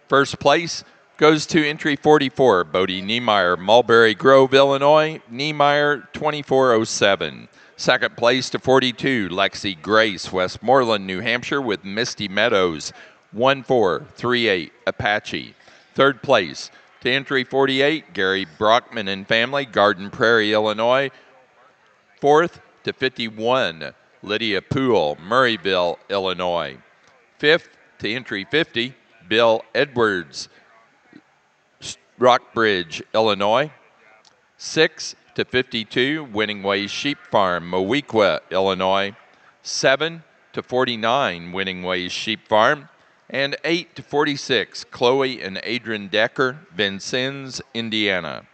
First place goes to entry 44, Bodie Niemeyer, Mulberry Grove, Illinois, Niemeyer 2407. Second place to 42, Lexi Grace, Westmoreland, New Hampshire, with Misty Meadows 1438, Apache. Third place to entry 48, Gary Brockman and family, Garden Prairie, Illinois. Fourth to 51, Lydia Poole, Murrayville, Illinois. Fifth to entry 50, Bill Edwards, Rockbridge, Illinois. 6 to 52, Winning Ways Sheep Farm, Moweaqua, Illinois. 7 to 49, Winning Ways Sheep Farm. And 8 to 46, Chloe and Adrian Decker, Vincennes, Indiana.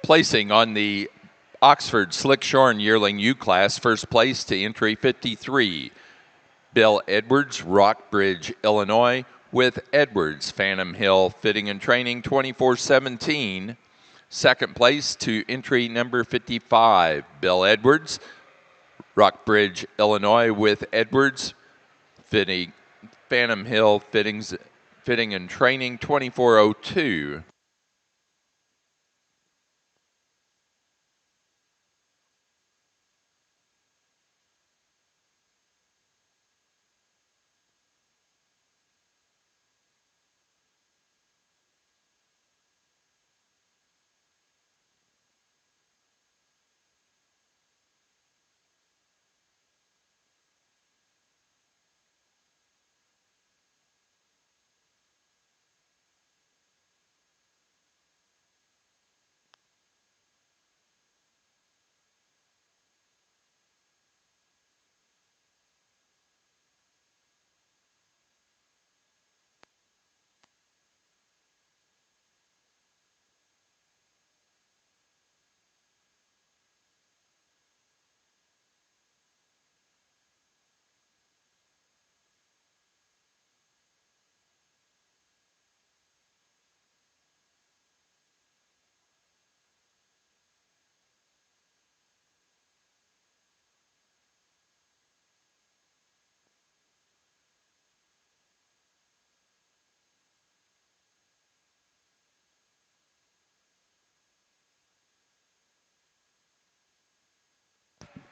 Placing on the Oxford Slickshorn Yearling U class, first place to entry 53, Bill Edwards, Rockbridge, Illinois, with Edwards, Phantom Hill Fitting and Training 2417. Second place to entry number 55, Bill Edwards, Rockbridge, Illinois, with Edwards, Phantom Hill Fitting and Training 2402.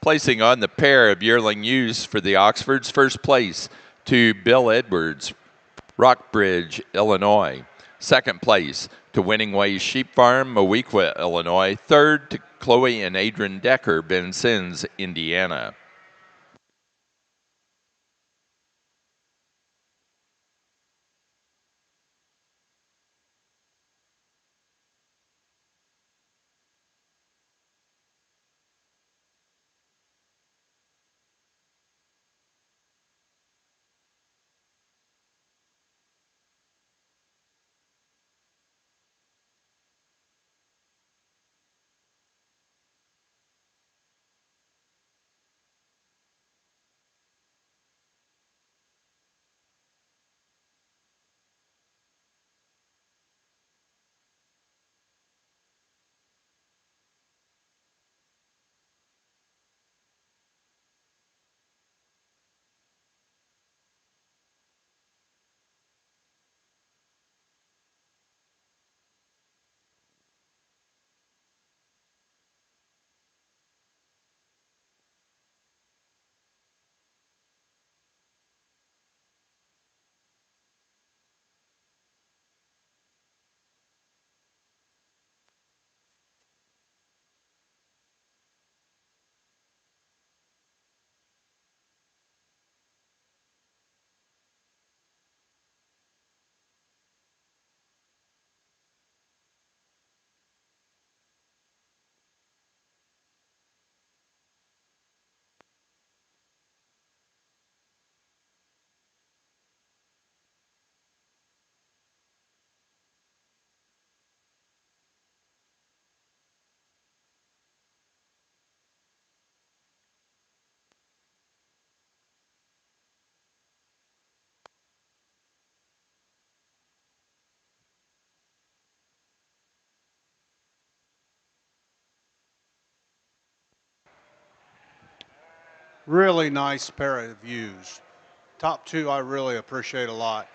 Placing on the pair of yearling ewes for the Oxfords, first place to Bill Edwards, Rockbridge, Illinois. Second place to Winning Ways Sheep Farm, Mowequa, Illinois. Third to Chloe and Adrian Decker, Vincennes, Indiana. Really nice pair of views. Top two I really appreciate a lot.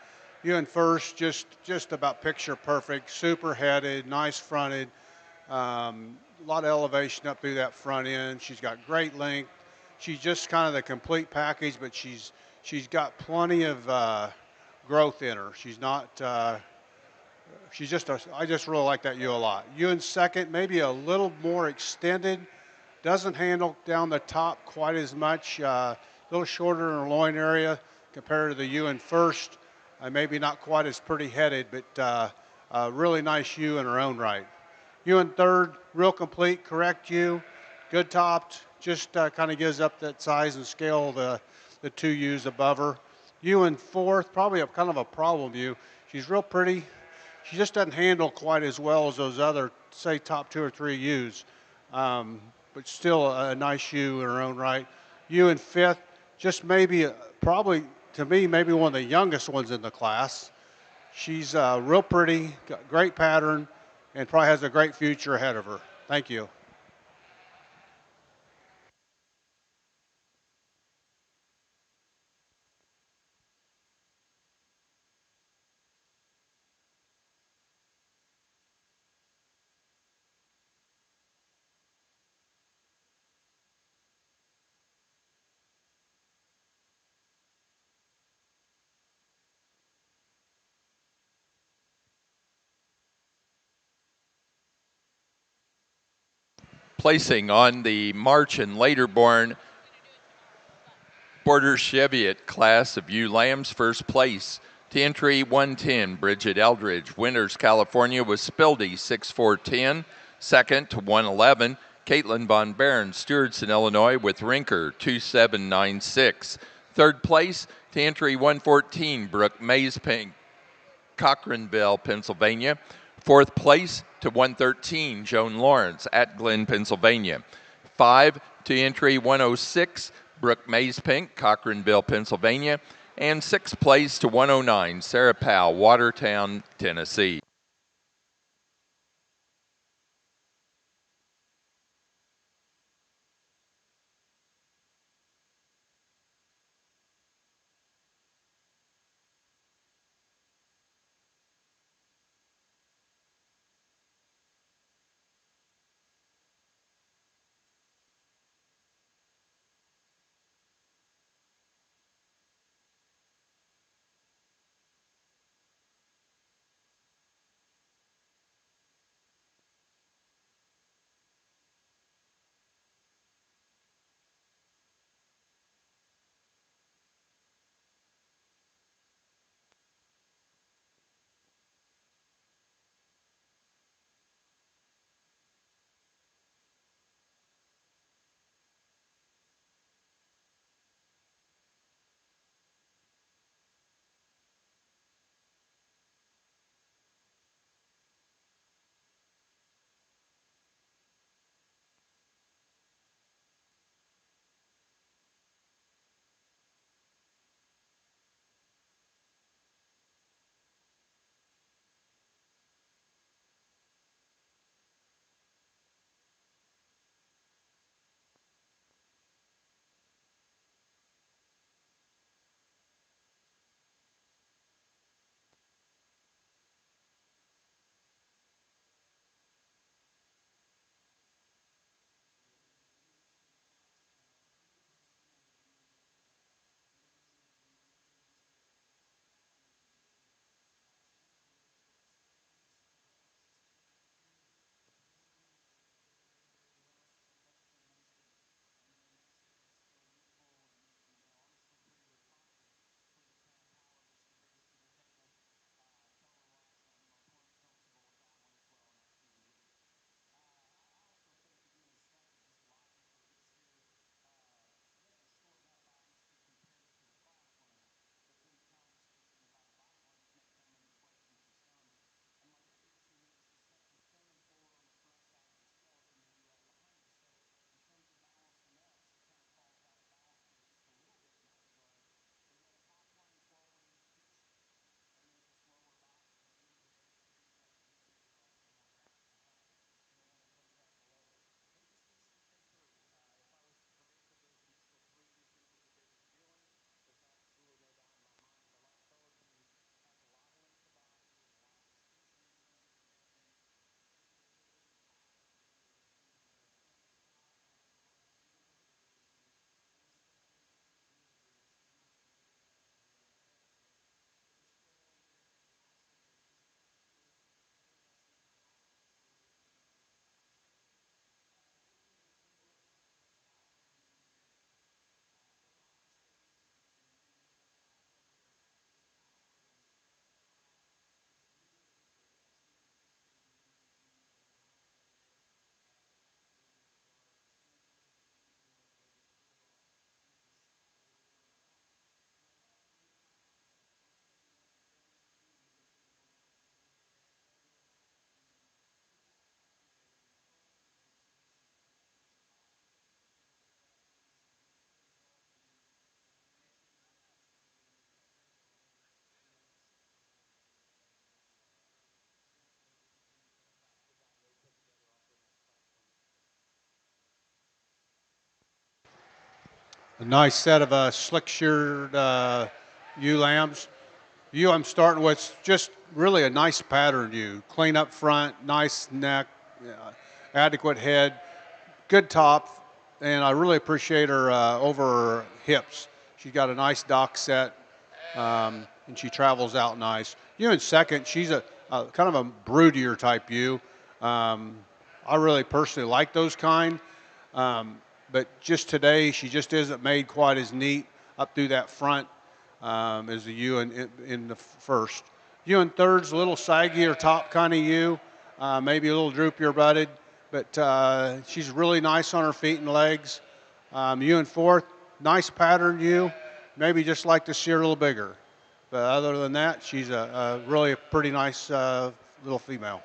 You in first, just about picture perfect, super headed, nice fronted, a lot of elevation up through that front end. She's got great length. She's just kind of the complete package, but she's got plenty of growth in her. She's not. She's just. I just really like that ewe a lot. You in second, maybe a little more extended. Doesn't handle down the top quite as much. A little shorter in the loin area compared to the ewe in first. Maybe not quite as pretty headed, but a really nice ewe in her own right. You in third, real complete, correct you, good topped, just kind of gives up that size and scale of the two ewes above her. You in fourth, probably a kind of a problem ewe. She's real pretty. She just doesn't handle quite as well as those other, say, top two or three ewes, but still a nice ewe in her own right. You in fifth, just maybe, probably to me, maybe one of the youngest ones in the class. She's real pretty, got great pattern, and probably has a great future ahead of her. Thank you. Placing on the March and later born Border Cheviot class of ewe lambs, first place to entry 110, Bridget Eldridge. Winters, California with Spildy, 6410. Second to 111, Caitlin Von Baron, Stewardson, Illinois with Rinker, 2796. Third place to entry 114, Brooke Mazepink, Cochranville, Pennsylvania. Fourth place to 113, Joan Lawrence at Glen, Pennsylvania. Five to entry 106, Brooke Mazepink, Cochranville, Pennsylvania. And sixth place to 109, Sarah Powell, Watertown, Tennessee. A nice set of slick-sheared ewe lambs. Ewe I'm starting with just really a nice pattern ewe. Clean up front, nice neck, adequate head, good top, and I really appreciate her over her hips. She's got a nice dock set, and she travels out nice. Ewe in second, she's a kind of a broodier type ewe. I really personally like those kind. Um, but just today, she just isn't made quite as neat up through that front as the ewe in the first. Ewe in third's a little saggier top kind of ewe, maybe a little droopier butted, but she's really nice on her feet and legs. Ewe in fourth, nice pattern ewe, maybe just like to see her a little bigger. But other than that, she's really a pretty nice little female.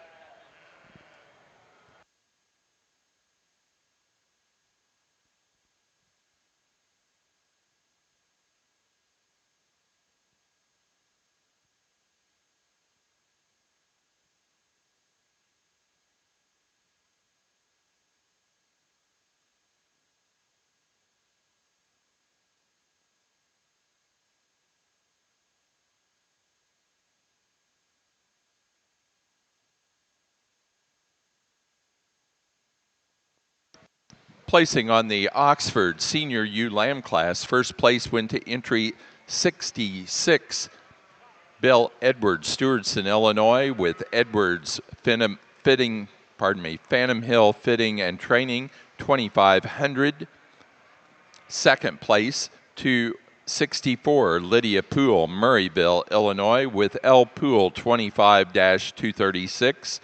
Placing on the Oxford Senior ewe lamb class, first place went to entry 66, Bill Edwards, Stewardson, Illinois, with Edwards Phantom Hill Fitting and Training, 2,500. Second place to 64, Lydia Poole, Murrayville, Illinois, with L. Poole 25-236.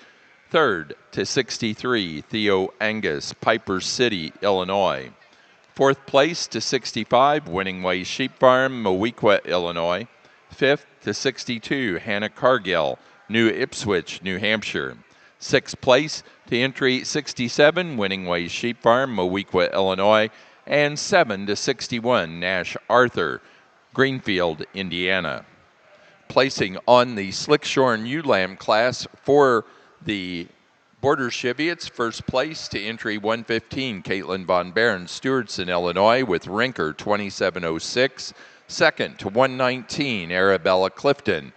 Third to 63, Theo Angus, Piper City, Illinois. Fourth place to 65, Winning Way Sheep Farm, Mowequa, Illinois. Fifth to 62, Hannah Cargill, New Ipswich, New Hampshire. Sixth place to entry 67, Winning Way Sheep Farm, Mowequa, Illinois. And 7 to 61, Nash Arthur, Greenfield, Indiana. Placing on the Slickshorn ewe lamb class for the Border Cheviots, first place to entry 115, Caitlin Von Barron, Stewardson, Illinois, with Rinker 2706. Second to 119, Arabella Clifton,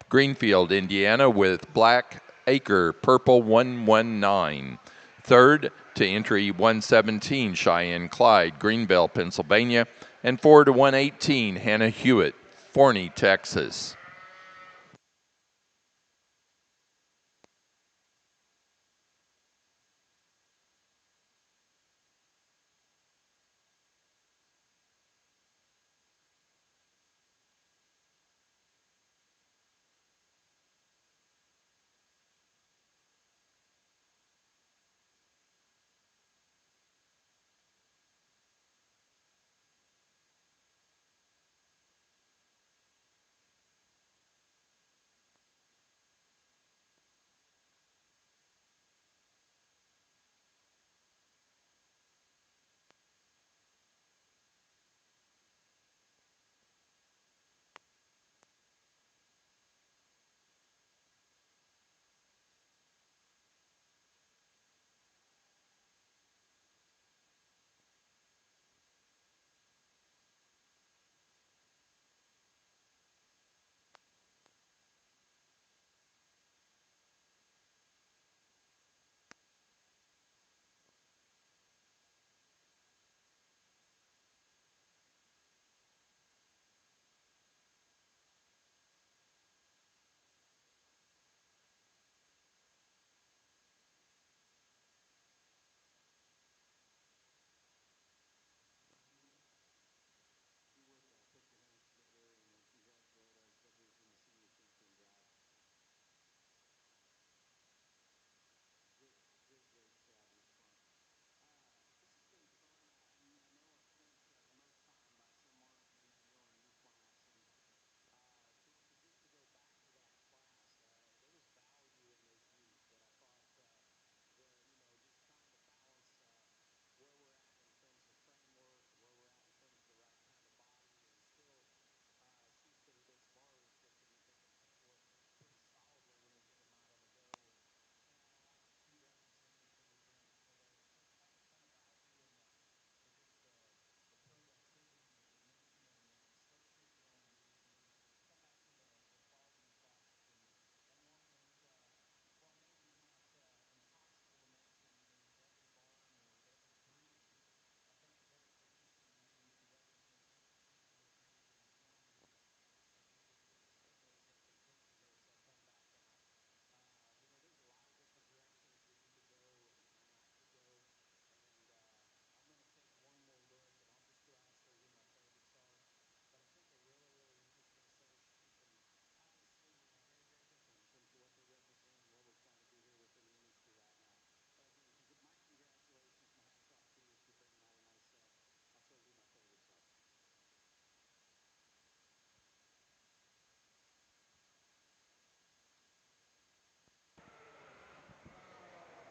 Greenfield, Indiana, with Black Acre Purple 119. Third to entry 117, Cheyenne Clyde, Greenville, Pennsylvania. And 4 to 118, Hannah Hewitt, Forney, Texas.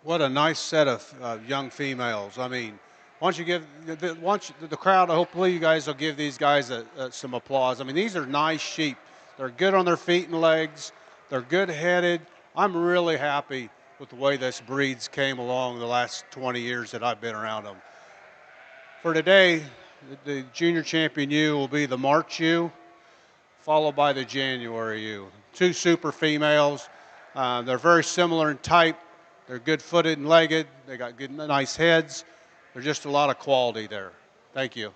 What a nice set of young females. I mean, once you give once the crowd, hopefully you guys will give these guys some applause. I mean, these are nice sheep. They're good on their feet and legs. They're good headed. I'm really happy with the way this breeds came along the last 20 years that I've been around them. For today, the junior champion ewe will be the March ewe, followed by the January ewe. Two super females. They're very similar in type. They're good-footed and legged. They got good, nice heads. There's just a lot of quality there. Thank you.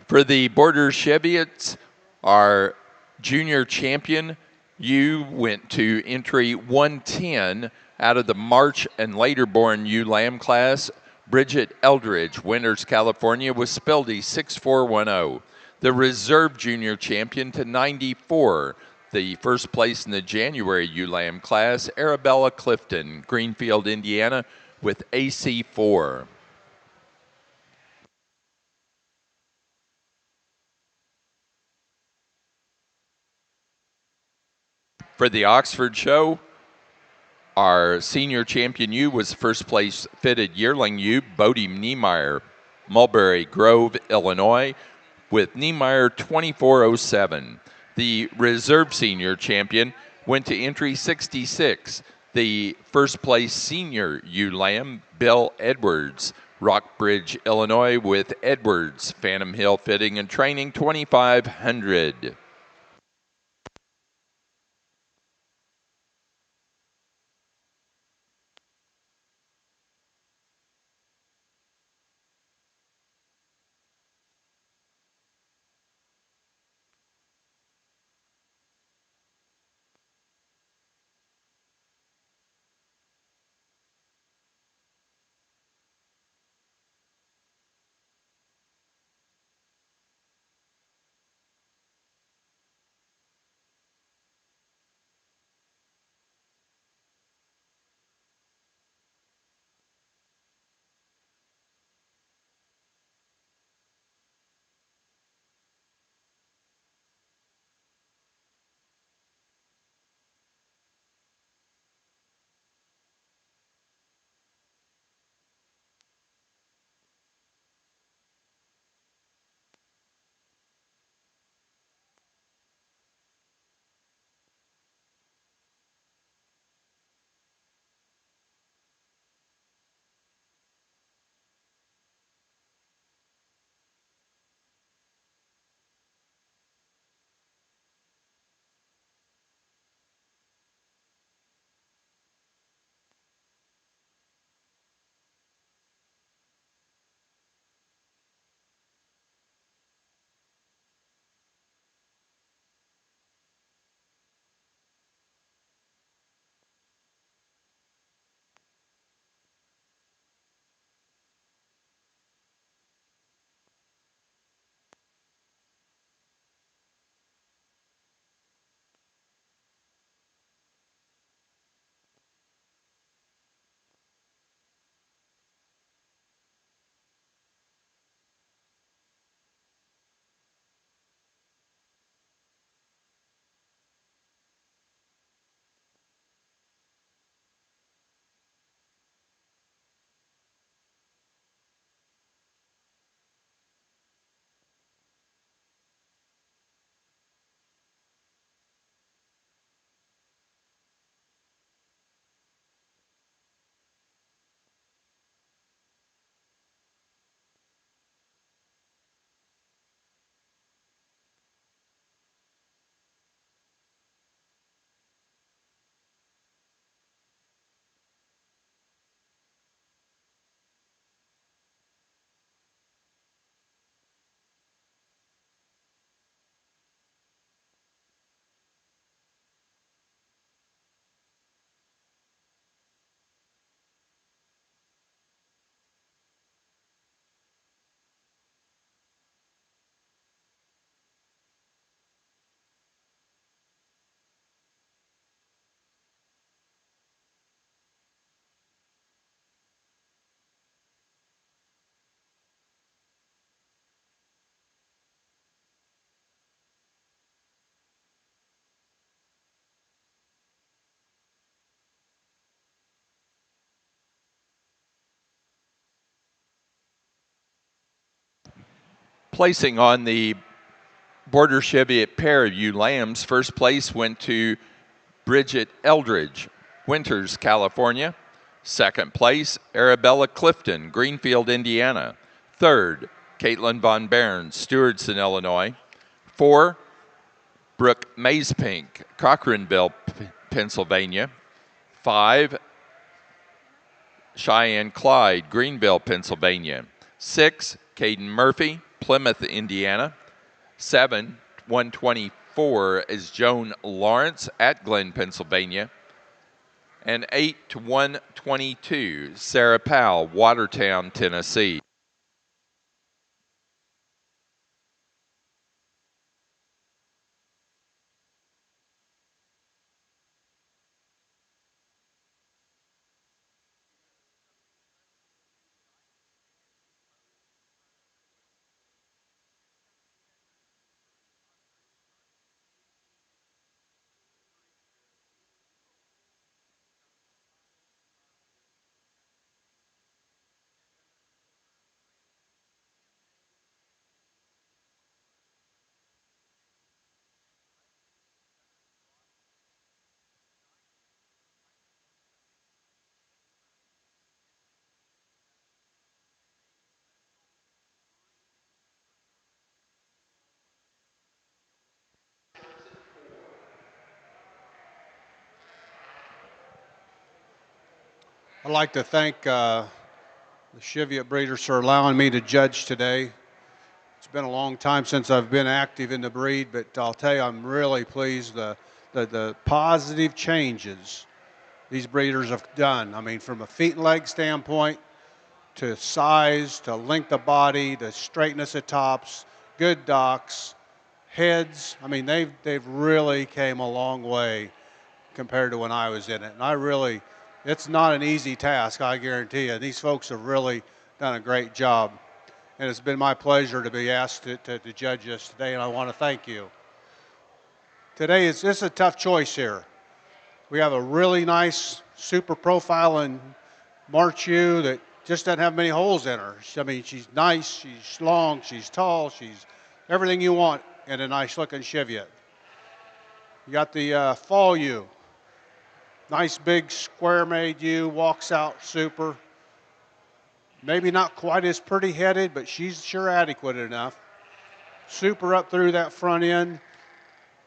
For the Border Cheviots, our junior champion, you went to entry 110 out of the March and later born ewe lamb class. Bridget Eldridge, Winters, California, with Speldy 6410. The reserve junior champion to 94. The first place in the January ewe lamb class, Arabella Clifton, Greenfield, Indiana, with AC4. For the Oxford show, our senior champion ewe was first place fitted yearling ewe, Bodie Niemeyer, Mulberry Grove, Illinois, with Niemeyer 2407. The reserve senior champion went to entry 66. The first place senior ewe lamb, Bill Edwards, Rockbridge, Illinois, with Edwards, Phantom Hill Fitting and Training 2500. Placing on the Border Cheviot pair of ewe lambs, first place went to Bridget Eldridge, Winters, California. Second place, Arabella Clifton, Greenfield, Indiana. Third, Caitlin Von Bairn, Stewartson, Illinois. 4, Brooke Mazepink, Cochranville, Pennsylvania. 5, Cheyenne Clyde, Greenville, Pennsylvania. 6, Caden Murphy, Plymouth, Indiana. 7, 124 is Joan Lawrence at Glen, Pennsylvania. And 8 to 122, Sarah Powell, Watertown, Tennessee. I'd like to thank the Cheviot breeders for allowing me to judge today. It's been a long time since I've been active in the breed, but I'll tell you, I'm really pleased the positive changes these breeders have done. I mean, from a feet and leg standpoint, to size, to length of body, to straightness of tops, good docks, heads. I mean, they've really came a long way compared to when I was in it. And I really, it's not an easy task, I guarantee you. These folks have really done a great job. And it's been my pleasure to be asked to judge this today, and I want to thank you. Today, it's a tough choice here. We have a really nice super profile in March Ewe that just doesn't have many holes in her. I mean, she's nice, she's long, she's tall, she's everything you want in a nice looking Cheviot. You got the fall ewe. Nice big square made ewe, walks out super. Maybe not quite as pretty headed, but she's sure adequate enough. Super up through that front end.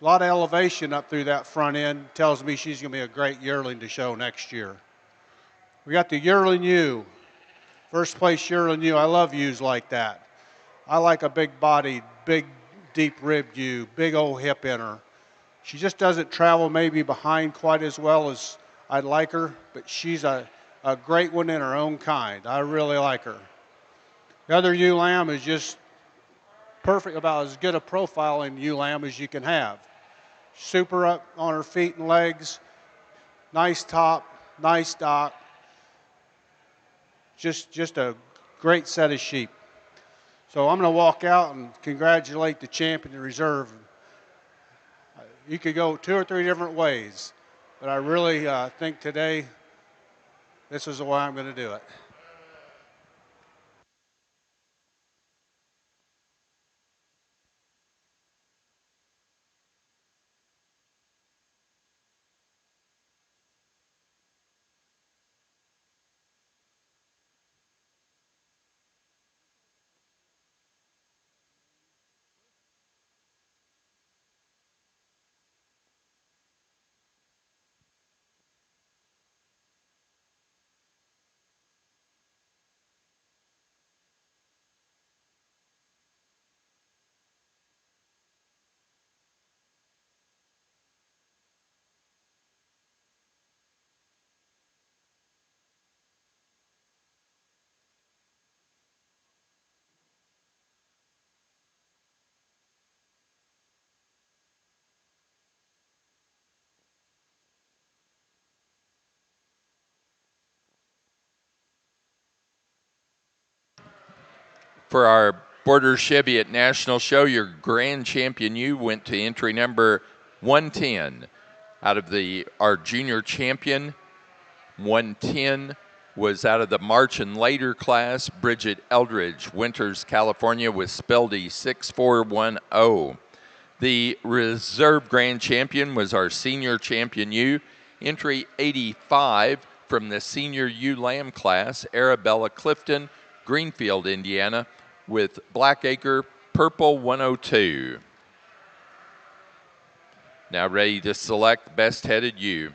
A lot of elevation up through that front end. Tells me she's going to be a great yearling to show next year. We got the yearling ewe. First place yearling ewe. I love ewes like that. I like a big bodied, big, deep ribbed ewe, big old hip in her. She just doesn't travel maybe behind quite as well as I'd like her, but she's a great one in her own kind. I really like her. The other ewe lamb is just perfect, about as good a profile in ewe lamb as you can have. Super up on her feet and legs, nice top, nice dock. Just a great set of sheep. So I'm going to walk out and congratulate the champion and reserve. You could go 2 or 3 different ways, but I really think today this is the way I'm going to do it. For our Border Cheviot National Show, your grand champion ewe went to entry number 110. Out of our junior champion, 110 was out of the March and later class, Bridget Eldridge, Winters, California, with Speldy 6410. The reserve grand champion was our senior champion U, entry 85 from the senior U Lamb class, Arabella Clifton, Greenfield, Indiana, with Blackacre Purple 102. Now ready to select best headed U.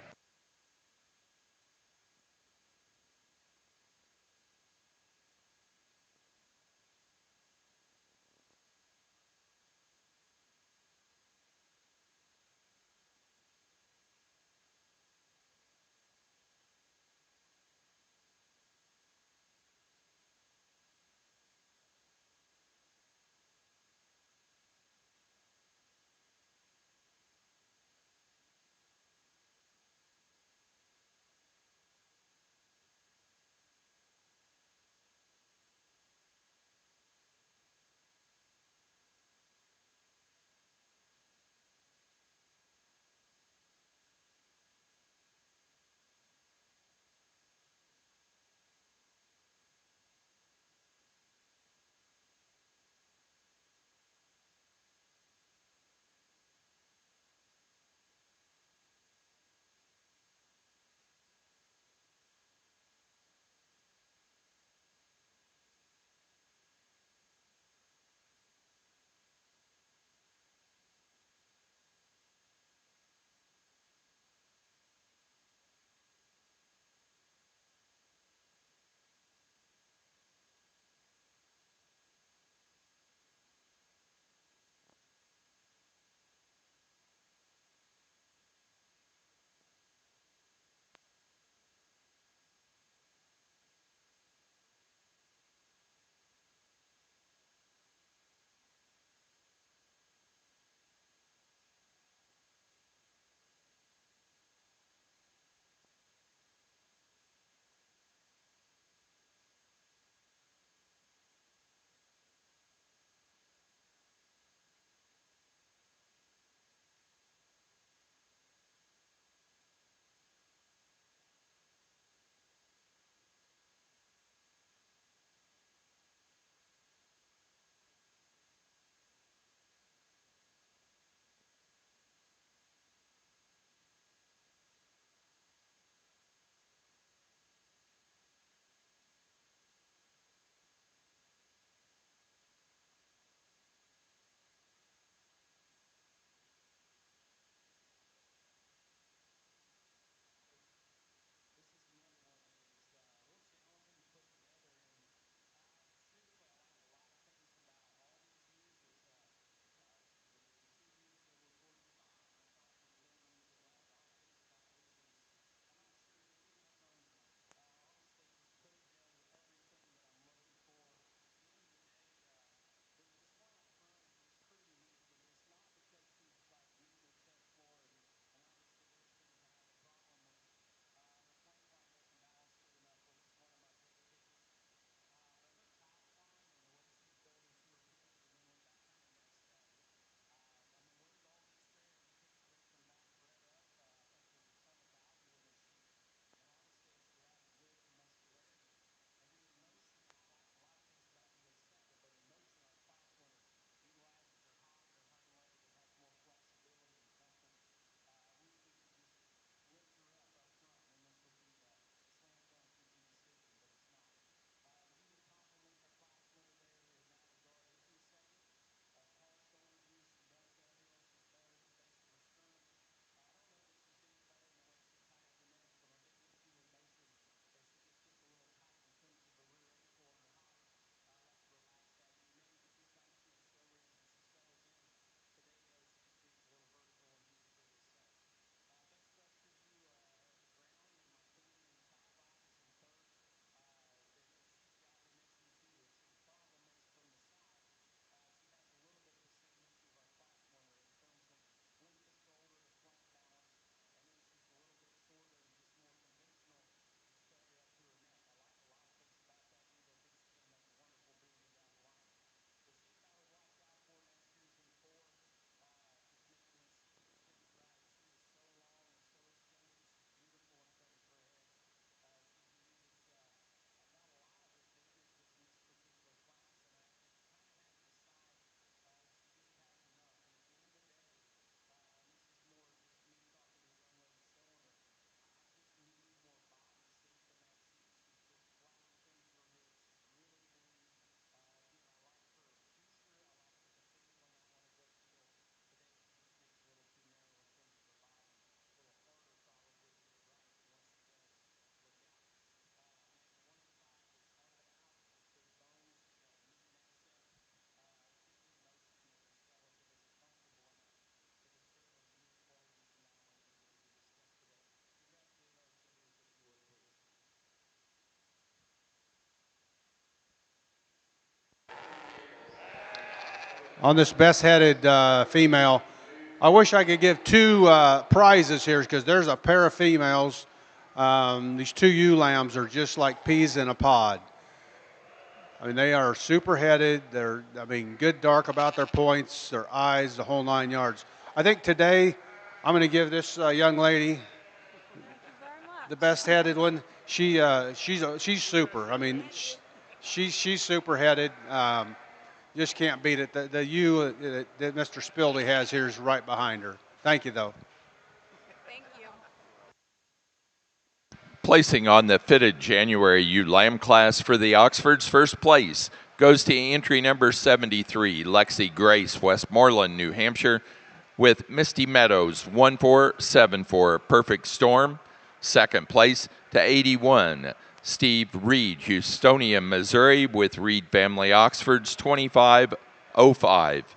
on this best headed female. I wish I could give two prizes here because there's a pair of females. These two ewe lambs are just like peas in a pod. I mean, they are super headed. They're, I mean, good dark about their points, their eyes, the whole 9 yards. I think today I'm going to give this young lady the best headed one. She's super. I mean, she's super headed. Just can't beat it. The ewe that Mr. Spildy has here is right behind her. Thank you, though. Thank you. Placing on the fitted January ewe lamb class for the Oxfords, first place goes to entry number 73, Lexi Grace, Westmoreland, New Hampshire, with Misty Meadows 1474, Perfect Storm. Second place to 81, Steve Reed, Houstonia, Missouri, with Reed Family Oxfords 2505.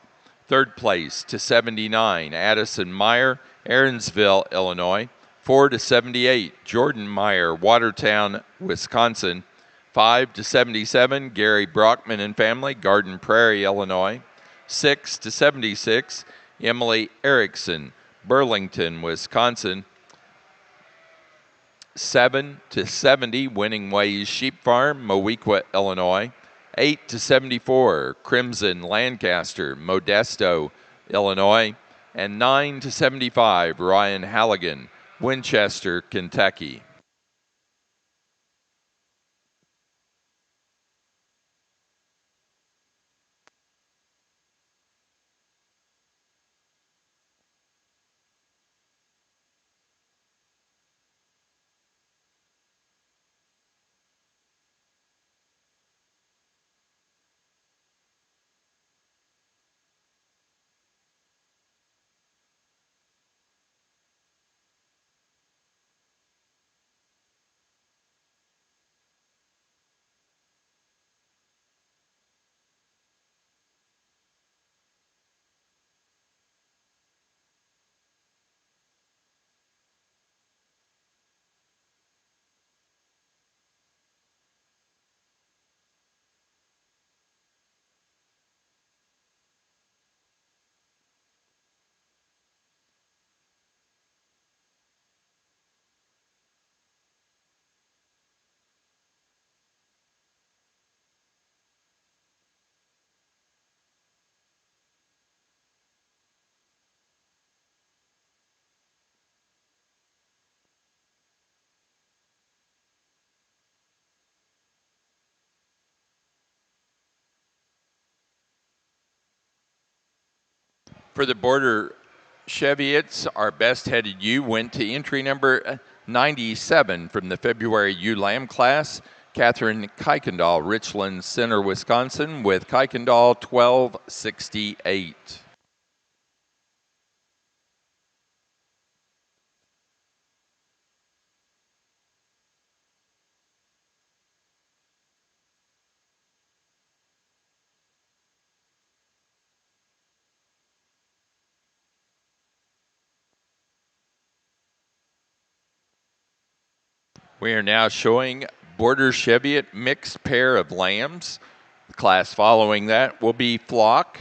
Third place to 79, Addison Meyer, Aaronsville, Illinois. 4 to 78, Jordan Meyer, Watertown, Wisconsin. 5 to 77, Gary Brockman and family, Garden Prairie, Illinois. 6 to 76, Emily Erickson, Burlington, Wisconsin. 7 to 70, Winning Ways Sheep Farm, Mowequa, Illinois. 8 to 74, Crimson Lancaster, Modesto, Illinois. And 9 to 75, Ryan Halligan, Winchester, Kentucky. For the Border Cheviots, our best headed ewe went to entry number 97 from the February ewe lamb class, Catherine Kuykendall, Richland Center, Wisconsin, with Kuykendall 1268. We are now showing Border Cheviot mixed pair of lambs. The class following that will be flock.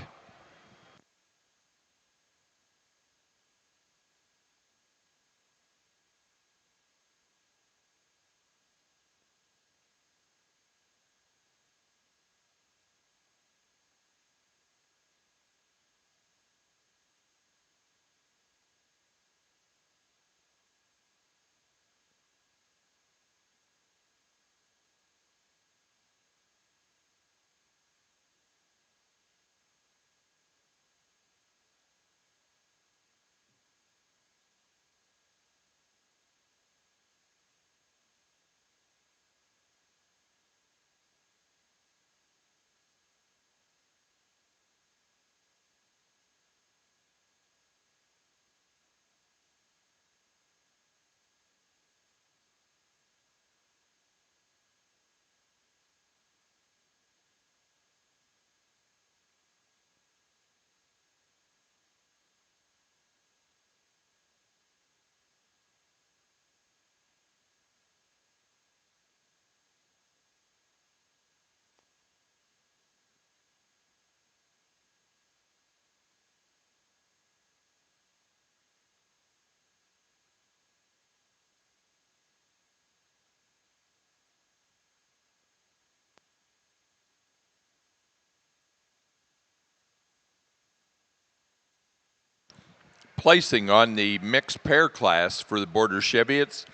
Placing on the mixed pair class for the Border Chevyettes,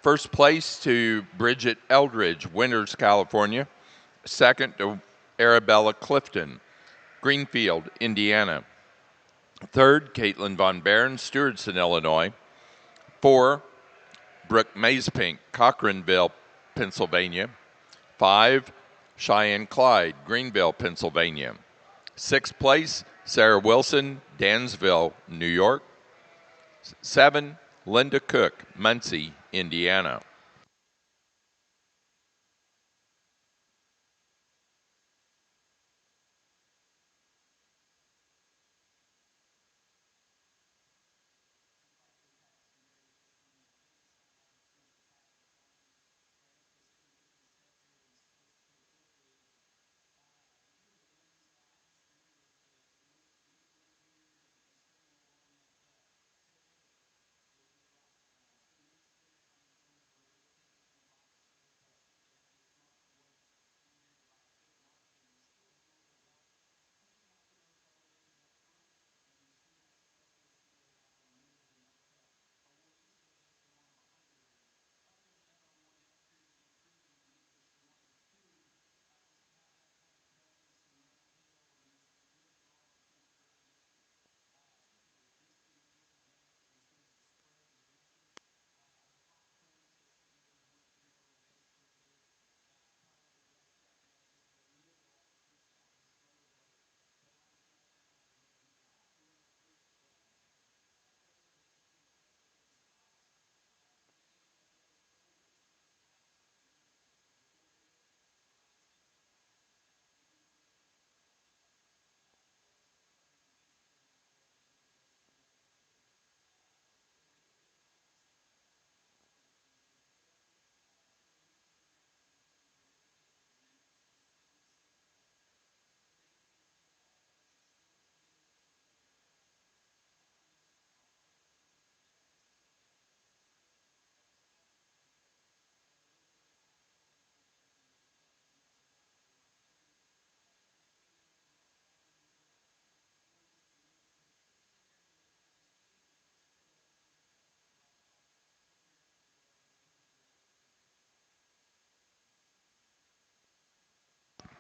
first place to Bridget Eldridge, Winters, California. Second to Arabella Clifton, Greenfield, Indiana. Third, Caitlin Von Barron, Stewardson, Illinois. 4, Brooke Mazepink, Cochranville, Pennsylvania. 5, Cheyenne Clyde, Greenville, Pennsylvania. Sixth place, Sarah Wilson, Dansville, New York. 7, Linda Cook, Muncie, Indiana.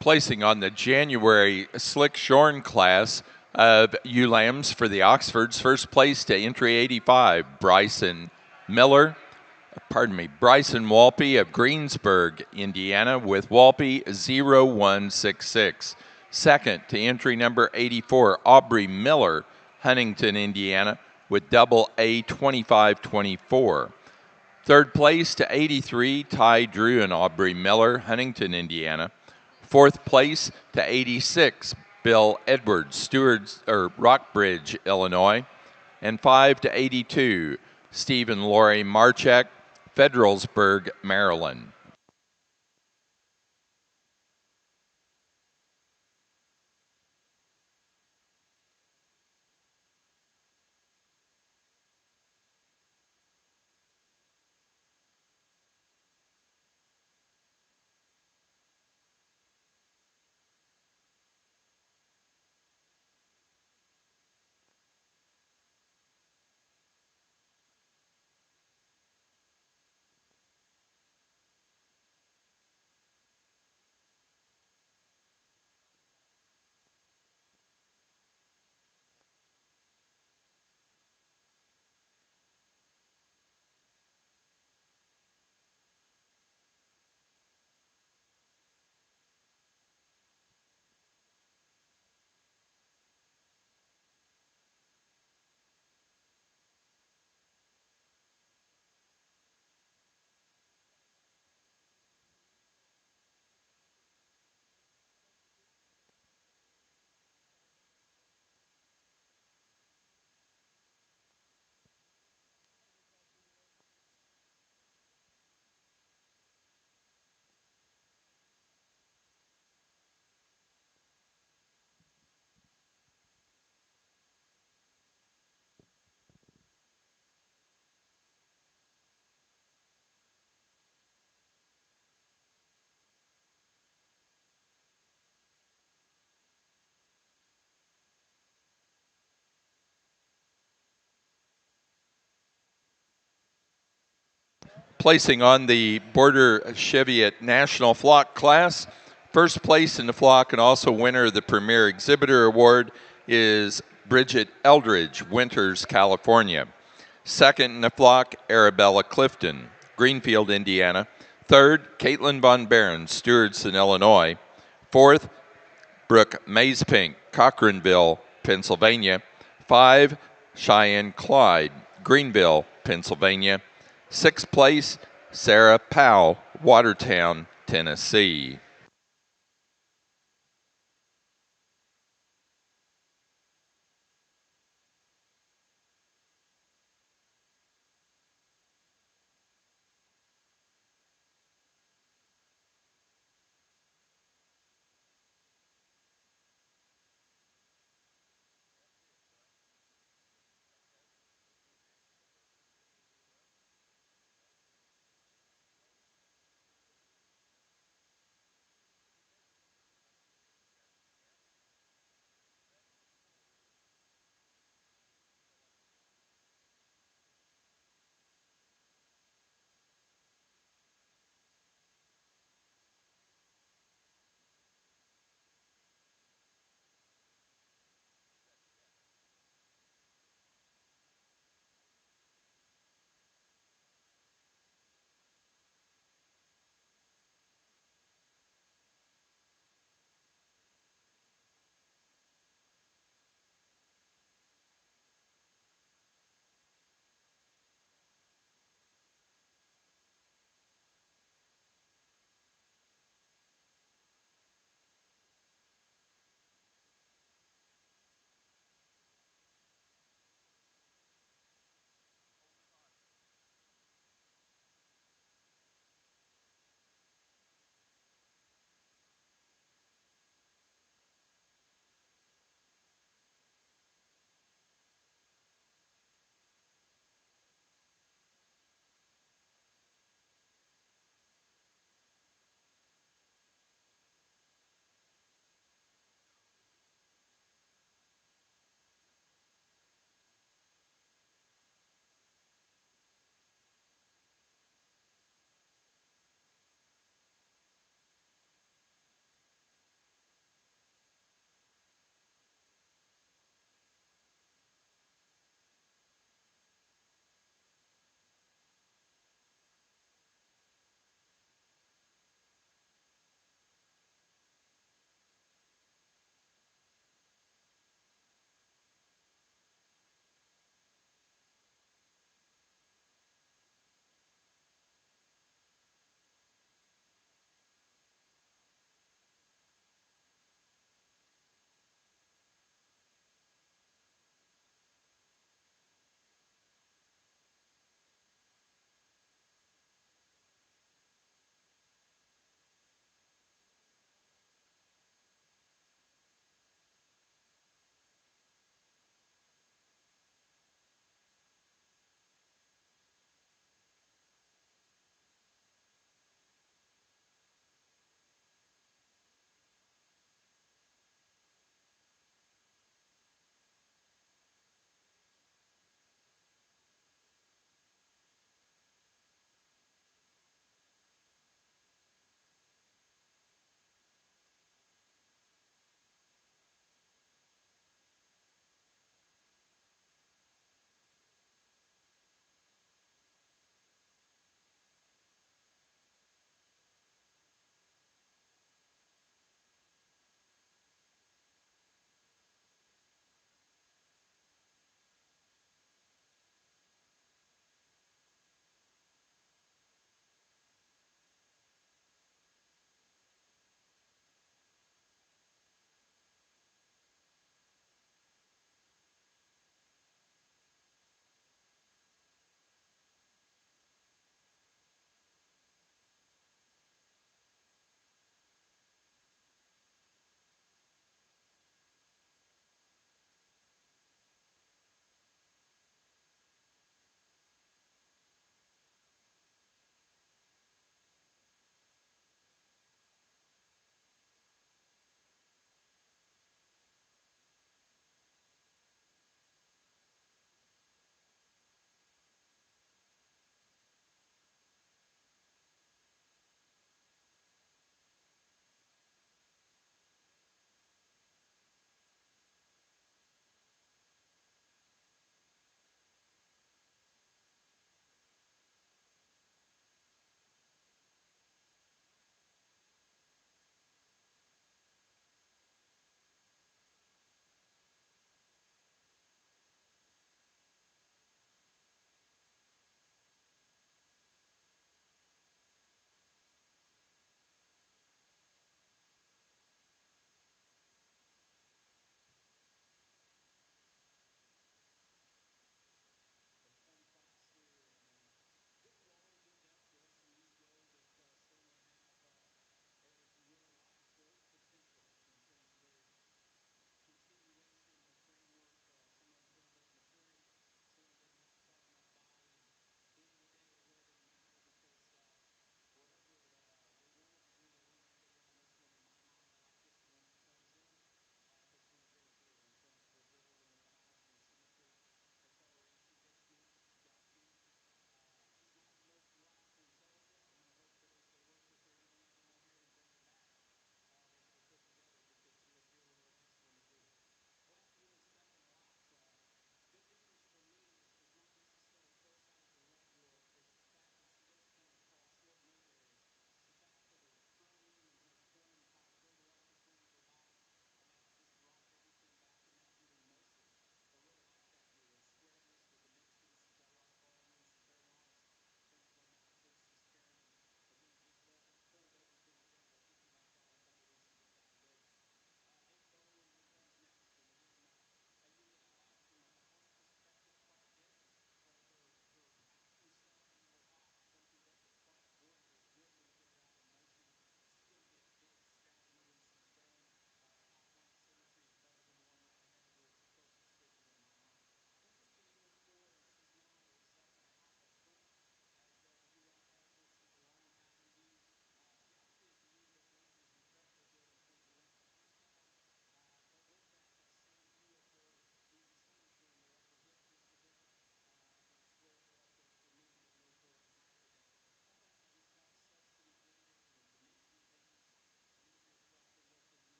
Placing on the January Slick Shorn class of ULAMs for the Oxfords, first place to entry 85, Bryson Walpe of Greensburg, Indiana, with Walpe 0166. Second to entry number 84, Aubrey Miller, Huntington, Indiana, with double A 2524. Third place to 83, Ty Drew and Aubrey Miller, Huntington, Indiana. Fourth place to 86, Bill Edwards, Rockbridge, Illinois. And 5 to 82, Stephen Laurie Marchek, Federalsburg, Maryland. Placing on the Border Cheviot National Flock Class, first place in the flock and also winner of the Premier Exhibitor Award is Bridget Eldridge, Winters, California. Second in the flock, Arabella Clifton, Greenfield, Indiana. Third, Caitlin Von Barron, Stewartson, Illinois. Fourth, Brooke Mazepink, Cochranville, Pennsylvania. 5, Cheyenne Clyde, Greenville, Pennsylvania. Sixth place, Sarah Powell, Watertown, Tennessee.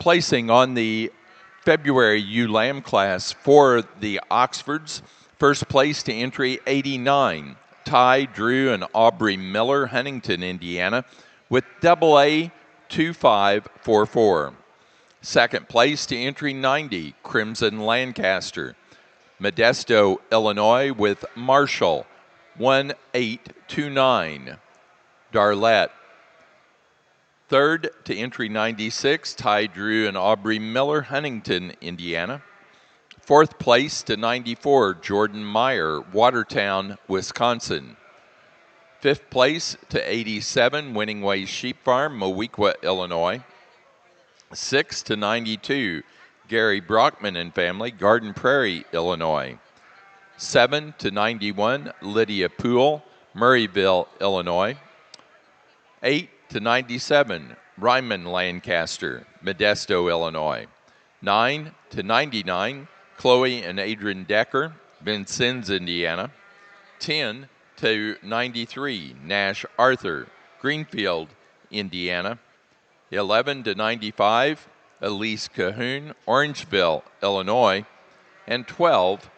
placing on the February ULAM class for the Oxfords. First place to entry 89, Ty, Drew, and Aubrey Miller, Huntington, Indiana, with AA 2544. Second place to entry 90, Crimson Lancaster, Modesto, Illinois, with Marshall 1829. Darlette. Third to entry 96, Ty Drew and Aubrey Miller, Huntington, Indiana. Fourth place to 94, Jordan Meyer, Watertown, Wisconsin. Fifth place to 87, Winning Ways Sheep Farm, Moweaqua, Illinois. Sixth to 92, Gary Brockman and family, Garden Prairie, Illinois. 7 to 91, Lydia Poole, Murrayville, Illinois. 8 to 97, Ryman Lancaster, Modesto, Illinois. 9 to 99, Chloe and Adrian Decker, Vincennes, Indiana. 10 to 93, Nash Arthur, Greenfield, Indiana. 11 to 95, Elise Cahoon, Orangeville, Illinois. And 12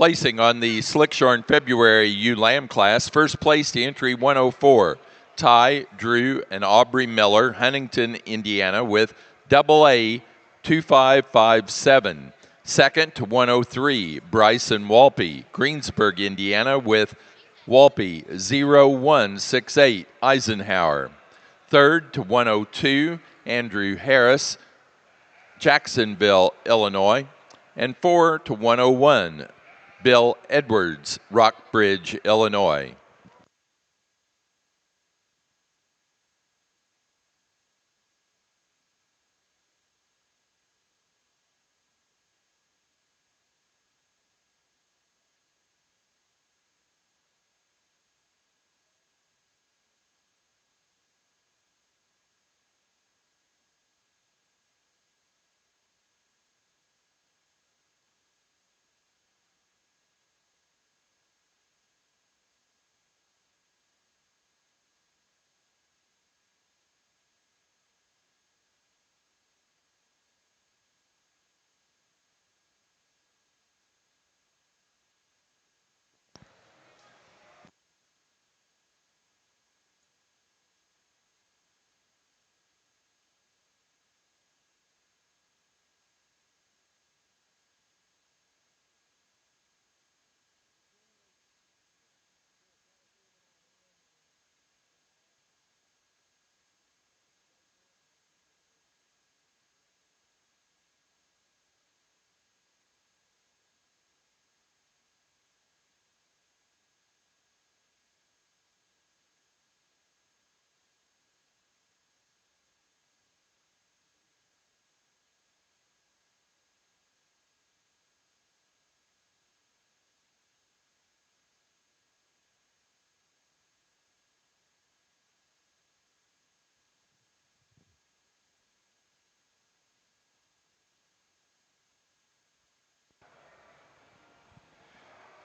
Placing on the Slickshorn February U Lamb class, first place to entry 104, Ty, Drew, and Aubrey Miller, Huntington, Indiana, with AA 2557. Second to 103, Bryson Walpe, Greensburg, Indiana, with Walpe 0168, Eisenhower. Third to 102, Andrew Harris, Jacksonville, Illinois. And 4 to 101, Bill Edwards, Rockbridge, Illinois.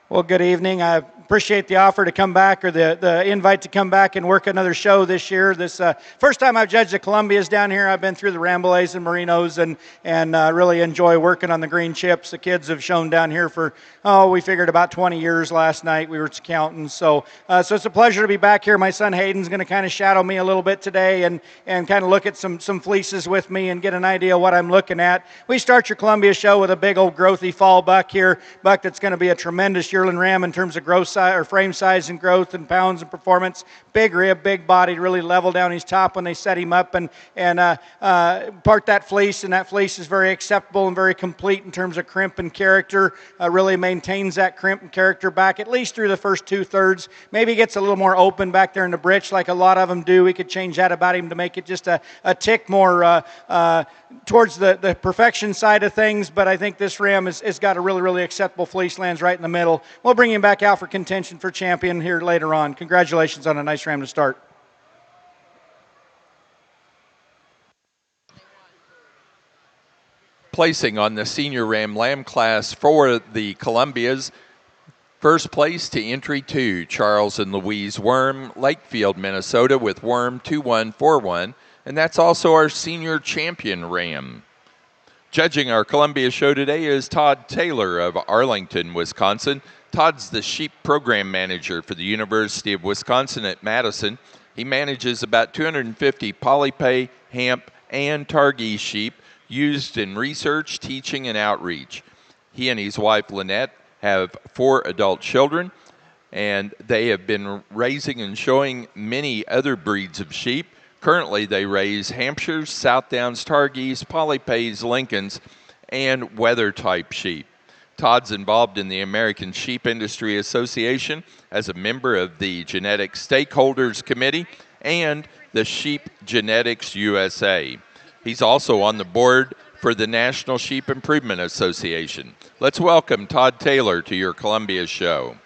Well, good evening. I appreciate the offer to come back, or the invite to come back and work another show this year. This first time I've judged the Columbias down here. I've been through the Rambouillets and Marinos, and really enjoy working on the green chips. The kids have shown down here for, we figured about 20 years last night. We were counting. So it's a pleasure to be back here. My son Hayden's going to kind of shadow me a little bit today and kind of look at some fleeces with me and get an idea of what I'm looking at. We start your Columbia show with a big old growthy fall buck here, buck that's going to be a tremendous yearling ram in terms of growth size or frame size and growth and pounds and performance. Big rib, big bodied, really level down his top when they set him up and part that fleece, and that fleece is very acceptable and very complete in terms of crimp and character. Really maintains that crimp and character back at least through the first 2/3. Maybe gets a little more open back there in the britch like a lot of them do. We could change that about him to make it just a tick more towards the perfection side of things, but I think this ram has got a really, really acceptable fleece, lands right in the middle. We'll bring him back out for contention for champion here later on. Congratulations on a nice ram to start. Placing on the Senior Ram Lamb class for the Columbias, first place to entry 2, Charles and Louise Worm, Lakefield, Minnesota, with Worm 2141, and that's also our senior champion ram. Judging our Columbia show today is Todd Taylor of Arlington, Wisconsin. Todd's the sheep program manager for the University of Wisconsin at Madison. He manages about 250 polypay, hamp, and targhee sheep used in research, teaching, and outreach. He and his wife Lynette have 4 adult children, and they have been raising and showing many other breeds of sheep. Currently, they raise Hampshires, South Downs Targhees, Polypays, Lincolns, and weather-type sheep. Todd's involved in the American Sheep Industry Association as a member of the Genetics Stakeholders Committee and the Sheep Genetics USA. He's also on the board for the National Sheep Improvement Association. Let's welcome Todd Taylor to your Columbia show.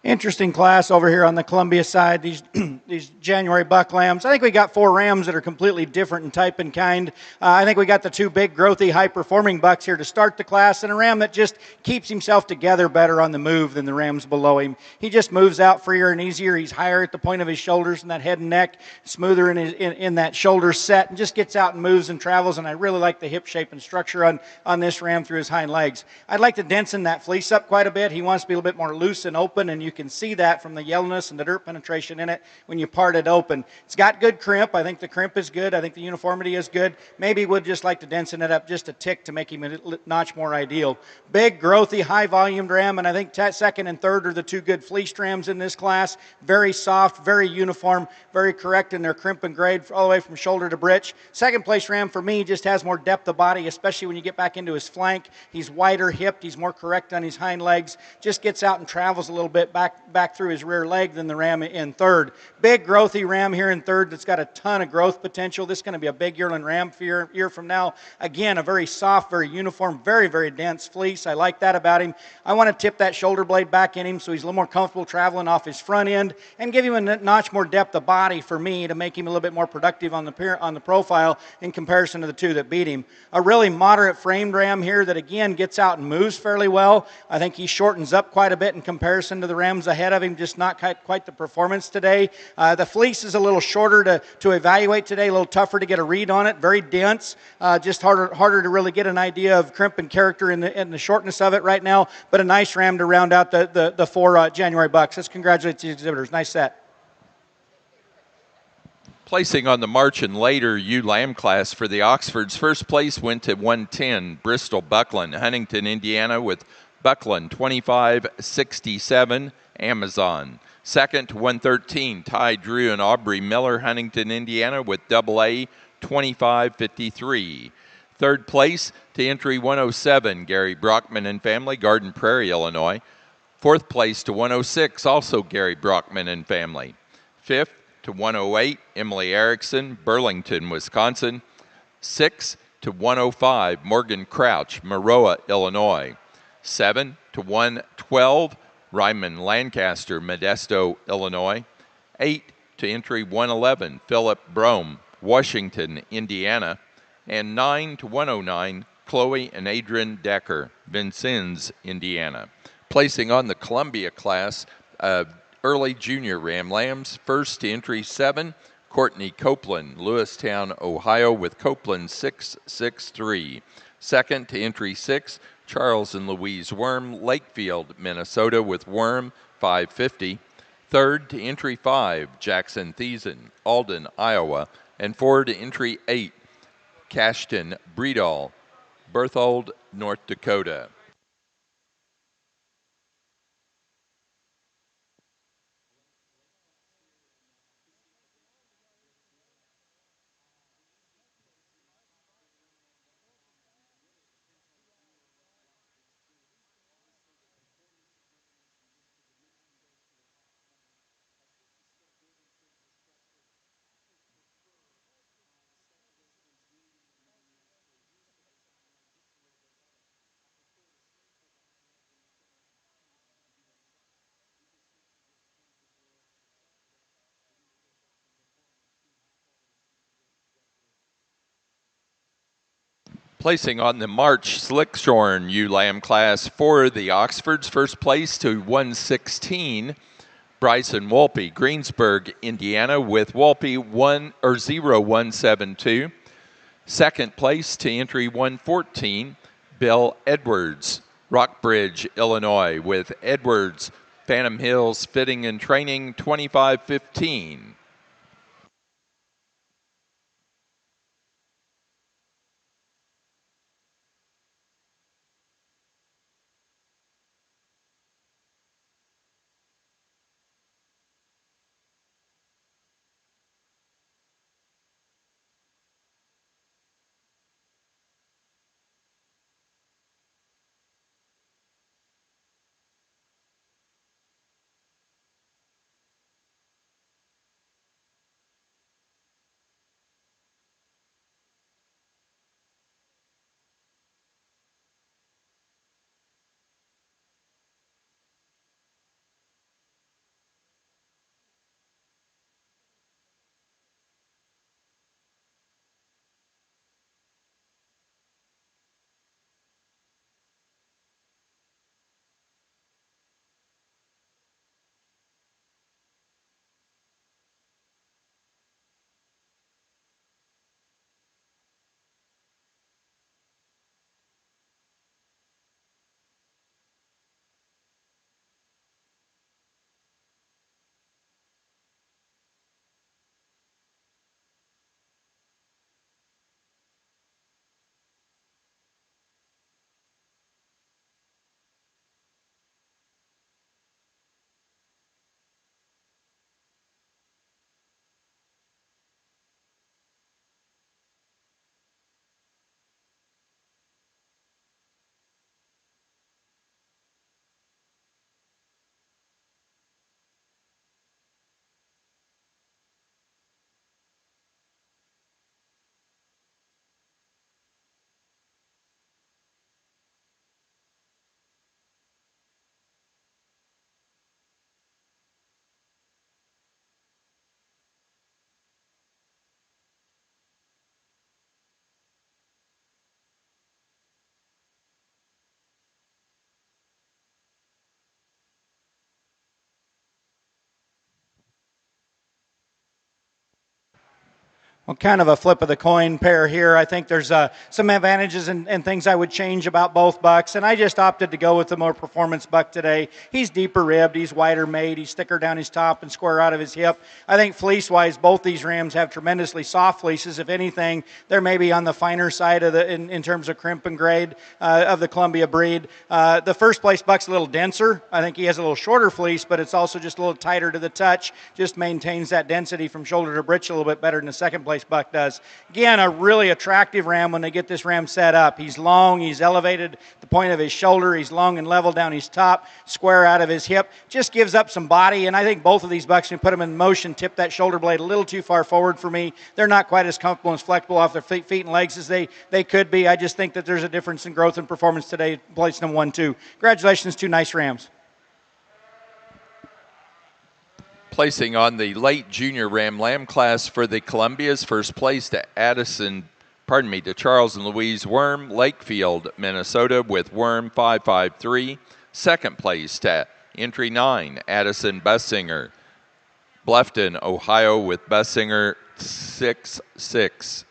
Interesting class over here on the Columbia side, these these January buck lambs. I think we got 4 rams that are completely different in type and kind. I think we got the 2 big, growthy, high-performing bucks here to start the class, and a ram that just keeps himself together better on the move than the rams below him. He just moves out freer and easier. He's higher at the point of his shoulders and that head and neck, smoother in that shoulder set, and just gets out and moves and travels, and I really like the hip shape and structure on this ram through his hind legs. I'd like to densen that fleece up quite a bit. He wants to be a little bit more loose and open, and you can see that from the yellowness and the dirt penetration in it when you part it open. It's got good crimp. I think the crimp is good. I think the uniformity is good. Maybe we'd just like to densen it up just a tick to make him a notch more ideal. Big, growthy, high-volumed ram, and I think second and third are the 2 good fleeced rams in this class. Very soft, very uniform, very correct in their crimp and grade all the way from shoulder to britch. Second place ram for me just has more depth of body, especially when you get back into his flank. He's wider hipped. He's more correct on his hind legs. Just gets out and travels a little bit back through his rear leg than the ram in third. Big growthy ram here in third that's got a ton of growth potential. This is going to be a big yearling ram for year from now. Again, a very soft, very uniform, very, very dense fleece. I like that about him. I want to tip that shoulder blade back in him so he's a little more comfortable traveling off his front end and give him a notch more depth of body for me to make him a little bit more productive on the profile in comparison to the 2 that beat him. A really moderate framed ram here that again gets out and moves fairly well. I think he shortens up quite a bit in comparison to the rams ahead of him, just not quite the performance today. The fleece is a little shorter to evaluate today, a little tougher to get a read on it, very dense, just harder to really get an idea of crimp and character in the shortness of it right now, but a nice ram to round out the 4 January bucks. Let's congratulate the exhibitors. Nice set. Placing on the March and later ewe lamb class for the Oxfords, first place went to 110, Bristol Buckland, Huntington, Indiana, with Buckland 2567, Amazon. Second to 113, Ty Drew and Aubrey Miller, Huntington, Indiana, with AA 2553. Third place to entry 107, Gary Brockman and family, Garden Prairie, Illinois. Fourth place to 106, also Gary Brockman and family. Fifth to 108, Emily Erickson, Burlington, Wisconsin. 6 to 105, Morgan Crouch, Maroa, Illinois. 7 to 112, Ryman Lancaster, Modesto, Illinois. 8 to entry 111, Philip Brome, Washington, Indiana. And 9 to 109, Chloe and Adrian Decker, Vincennes, Indiana. Placing on the Columbia class, early junior ram lambs. First to entry 7, Courtney Copeland, Lewistown, Ohio, with Copeland 663. Second to entry 6, Charles and Louise Worm, Lakefield, Minnesota, with Worm 550. Third to entry 5, Jackson Thiessen, Alden, Iowa. And 4 to entry 8, Cashton Breedall, Berthold, North Dakota. Placing on the March Slickshorn ewe lamb class for the Oxfords, first place to 116, Bryson Wolpe, Greensburg, Indiana, with Wolpe 0172. Second place to entry 114, Bill Edwards, Rockbridge, Illinois, with Edwards, Phantom Hills Fitting and Training 2515. Well, kind of a flip of the coin pair here. I think there's some advantages and things I would change about both bucks, and I just opted to go with the more performance buck today. He's deeper ribbed, he's wider made, he's thicker down his top and square out of his hip. I think fleece-wise, both these rams have tremendously soft fleeces. If anything, they're maybe on the finer side of in terms of crimp and grade of the Columbia breed. The first place buck's a little denser. I think he has a little shorter fleece, but it's also just a little tighter to the touch. Just maintains that density from shoulder to britch a little bit better than the second place buck does. Again, a really attractive ram when they get this ram set up. He's long, he's elevated at the point of his shoulder, he's long and level down his top, square out of his hip. Just gives up some body, and I think both of these bucks, when you put them in motion, tip that shoulder blade a little too far forward for me. They're not quite as comfortable and as flexible off their feet and legs as they could be. I just think that there's a difference in growth and performance today, placing them 1-2. Congratulations, two nice rams. Placing on the late junior Ram Lamb class for the Columbias, first place to Charles and Louise Worm, Lakefield, Minnesota, with Worm 553. Second place to entry 9, Addison Bessinger, Bluffton, Ohio, with Bessinger 6-6.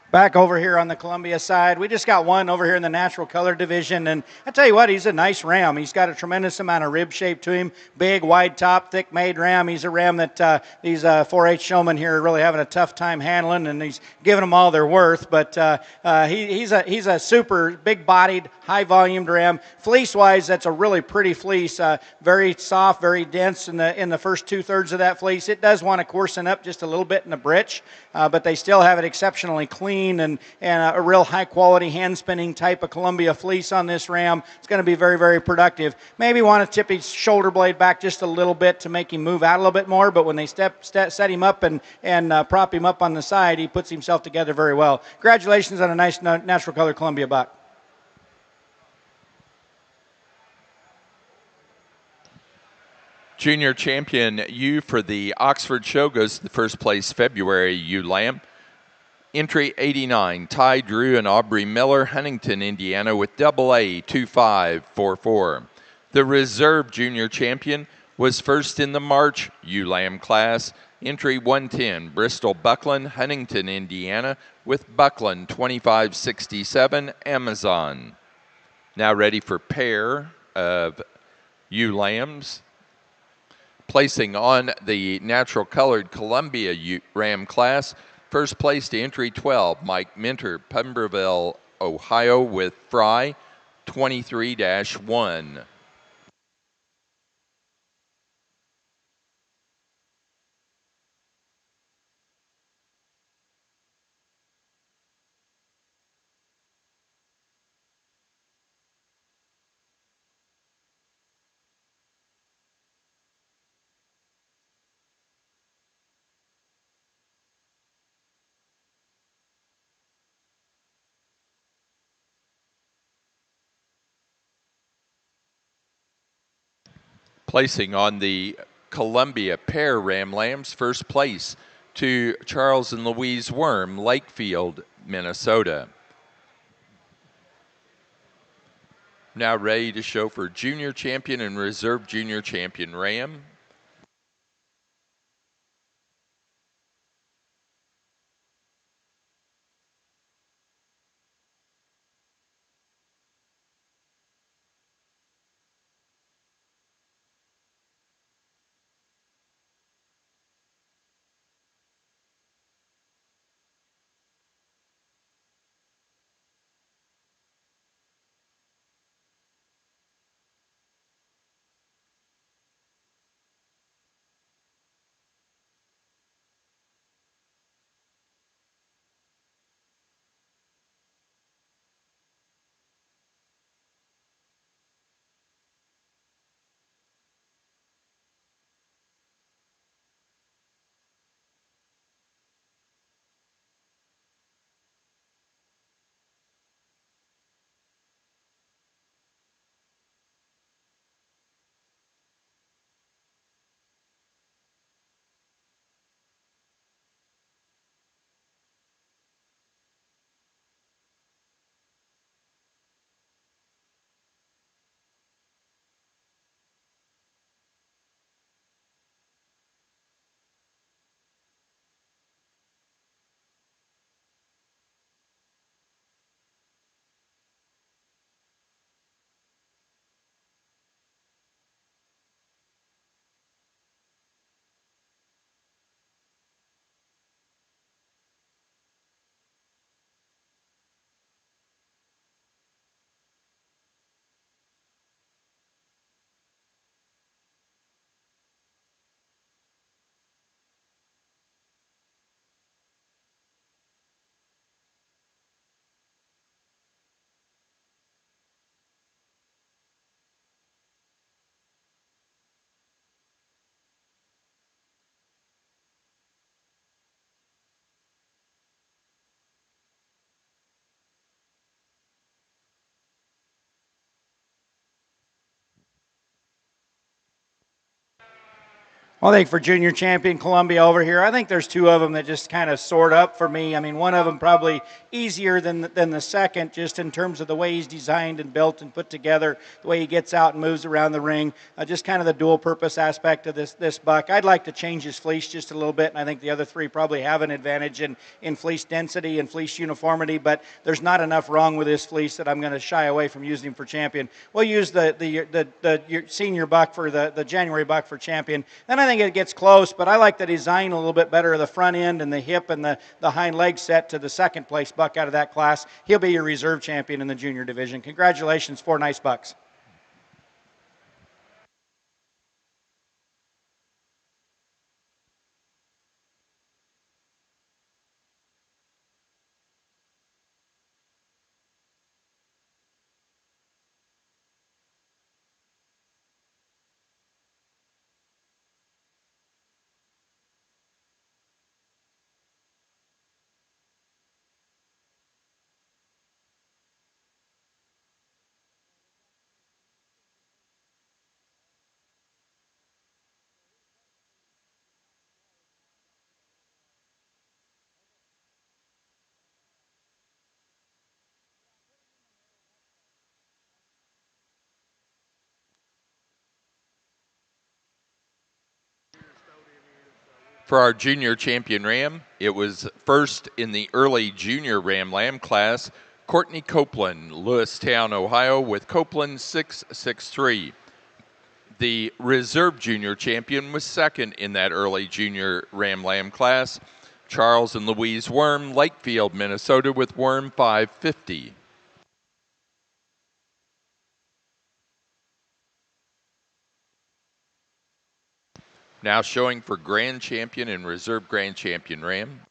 Back over here on the Columbia side, we just got one over here in the natural color division, and I tell you what, he's a nice ram. He's got a tremendous amount of rib shape to him. Big, wide top, thick made ram. He's a ram that these 4-H showmen here are really having a tough time handling, and he's giving them all their worth. But he's a super big bodied, high volumed ram. Fleece wise, that's a really pretty fleece. Very soft, very dense in the first 2/3 of that fleece. It does want to coarsen up just a little bit in the britch, but they still have it exceptionally clean and a real high quality hand spinning type of Columbia fleece on this ram. It's going to be very, very productive. Maybe want to tip his shoulder blade back just a little bit to make him move out a little bit more, but when they set him up and prop him up on the side, he puts himself together very well. Congratulations on a nice natural color Columbia buck. Junior champion ewe for the Oxford show goes to the first place February ewe lamb. Entry 89, Ty Drew and Aubrey Miller, Huntington, Indiana, with AA 2544. The reserve junior champion was first in the March ewe lamb class. Entry 110, Bristol Buckland, Huntington, Indiana, with Buckland 2567, Amazon. Now ready for pair of ewe lambs. Placing on the natural colored Columbia ram class, first place to entry 12, Mike Minter, Pemberville, Ohio, with Fry 23-1. Placing on the Columbia pair ram lambs, first place to Charles and Louise Worm, Lakefield, Minnesota. Now ready to show for junior champion and reserve junior champion ram. I think for junior champion Columbia over here, I think there's two of them that just kind of sort up for me. I mean, one of them probably easier than the second, just in terms of the way he's designed and built and put together, the way he gets out and moves around the ring, just kind of the dual purpose aspect of this buck. I'd like to change his fleece just a little bit, and I think the other three probably have an advantage in fleece density and fleece uniformity, but there's not enough wrong with this fleece that I'm going to shy away from using him for champion. We'll use the senior buck for the January buck for champion. Then I think it gets close, but I like the design a little bit better of the front end and the hip and the hind leg set to the second place buck out of that class. He'll be your reserve champion in the junior division. Congratulations, 4 nice bucks. For our junior champion ram, it was first in the early junior ram lamb class, Courtney Copeland, Lewistown, Ohio, with Copeland 663. The reserve junior champion was second in that early junior ram lamb class, Charles and Louise Worm, Lakefield, Minnesota, with Worm 550. Now showing for grand champion and reserve grand champion ram.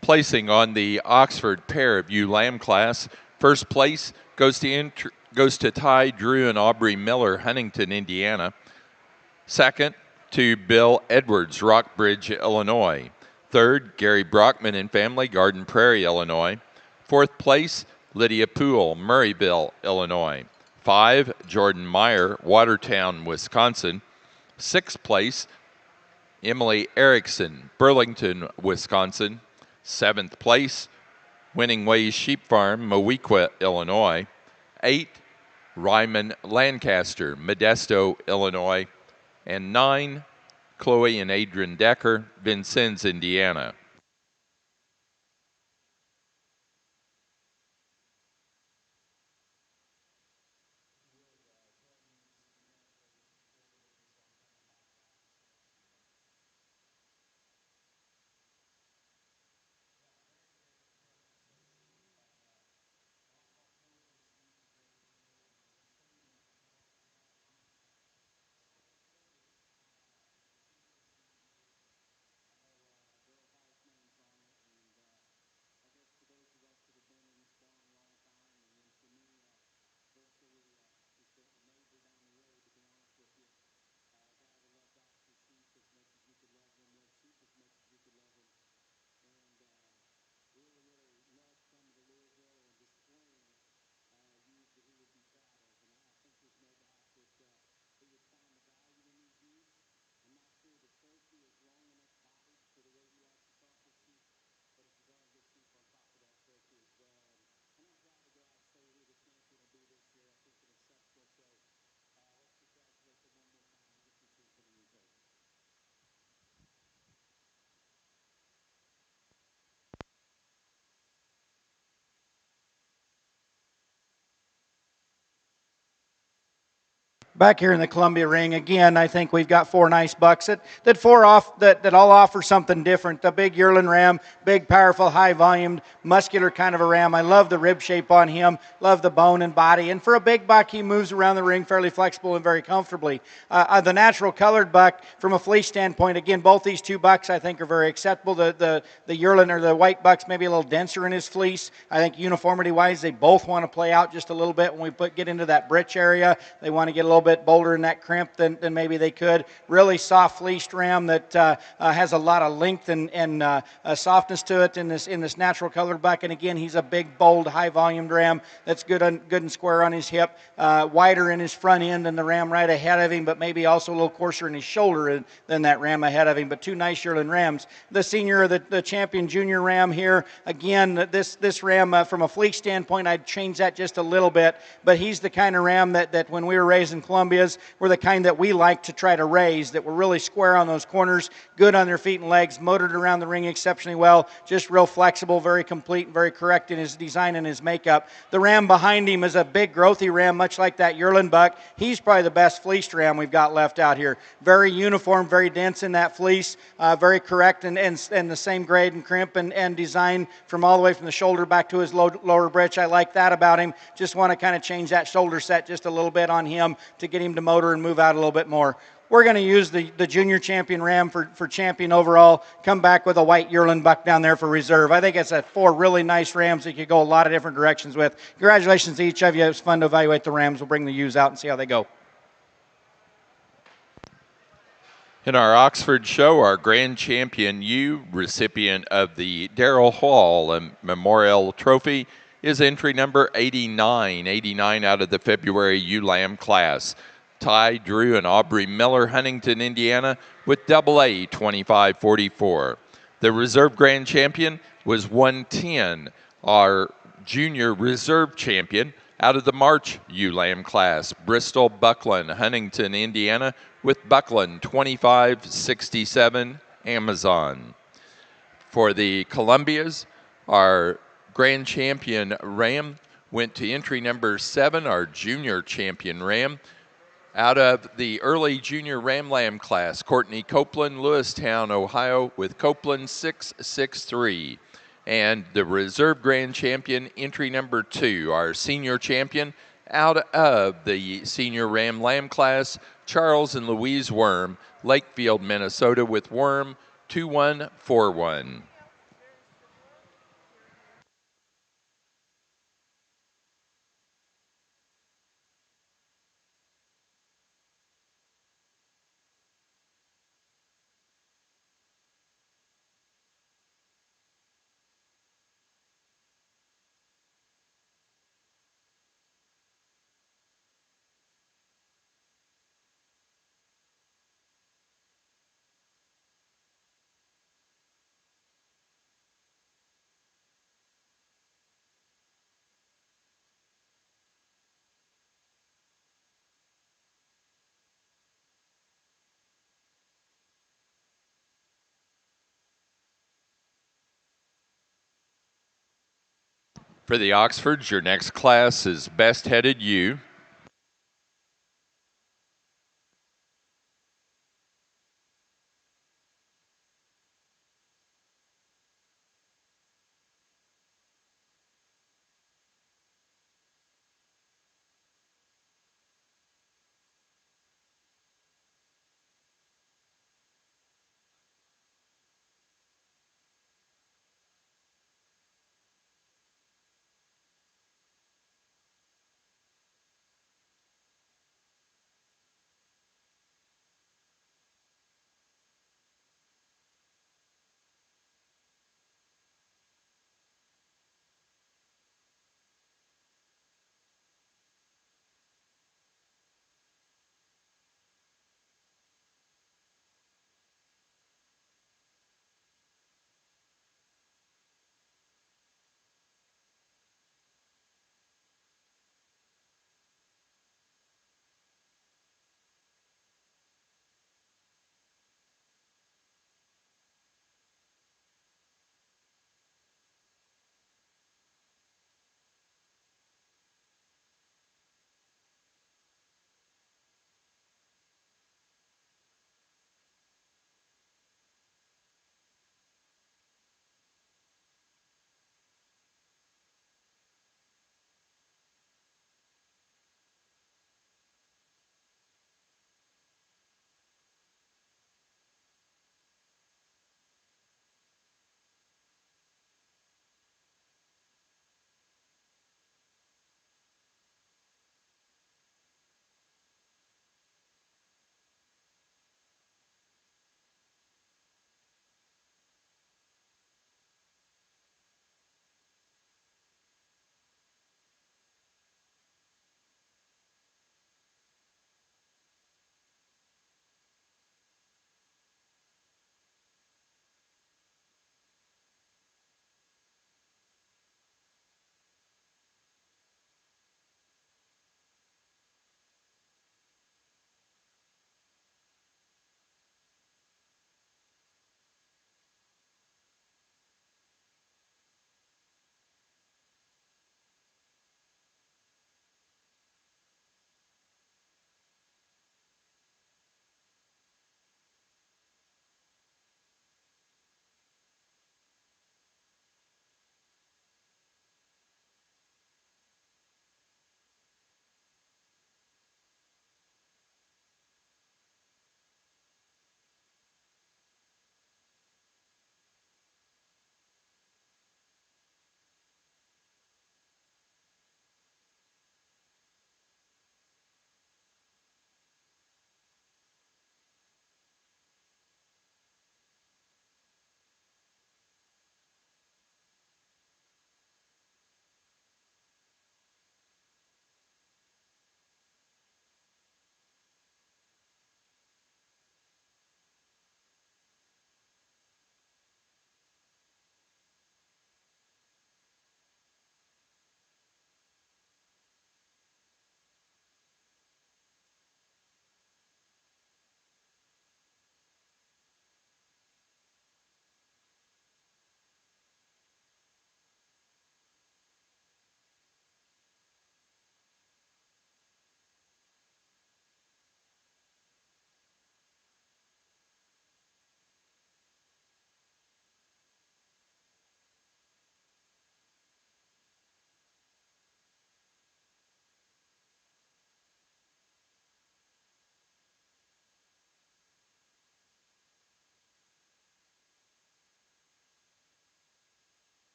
Placing on the Oxford pair of ewe lamb class, first place goes to Ty Drew and Aubrey Miller, Huntington, Indiana. Second to Bill Edwards, Rockbridge, Illinois. Third, Gary Brockman and family, Garden Prairie, Illinois. Fourth place, Lydia Poole, Murrayville, Illinois. 5, Jordan Meyer, Watertown, Wisconsin. Sixth place, Emily Erickson, Burlington, Wisconsin. Seventh place, Winning Ways Sheep Farm, Mowequa, Illinois. 8, Ryman Lancaster, Modesto, Illinois. And 9, Chloe and Adrian Decker, Vincennes, Indiana. Back here in the Columbia ring, again, I think we've got four nice bucks that all offer something different. The big yearling ram, big, powerful, high volumed, muscular kind of a ram. I love the rib shape on him, love the bone and body. And for a big buck, he moves around the ring fairly flexible and very comfortably. The natural colored buck, from a fleece standpoint, again, both these two bucks I think are very acceptable. The yearling or the white buck's maybe a little denser in his fleece. I think uniformity wise, they both want to play out just a little bit when we get into that britch area. They want to get a little bit bolder in that crimp than maybe they could. Really soft fleeced ram that has a lot of length and softness to it in this natural colored buck. And again, he's a big, bold, high volumed ram that's good and square on his hip, wider in his front end than the ram right ahead of him, but maybe also a little coarser in his shoulder than that ram ahead of him. But two nice yearling rams. The senior, the champion junior ram here, again, this ram from a fleece standpoint, I'd change that just a little bit, but he's the kind of ram that when we were raising Columbias, were the kind that we like to try to raise, that were really square on those corners, good on their feet and legs, motored around the ring exceptionally well, just real flexible, very complete, and very correct in his design and his makeup. The ram behind him is a big, growthy ram, much like that yearling buck. He's probably the best fleeced ram we've got left out here. Very uniform, very dense in that fleece, very correct and the same grade and crimp and design from all the way from the shoulder back to his lower britch. I like that about him. Just want to kind of change that shoulder set just a little bit on him to get him to motor and move out a little bit more. We're going to use the junior champion ram for champion overall, come back with a white yearling buck down there for reserve. I think it's four really nice rams that you could go a lot of different directions with. Congratulations to each of you. It was fun to evaluate the rams. We'll bring the ewes out and see how they go. In our Oxford show, our grand champion ewe, recipient of the Darrell Hall Memorial Trophy, is entry number 89, 89 out of the February ewe lamb class. Ty Drew and Aubrey Miller, Huntington, Indiana, with double A 2544. The reserve grand champion was 110, our junior reserve champion out of the March ewe lamb class. Bristol Buckland, Huntington, Indiana, with Buckland 2567 Amazon. For the Columbias, our grand champion ram went to entry number 7, our junior champion ram, out of the early junior ram lamb class. Courtney Copeland, Lewistown, Ohio, with Copeland 663. And the reserve grand champion, entry number 2, our senior champion, out of the senior ram lamb class, Charles and Louise Worm, Lakefield, Minnesota, with Worm 2141. For the Oxfords, your next class is Best Headed Ewe.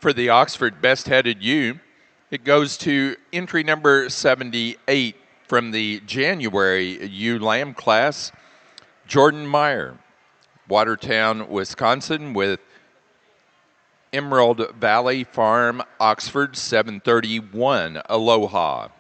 For the Oxford Best Headed Ewe, it goes to entry number 78 from the January ewe lamb class, Jordan Meyer, Watertown, Wisconsin, with Emerald Valley Farm, Oxford, 731. Aloha.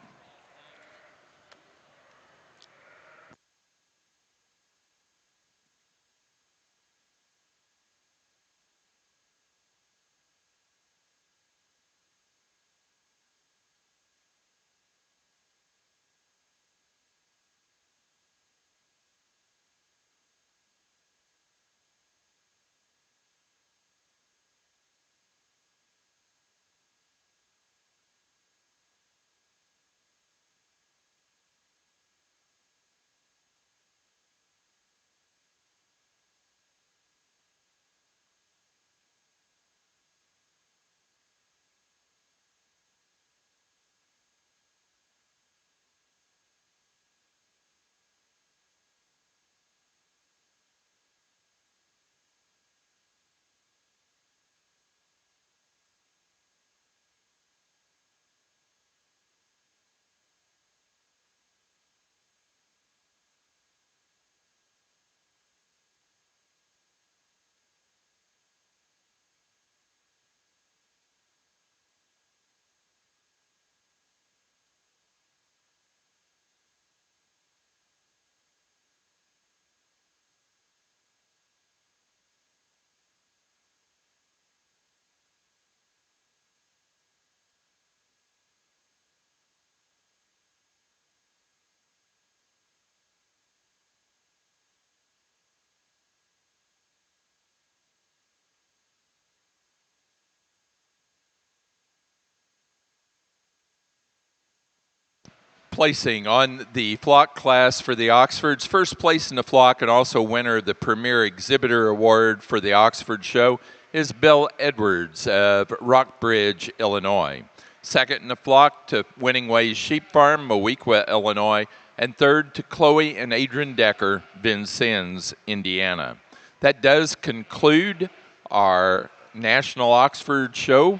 Placing on the flock class for the Oxfords, first place in the flock and also winner of the Premier Exhibitor Award for the Oxford Show is Bill Edwards of Rockbridge, Illinois. Second in the flock to Winning Ways Sheep Farm, Moweaqua, Illinois. And third to Chloe and Adrian Decker, Vincennes, Indiana. That does conclude our National Oxford Show.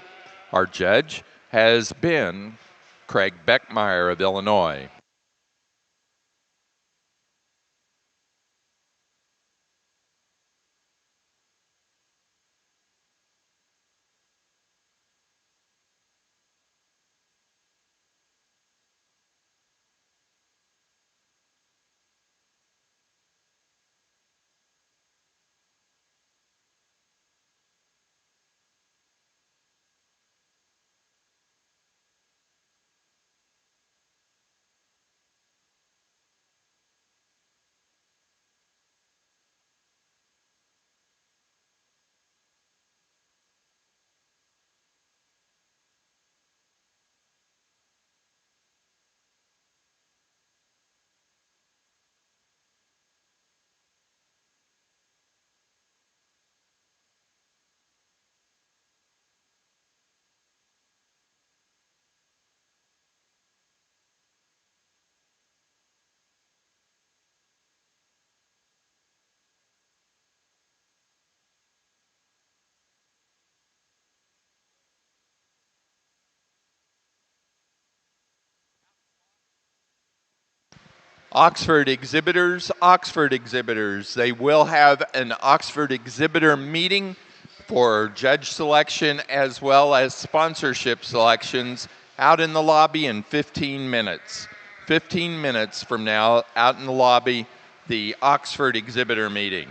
Our judge has been Craig Beckmeyer of Illinois. Oxford exhibitors. They will have an Oxford exhibitor meeting for judge selection as well as sponsorship selections out in the lobby in 15 minutes. 15 minutes from now, out in the lobby, the Oxford exhibitor meeting.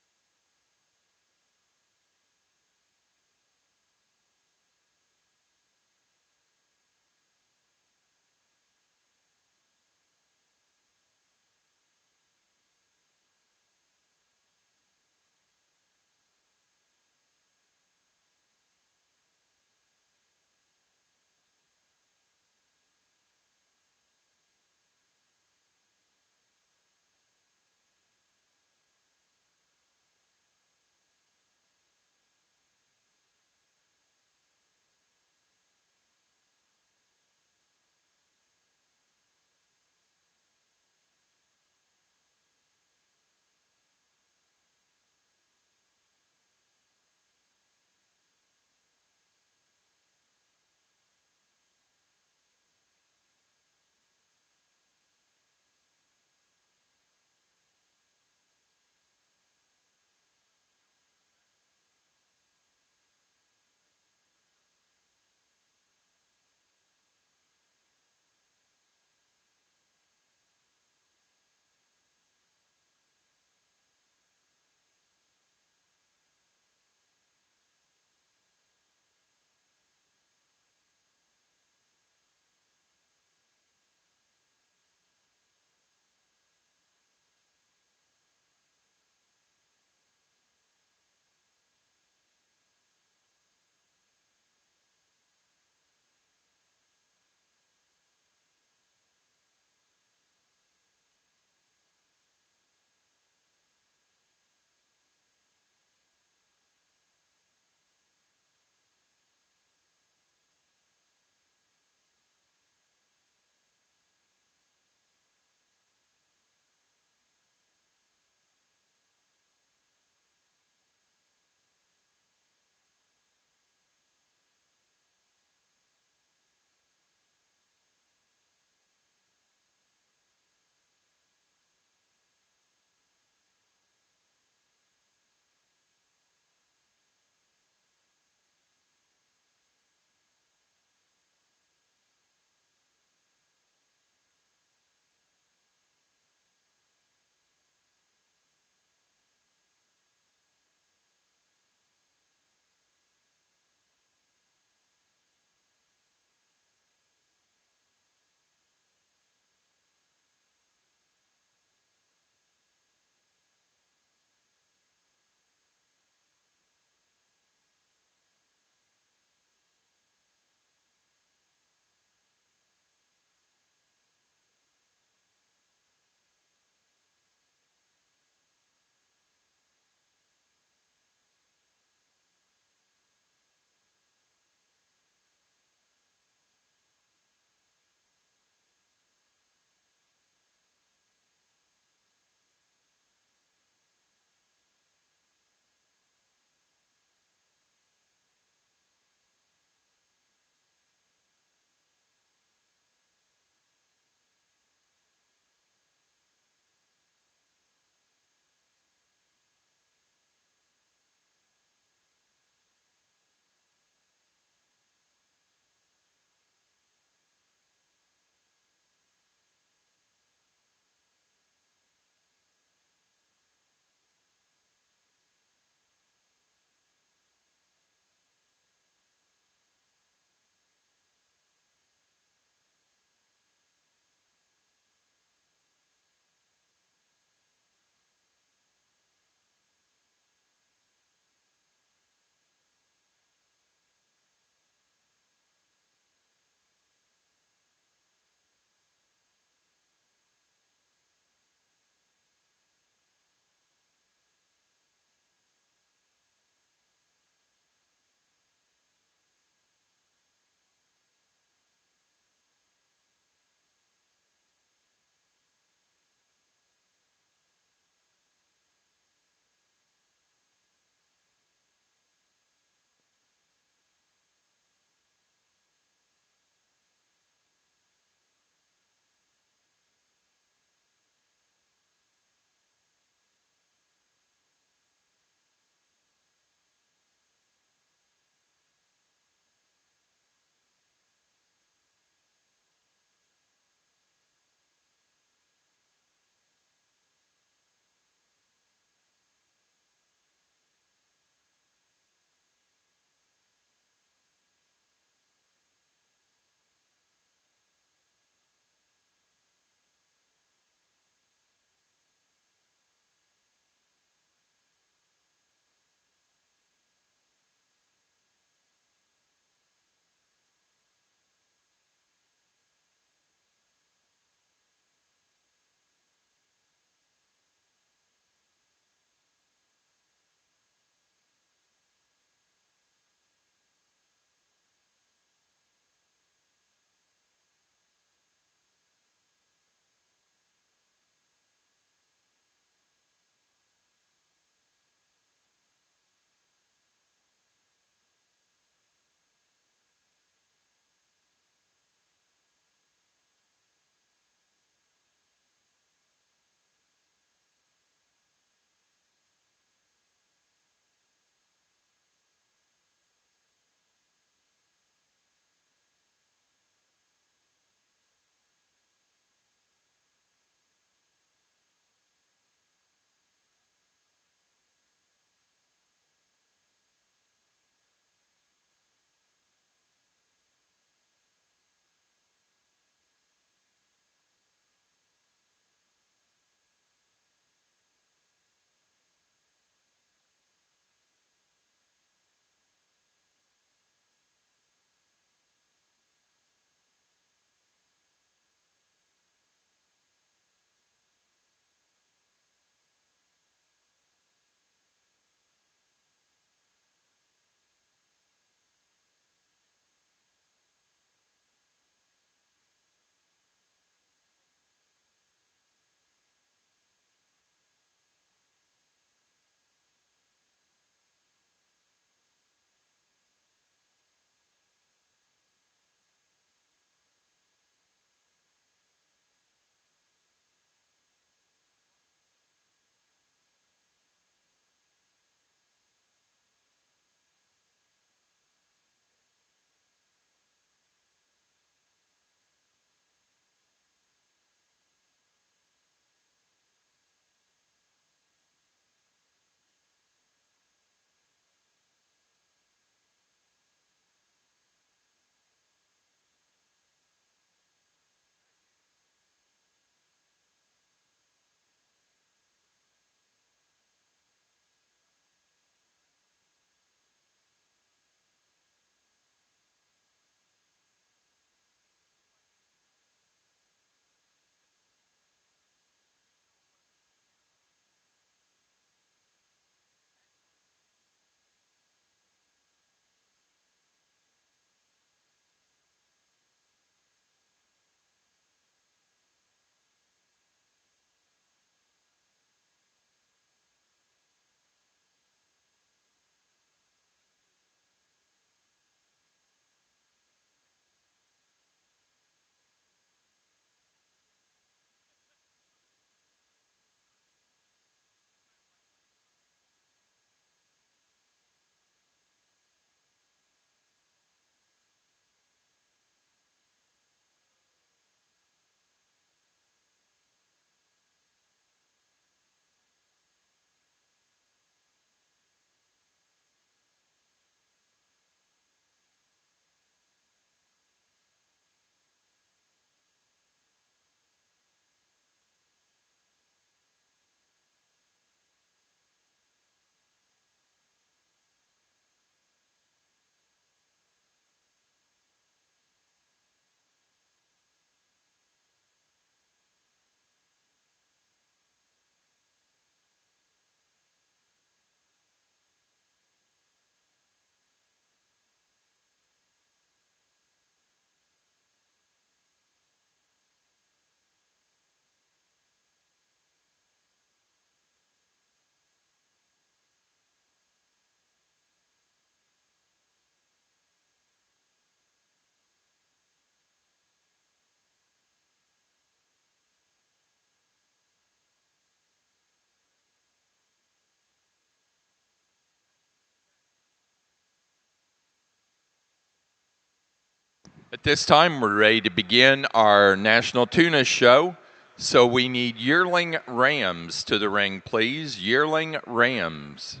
At this time, we're ready to begin our National Tuna Show. So we need yearling rams to the ring, please. Yearling rams.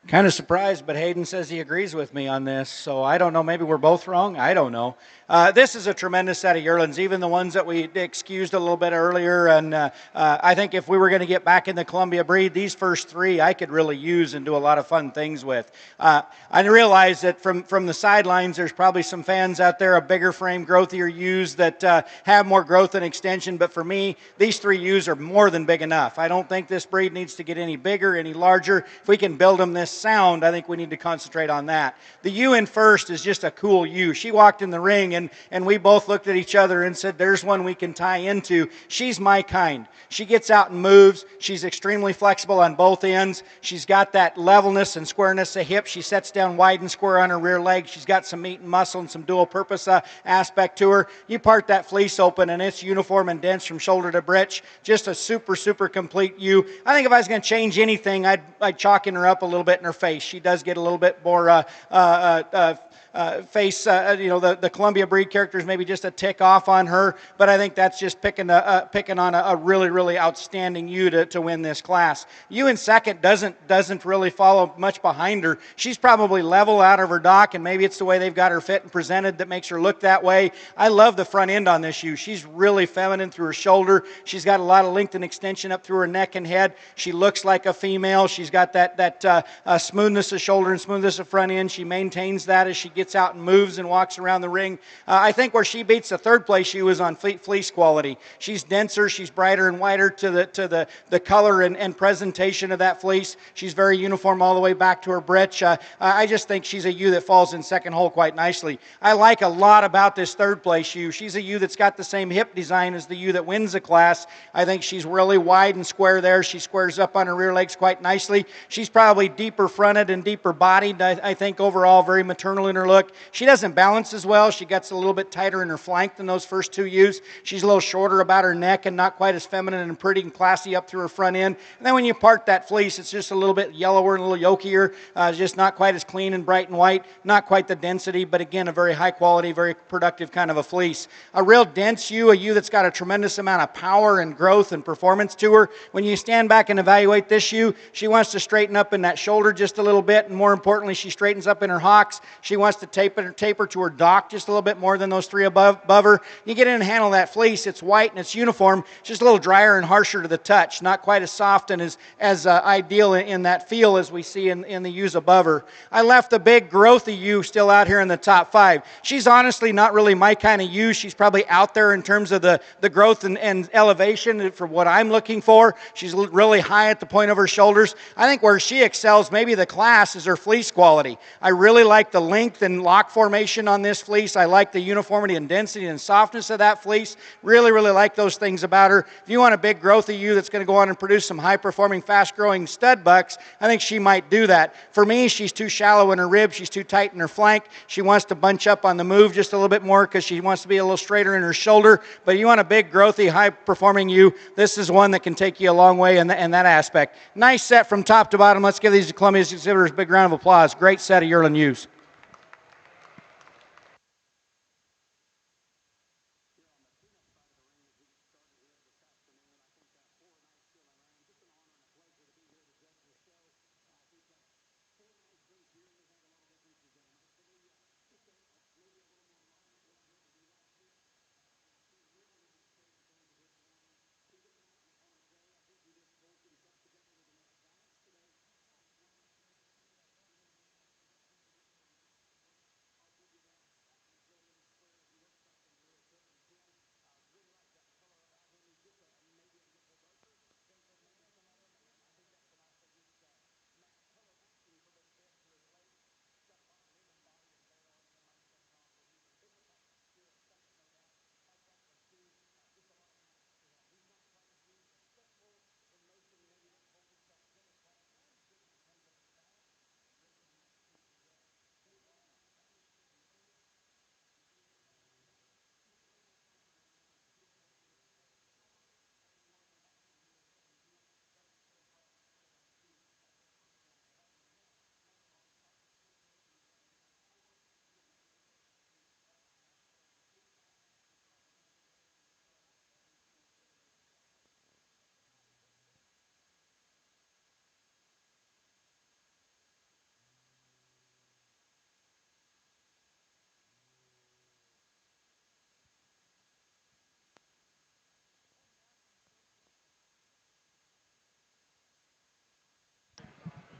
Kind of surprised, but Hayden says he agrees with me on this. So I don't know. Maybe we're both wrong. I don't know. This is a tremendous set of yearlings, even the ones that we excused a little bit earlier. And I think if we were going to get back in the Columbia breed, these first three I could really use and do a lot of fun things with. I realize that from the sidelines, there's probably some fans out there of bigger frame, growthier ewes that have more growth and extension. But for me, these three ewes are more than big enough. I don't think this breed needs to get any bigger, any larger. If we can build them this sound, I think we need to concentrate on that. The ewe in first is just a cool ewe. She walked in the ring and we both looked at each other and said, there's one we can tie into. She's my kind. She gets out and moves. She's extremely flexible on both ends. She's got that levelness and squareness of hip. She sets down wide and square on her rear leg. She's got some meat and muscle and some dual purpose aspect to her. You part that fleece open and it's uniform and dense from shoulder to breech. Just a super complete ewe. I think if I was going to change anything, I'd chalking her up a little bit in her face. She does get a little bit more face, the Columbia breed characters maybe just a tick off on her, but I think that's just picking on a really outstanding ewe to win this class. Ewe in second doesn't really follow much behind her. She's probably level out of her dock, and maybe it's the way they've got her fit and presented that makes her look that way. I love the front end on this ewe. She's really feminine through her shoulder. She's got a lot of length and extension up through her neck and head. She looks like a female. She's got that smoothness of shoulder and smoothness of front end. She maintains that as she gets out and moves and walks around the ring. I think where she beats the third place ewe is on fleece quality. She's denser, she's brighter and whiter to the color and presentation of that fleece. She's very uniform all the way back to her breech. I just think she's a ewe that falls in second hole quite nicely. I like a lot about this third place ewe. She's a ewe that's got the same hip design as the ewe that wins the class. I think she's really wide and square there. She squares up on her rear legs quite nicely. She's probably deeper fronted and deeper bodied. I think overall very maternal in her look. She doesn't balance as well. She gets a little bit tighter in her flank than those first two ewes. She's a little shorter about her neck and not quite as feminine and pretty and classy up through her front end. And then when you part that fleece, it's just a little bit yellower and a little yolkier, just not quite as clean and bright and white, not quite the density, but again, a very high quality, very productive kind of a fleece. A real dense ewe, a ewe that's got a tremendous amount of power and growth and performance to her. When you stand back and evaluate this ewe, she wants to straighten up in that shoulder just a little bit, and more importantly, she straightens up in her hocks. She wants to taper to her dock just a little bit more than those three above her. You get in and handle that fleece. It's white and it's uniform. It's just a little drier and harsher to the touch. Not quite as soft and as ideal in that feel as we see in the ewes above her. I left the big growthy ewe still out here in the top five. She's honestly not really my kind of ewe. She's probably out there in terms of the growth and elevation for what I'm looking for. She's really high at the point of her shoulders. I think where she excels, maybe the class, is her fleece quality. I really like the length and lock formation on this fleece. I like the uniformity and density and softness of that fleece. Really like those things about her. If you want a big growthy ewe that's going to go on and produce some high-performing, fast-growing stud bucks, I think she might do that. For me, she's too shallow in her rib. She's too tight in her flank. She wants to bunch up on the move just a little bit more because she wants to be a little straighter in her shoulder. But if you want a big, growthy, high-performing ewe, this is one that can take you a long way in that aspect. Nice set from top to bottom. Let's give these Columbia exhibitors a big round of applause. Great set of yearling ewes.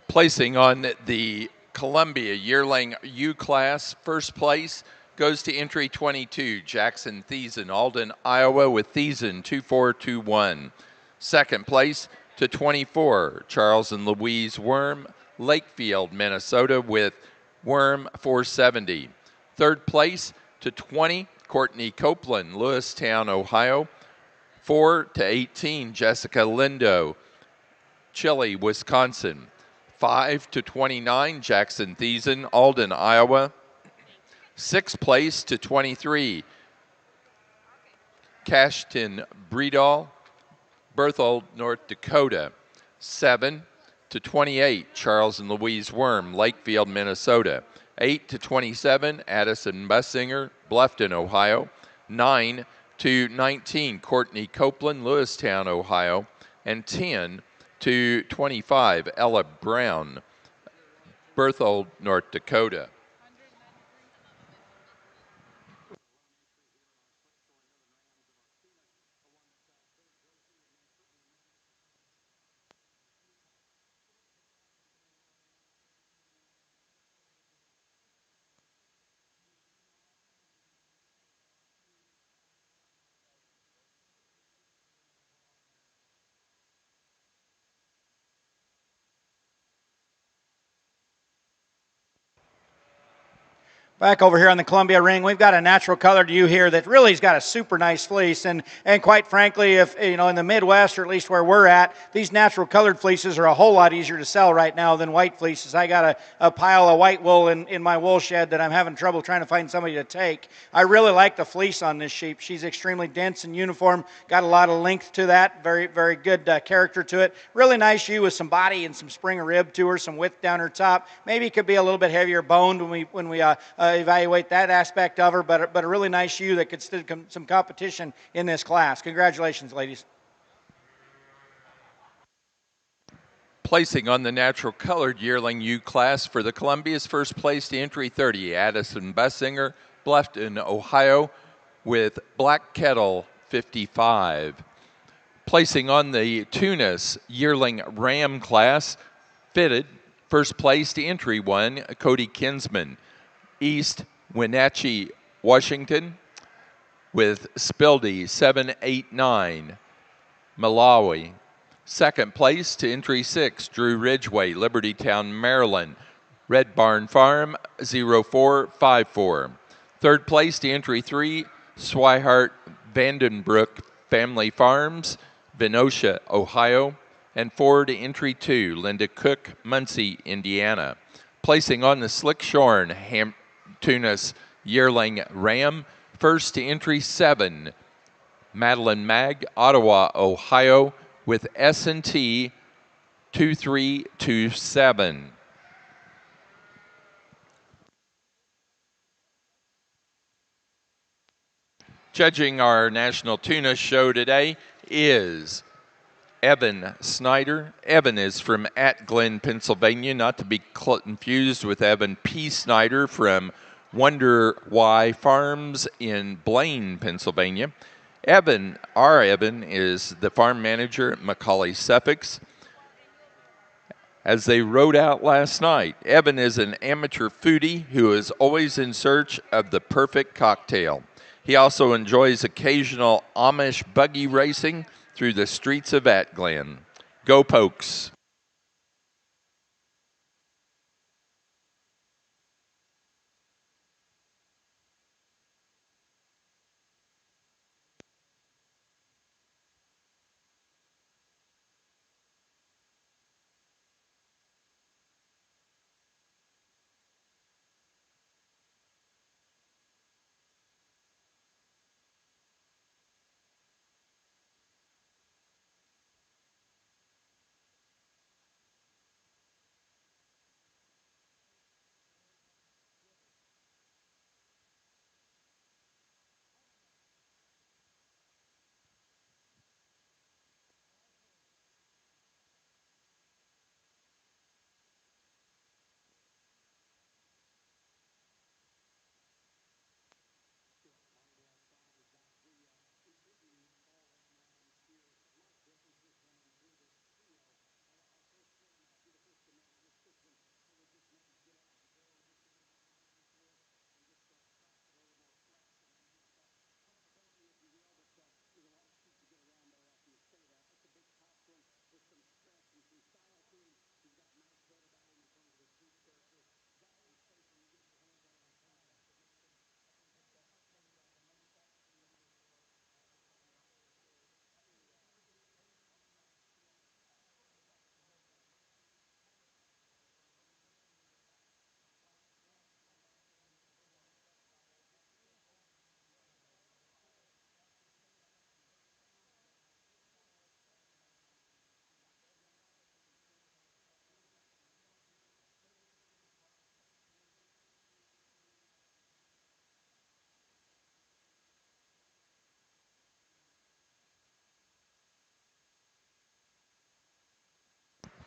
Placing on the Columbia Yearling U class, first place goes to entry 22, Jackson Thiessen, Alden, Iowa, with Thiessen 2421. Second place to 24, Charles and Louise Worm, Lakefield, Minnesota, with Worm 470. Third place to 20, Courtney Copeland, Lewistown, Ohio, 4 to 18, Jessica Lindo, Chile, Wisconsin. 5 to 29, Jackson Thiessen, Alden, Iowa. Sixth place to 23, Cashton Breedall, Berthold, North Dakota. 7 to 28, Charles and Louise Worm, Lakefield, Minnesota. 8 to 27, Addison Bussinger, Bluffton, Ohio. 9 to 19, Courtney Copeland, Lewistown, Ohio. And 10 to 25, Ella Brown, Berthold, North Dakota. Back over here on the Columbia ring, we've got a natural colored ewe here that really has got a super nice fleece. And quite frankly, if in the Midwest, or at least where we're at, these natural colored fleeces are a whole lot easier to sell right now than white fleeces. I got a pile of white wool in my wool shed that I'm having trouble trying to find somebody to take. I really like the fleece on this sheep. She's extremely dense and uniform, got a lot of length to that, very, very good character to it. Really nice ewe with some body and some spring rib to her, some width down her top. Maybe it could be a little bit heavier boned when we evaluate that aspect of her, but a really nice ewe that could still some competition in this class. Congratulations, ladies. Placing on the natural colored yearling U class for the Columbia's first place to entry 30, Addison Bussinger, Bluffton, Ohio, with Black Kettle 55. Placing on the Tunis yearling ram class, fitted, first place to entry 1, Cody Kinsman, East Wenatchee, Washington, with Spildy 789, Malawi. Second place to entry 6, Drew Ridgway, Libertytown, Maryland, Red Barn Farm 0454. Third place to entry 3, Swihart Vandenbroek Family Farms, Venosha, Ohio. And 4 to entry 2, Linda Cook, Muncie, Indiana. Placing on the Slick Shorn Tunis yearling ram, first to entry 7, Madeline Mag, Ottawa, Ohio, with S&T 2327. Judging our National Tuna Show today is Evan Snyder. Evan is from Glen, Pennsylvania, not to be confused with Evan P. Snyder from Wonder Why Farms in Blaine, Pennsylvania. Our Evan, is the farm manager at Macaulay Suffolk's. As they rode out last night, Evan is an amateur foodie who is always in search of the perfect cocktail. He also enjoys occasional Amish buggy racing through the streets of Glen. Go Pokes!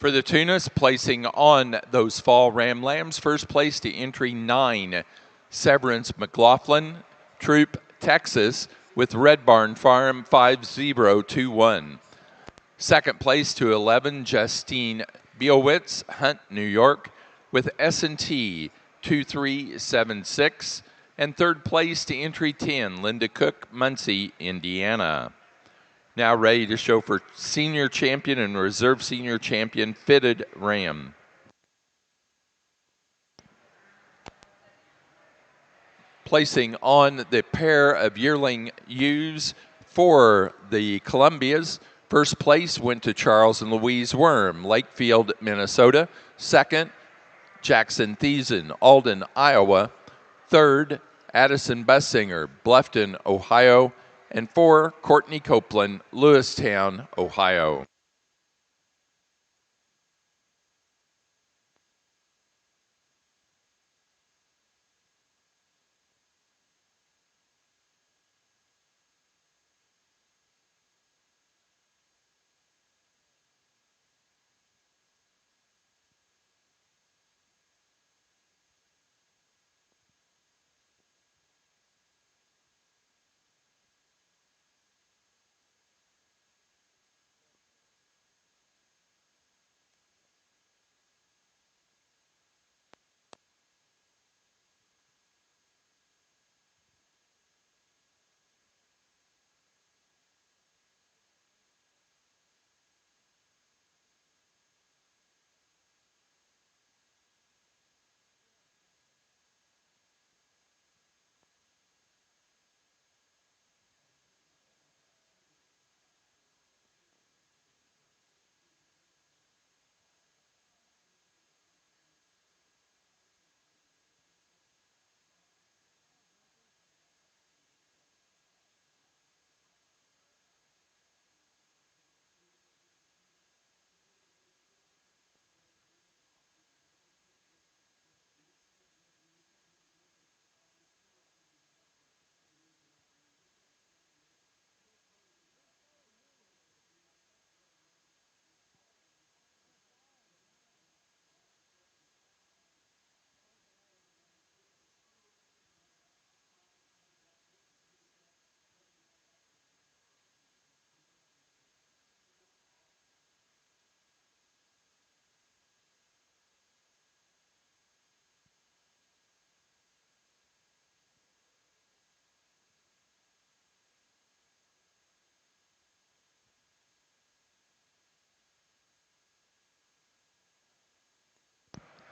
For the Tunas, placing on those fall Ram Lambs, first place to entry 9, Severance McLaughlin, Troop, Texas, with Red Barn Farm 5021. Second place to 11, Justine Biowitz, Hunt, New York, with S&T 2376. And third place to entry 10, Linda Cook, Muncie, Indiana. Now ready to show for senior champion and reserve senior champion fitted ram. Placing on the pair of yearling ewes for the Columbias, first place went to Charles and Louise Worm, Lakefield, Minnesota. Second, Jackson Thiessen, Alden, Iowa. Third, Addison Bussinger, Bluffton, Ohio. And 4, Courtney Copeland, Lewistown, Ohio.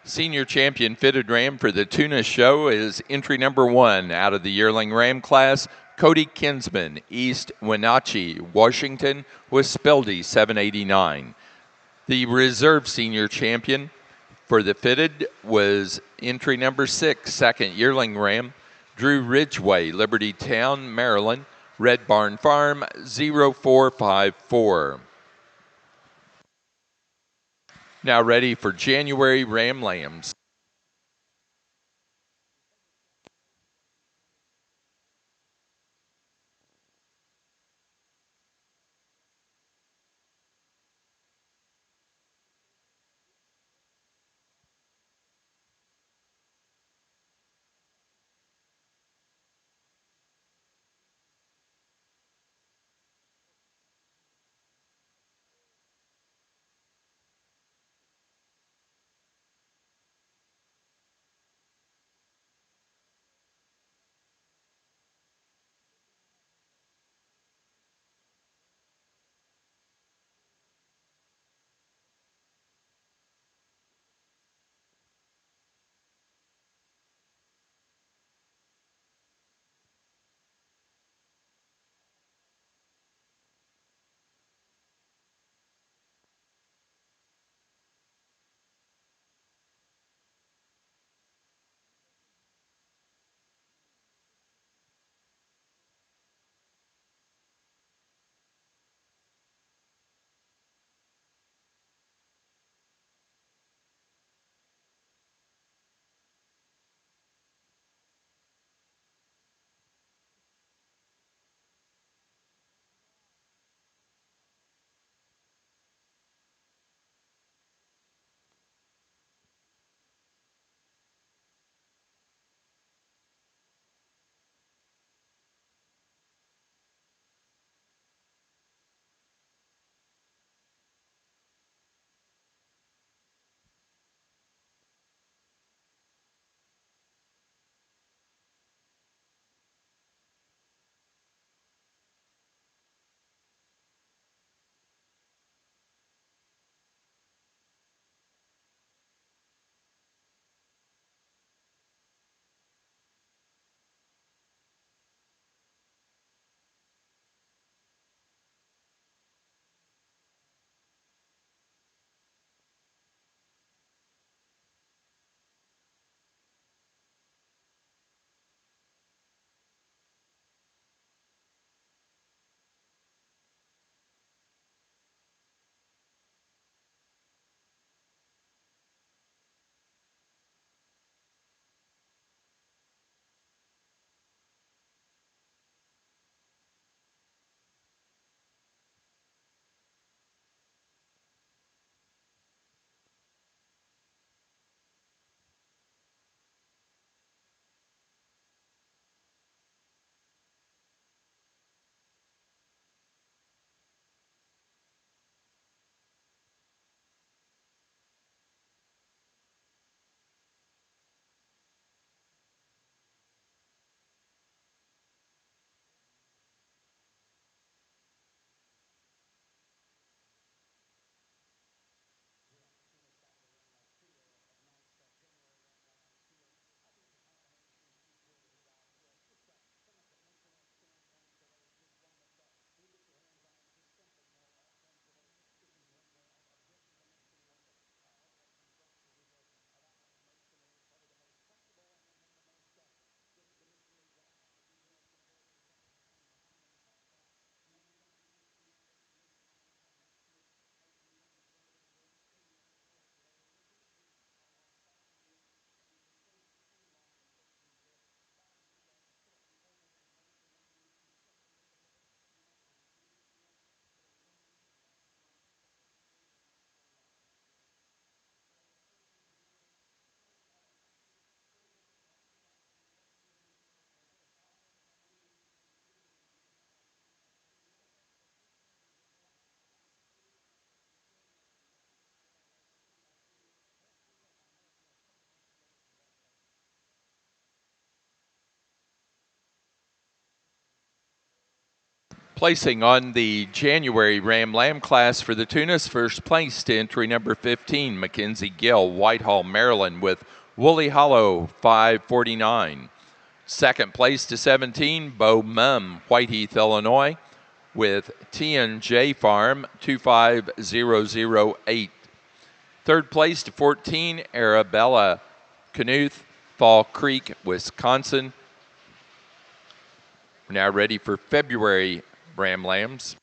Senior champion fitted ram for the Tuna Show is entry number 1 out of the yearling ram class, Cody Kinsman, East Wenatchee, Washington, with Speldy 789. The reserve senior champion for the fitted was entry number 6, second yearling ram, Drew Ridgway, Liberty Town, Maryland, Red Barn Farm 0454. Now ready for January Ram Lambs. Placing on the January Ram Lamb class for the Tunas, first place to entry number 15, Mackenzie Gill, Whitehall, Maryland, with Woolly Hollow 549. Second place to 17, Bo Mum, Whiteheath, Illinois, with TNJ Farm 25008. Third place to 14, Arabella Knuth, Fall Creek, Wisconsin. We're now ready for February Ram Lambs.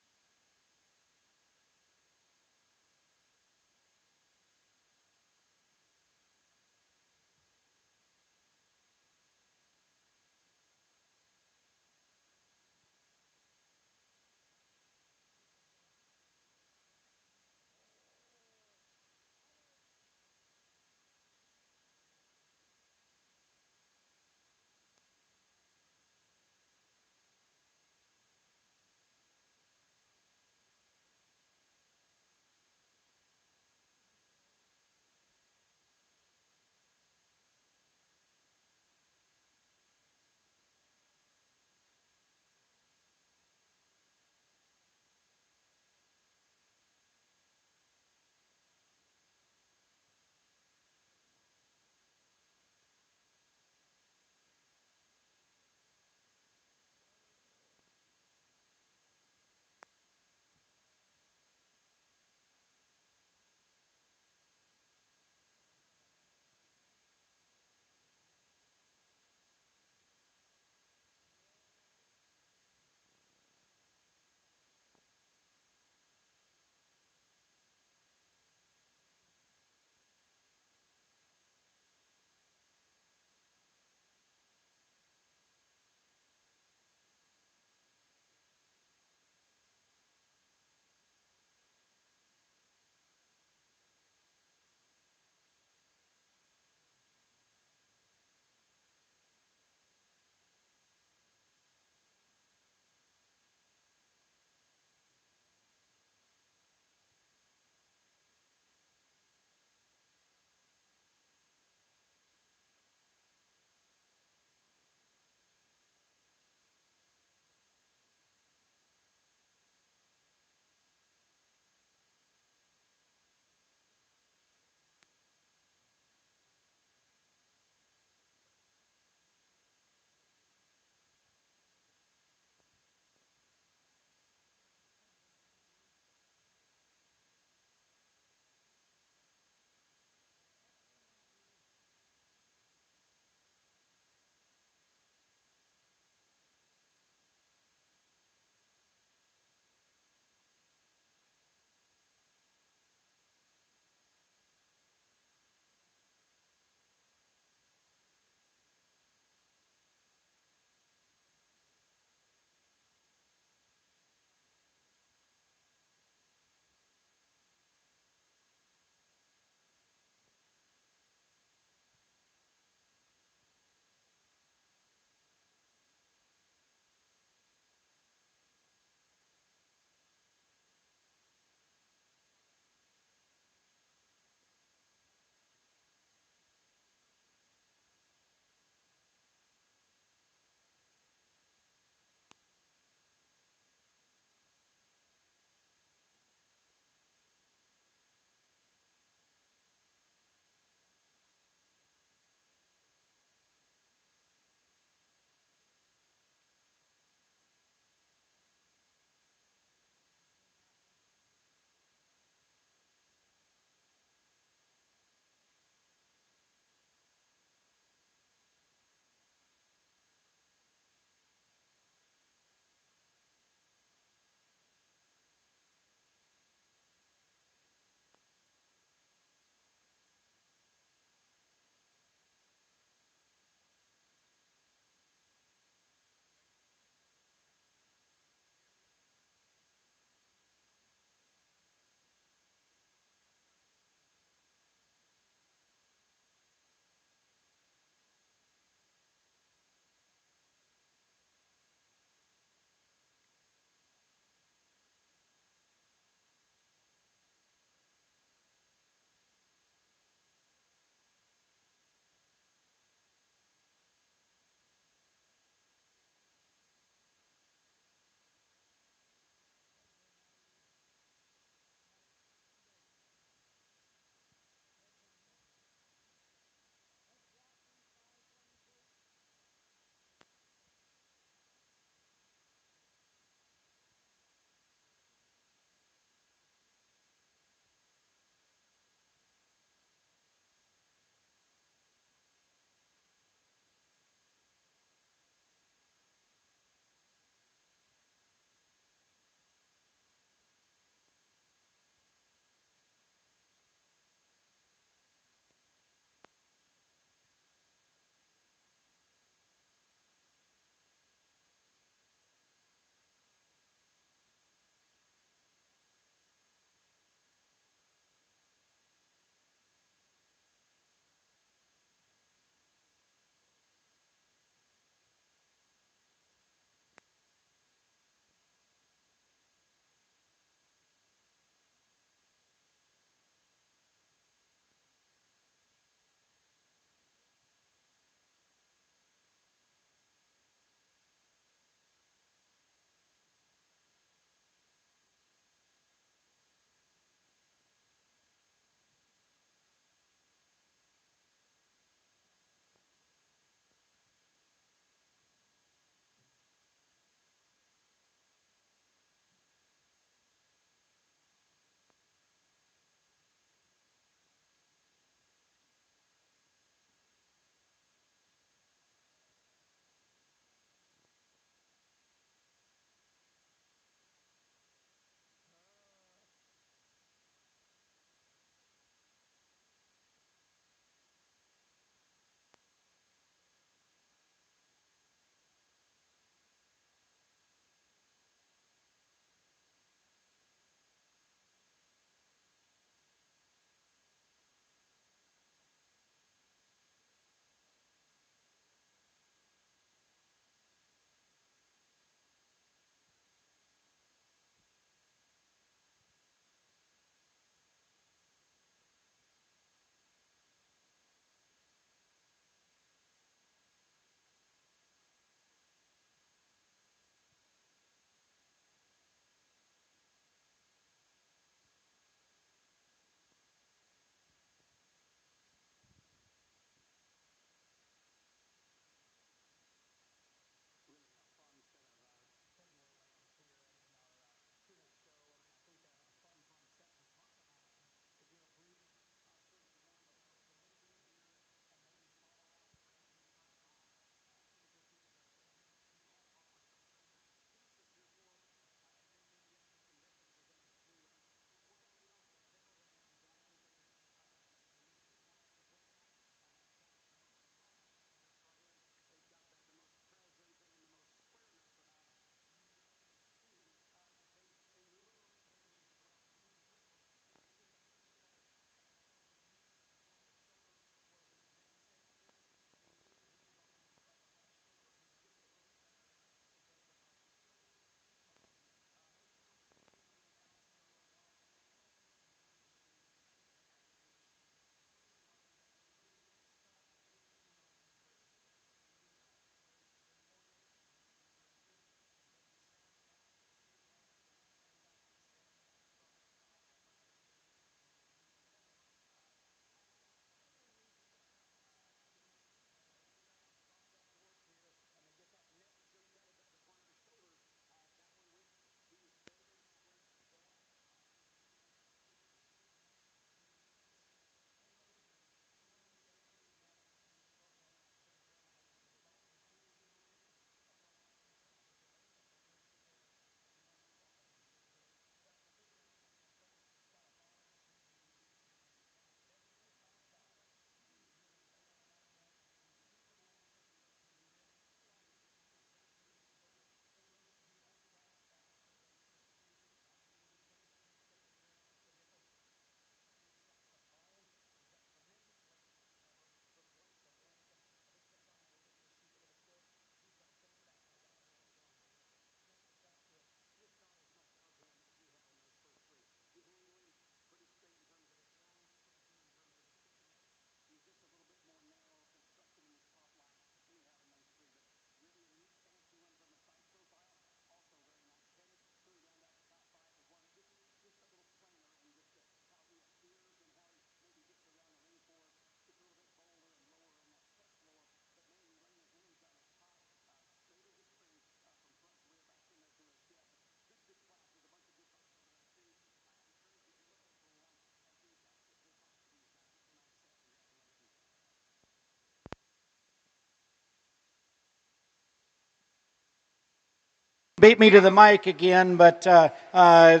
beat me to the mic again, but I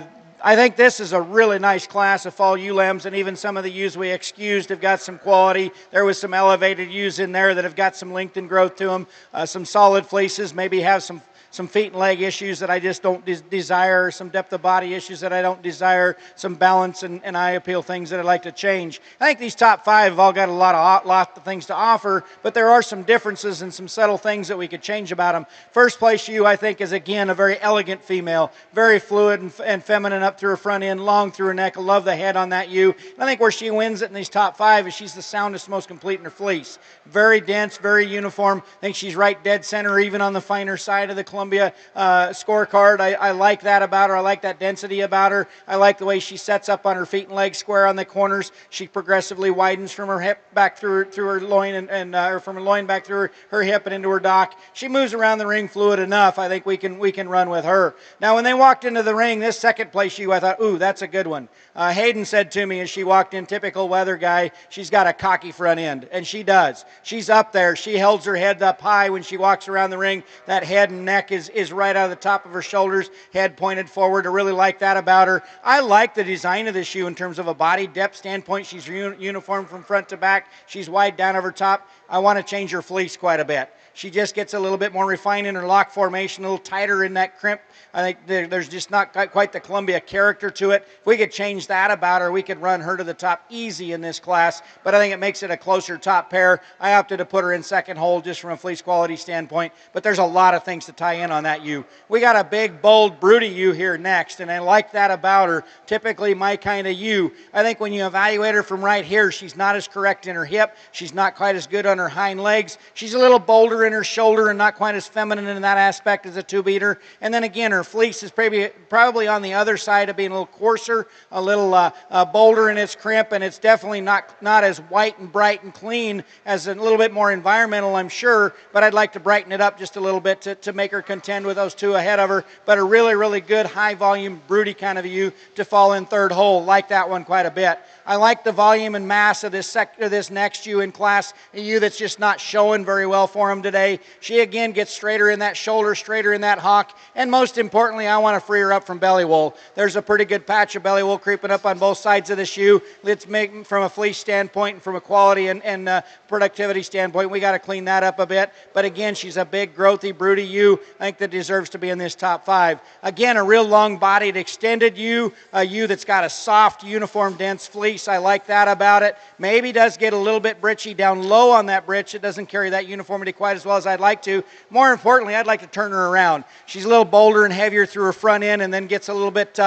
think this is a really nice class of fall ewe lambs, and even some of the ewes we excused have got some quality. There was some elevated ewes in there that have got some length and growth to them, some solid fleeces, maybe have some feet and leg issues that I just don't desire, some depth of body issues that I don't desire, some balance and eye appeal things that I'd like to change. I think these top 5 have all got a lot of things to offer, but there are some differences and some subtle things that we could change about them. First place ewe, I think, is again a very elegant female, very fluid and feminine up through her front end, long through her neck. I love the head on that ewe. And I think where she wins it in these top 5 is she's the soundest, most complete in her fleece. Very dense, very uniform. I think she's right dead center, even on the finer side of the Columbia scorecard. I like that about her. I like that density about her. I like the way she sets up on her feet and legs square on the corners. She progressively widens from her hip back through her loin or from her loin back through her hip and into her dock. She moves around the ring fluid enough. I think we can run with her. Now, when they walked into the ring, this second place ewe, I thought, ooh, that's a good one. Hayden said to me as she walked in, typical weather guy, she's got a cocky front end, and she does. She's up there. She holds her head up high when she walks around the ring. That head and neck is right out of the top of her shoulders, head pointed forward. I really like that about her. I like the design of this ewe in terms of a body depth standpoint. She's uniform from front to back. She's wide down over top. I want to change her fleece quite a bit. She just gets a little bit more refined in her lock formation, a little tighter in that crimp. I think there's just not quite the Columbia character to it. If we could change that about her, we could run her to the top easy in this class, but I think it makes it a closer top pair. I opted to put her in second hold just from a fleece quality standpoint, but there's a lot of things to tie in on that ewe. We got a big, bold, broody ewe here next, and I like that about her. Typically my kind of ewe. I think when you evaluate her from right here, she's not as correct in her hip. She's not quite as good on her hind legs. She's a little bolder in her shoulder and not quite as feminine in that aspect as a 2-beater. And then again, her fleece is probably on the other side of being a little coarser, a little bolder in its crimp, and it's definitely not as white and bright and clean as a little bit more environmental, I'm sure, but I'd like to brighten it up just a little bit to make her contend with those 2 ahead of her. But a really, really good high volume, broody kind of ewe to fall in third hole. Like that one quite a bit. I like the volume and mass of this next ewe in class, a ewe that's just not showing very well for him today. She again gets straighter in that shoulder, straighter in that hock, and most importantly, I want to free her up from belly wool. There's a pretty good patch of belly wool creeping up on both sides of this ewe. Let's make, from a fleece standpoint and from a quality and productivity standpoint, we got to clean that up a bit. But again, she's a big, growthy, broody ewe. I think that deserves to be in this top 5. Again, a real long-bodied, extended ewe, a ewe that's got a soft, uniform, dense fleece. I like that about it. Maybe does get a little bit britchy down low on that britch. It doesn't carry that uniformity quite as well as I'd like to. More importantly, I'd like to turn her around. She's a little bolder and heavier through her front end and then gets a little bit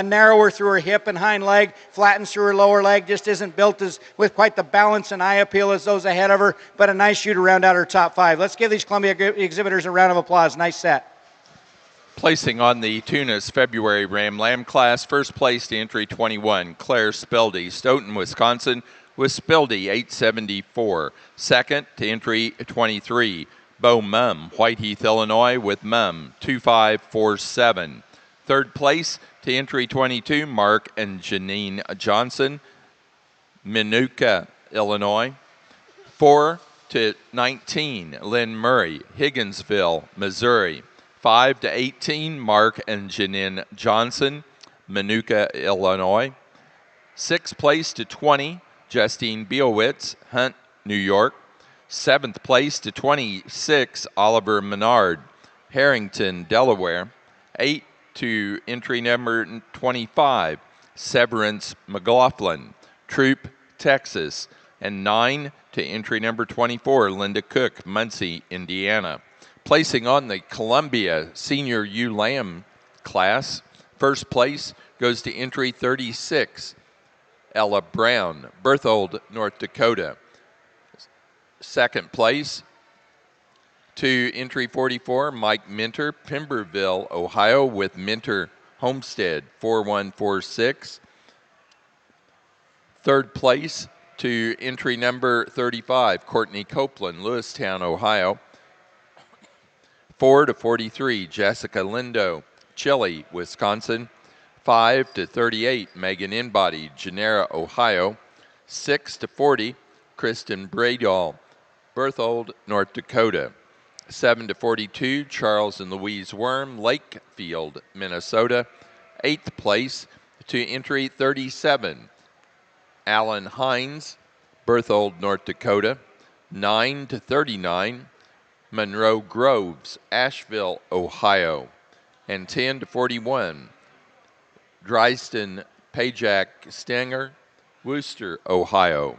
narrower through her hip and hind leg, flattens through her lower leg, just isn't built with quite the balance and eye appeal as those ahead of her, but a nice shoe to round out her top 5. Let's give these Columbia exhibitors a round of applause. Nice set. Placing on the Tunis February Ram Lamb class, first place to entry 21, Claire Spildy, Stoughton, Wisconsin, with Spildy 874. Second to entry 23, Bo Mum, Whiteheath, Illinois, with Mum 2547. Third place to entry 22, Mark and Janine Johnson, Minooka, Illinois. 4 to 19, Lynn Murray, Higginsville, Missouri. 5 to 18, Mark and Janine Johnson, Minooka, Illinois. 6th place to 20, Justine Bielwitz, Hunt, New York. 7th place to 26, Oliver Menard, Harrington, Delaware. 8 to entry number 25, Severance McLaughlin, Troop, Texas. And 9 to entry number 24, Linda Cook, Muncie, Indiana. Placing on the Columbia Senior Ewe Lamb class, first place goes to entry 36, Ella Brown, Berthold, North Dakota. Second place to entry 44, Mike Minter, Pemberville, Ohio, with Minter Homestead, 4146. Third place to entry number 35, Courtney Copeland, Lewistown, Ohio. 4 to 43, Jessica Lindo, Chile, Wisconsin. 5 to 38, Megan Inbody, Genera, Ohio. 6 to 40, Kristen Bradall, Berthold, North Dakota. 7 to 42, Charles and Louise Worm, Lakefield, Minnesota. 8th place to entry 37, Alan Hines, Berthold, North Dakota. 9 to 39, Monroe Groves, Asheville, Ohio. And 10 to 41, Dryston Pajak Stenger, Wooster, Ohio.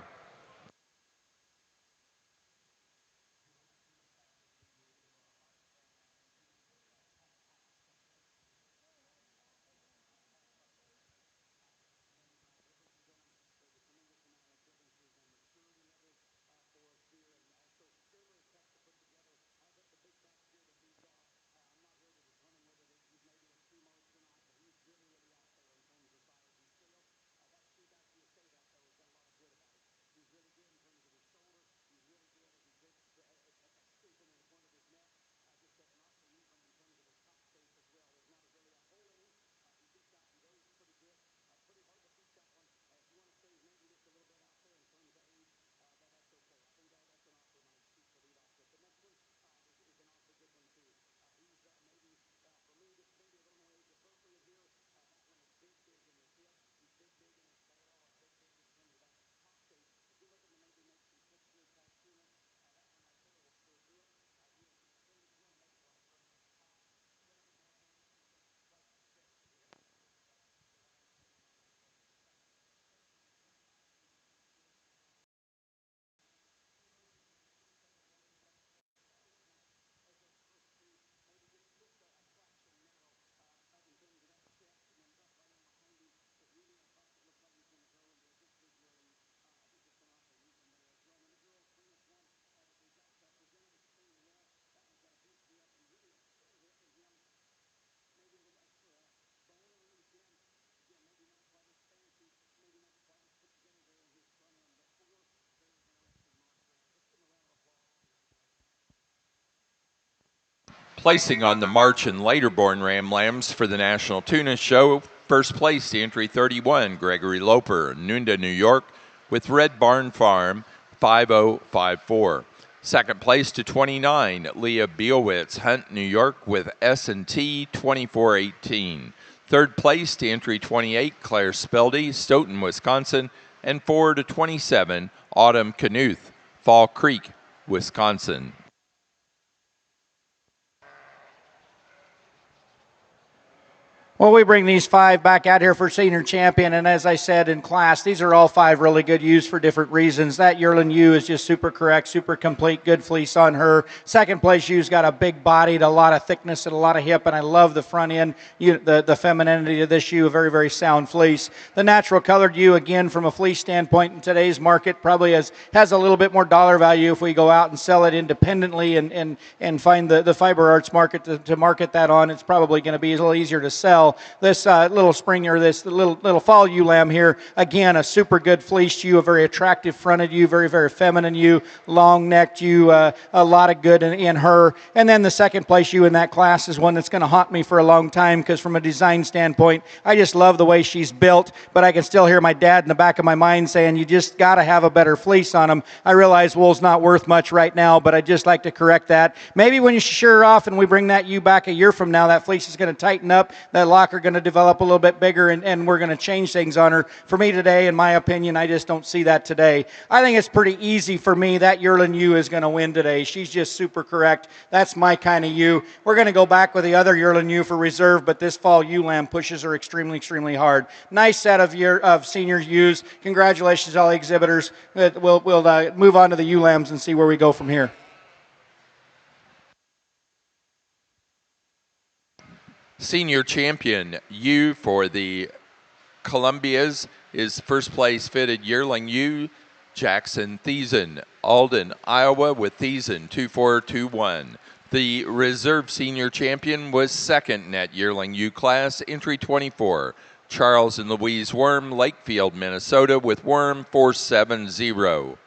Placing on the March and later born Ram Lambs for the National Tuna Show, first place to entry 31, Gregory Loper, Nunda, New York, with Red Barn Farm 5054. Second place to 29, Leah Bielwitz, Hunt, New York, with S&T 2418. Third place to entry 28, Claire Speldy, Stoughton, Wisconsin, and 4 to 27, Autumn Knuth, Fall Creek, Wisconsin. Well, we bring these 5 back out here for senior champion, and as I said in class, these are all 5 really good ewes for different reasons. That yearling ewe is just super correct, super complete, good fleece on her. Second place ewe's got a big body, a lot of thickness, and a lot of hip, and I love the front end, the femininity of this ewe, a very, very sound fleece. The natural colored ewe, again, from a fleece standpoint in today's market, probably has a little bit more dollar value if we go out and sell it independently and find the fiber arts market to market that on. It's probably going to be a little easier to sell. This little Springer, this little fall ewe lamb here, again, a super good fleeced ewe, a very attractive fronted ewe, very, very feminine ewe, long-necked ewe, a lot of good in her. And then the second place ewe in that class is one that's going to haunt me for a long time because from a design standpoint, I just love the way she's built, but I can still hear my dad in the back of my mind saying, you just got to have a better fleece on them. I realize wool's not worth much right now, but I'd just like to correct that. Maybe when you shear her off and we bring that ewe back a year from now, that fleece is going to tighten up, that lock are going to develop a little bit bigger, and we're going to change things on her. For me today, in my opinion, I just don't see that today. I think it's pretty easy for me. That yearling ewe is going to win today. She's just super correct. That's my kind of ewe. We're going to go back with the other yearling ewe for reserve, but this fall ewe lamb pushes her extremely, extremely hard. Nice set of senior ewes. Congratulations to all the exhibitors. We'll move on to the ewe lambs and see where we go from here. Senior champion ewe for the Columbias is first place fitted yearling ewe, Jackson Thiessen, Alden, Iowa, with Thiessen 2421. The reserve senior champion was second in that yearling ewe class, entry 24. Charles and Louise Worm, Lakefield, Minnesota, with Worm 470.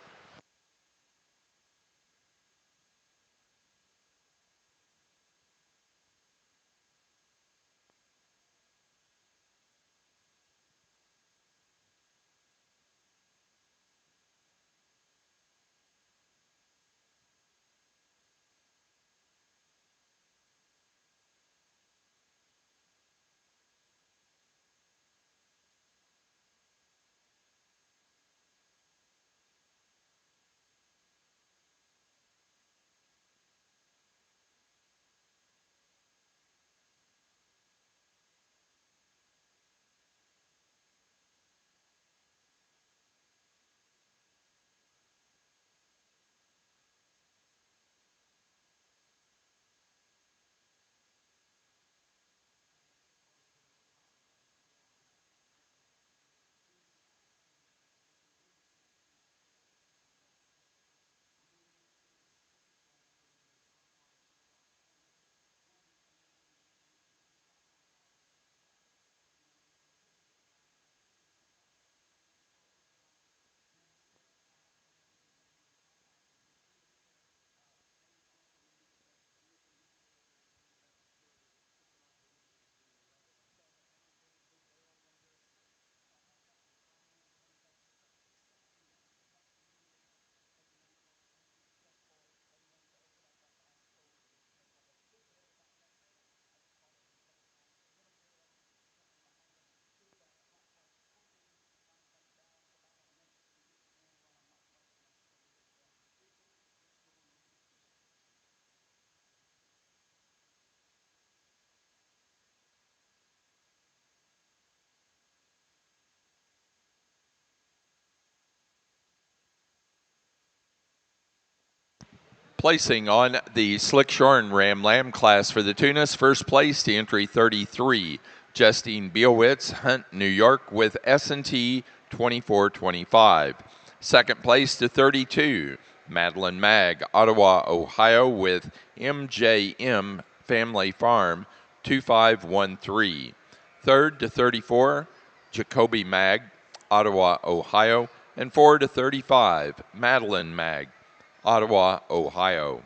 Placing on the Slickshore and Ram Lamb class for the Tunis, first place to entry 33, Justine Bielwitz, Hunt, New York with S&T 2425. Second place to 32, Madeline Mag, Ottawa, Ohio with MJM Family Farm 2513. Third to 34, Jacoby Mag, Ottawa, Ohio, and 4 to 35, Madeline Mag, Ottawa, Ohio.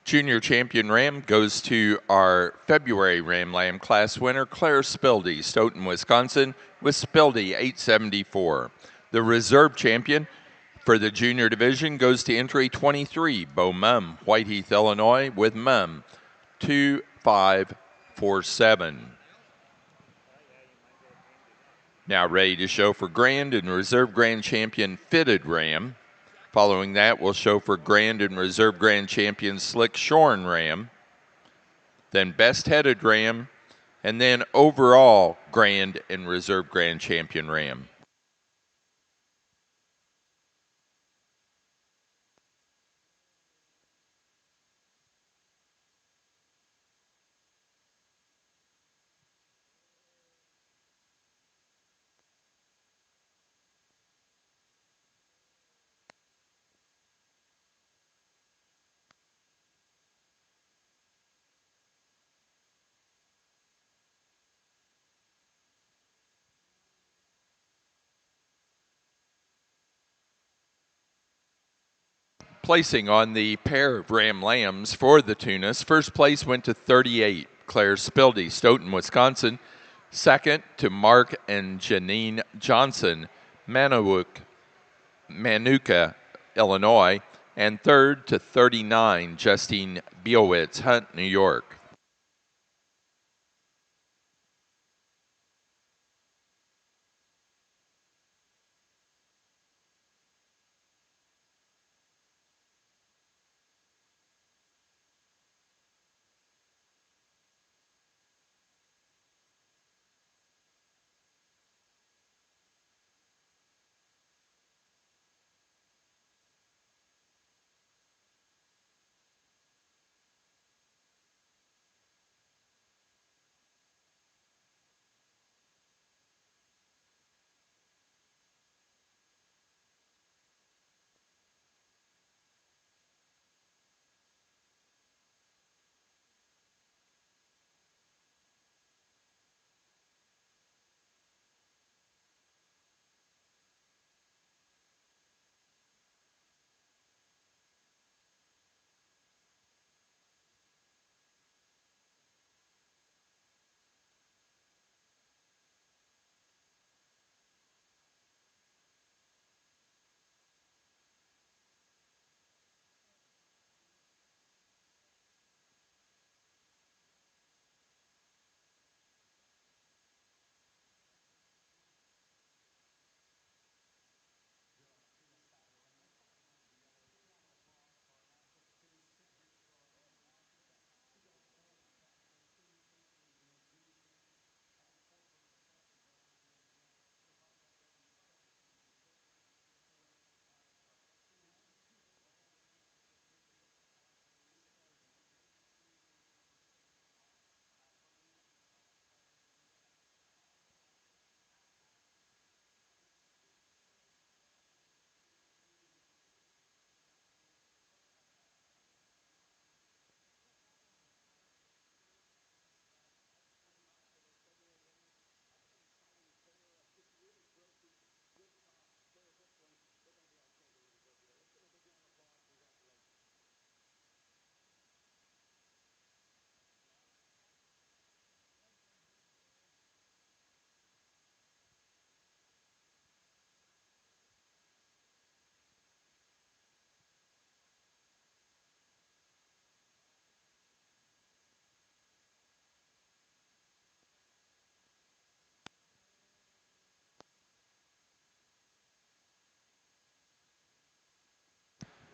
Junior champion ram goes to our February Ram Lamb class winner, Claire Spildy, Stoughton, Wisconsin, with Spildy 874. The reserve champion for the junior division goes to entry 23, Bo Mum, Whiteheath, Illinois, with Mum 2547. Now ready to show for grand and reserve grand champion Fitted Ram. Following that, we'll show for grand and reserve grand champion Slick Shorn Ram, then best headed Ram, and then overall grand and reserve grand champion Ram. Placing on the pair of Ram Lambs for the Tunas, first place went to 38, Claire Spildy, Stoughton, Wisconsin. Second to Mark and Janine Johnson, Manuka, Illinois. And third to 39, Justine Biowitz, Hunt, New York.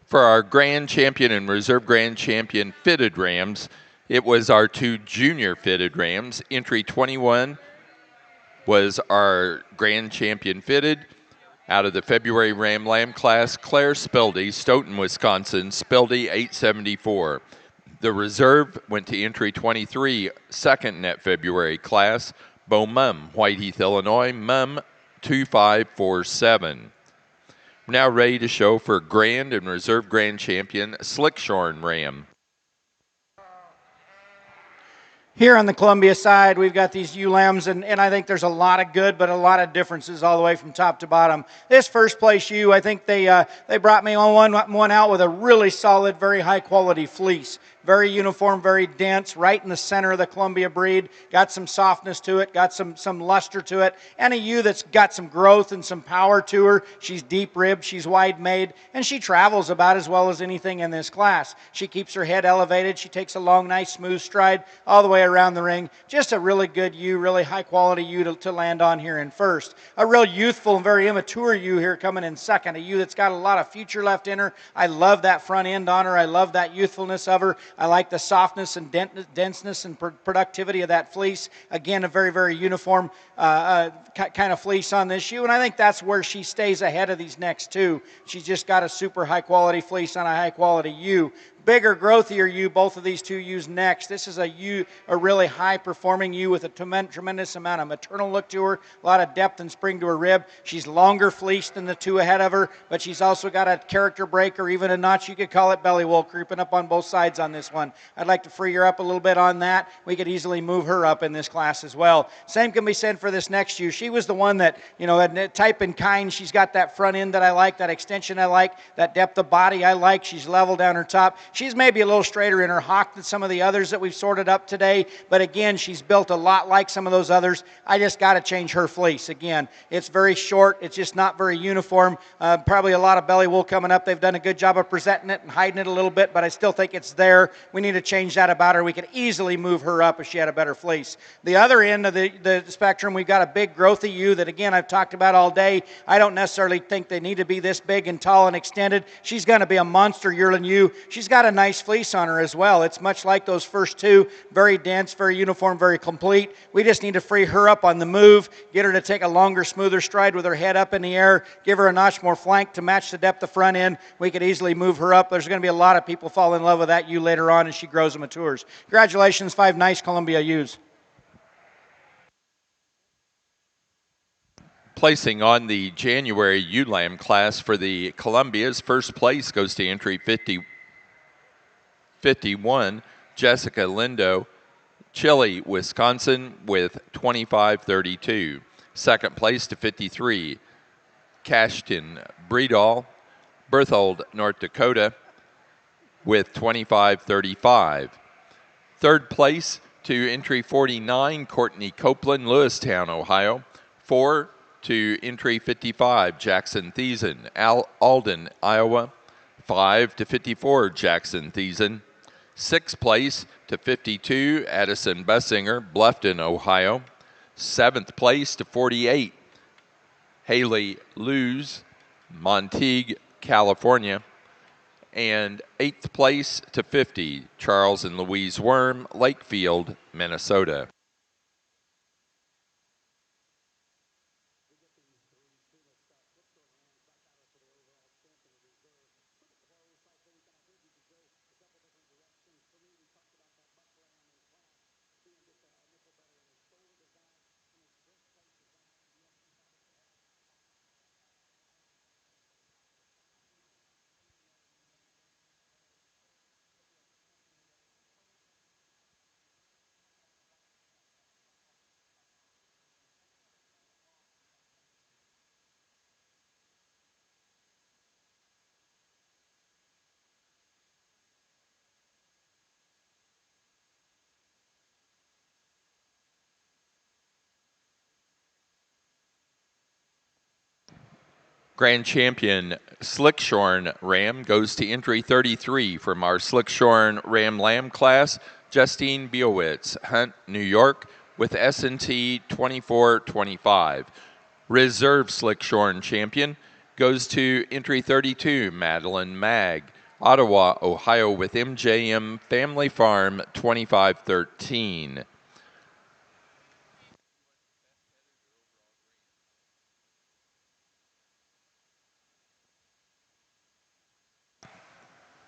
For our grand champion and reserve grand champion fitted Rams, it was our two junior fitted Rams. Entry 21 was our grand champion fitted. Out of the February Ram Lamb class, Claire Spildy, Stoughton, Wisconsin, Spildy 874. The reserve went to entry 23, second in that February class, Bo Mum, Whiteheath, Illinois, Mum 2547. Now ready to show for grand and reserve grand champion Slickshorn Ram. Here on the Columbia side, we've got these ewe lambs, and I think there's a lot of good, but a lot of differences all the way from top to bottom. This first place ewe, I think they brought me on one out with a really solid, very high quality fleece. very uniform, very dense, right in the center of the Columbia breed. Got some softness to it, got some luster to it, and a ewe that's got some growth and some power to her. She's deep ribbed, she's wide made, and she travels about as well as anything in this class. She keeps her head elevated. She takes a long, nice, smooth stride all the way around the ring. Just a really good ewe, really high quality ewe to land on here in first. A real youthful and very immature ewe here coming in second. A ewe that's got a lot of future left in her. I love that front end on her. I love that youthfulness of her. I like the softness and denseness and productivity of that fleece. Again, a very, very uniform kind of fleece on this ewe, and I think that's where she stays ahead of these next two. She's just got a super high quality fleece on a high quality ewe. Bigger, growthier ewe, both of these two ewes next. This is a ewe, a really high-performing ewe with a tremendous amount of maternal look to her, a lot of depth and spring to her rib. She's longer fleeced than the two ahead of her, but she's also got a character break or even a notch, you could call it, belly wool creeping up on both sides on this one. I'd like to free her up a little bit on that. We could easily move her up in this class as well. Same can be said for this next ewe. She was the one that, you know, type and kind. She's got that front end that I like, that extension I like, that depth of body I like. She's level down her top. She's maybe a little straighter in her hock than some of the others that we've sorted up today, but again, she's built a lot like some of those others. I just got to change her fleece. Again, it's very short. It's just not very uniform. Probably a lot of belly wool coming up. They've done a good job of presenting it and hiding it a little bit, but I still think it's there. We need to change that about her. We could easily move her up if she had a better fleece. The other end of the spectrum, we've got a big growthy ewe that, again, I've talked about all day. I don't necessarily think they need to be this big and tall and extended. She's going to be a monster yearling ewe. She's got a nice fleece on her as well. It's much like those first two, very dense, very uniform, very complete. We just need to free her up on the move, get her to take a longer, smoother stride with her head up in the air, give her a notch more flank to match the depth of front end. We could easily move her up. There's going to be a lot of people fall in love with that ewe later on as she grows and matures. Congratulations, 5 nice Columbia ewes. Placing on the January ewe lamb class for the Columbias, first place goes to entry 51, Jessica Lindo, Chile, Wisconsin, with 25.32. Second place to 53, Cashton Breedall, Berthold, North Dakota, with 25.35. Third place to entry 49, Courtney Copeland, Lewistown, Ohio. 4 to entry 55, Jackson Thiessen, Alden, Iowa. 5 to 54, Jackson Thiessen. Sixth place to 52, Addison Bussinger, Bluffton, Ohio. Seventh place to 48, Haley Luz, Montague, California. And eighth place to 50, Charles and Louise Worm, Lakefield, Minnesota. Grand Champion Slickshorn Ram goes to entry 33 from our Slickshorn Ram Lamb class, Justine Biowitz, Hunt, New York, with S&T 2425. Reserve Slickshorn Champion goes to entry 32, Madeline Mag, Ottawa, Ohio, with MJM Family Farm 2513.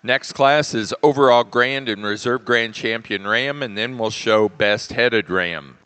Next class is overall grand and reserve grand champion ram, and then we'll show best headed ram.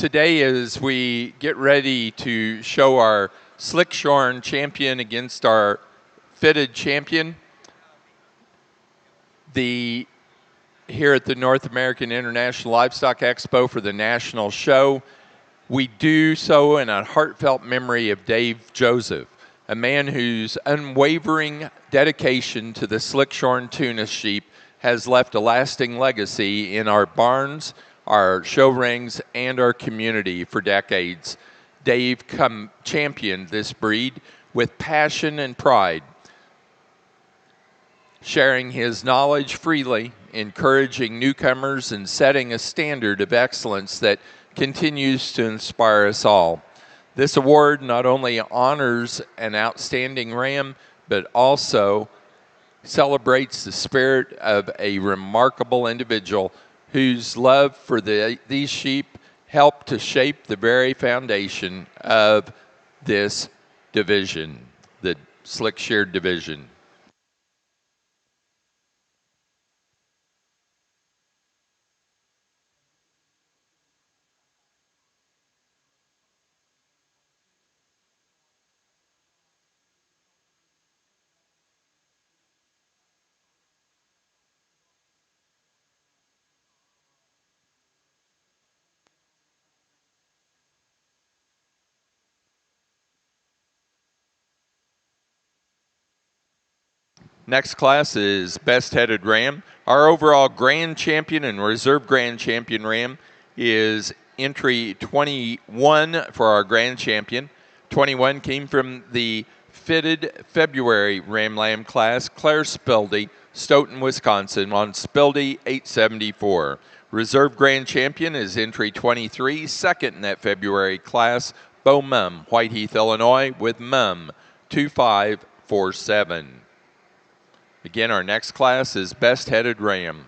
today, as we get ready to show our slickshorn champion against our fitted champion, here at the North American International Livestock Expo for the national show, we do so in a heartfelt memory of Dave Joseph, a man whose unwavering dedication to the slickshorn tuna sheep has left a lasting legacy in our barns, our show rings, and our community for decades. Dave championed this breed with passion and pride, sharing his knowledge freely, encouraging newcomers, and setting a standard of excellence that continues to inspire us all. This award not only honors an outstanding ram, but also celebrates the spirit of a remarkable individual whose love for these sheep helped to shape the very foundation of this division, the slick sheared division. Next class is Best Headed Ram. Our overall grand champion and reserve grand champion ram is entry 21 for our grand champion. 21 came from the fitted February Ram Lamb class, Claire Spildy, Stoughton, Wisconsin, on Spildy 874. Reserve grand champion is entry 23, second in that February class, Bo Mum, Whiteheath, Illinois, with Mum 2547. Again, our next class is Best Headed Ram.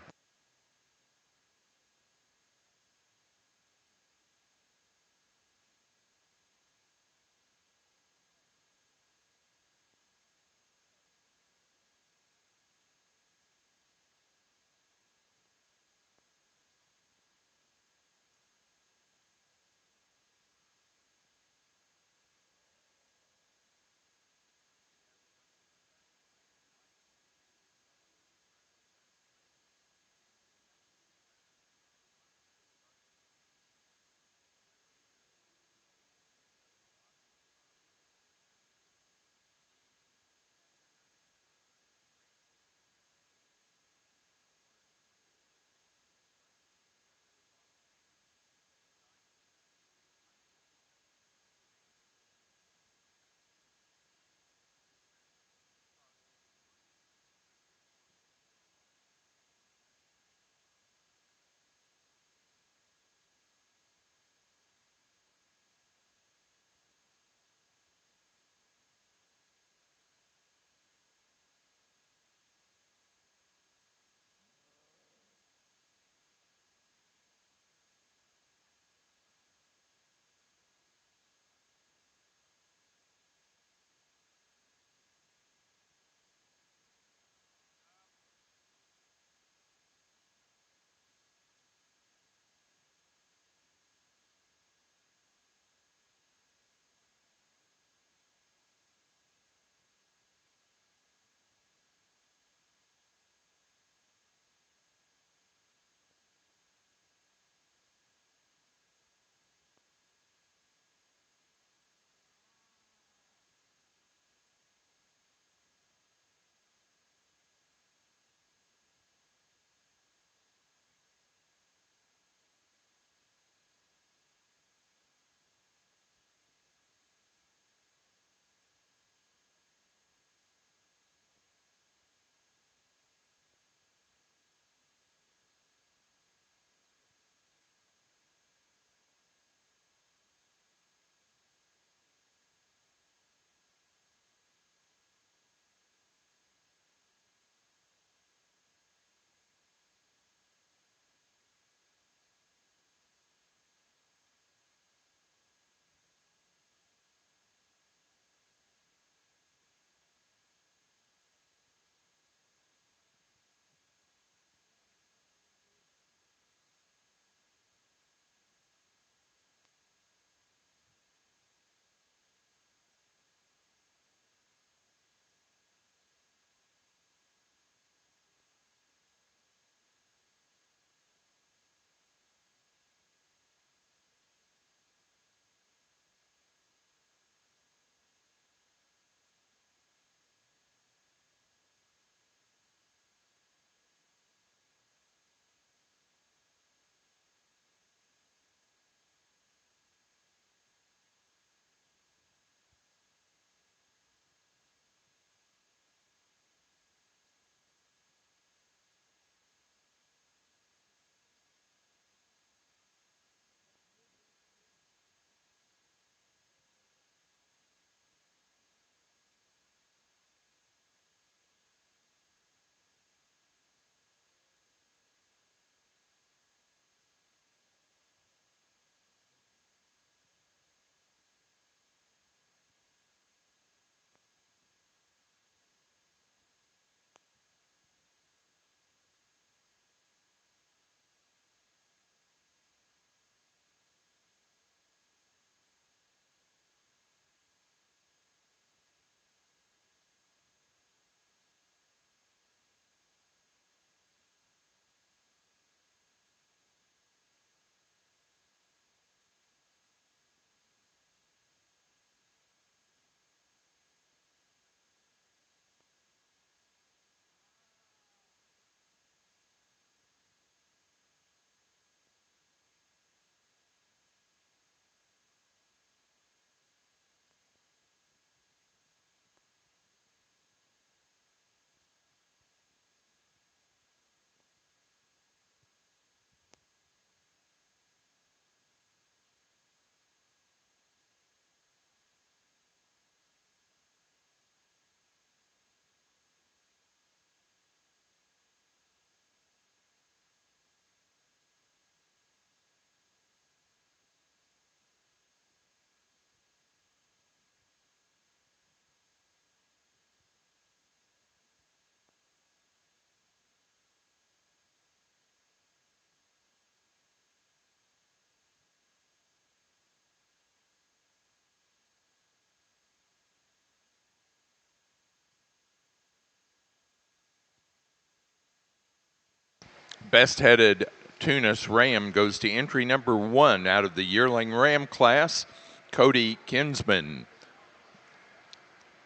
Best-headed Tunis Ram goes to entry number 1 out of the yearling Ram class, Cody Kinsman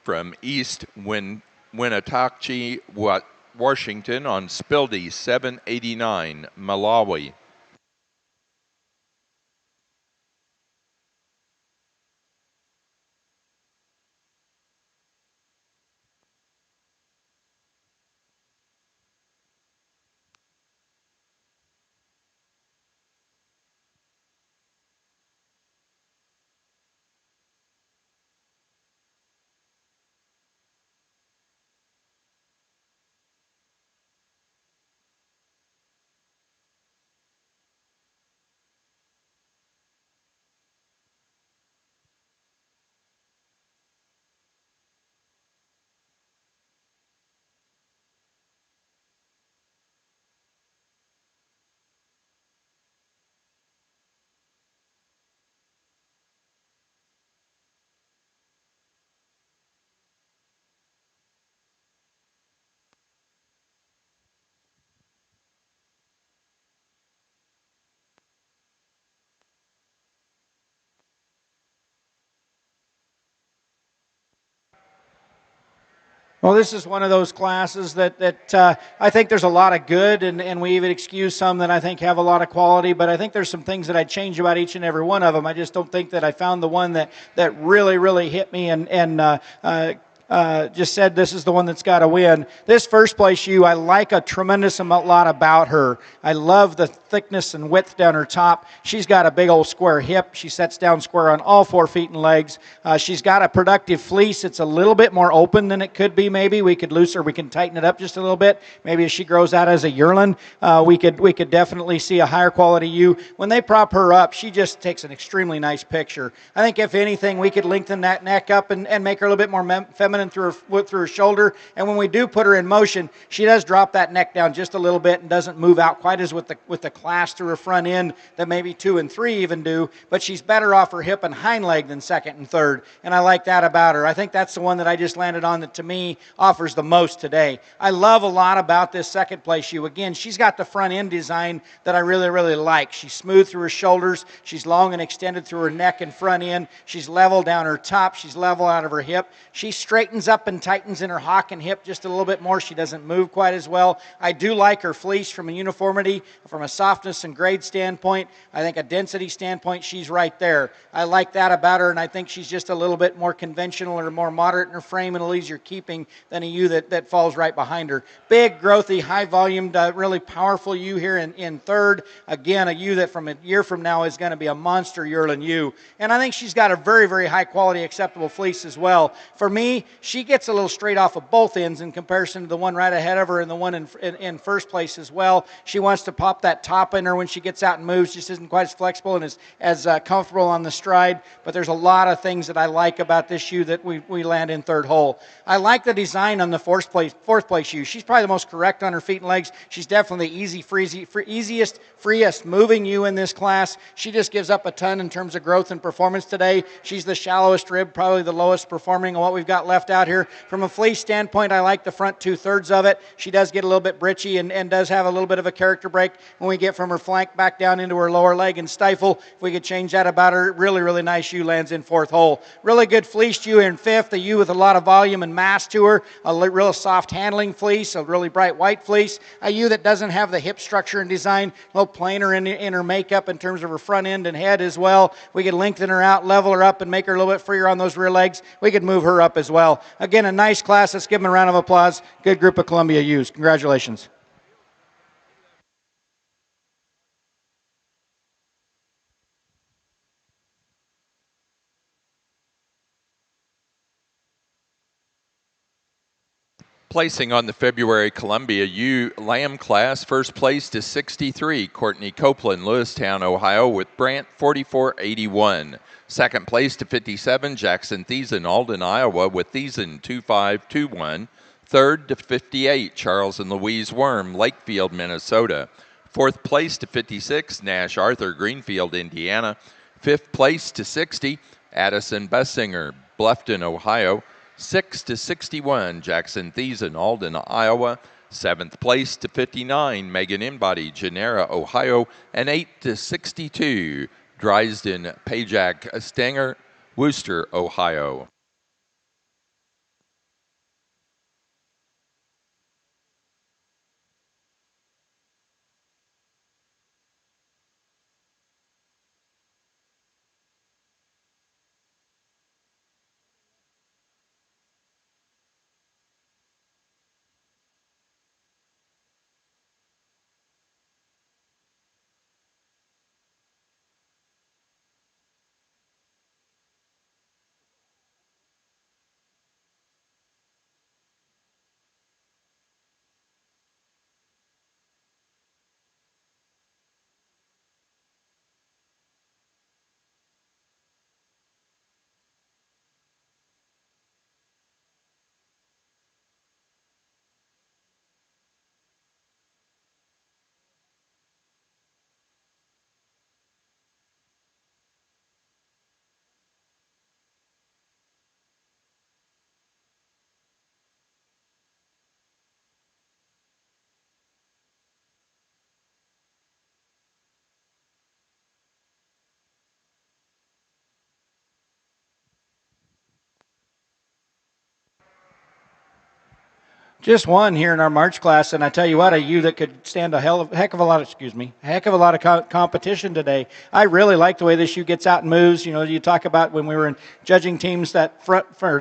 from East Winnetachee, Washington on Spildy 789, Malawi. Well, this is one of those classes that I think there's a lot of good, and we even excuse some that I think have a lot of quality, but I think there's some things that I'd change about each and every one of them. I just don't think that I found the one that really hit me and just said this is the one that's got to win. This first place ewe, I like a tremendous lot about her. I love the thickness and width down her top. She's got a big old square hip. She sets down square on all 4 feet and legs. She's got a productive fleece. It's a little bit more open than it could be maybe. We could loosen her. We can tighten it up just a little bit. Maybe as she grows out as a yearling, we could definitely see a higher quality ewe. When they prop her up, she just takes an extremely nice picture. I think if anything, we could lengthen that neck up and make her a little bit more feminine through her shoulder. And when we do put her in motion, she does drop that neck down just a little bit and doesn't move out quite as with the class through her front end that maybe 2 and 3 even do. But she's better off her hip and hind leg than second and third. And I like that about her. I think that's the one that I just landed on that to me offers the most today. I love a lot about this second place ewe. Again, she's got the front end design that I really like. She's smooth through her shoulders. She's long and extended through her neck and front end. She's level down her top. She's level out of her hip. She straightens up and tightens in her hock and hip just a little bit more. She doesn't move quite as well. I do like her fleece from a uniformity, from a softness and grade standpoint. I think a density standpoint, she's right there. I like that about her, and I think she's just a little bit more conventional or more moderate in her frame and a little easier keeping than a ewe that falls right behind her. Big, growthy, high-volumed, really powerful ewe here in third. Again, a ewe that from a year from now is going to be a monster yearling ewe. And I think she's got a very high-quality, acceptable fleece as well. For me, she gets a little straight off of both ends in comparison to the one right ahead of her and the one in first place as well. She wants to pop that top in her when she gets out and moves. Just isn't quite as flexible and as comfortable on the stride. But there's a lot of things that I like about this ewe that we land in third hole. I like the design on the fourth place ewe. She's probably the most correct on her feet and legs. She's definitely the easiest, freest moving ewe in this class. She just gives up a ton in terms of growth and performance today. She's the shallowest rib, probably the lowest performing of what we've got left out here. From a fleece standpoint, I like the front 2/3 of it. She does get a little bit britchy and does have a little bit of a character break when we get from her flank back down into her lower leg and stifle. If we could change that about her, really nice ewe lands in fourth hole. Really good fleeced ewe in fifth, a ewe with a lot of volume and mass to her, a real soft handling fleece, a really bright white fleece, a ewe that doesn't have the hip structure and design, a little plainer in her makeup in terms of her front end and head as well. We could lengthen her out, level her up, and make her a little bit freer on those rear legs. We could move her up as well. Again, a nice class. Let's give them a round of applause. Good group of Columbia ewes. Congratulations. Placing on the February Columbia ewe lamb class, first place to 63, Courtney Copeland, Lewistown, Ohio, with Brant 4481. Second place to 57, Jackson Thiessen, Alden, Iowa, with Thiessen 2521. Third to 58, Charles and Louise Worm, Lakefield, Minnesota. Fourth place to 56, Nash Arthur, Greenfield, Indiana. Fifth place to 60, Addison Bessinger, Bluffton, Ohio. 6 to 61, Jackson Thiessen, Alden, Iowa. 7th place to 59, Megan Inbody, Genera, Ohio, and 8 to 62, Dresden, Pajak, Stanger, Worcester, Ohio. Just one here in our March class, and I tell you what, you that could stand a heck of a lot of competition today. I really like the way this shoe gets out and moves. You know, you talk about when we were in judging teams that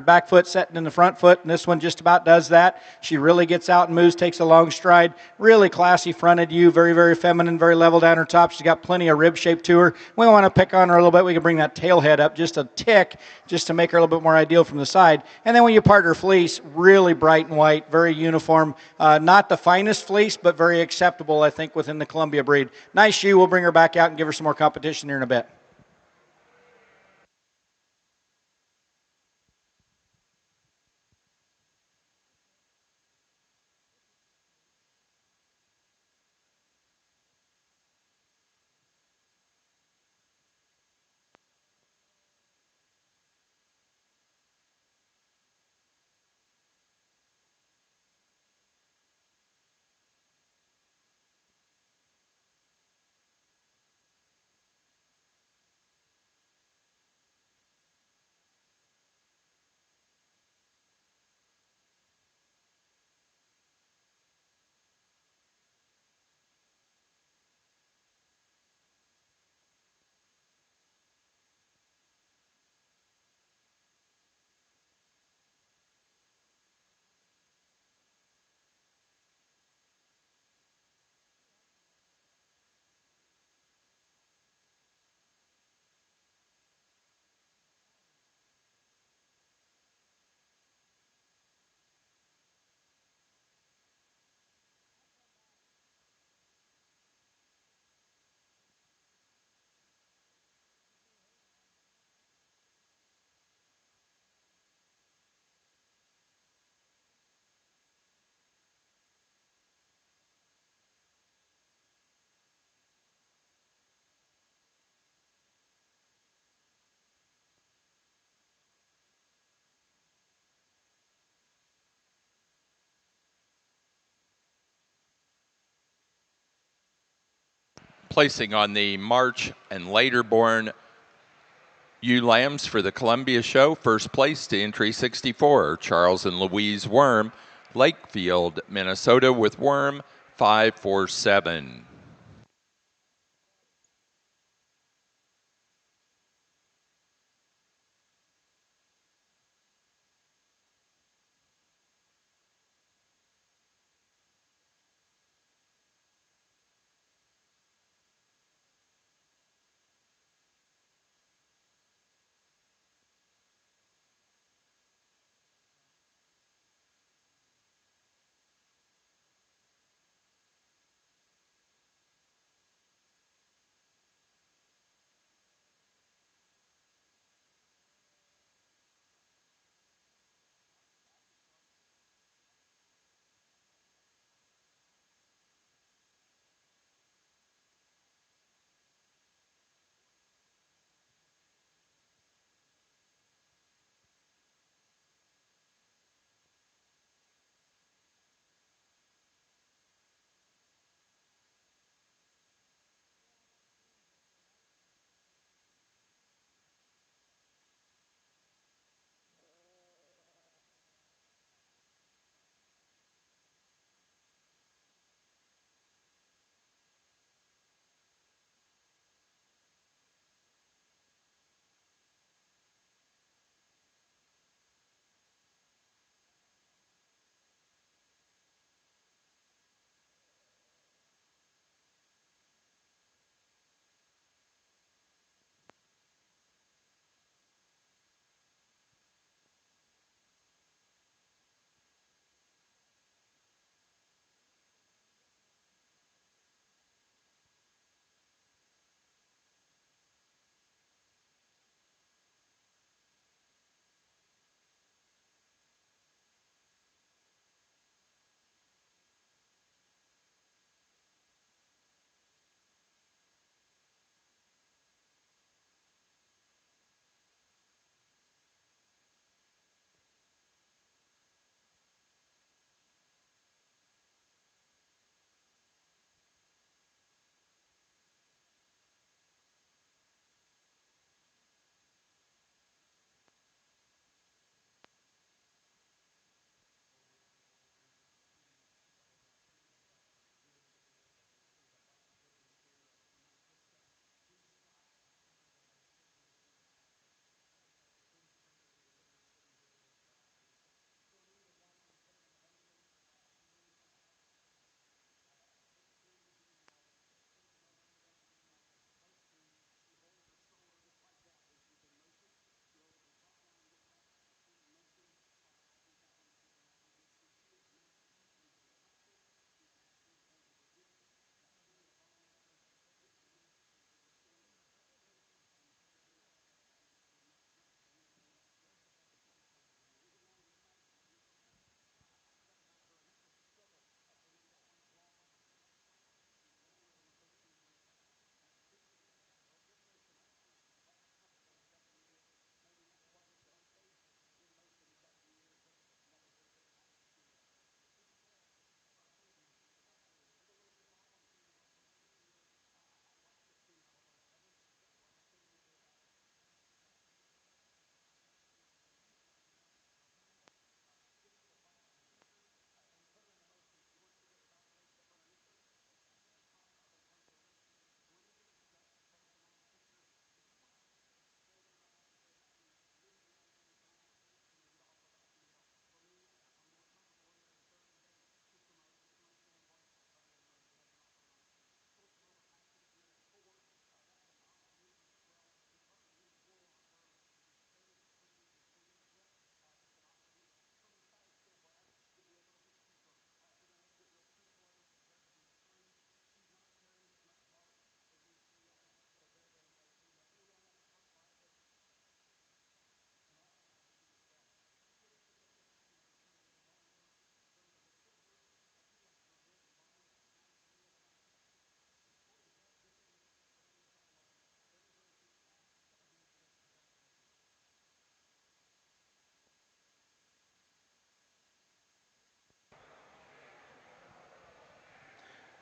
back foot setting in the front foot, and this one just about does that. She really gets out and moves, takes a long stride. Really classy fronted U, very, very feminine, very level down her top. She's got plenty of rib shape to her. We want to pick on her a little bit. We can bring that tail head up just a tick, just to make her a little bit more ideal from the side. And then when you part her fleece, really bright and white, very uniform. Not the finest fleece, but very acceptable, I think, within the Columbia breed. Nice shoe. We'll bring her back out and give her some more competition here in a bit. Placing on the March and later born ewe lambs for the Columbia Show. First place to entry 64, Charles and Louise Worm, Lakefield, Minnesota, with Worm 547.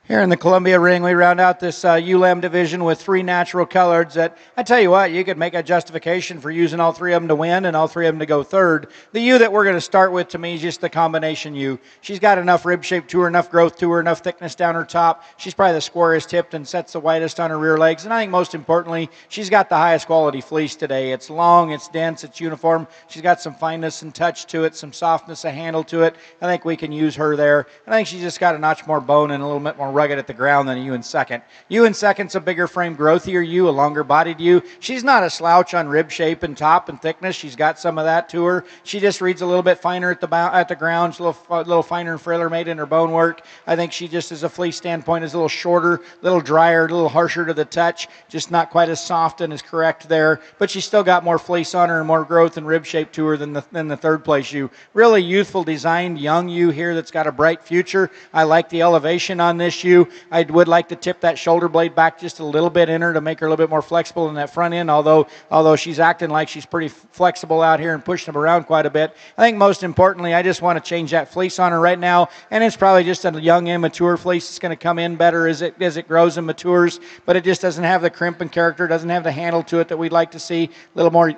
Here in the Columbia ring, we round out this ULAM division with three natural colors that, I tell you what, you could make a justification for using all three of them to win and all three of them to go third. The U that we're going to start with, to me, is just the combination U. She's got enough rib shape to her, enough growth to her, enough thickness down her top. She's probably the squarest hipped and sets the widest on her rear legs. And I think most importantly, she's got the highest quality fleece today. It's long, it's dense, it's uniform. She's got some fineness and touch to it, some softness, a handle to it. I think we can use her there. I think she's just got a notch more bone and a little bit more rugged at the ground than a U in second. U in second's a bigger frame, growthier U, a longer bodied U. She's not a slouch on rib shape and top and thickness. She's got some of that to her. She just reads a little bit finer at the ground. She's a little finer and frailer made in her bone work. I think she just, as a fleece standpoint, is a little shorter, a little drier, a little harsher to the touch, just not quite as soft and as correct there. But she's still got more fleece on her and more growth and rib shape to her than the third place U. Really youthful designed young U here that's got a bright future. I like the elevation on this U. I would like to tip that shoulder blade back just a little bit in her to make her a little bit more flexible in that front end, although she's acting like she's pretty flexible out here and pushing them around quite a bit. I think most importantly, I just want to change that fleece on her right now, and it's probably just a young, immature fleece. It's going to come in better as it grows and matures, but it just doesn't have the crimp and character, doesn't have the handle to it that we'd like to see, a little more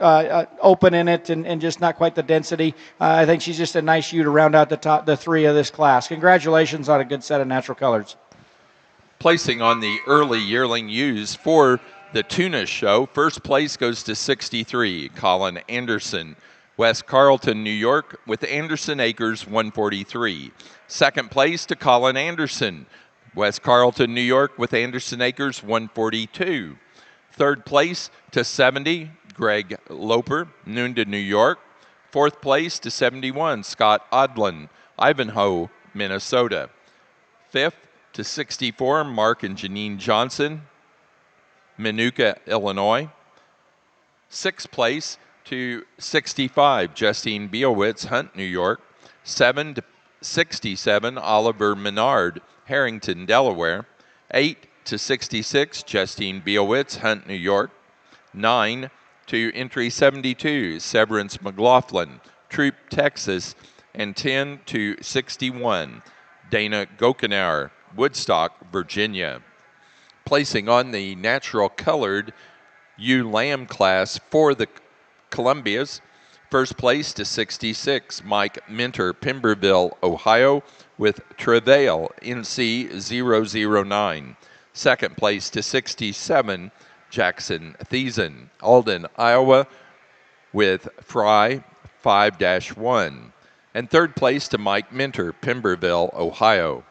open in it and just not quite the density. I think she's just a nice U to round out the three of this class. Congratulations on a good set of natural colors. Placing on the early yearling ewes for the Tuna Show, first place goes to 63, Colin Anderson, West Carlton, New York, with Anderson Acres 143. Second place to Colin Anderson, West Carlton, New York, with Anderson Acres 142. Third place to 70, Greg Loper, Noonda, New York. Fourth place to 71, Scott Odlin, Ivanhoe, Minnesota. Fifth to 64, Mark and Janine Johnson, Minooka, Illinois. Sixth place to 65, Justine Bielwitz, Hunt, New York. 7 to 67, Oliver Menard, Harrington, Delaware. 8 to 66, Justine Bielwitz, Hunt, New York. 9 to entry 72, Severance McLaughlin, Troop, Texas. And 10 to 61, Dana Gokenauer, Woodstock, Virginia. Placing on the natural colored ewe lamb class for the Columbias, first place to 66, Mike Minter, Pemberville, Ohio, with Travail, NC 009. Second place to 67, Jackson Thiessen, Alden, Iowa, with Fry 5-1. And third place to Mike Minter, Pemberville, Ohio.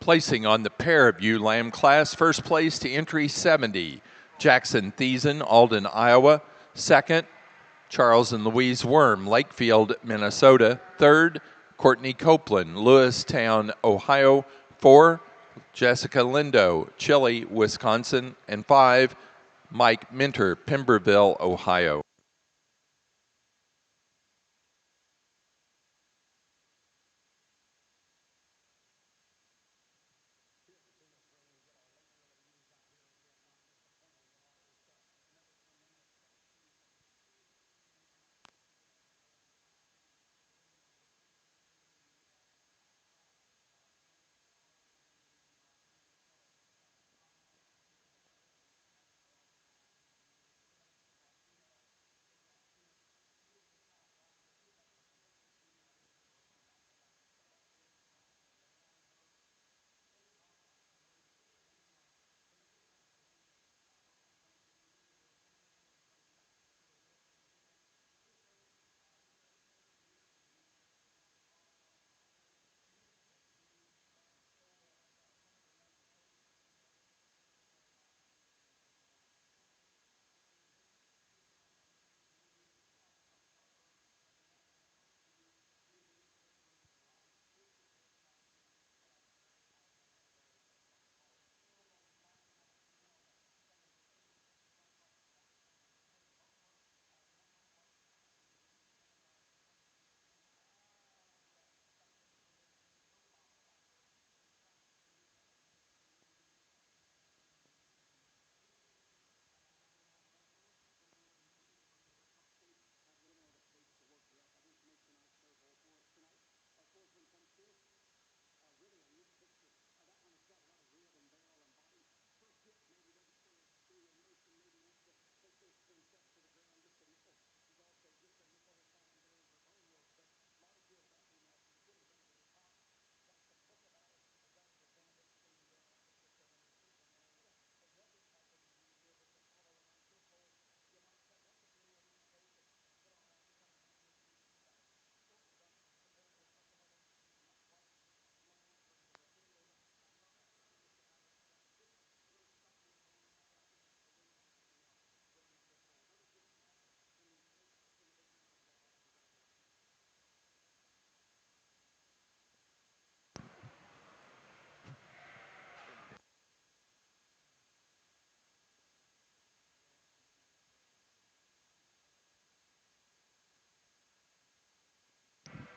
Placing on the pair of ewe lamb class, first place to entry 70, Jackson Thiessen, Alden, Iowa. Second, Charles and Louise Worm, Lakefield, Minnesota. Third, Courtney Copeland, Lewistown, Ohio. 4, Jessica Lindo, Chile, Wisconsin. And 5, Mike Minter, Pemberville, Ohio.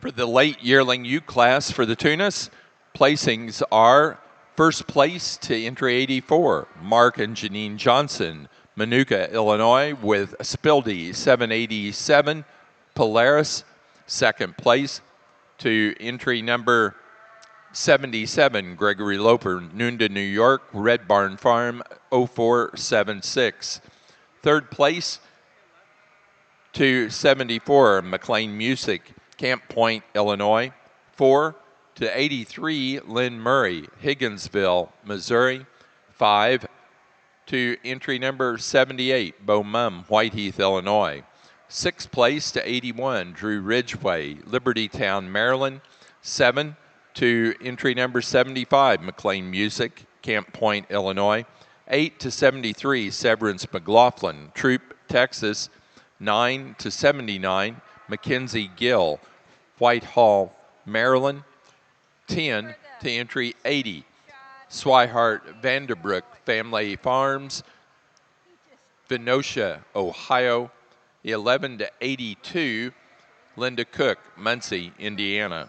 For the late yearling ewe class for the Tunis, placings are first place to entry 84, Mark and Janine Johnson, Manuka, Illinois, with Spildy 787, Polaris. Second place to entry number 77, Gregory Loper, Nunda, New York, Red Barn Farm 0476. Third place to 74, McLean Music, Camp Point, Illinois. 4 to 83, Lynn Murray, Higginsville, Missouri. 5 to entry number 78, Bo Mum, Whiteheath, Illinois. Sixth place to 81, Drew Ridgeway, Libertytown, Maryland. 7 to entry number 75, McLean Music, Camp Point, Illinois. 8 to 73, Severance McLaughlin, Troop, Texas. 9 to 79, Mackenzie Gill, Whitehall, Maryland. 10 to entry 80, Swihart Vanderbrook Family Farms, Venosha, Ohio. 11 to 82, Linda Cook, Muncie, Indiana.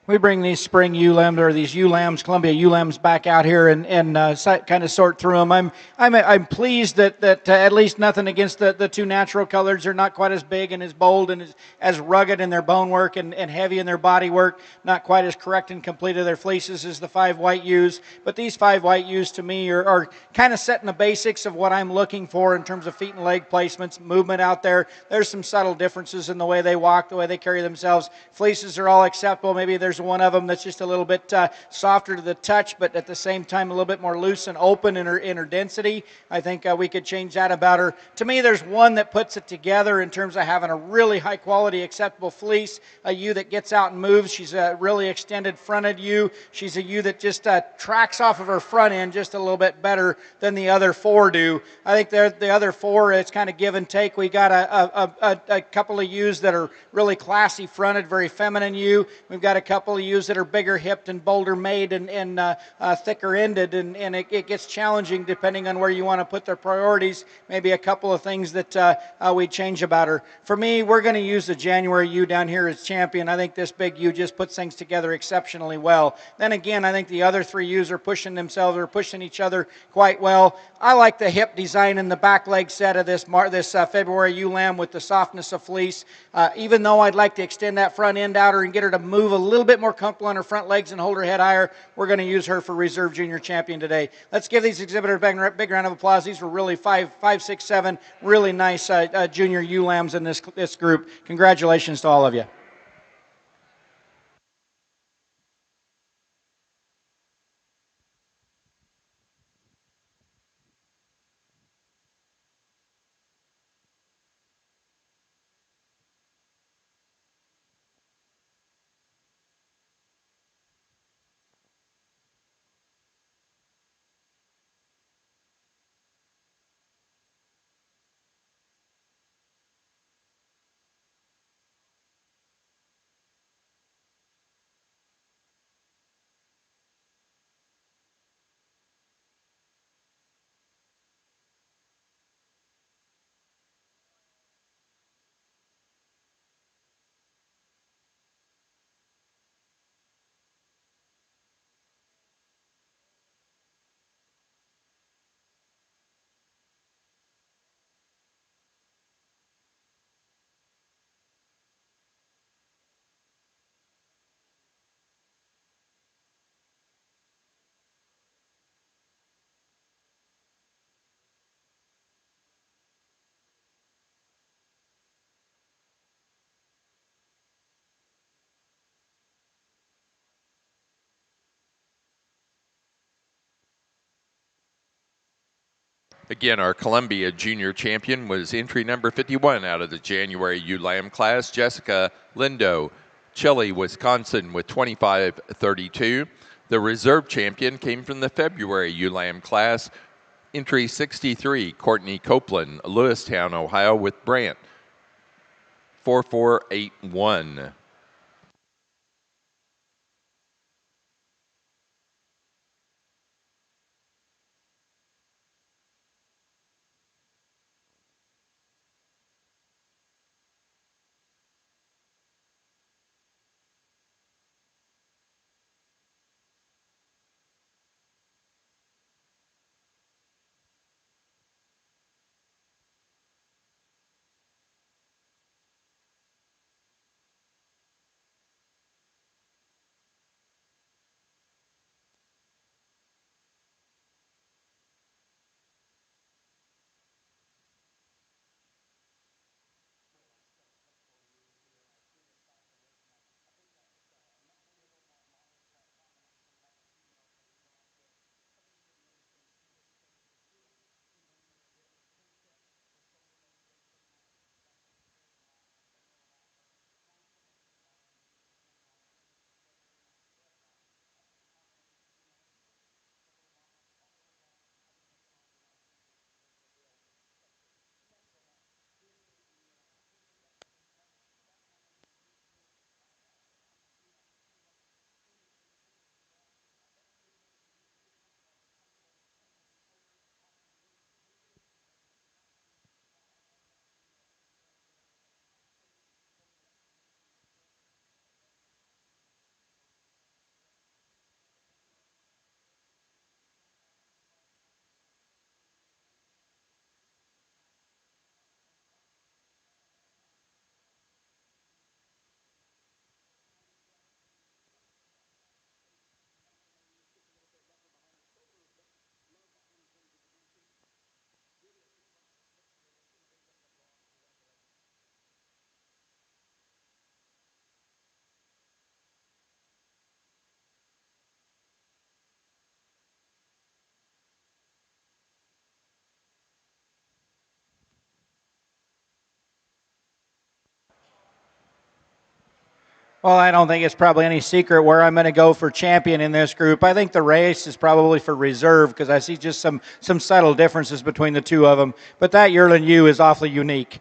We bring these spring ewe lambs or these ewe lambs, Columbia ewe lambs, back out here and kind of sort through them. I'm pleased that at least nothing against the two natural colors. They're not quite as big and as bold and as rugged in their bone work and heavy in their body work. Not quite as correct and complete of their fleeces as the 5 white ewes. But these 5 white ewes to me are kind of setting the basics of what I'm looking for in terms of feet and leg placements, movement out there. There's some subtle differences in the way they walk, the way they carry themselves. Fleeces are all acceptable. Maybe there's one of them that's just a little bit softer to the touch, but at the same time a little bit more loose and open in her density. I think we could change that about her. To me, there's one that puts it together in terms of having a really high quality, acceptable fleece, a ewe that gets out and moves. She's a really extended fronted ewe. She's a ewe that just tracks off of her front end just a little bit better than the other 4 do. I think the other 4, it's kind of give and take. We got a couple of ewes that are really classy fronted, very feminine ewe. We've got a couple of ewes that are bigger hipped and bolder made and thicker ended, and it gets challenging depending on where you want to put their priorities. Maybe a couple of things that we change about her. For me, we're going to use the January ewe down here as champion. I think this big ewe just puts things together exceptionally well. Then again, I think the other 3 ewes are pushing themselves or pushing each other quite well. I like the hip design in the back leg set of this February ewe lamb with the softness of fleece. Even though I'd like to extend that front end out her and get her to move a little bit more comfortable on her front legs and hold her head higher, we're going to use her for Reserve Junior Champion today. Let's give these exhibitors a big round of applause. These were really 5, 6, 7 really nice junior ewe lambs in this group. Congratulations to all of you. Again, our Columbia Junior Champion was entry number 51 out of the January ewe lamb class, Jessica Lindo, Chile, Wisconsin, with 25.32. The Reserve Champion came from the February ewe lamb class, entry 63, Courtney Copeland, Lewistown, Ohio, with Brant, 4481. Well, I don't think it's probably any secret where I'm going to go for champion in this group. I think the race is probably for reserve because I see just some subtle differences between the two of them. But that yearling ewe is awfully unique.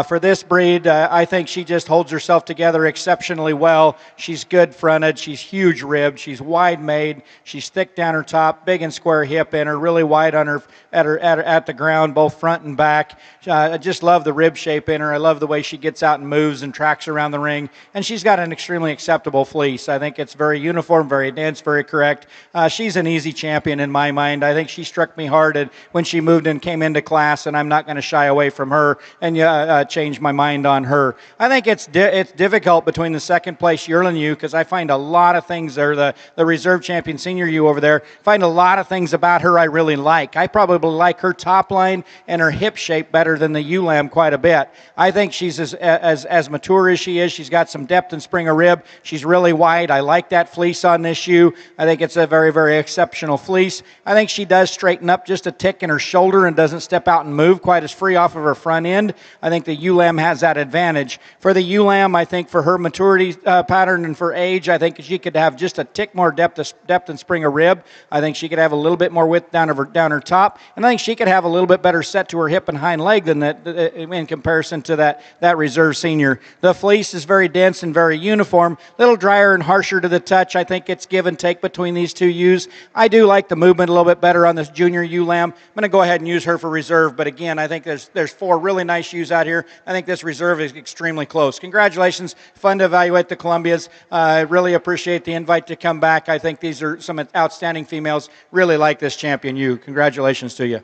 For this breed, I think she just holds herself together exceptionally well. She's good fronted. She's huge ribbed. She's wide made. She's thick down her top, big and square hip in her, really wide on her at the ground, both front and back. I just love the rib shape in her. I love the way she gets out and moves and tracks around the ring. And she's got an extremely acceptable fleece. I think it's very uniform, very dense, very correct. She's an easy champion in my mind. I think she struck me hard when she moved and came into class, and I'm not going to shy away from her and change my mind on her. I think it's difficult between the second place yearling ewe because I find a lot of things there. The reserve champion senior ewe over there, find a lot of things about her I really like. I probably like her top line and her hip shape better than the ewe lamb quite a bit. I think she's as mature as she is. She's got some depth and spring of rib. She's really wide. I like that fleece on this ewe. I think it's a very, very exceptional fleece. I think she does straighten up just a tick in her shoulder and doesn't step out and move quite as free off of her front end. I think the ewe lamb has that advantage. For the ewe lamb, I think for her maturity pattern and for age, I think she could have just a tick more depth and spring of rib. I think she could have a little bit more width down her top, and I think she could have a little bit better set to her hip and hind leg than that in comparison to that reserve senior. The fleece is very dense and very uniform, a little drier and harsher to the touch. I think it's give and take between these two ewes. I do like the movement a little bit better on this junior ewe lamb. I'm going to go ahead and use her for reserve, but again, I think there's four really nice ewes out here. I think this reserve is extremely close. Congratulations. Fun to evaluate the Columbias. I really appreciate the invite to come back. I think these are some outstanding females. Really like this champion ewe. Congratulations to you.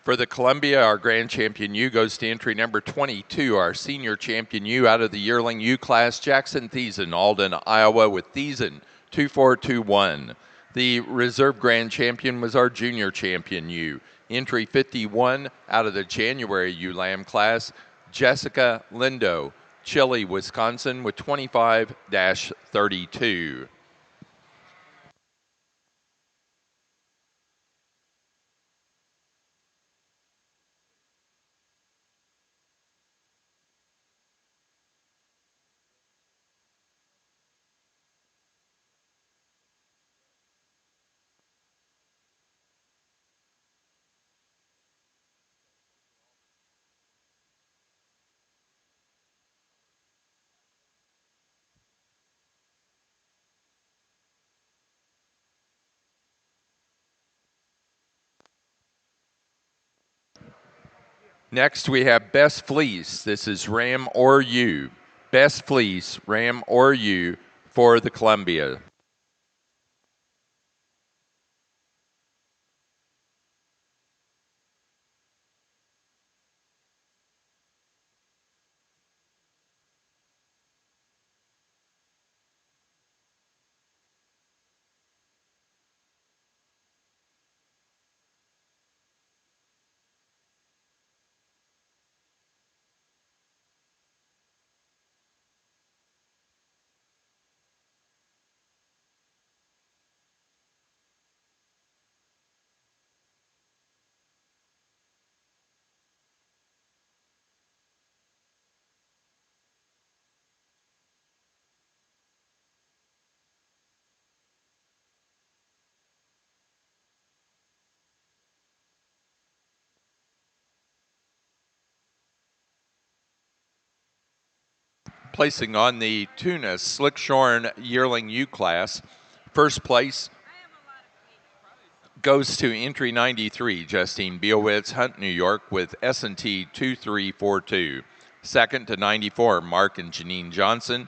For the Columbia, our grand champion ewe goes to entry number 22, our senior champion ewe out of the yearling ewe class, Jackson Thiessen, Alden, Iowa, with Thiessen 2421. The reserve grand champion was our junior champion ewe. Entry 51 out of the January ewe lamb class, Jessica Lindo, Chile, Wisconsin, with 25-32. Next, we have Best Fleece. This is Ram or ewe. Best Fleece, Ram or ewe for the Columbia. Placing on the Tuna Slickshorn Yearling ewe class, first place goes to entry 93, Justine Bielwitz, Hunt, New York, with S&T 2342. Second to 94, Mark and Janine Johnson,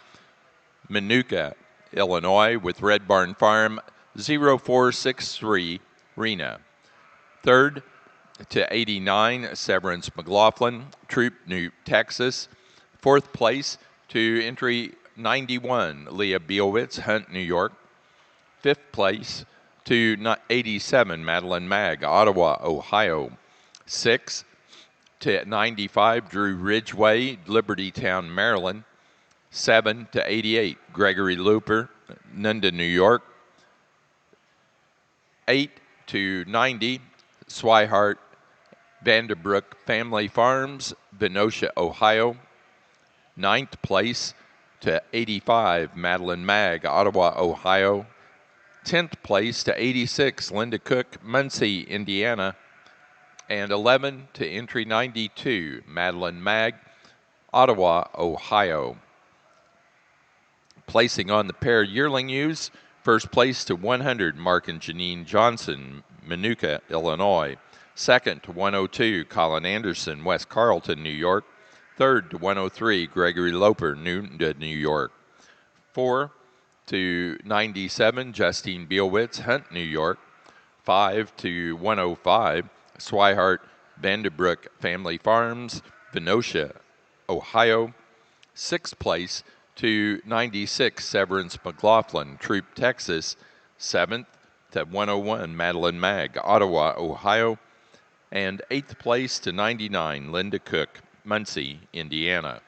Manuka, Illinois, with Red Barn Farm 0463, Rena. Third to 89, Severance McLaughlin, Troop, New Texas. Fourth place to entry 91, Leah Bielwitz, Hunt, New York. Fifth place to 87, Madeline Mag, Ottawa, Ohio. Sixth to 95, Drew Ridgway, Libertytown, Maryland. 7 to 88, Gregory Looper, Nunda, New York. 8 to 90, Swihart, Vanderbrook Family Farms, Venosha, Ohio. 9th place to 85, Madeline Mag, Ottawa, Ohio. 10th place to 86, Linda Cook, Muncie, Indiana. And 11 to entry 92, Madeline Mag, Ottawa, Ohio. Placing on the pair yearling ewes, first place to 100, Mark and Janine Johnson, Manuka, Illinois. Second to 102, Colin Anderson, West Carlton, New York. Third to 103, Gregory Loper, Newton, New York. 4 to 97, Justine Bielwitz, Hunt, New York. 5 to 105, Swihart Vanderbrook Family Farms, Venosha, Ohio. 6th place to 96, Severance McLaughlin, Troop, Texas. 7th to 101, Madeline Mag, Ottawa, Ohio. And 8th place to 99, Linda Cook, Muncie, Indiana.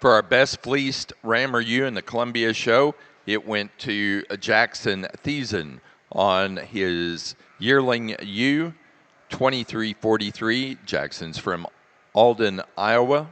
For our best fleeced rammer ewe in the Columbia show, it went to Jackson Thiessen on his yearling ewe, 2343. Jackson's from Alden, Iowa.